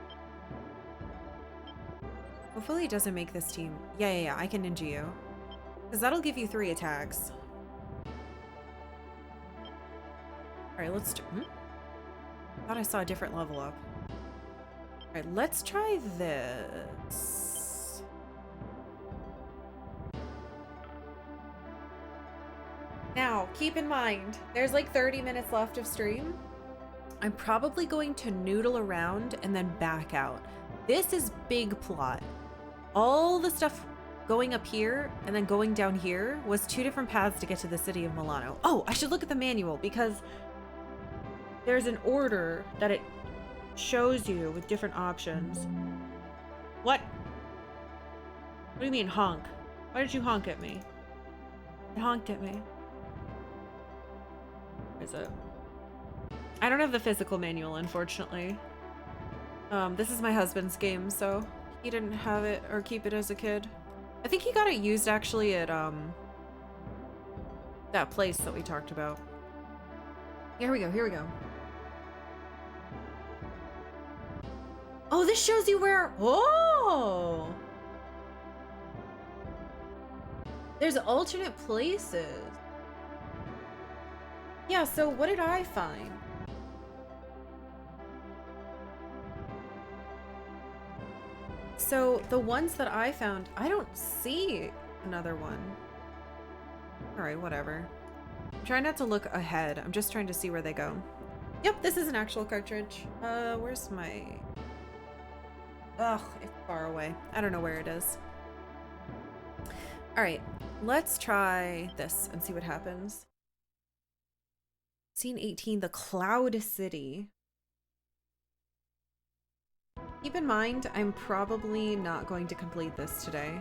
Hopefully it doesn't make this team. Yeah, I can ninja you. Because that'll give you 3 attacks. Alright, let's do... Thought I saw a different level up. Alright, let's try this. Now, keep in mind, there's like 30 minutes left of stream. I'm probably going to noodle around and then back out. This is big plot. All the stuff going up here and then going down here was 2 different paths to get to the city of Milano. Oh, I should look at the manual because there's an order that it shows you with different options. What? What do you mean honk? Why did you honk at me? It honked at me. Where is it? I don't have the physical manual, unfortunately. This is my husband's game, so he didn't have it or keep it as a kid. I think he got it used actually at that place that we talked about. Here we go, here we go. Oh, this shows you where, oh! There's alternate places. Yeah, so what did I find? So the ones that I found, I don't see another one. All right, whatever. I'm trying not to look ahead. I'm just trying to see where they go. Yep, this is an actual cartridge. Where's my... Ugh, it's far away. I don't know where it is. All right, let's try this and see what happens. Scene 18, the Cloud City. Keep in mind, I'm probably not going to complete this today.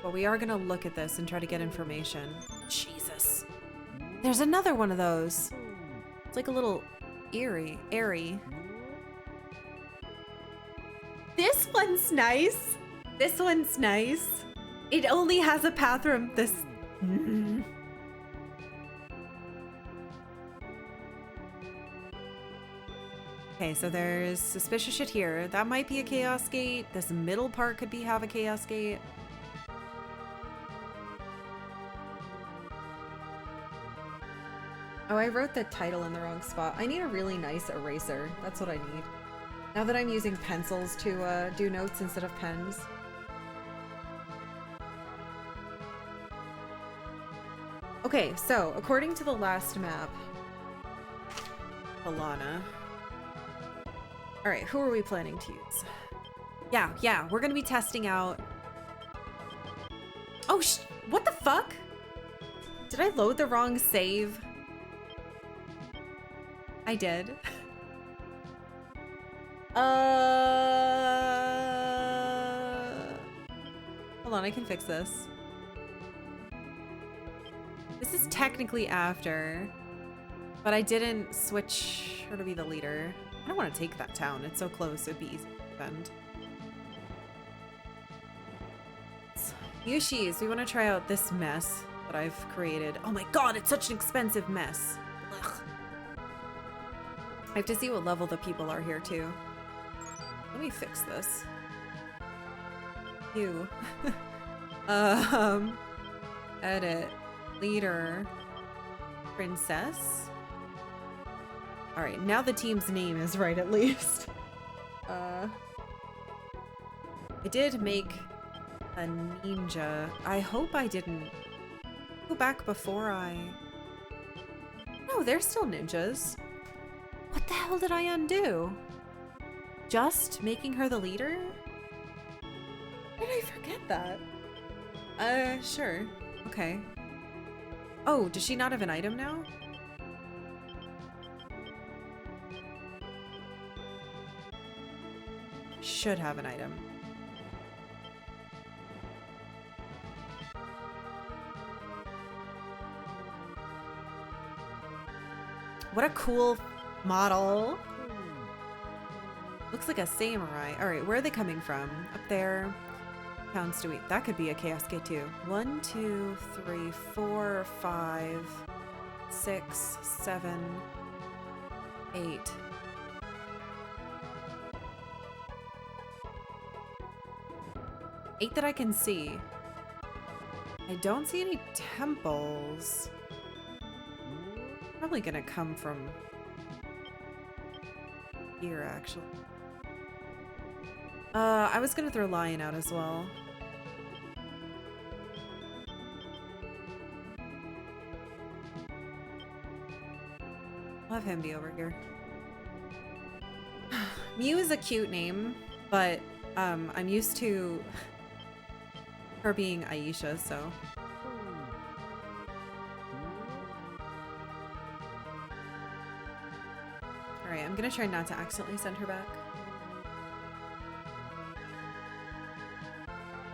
But we are gonna look at this and try to get information. Jesus. There's another one of those. It's like a little airy. This one's nice. This one's nice. It only has a bathroom this... Okay, so there's suspicious shit here. That might be a chaos gate. This middle part could have a chaos gate. Oh, I wrote the title in the wrong spot. I need a really nice eraser. That's what I need. Now that I'm using pencils to do notes instead of pens. Okay, so according to the last map, Alana. Alright, who are we planning to use? Yeah, we're gonna be testing out... Oh, what the fuck? Did I load the wrong save? I did. Hold on, I can fix this. This is technically after, but I didn't switch her to be the leader. I don't want to take that town. It's so close. It'd be easy to defend. Yushis, we want to try out this mess that I've created. Oh my god, it's such an expensive mess. Ugh. I have to see what level the people are here too. Let me fix this. You. Edit. Leader. Princess. Alright, now the team's name is right at least. I did make a ninja. I hope I didn't go back before I... No, they're still ninjas. What the hell did I undo? Just making her the leader? How did I forget that? Sure. Okay. Oh, does she not have an item now? Should have an item. What a cool model. Looks like a samurai. All right, where are they coming from? Up there. Pounds to eat. That could be a chaos gate too. 1, 2, 3, 4, 5, 6, 7, 8. Eight that I can see. I don't see any temples. Probably gonna come from here, actually. I was gonna throw Lion out as well. I'll have him be over here. Mew is a cute name, but I'm used to her being Aisha, so. Alright, I'm gonna try not to accidentally send her back.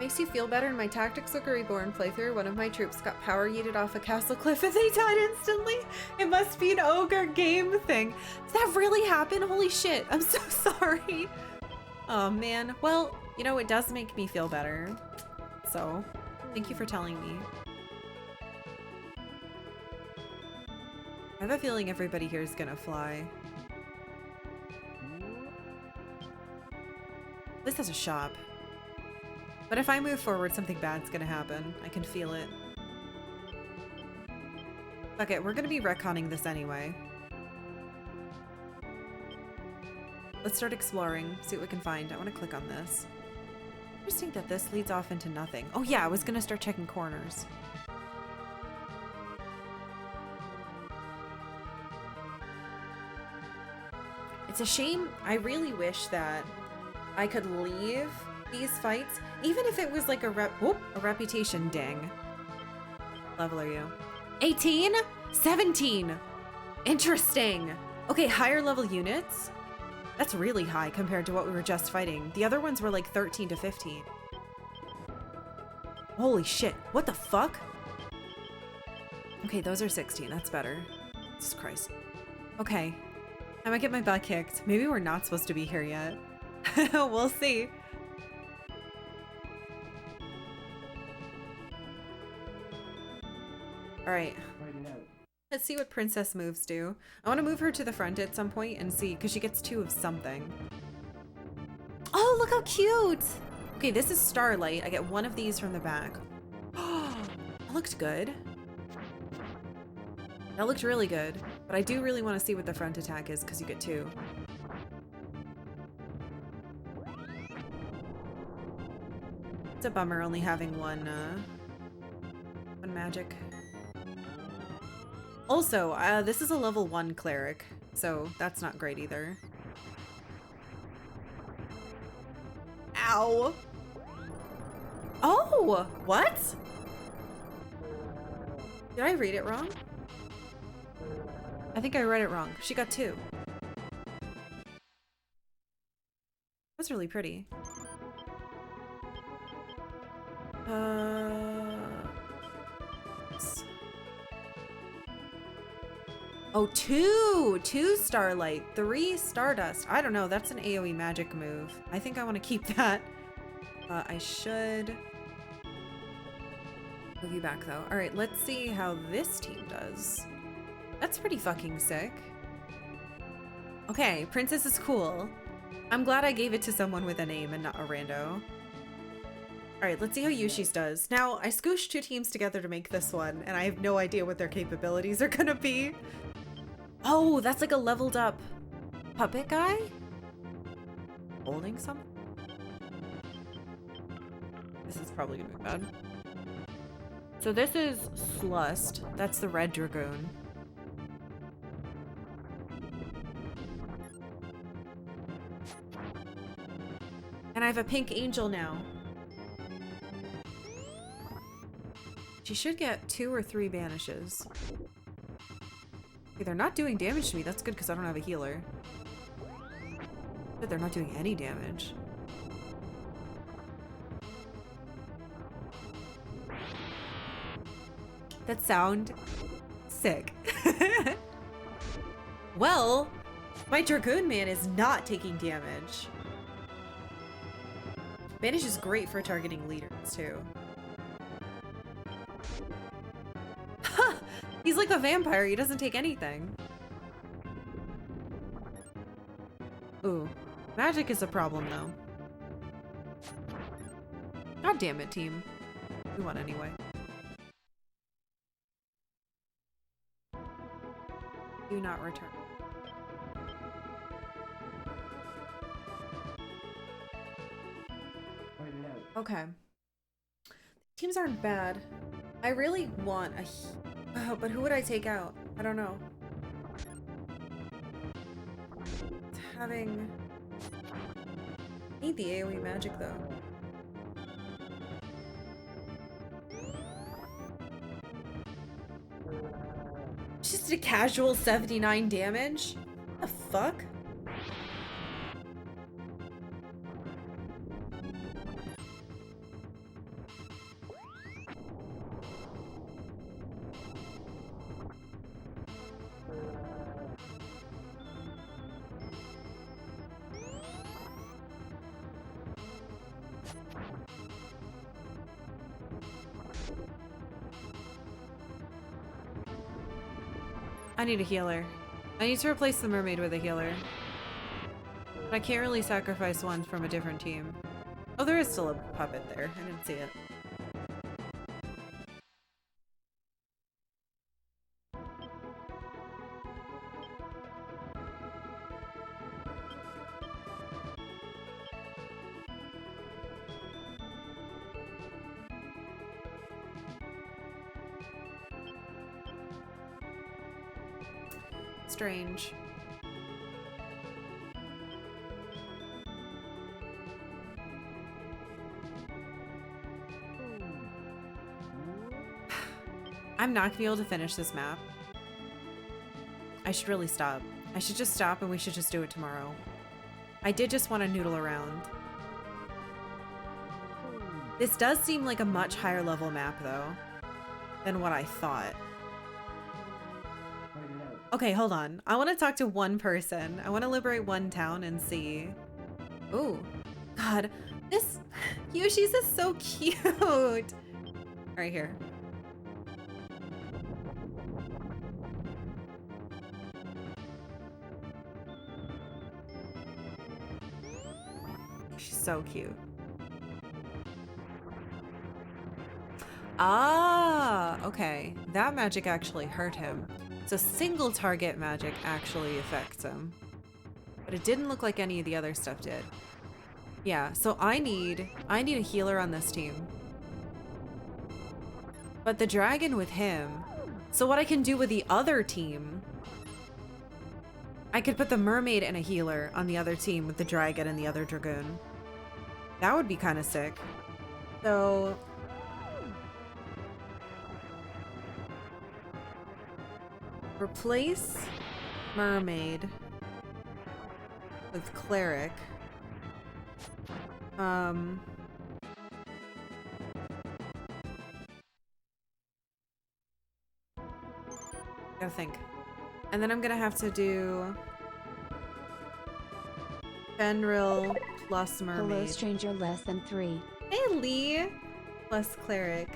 Makes you feel better. In my Tactics Ogre Reborn playthrough, one of my troops got power yeeted off a castle cliff and they died instantly. It must be an ogre game thing. Did that really happen? Holy shit. I'm so sorry. Oh man. Well, you know, it does make me feel better. So, thank you for telling me. I have a feeling everybody here is gonna fly. This has a shop. But if I move forward, something bad's gonna happen. I can feel it. Okay, we're gonna be retconning this anyway. Let's start exploring, see what we can find. I want to click on this. Interesting that this leads off into nothing. Oh yeah, I was gonna start checking corners. It's a shame. I really wish that I could leave these fights, even if it was like a reputation ding. Level are you? 18? 17. Interesting. Okay, higher level units. That's really high compared to what we were just fighting. The other ones were like 13 to 15. Holy shit, what the fuck? Okay, those are 16, that's better. Jesus Christ. Okay, I might get my butt kicked. Maybe we're not supposed to be here yet. We'll see. All right. Let's see what princess moves do. I want to move her to the front at some point and see, because she gets 2 of something. Oh, look how cute! Okay, this is Starlight. I get 1 of these from the back. Oh, that looked good. That looked really good. But I do really want to see what the front attack is, because you get 2. It's a bummer only having one magic. Also, this is a level 1 cleric, so that's not great either. Ow! Oh! What? Did I read it wrong? I think I read it wrong. She got 2. That's really pretty. Oh, 2! 2 Starlight, 3 Stardust. I don't know, that's an AoE magic move. I think I want to keep that. I should move you back though. All right, let's see how this team does. That's pretty fucking sick. Okay, Princess is cool. I'm glad I gave it to someone with a name and not a rando. All right, let's see how Yushi's does. Now, I scooshed 2 teams together to make this one, and I have no idea what their capabilities are gonna be. Oh, that's like a leveled up puppet guy? Holding something? This is probably gonna be bad. So this is Slust. That's the Red Dragoon. And I have a pink angel now. She should get 2 or 3 banishes. Okay, they're not doing damage to me. That's good because I don't have a healer. But they're not doing any damage. That sound sick. Well, my Dragoon man is not taking damage. Banish is great for targeting leaders too. He's like a vampire, he doesn't take anything. Ooh, magic is a problem though. God damn it, team. We won anyway. Do not return. Okay. Teams aren't bad. I really want a but who would I take out? I don't know. Having... I need the AoE magic though. Just a casual 79 damage? What the fuck? I need a healer. I need to replace the mermaid with a healer. But I can't really sacrifice one from a different team. Oh, there is still a puppet there. I didn't see it. Strange. I'm not gonna be able to finish this map. I should really stop. I should just stop and we should just do it tomorrow. I did just want to noodle around. This does seem like a much higher level map, though, than what I thought. Okay, hold on. I want to talk to one person. I want to liberate one town and see. Ooh, God, this Yoshi's is so cute. Right here. She's so cute. Ah, okay. That magic actually hurt him. So single target magic actually affects him. But it didn't look like any of the other stuff did. Yeah, so I need a healer on this team. But the dragon with him. So what I can do with the other team, I could put the mermaid and a healer on the other team with the dragon and the other dragoon. That would be kind of sick. So replace mermaid with cleric. Gotta think. And then I'm gonna have to do Fenril plus mermaid. Hello, stranger less than 3. Hey, Lee! Plus cleric.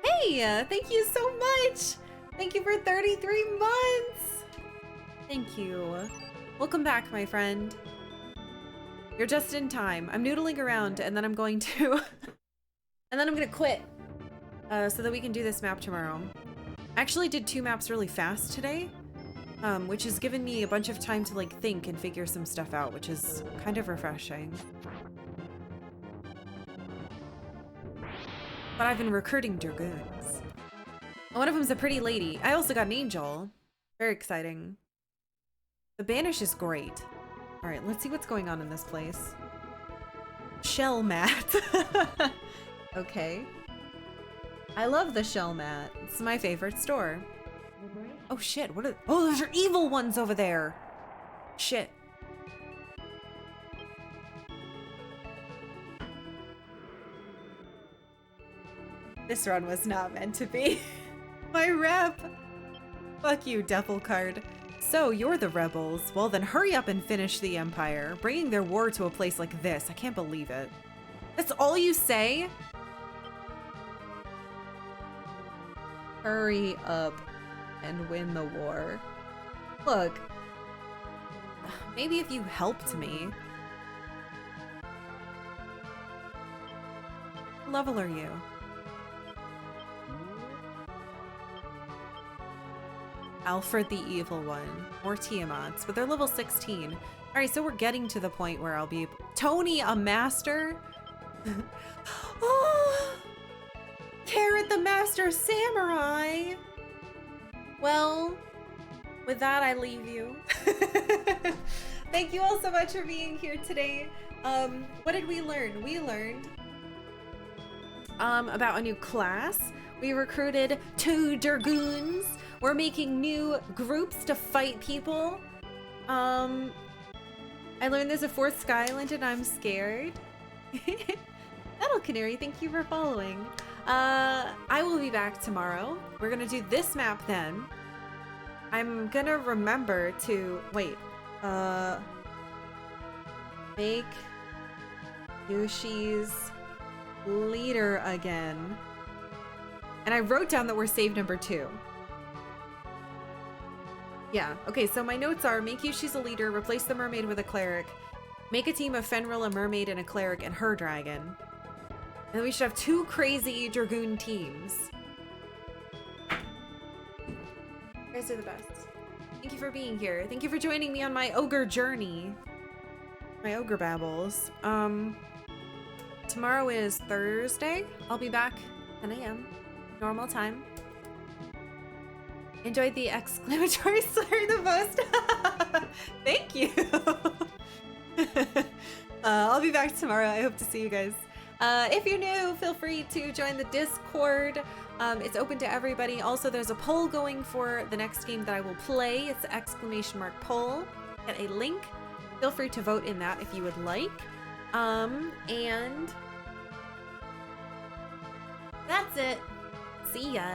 Hey! Thank you so much! Thank you for 33 months! Thank you. Welcome back, my friend. You're just in time. I'm noodling around and then I'm going to... and then I'm gonna quit. So that we can do this map tomorrow. I actually did 2 maps really fast today. Which has given me a bunch of time to like think and figure some stuff out, which is kind of refreshing. But I've been recruiting dragoons. One of them's a pretty lady. I also got an angel. Very exciting. The banish is great. All right, let's see what's going on in this place. Shell mat. Okay. I love the shell mat. It's my favorite store. Oh shit, what are— oh, those are evil ones over there! Shit. This run was not meant to be. My rep! Fuck you, devil card. So, you're the rebels. Well then hurry up and finish the Empire. Bringing their war to a place like this, I can't believe it. That's all you say? Hurry up and win the war. Look, maybe if you helped me. What level are you? Alfred the Evil One. More Tiamats, but they're level 16. Alright, so we're getting to the point where I'll be— Tony, a master? Oh! Carrot the Master Samurai! Well, with that, I leave you. Thank you all so much for being here today. What did we learn? We learned about a new class. We recruited 2 dragoons. We're making new groups to fight people. I learned there's a 4th Sky Island and I'm scared. That'll Canary, thank you for following. I will be back tomorrow. We're gonna do this map then. I'm gonna remember to— wait. Make Yoshi's leader again. And I wrote down that we're save number 2. Yeah, okay, so my notes are: make Yoshi's a leader, replace the mermaid with a cleric, make a team of Fenril, a mermaid, and a cleric, and her dragon. And then we should have 2 crazy dragoon teams. You guys are the best. Thank you for being here. Thank you for joining me on my ogre journey. My ogre babbles. Tomorrow is Thursday. I'll be back 10 a.m. normal time. Enjoyed the exclamatory slur the most. Thank you. I'll be back tomorrow. I hope to see you guys. If you're new, feel free to join the Discord. It's open to everybody. Also, there's a poll going for the next game that I will play. It's the ! Poll. Get a link feel free to vote in that if you would like. And that's it. See ya.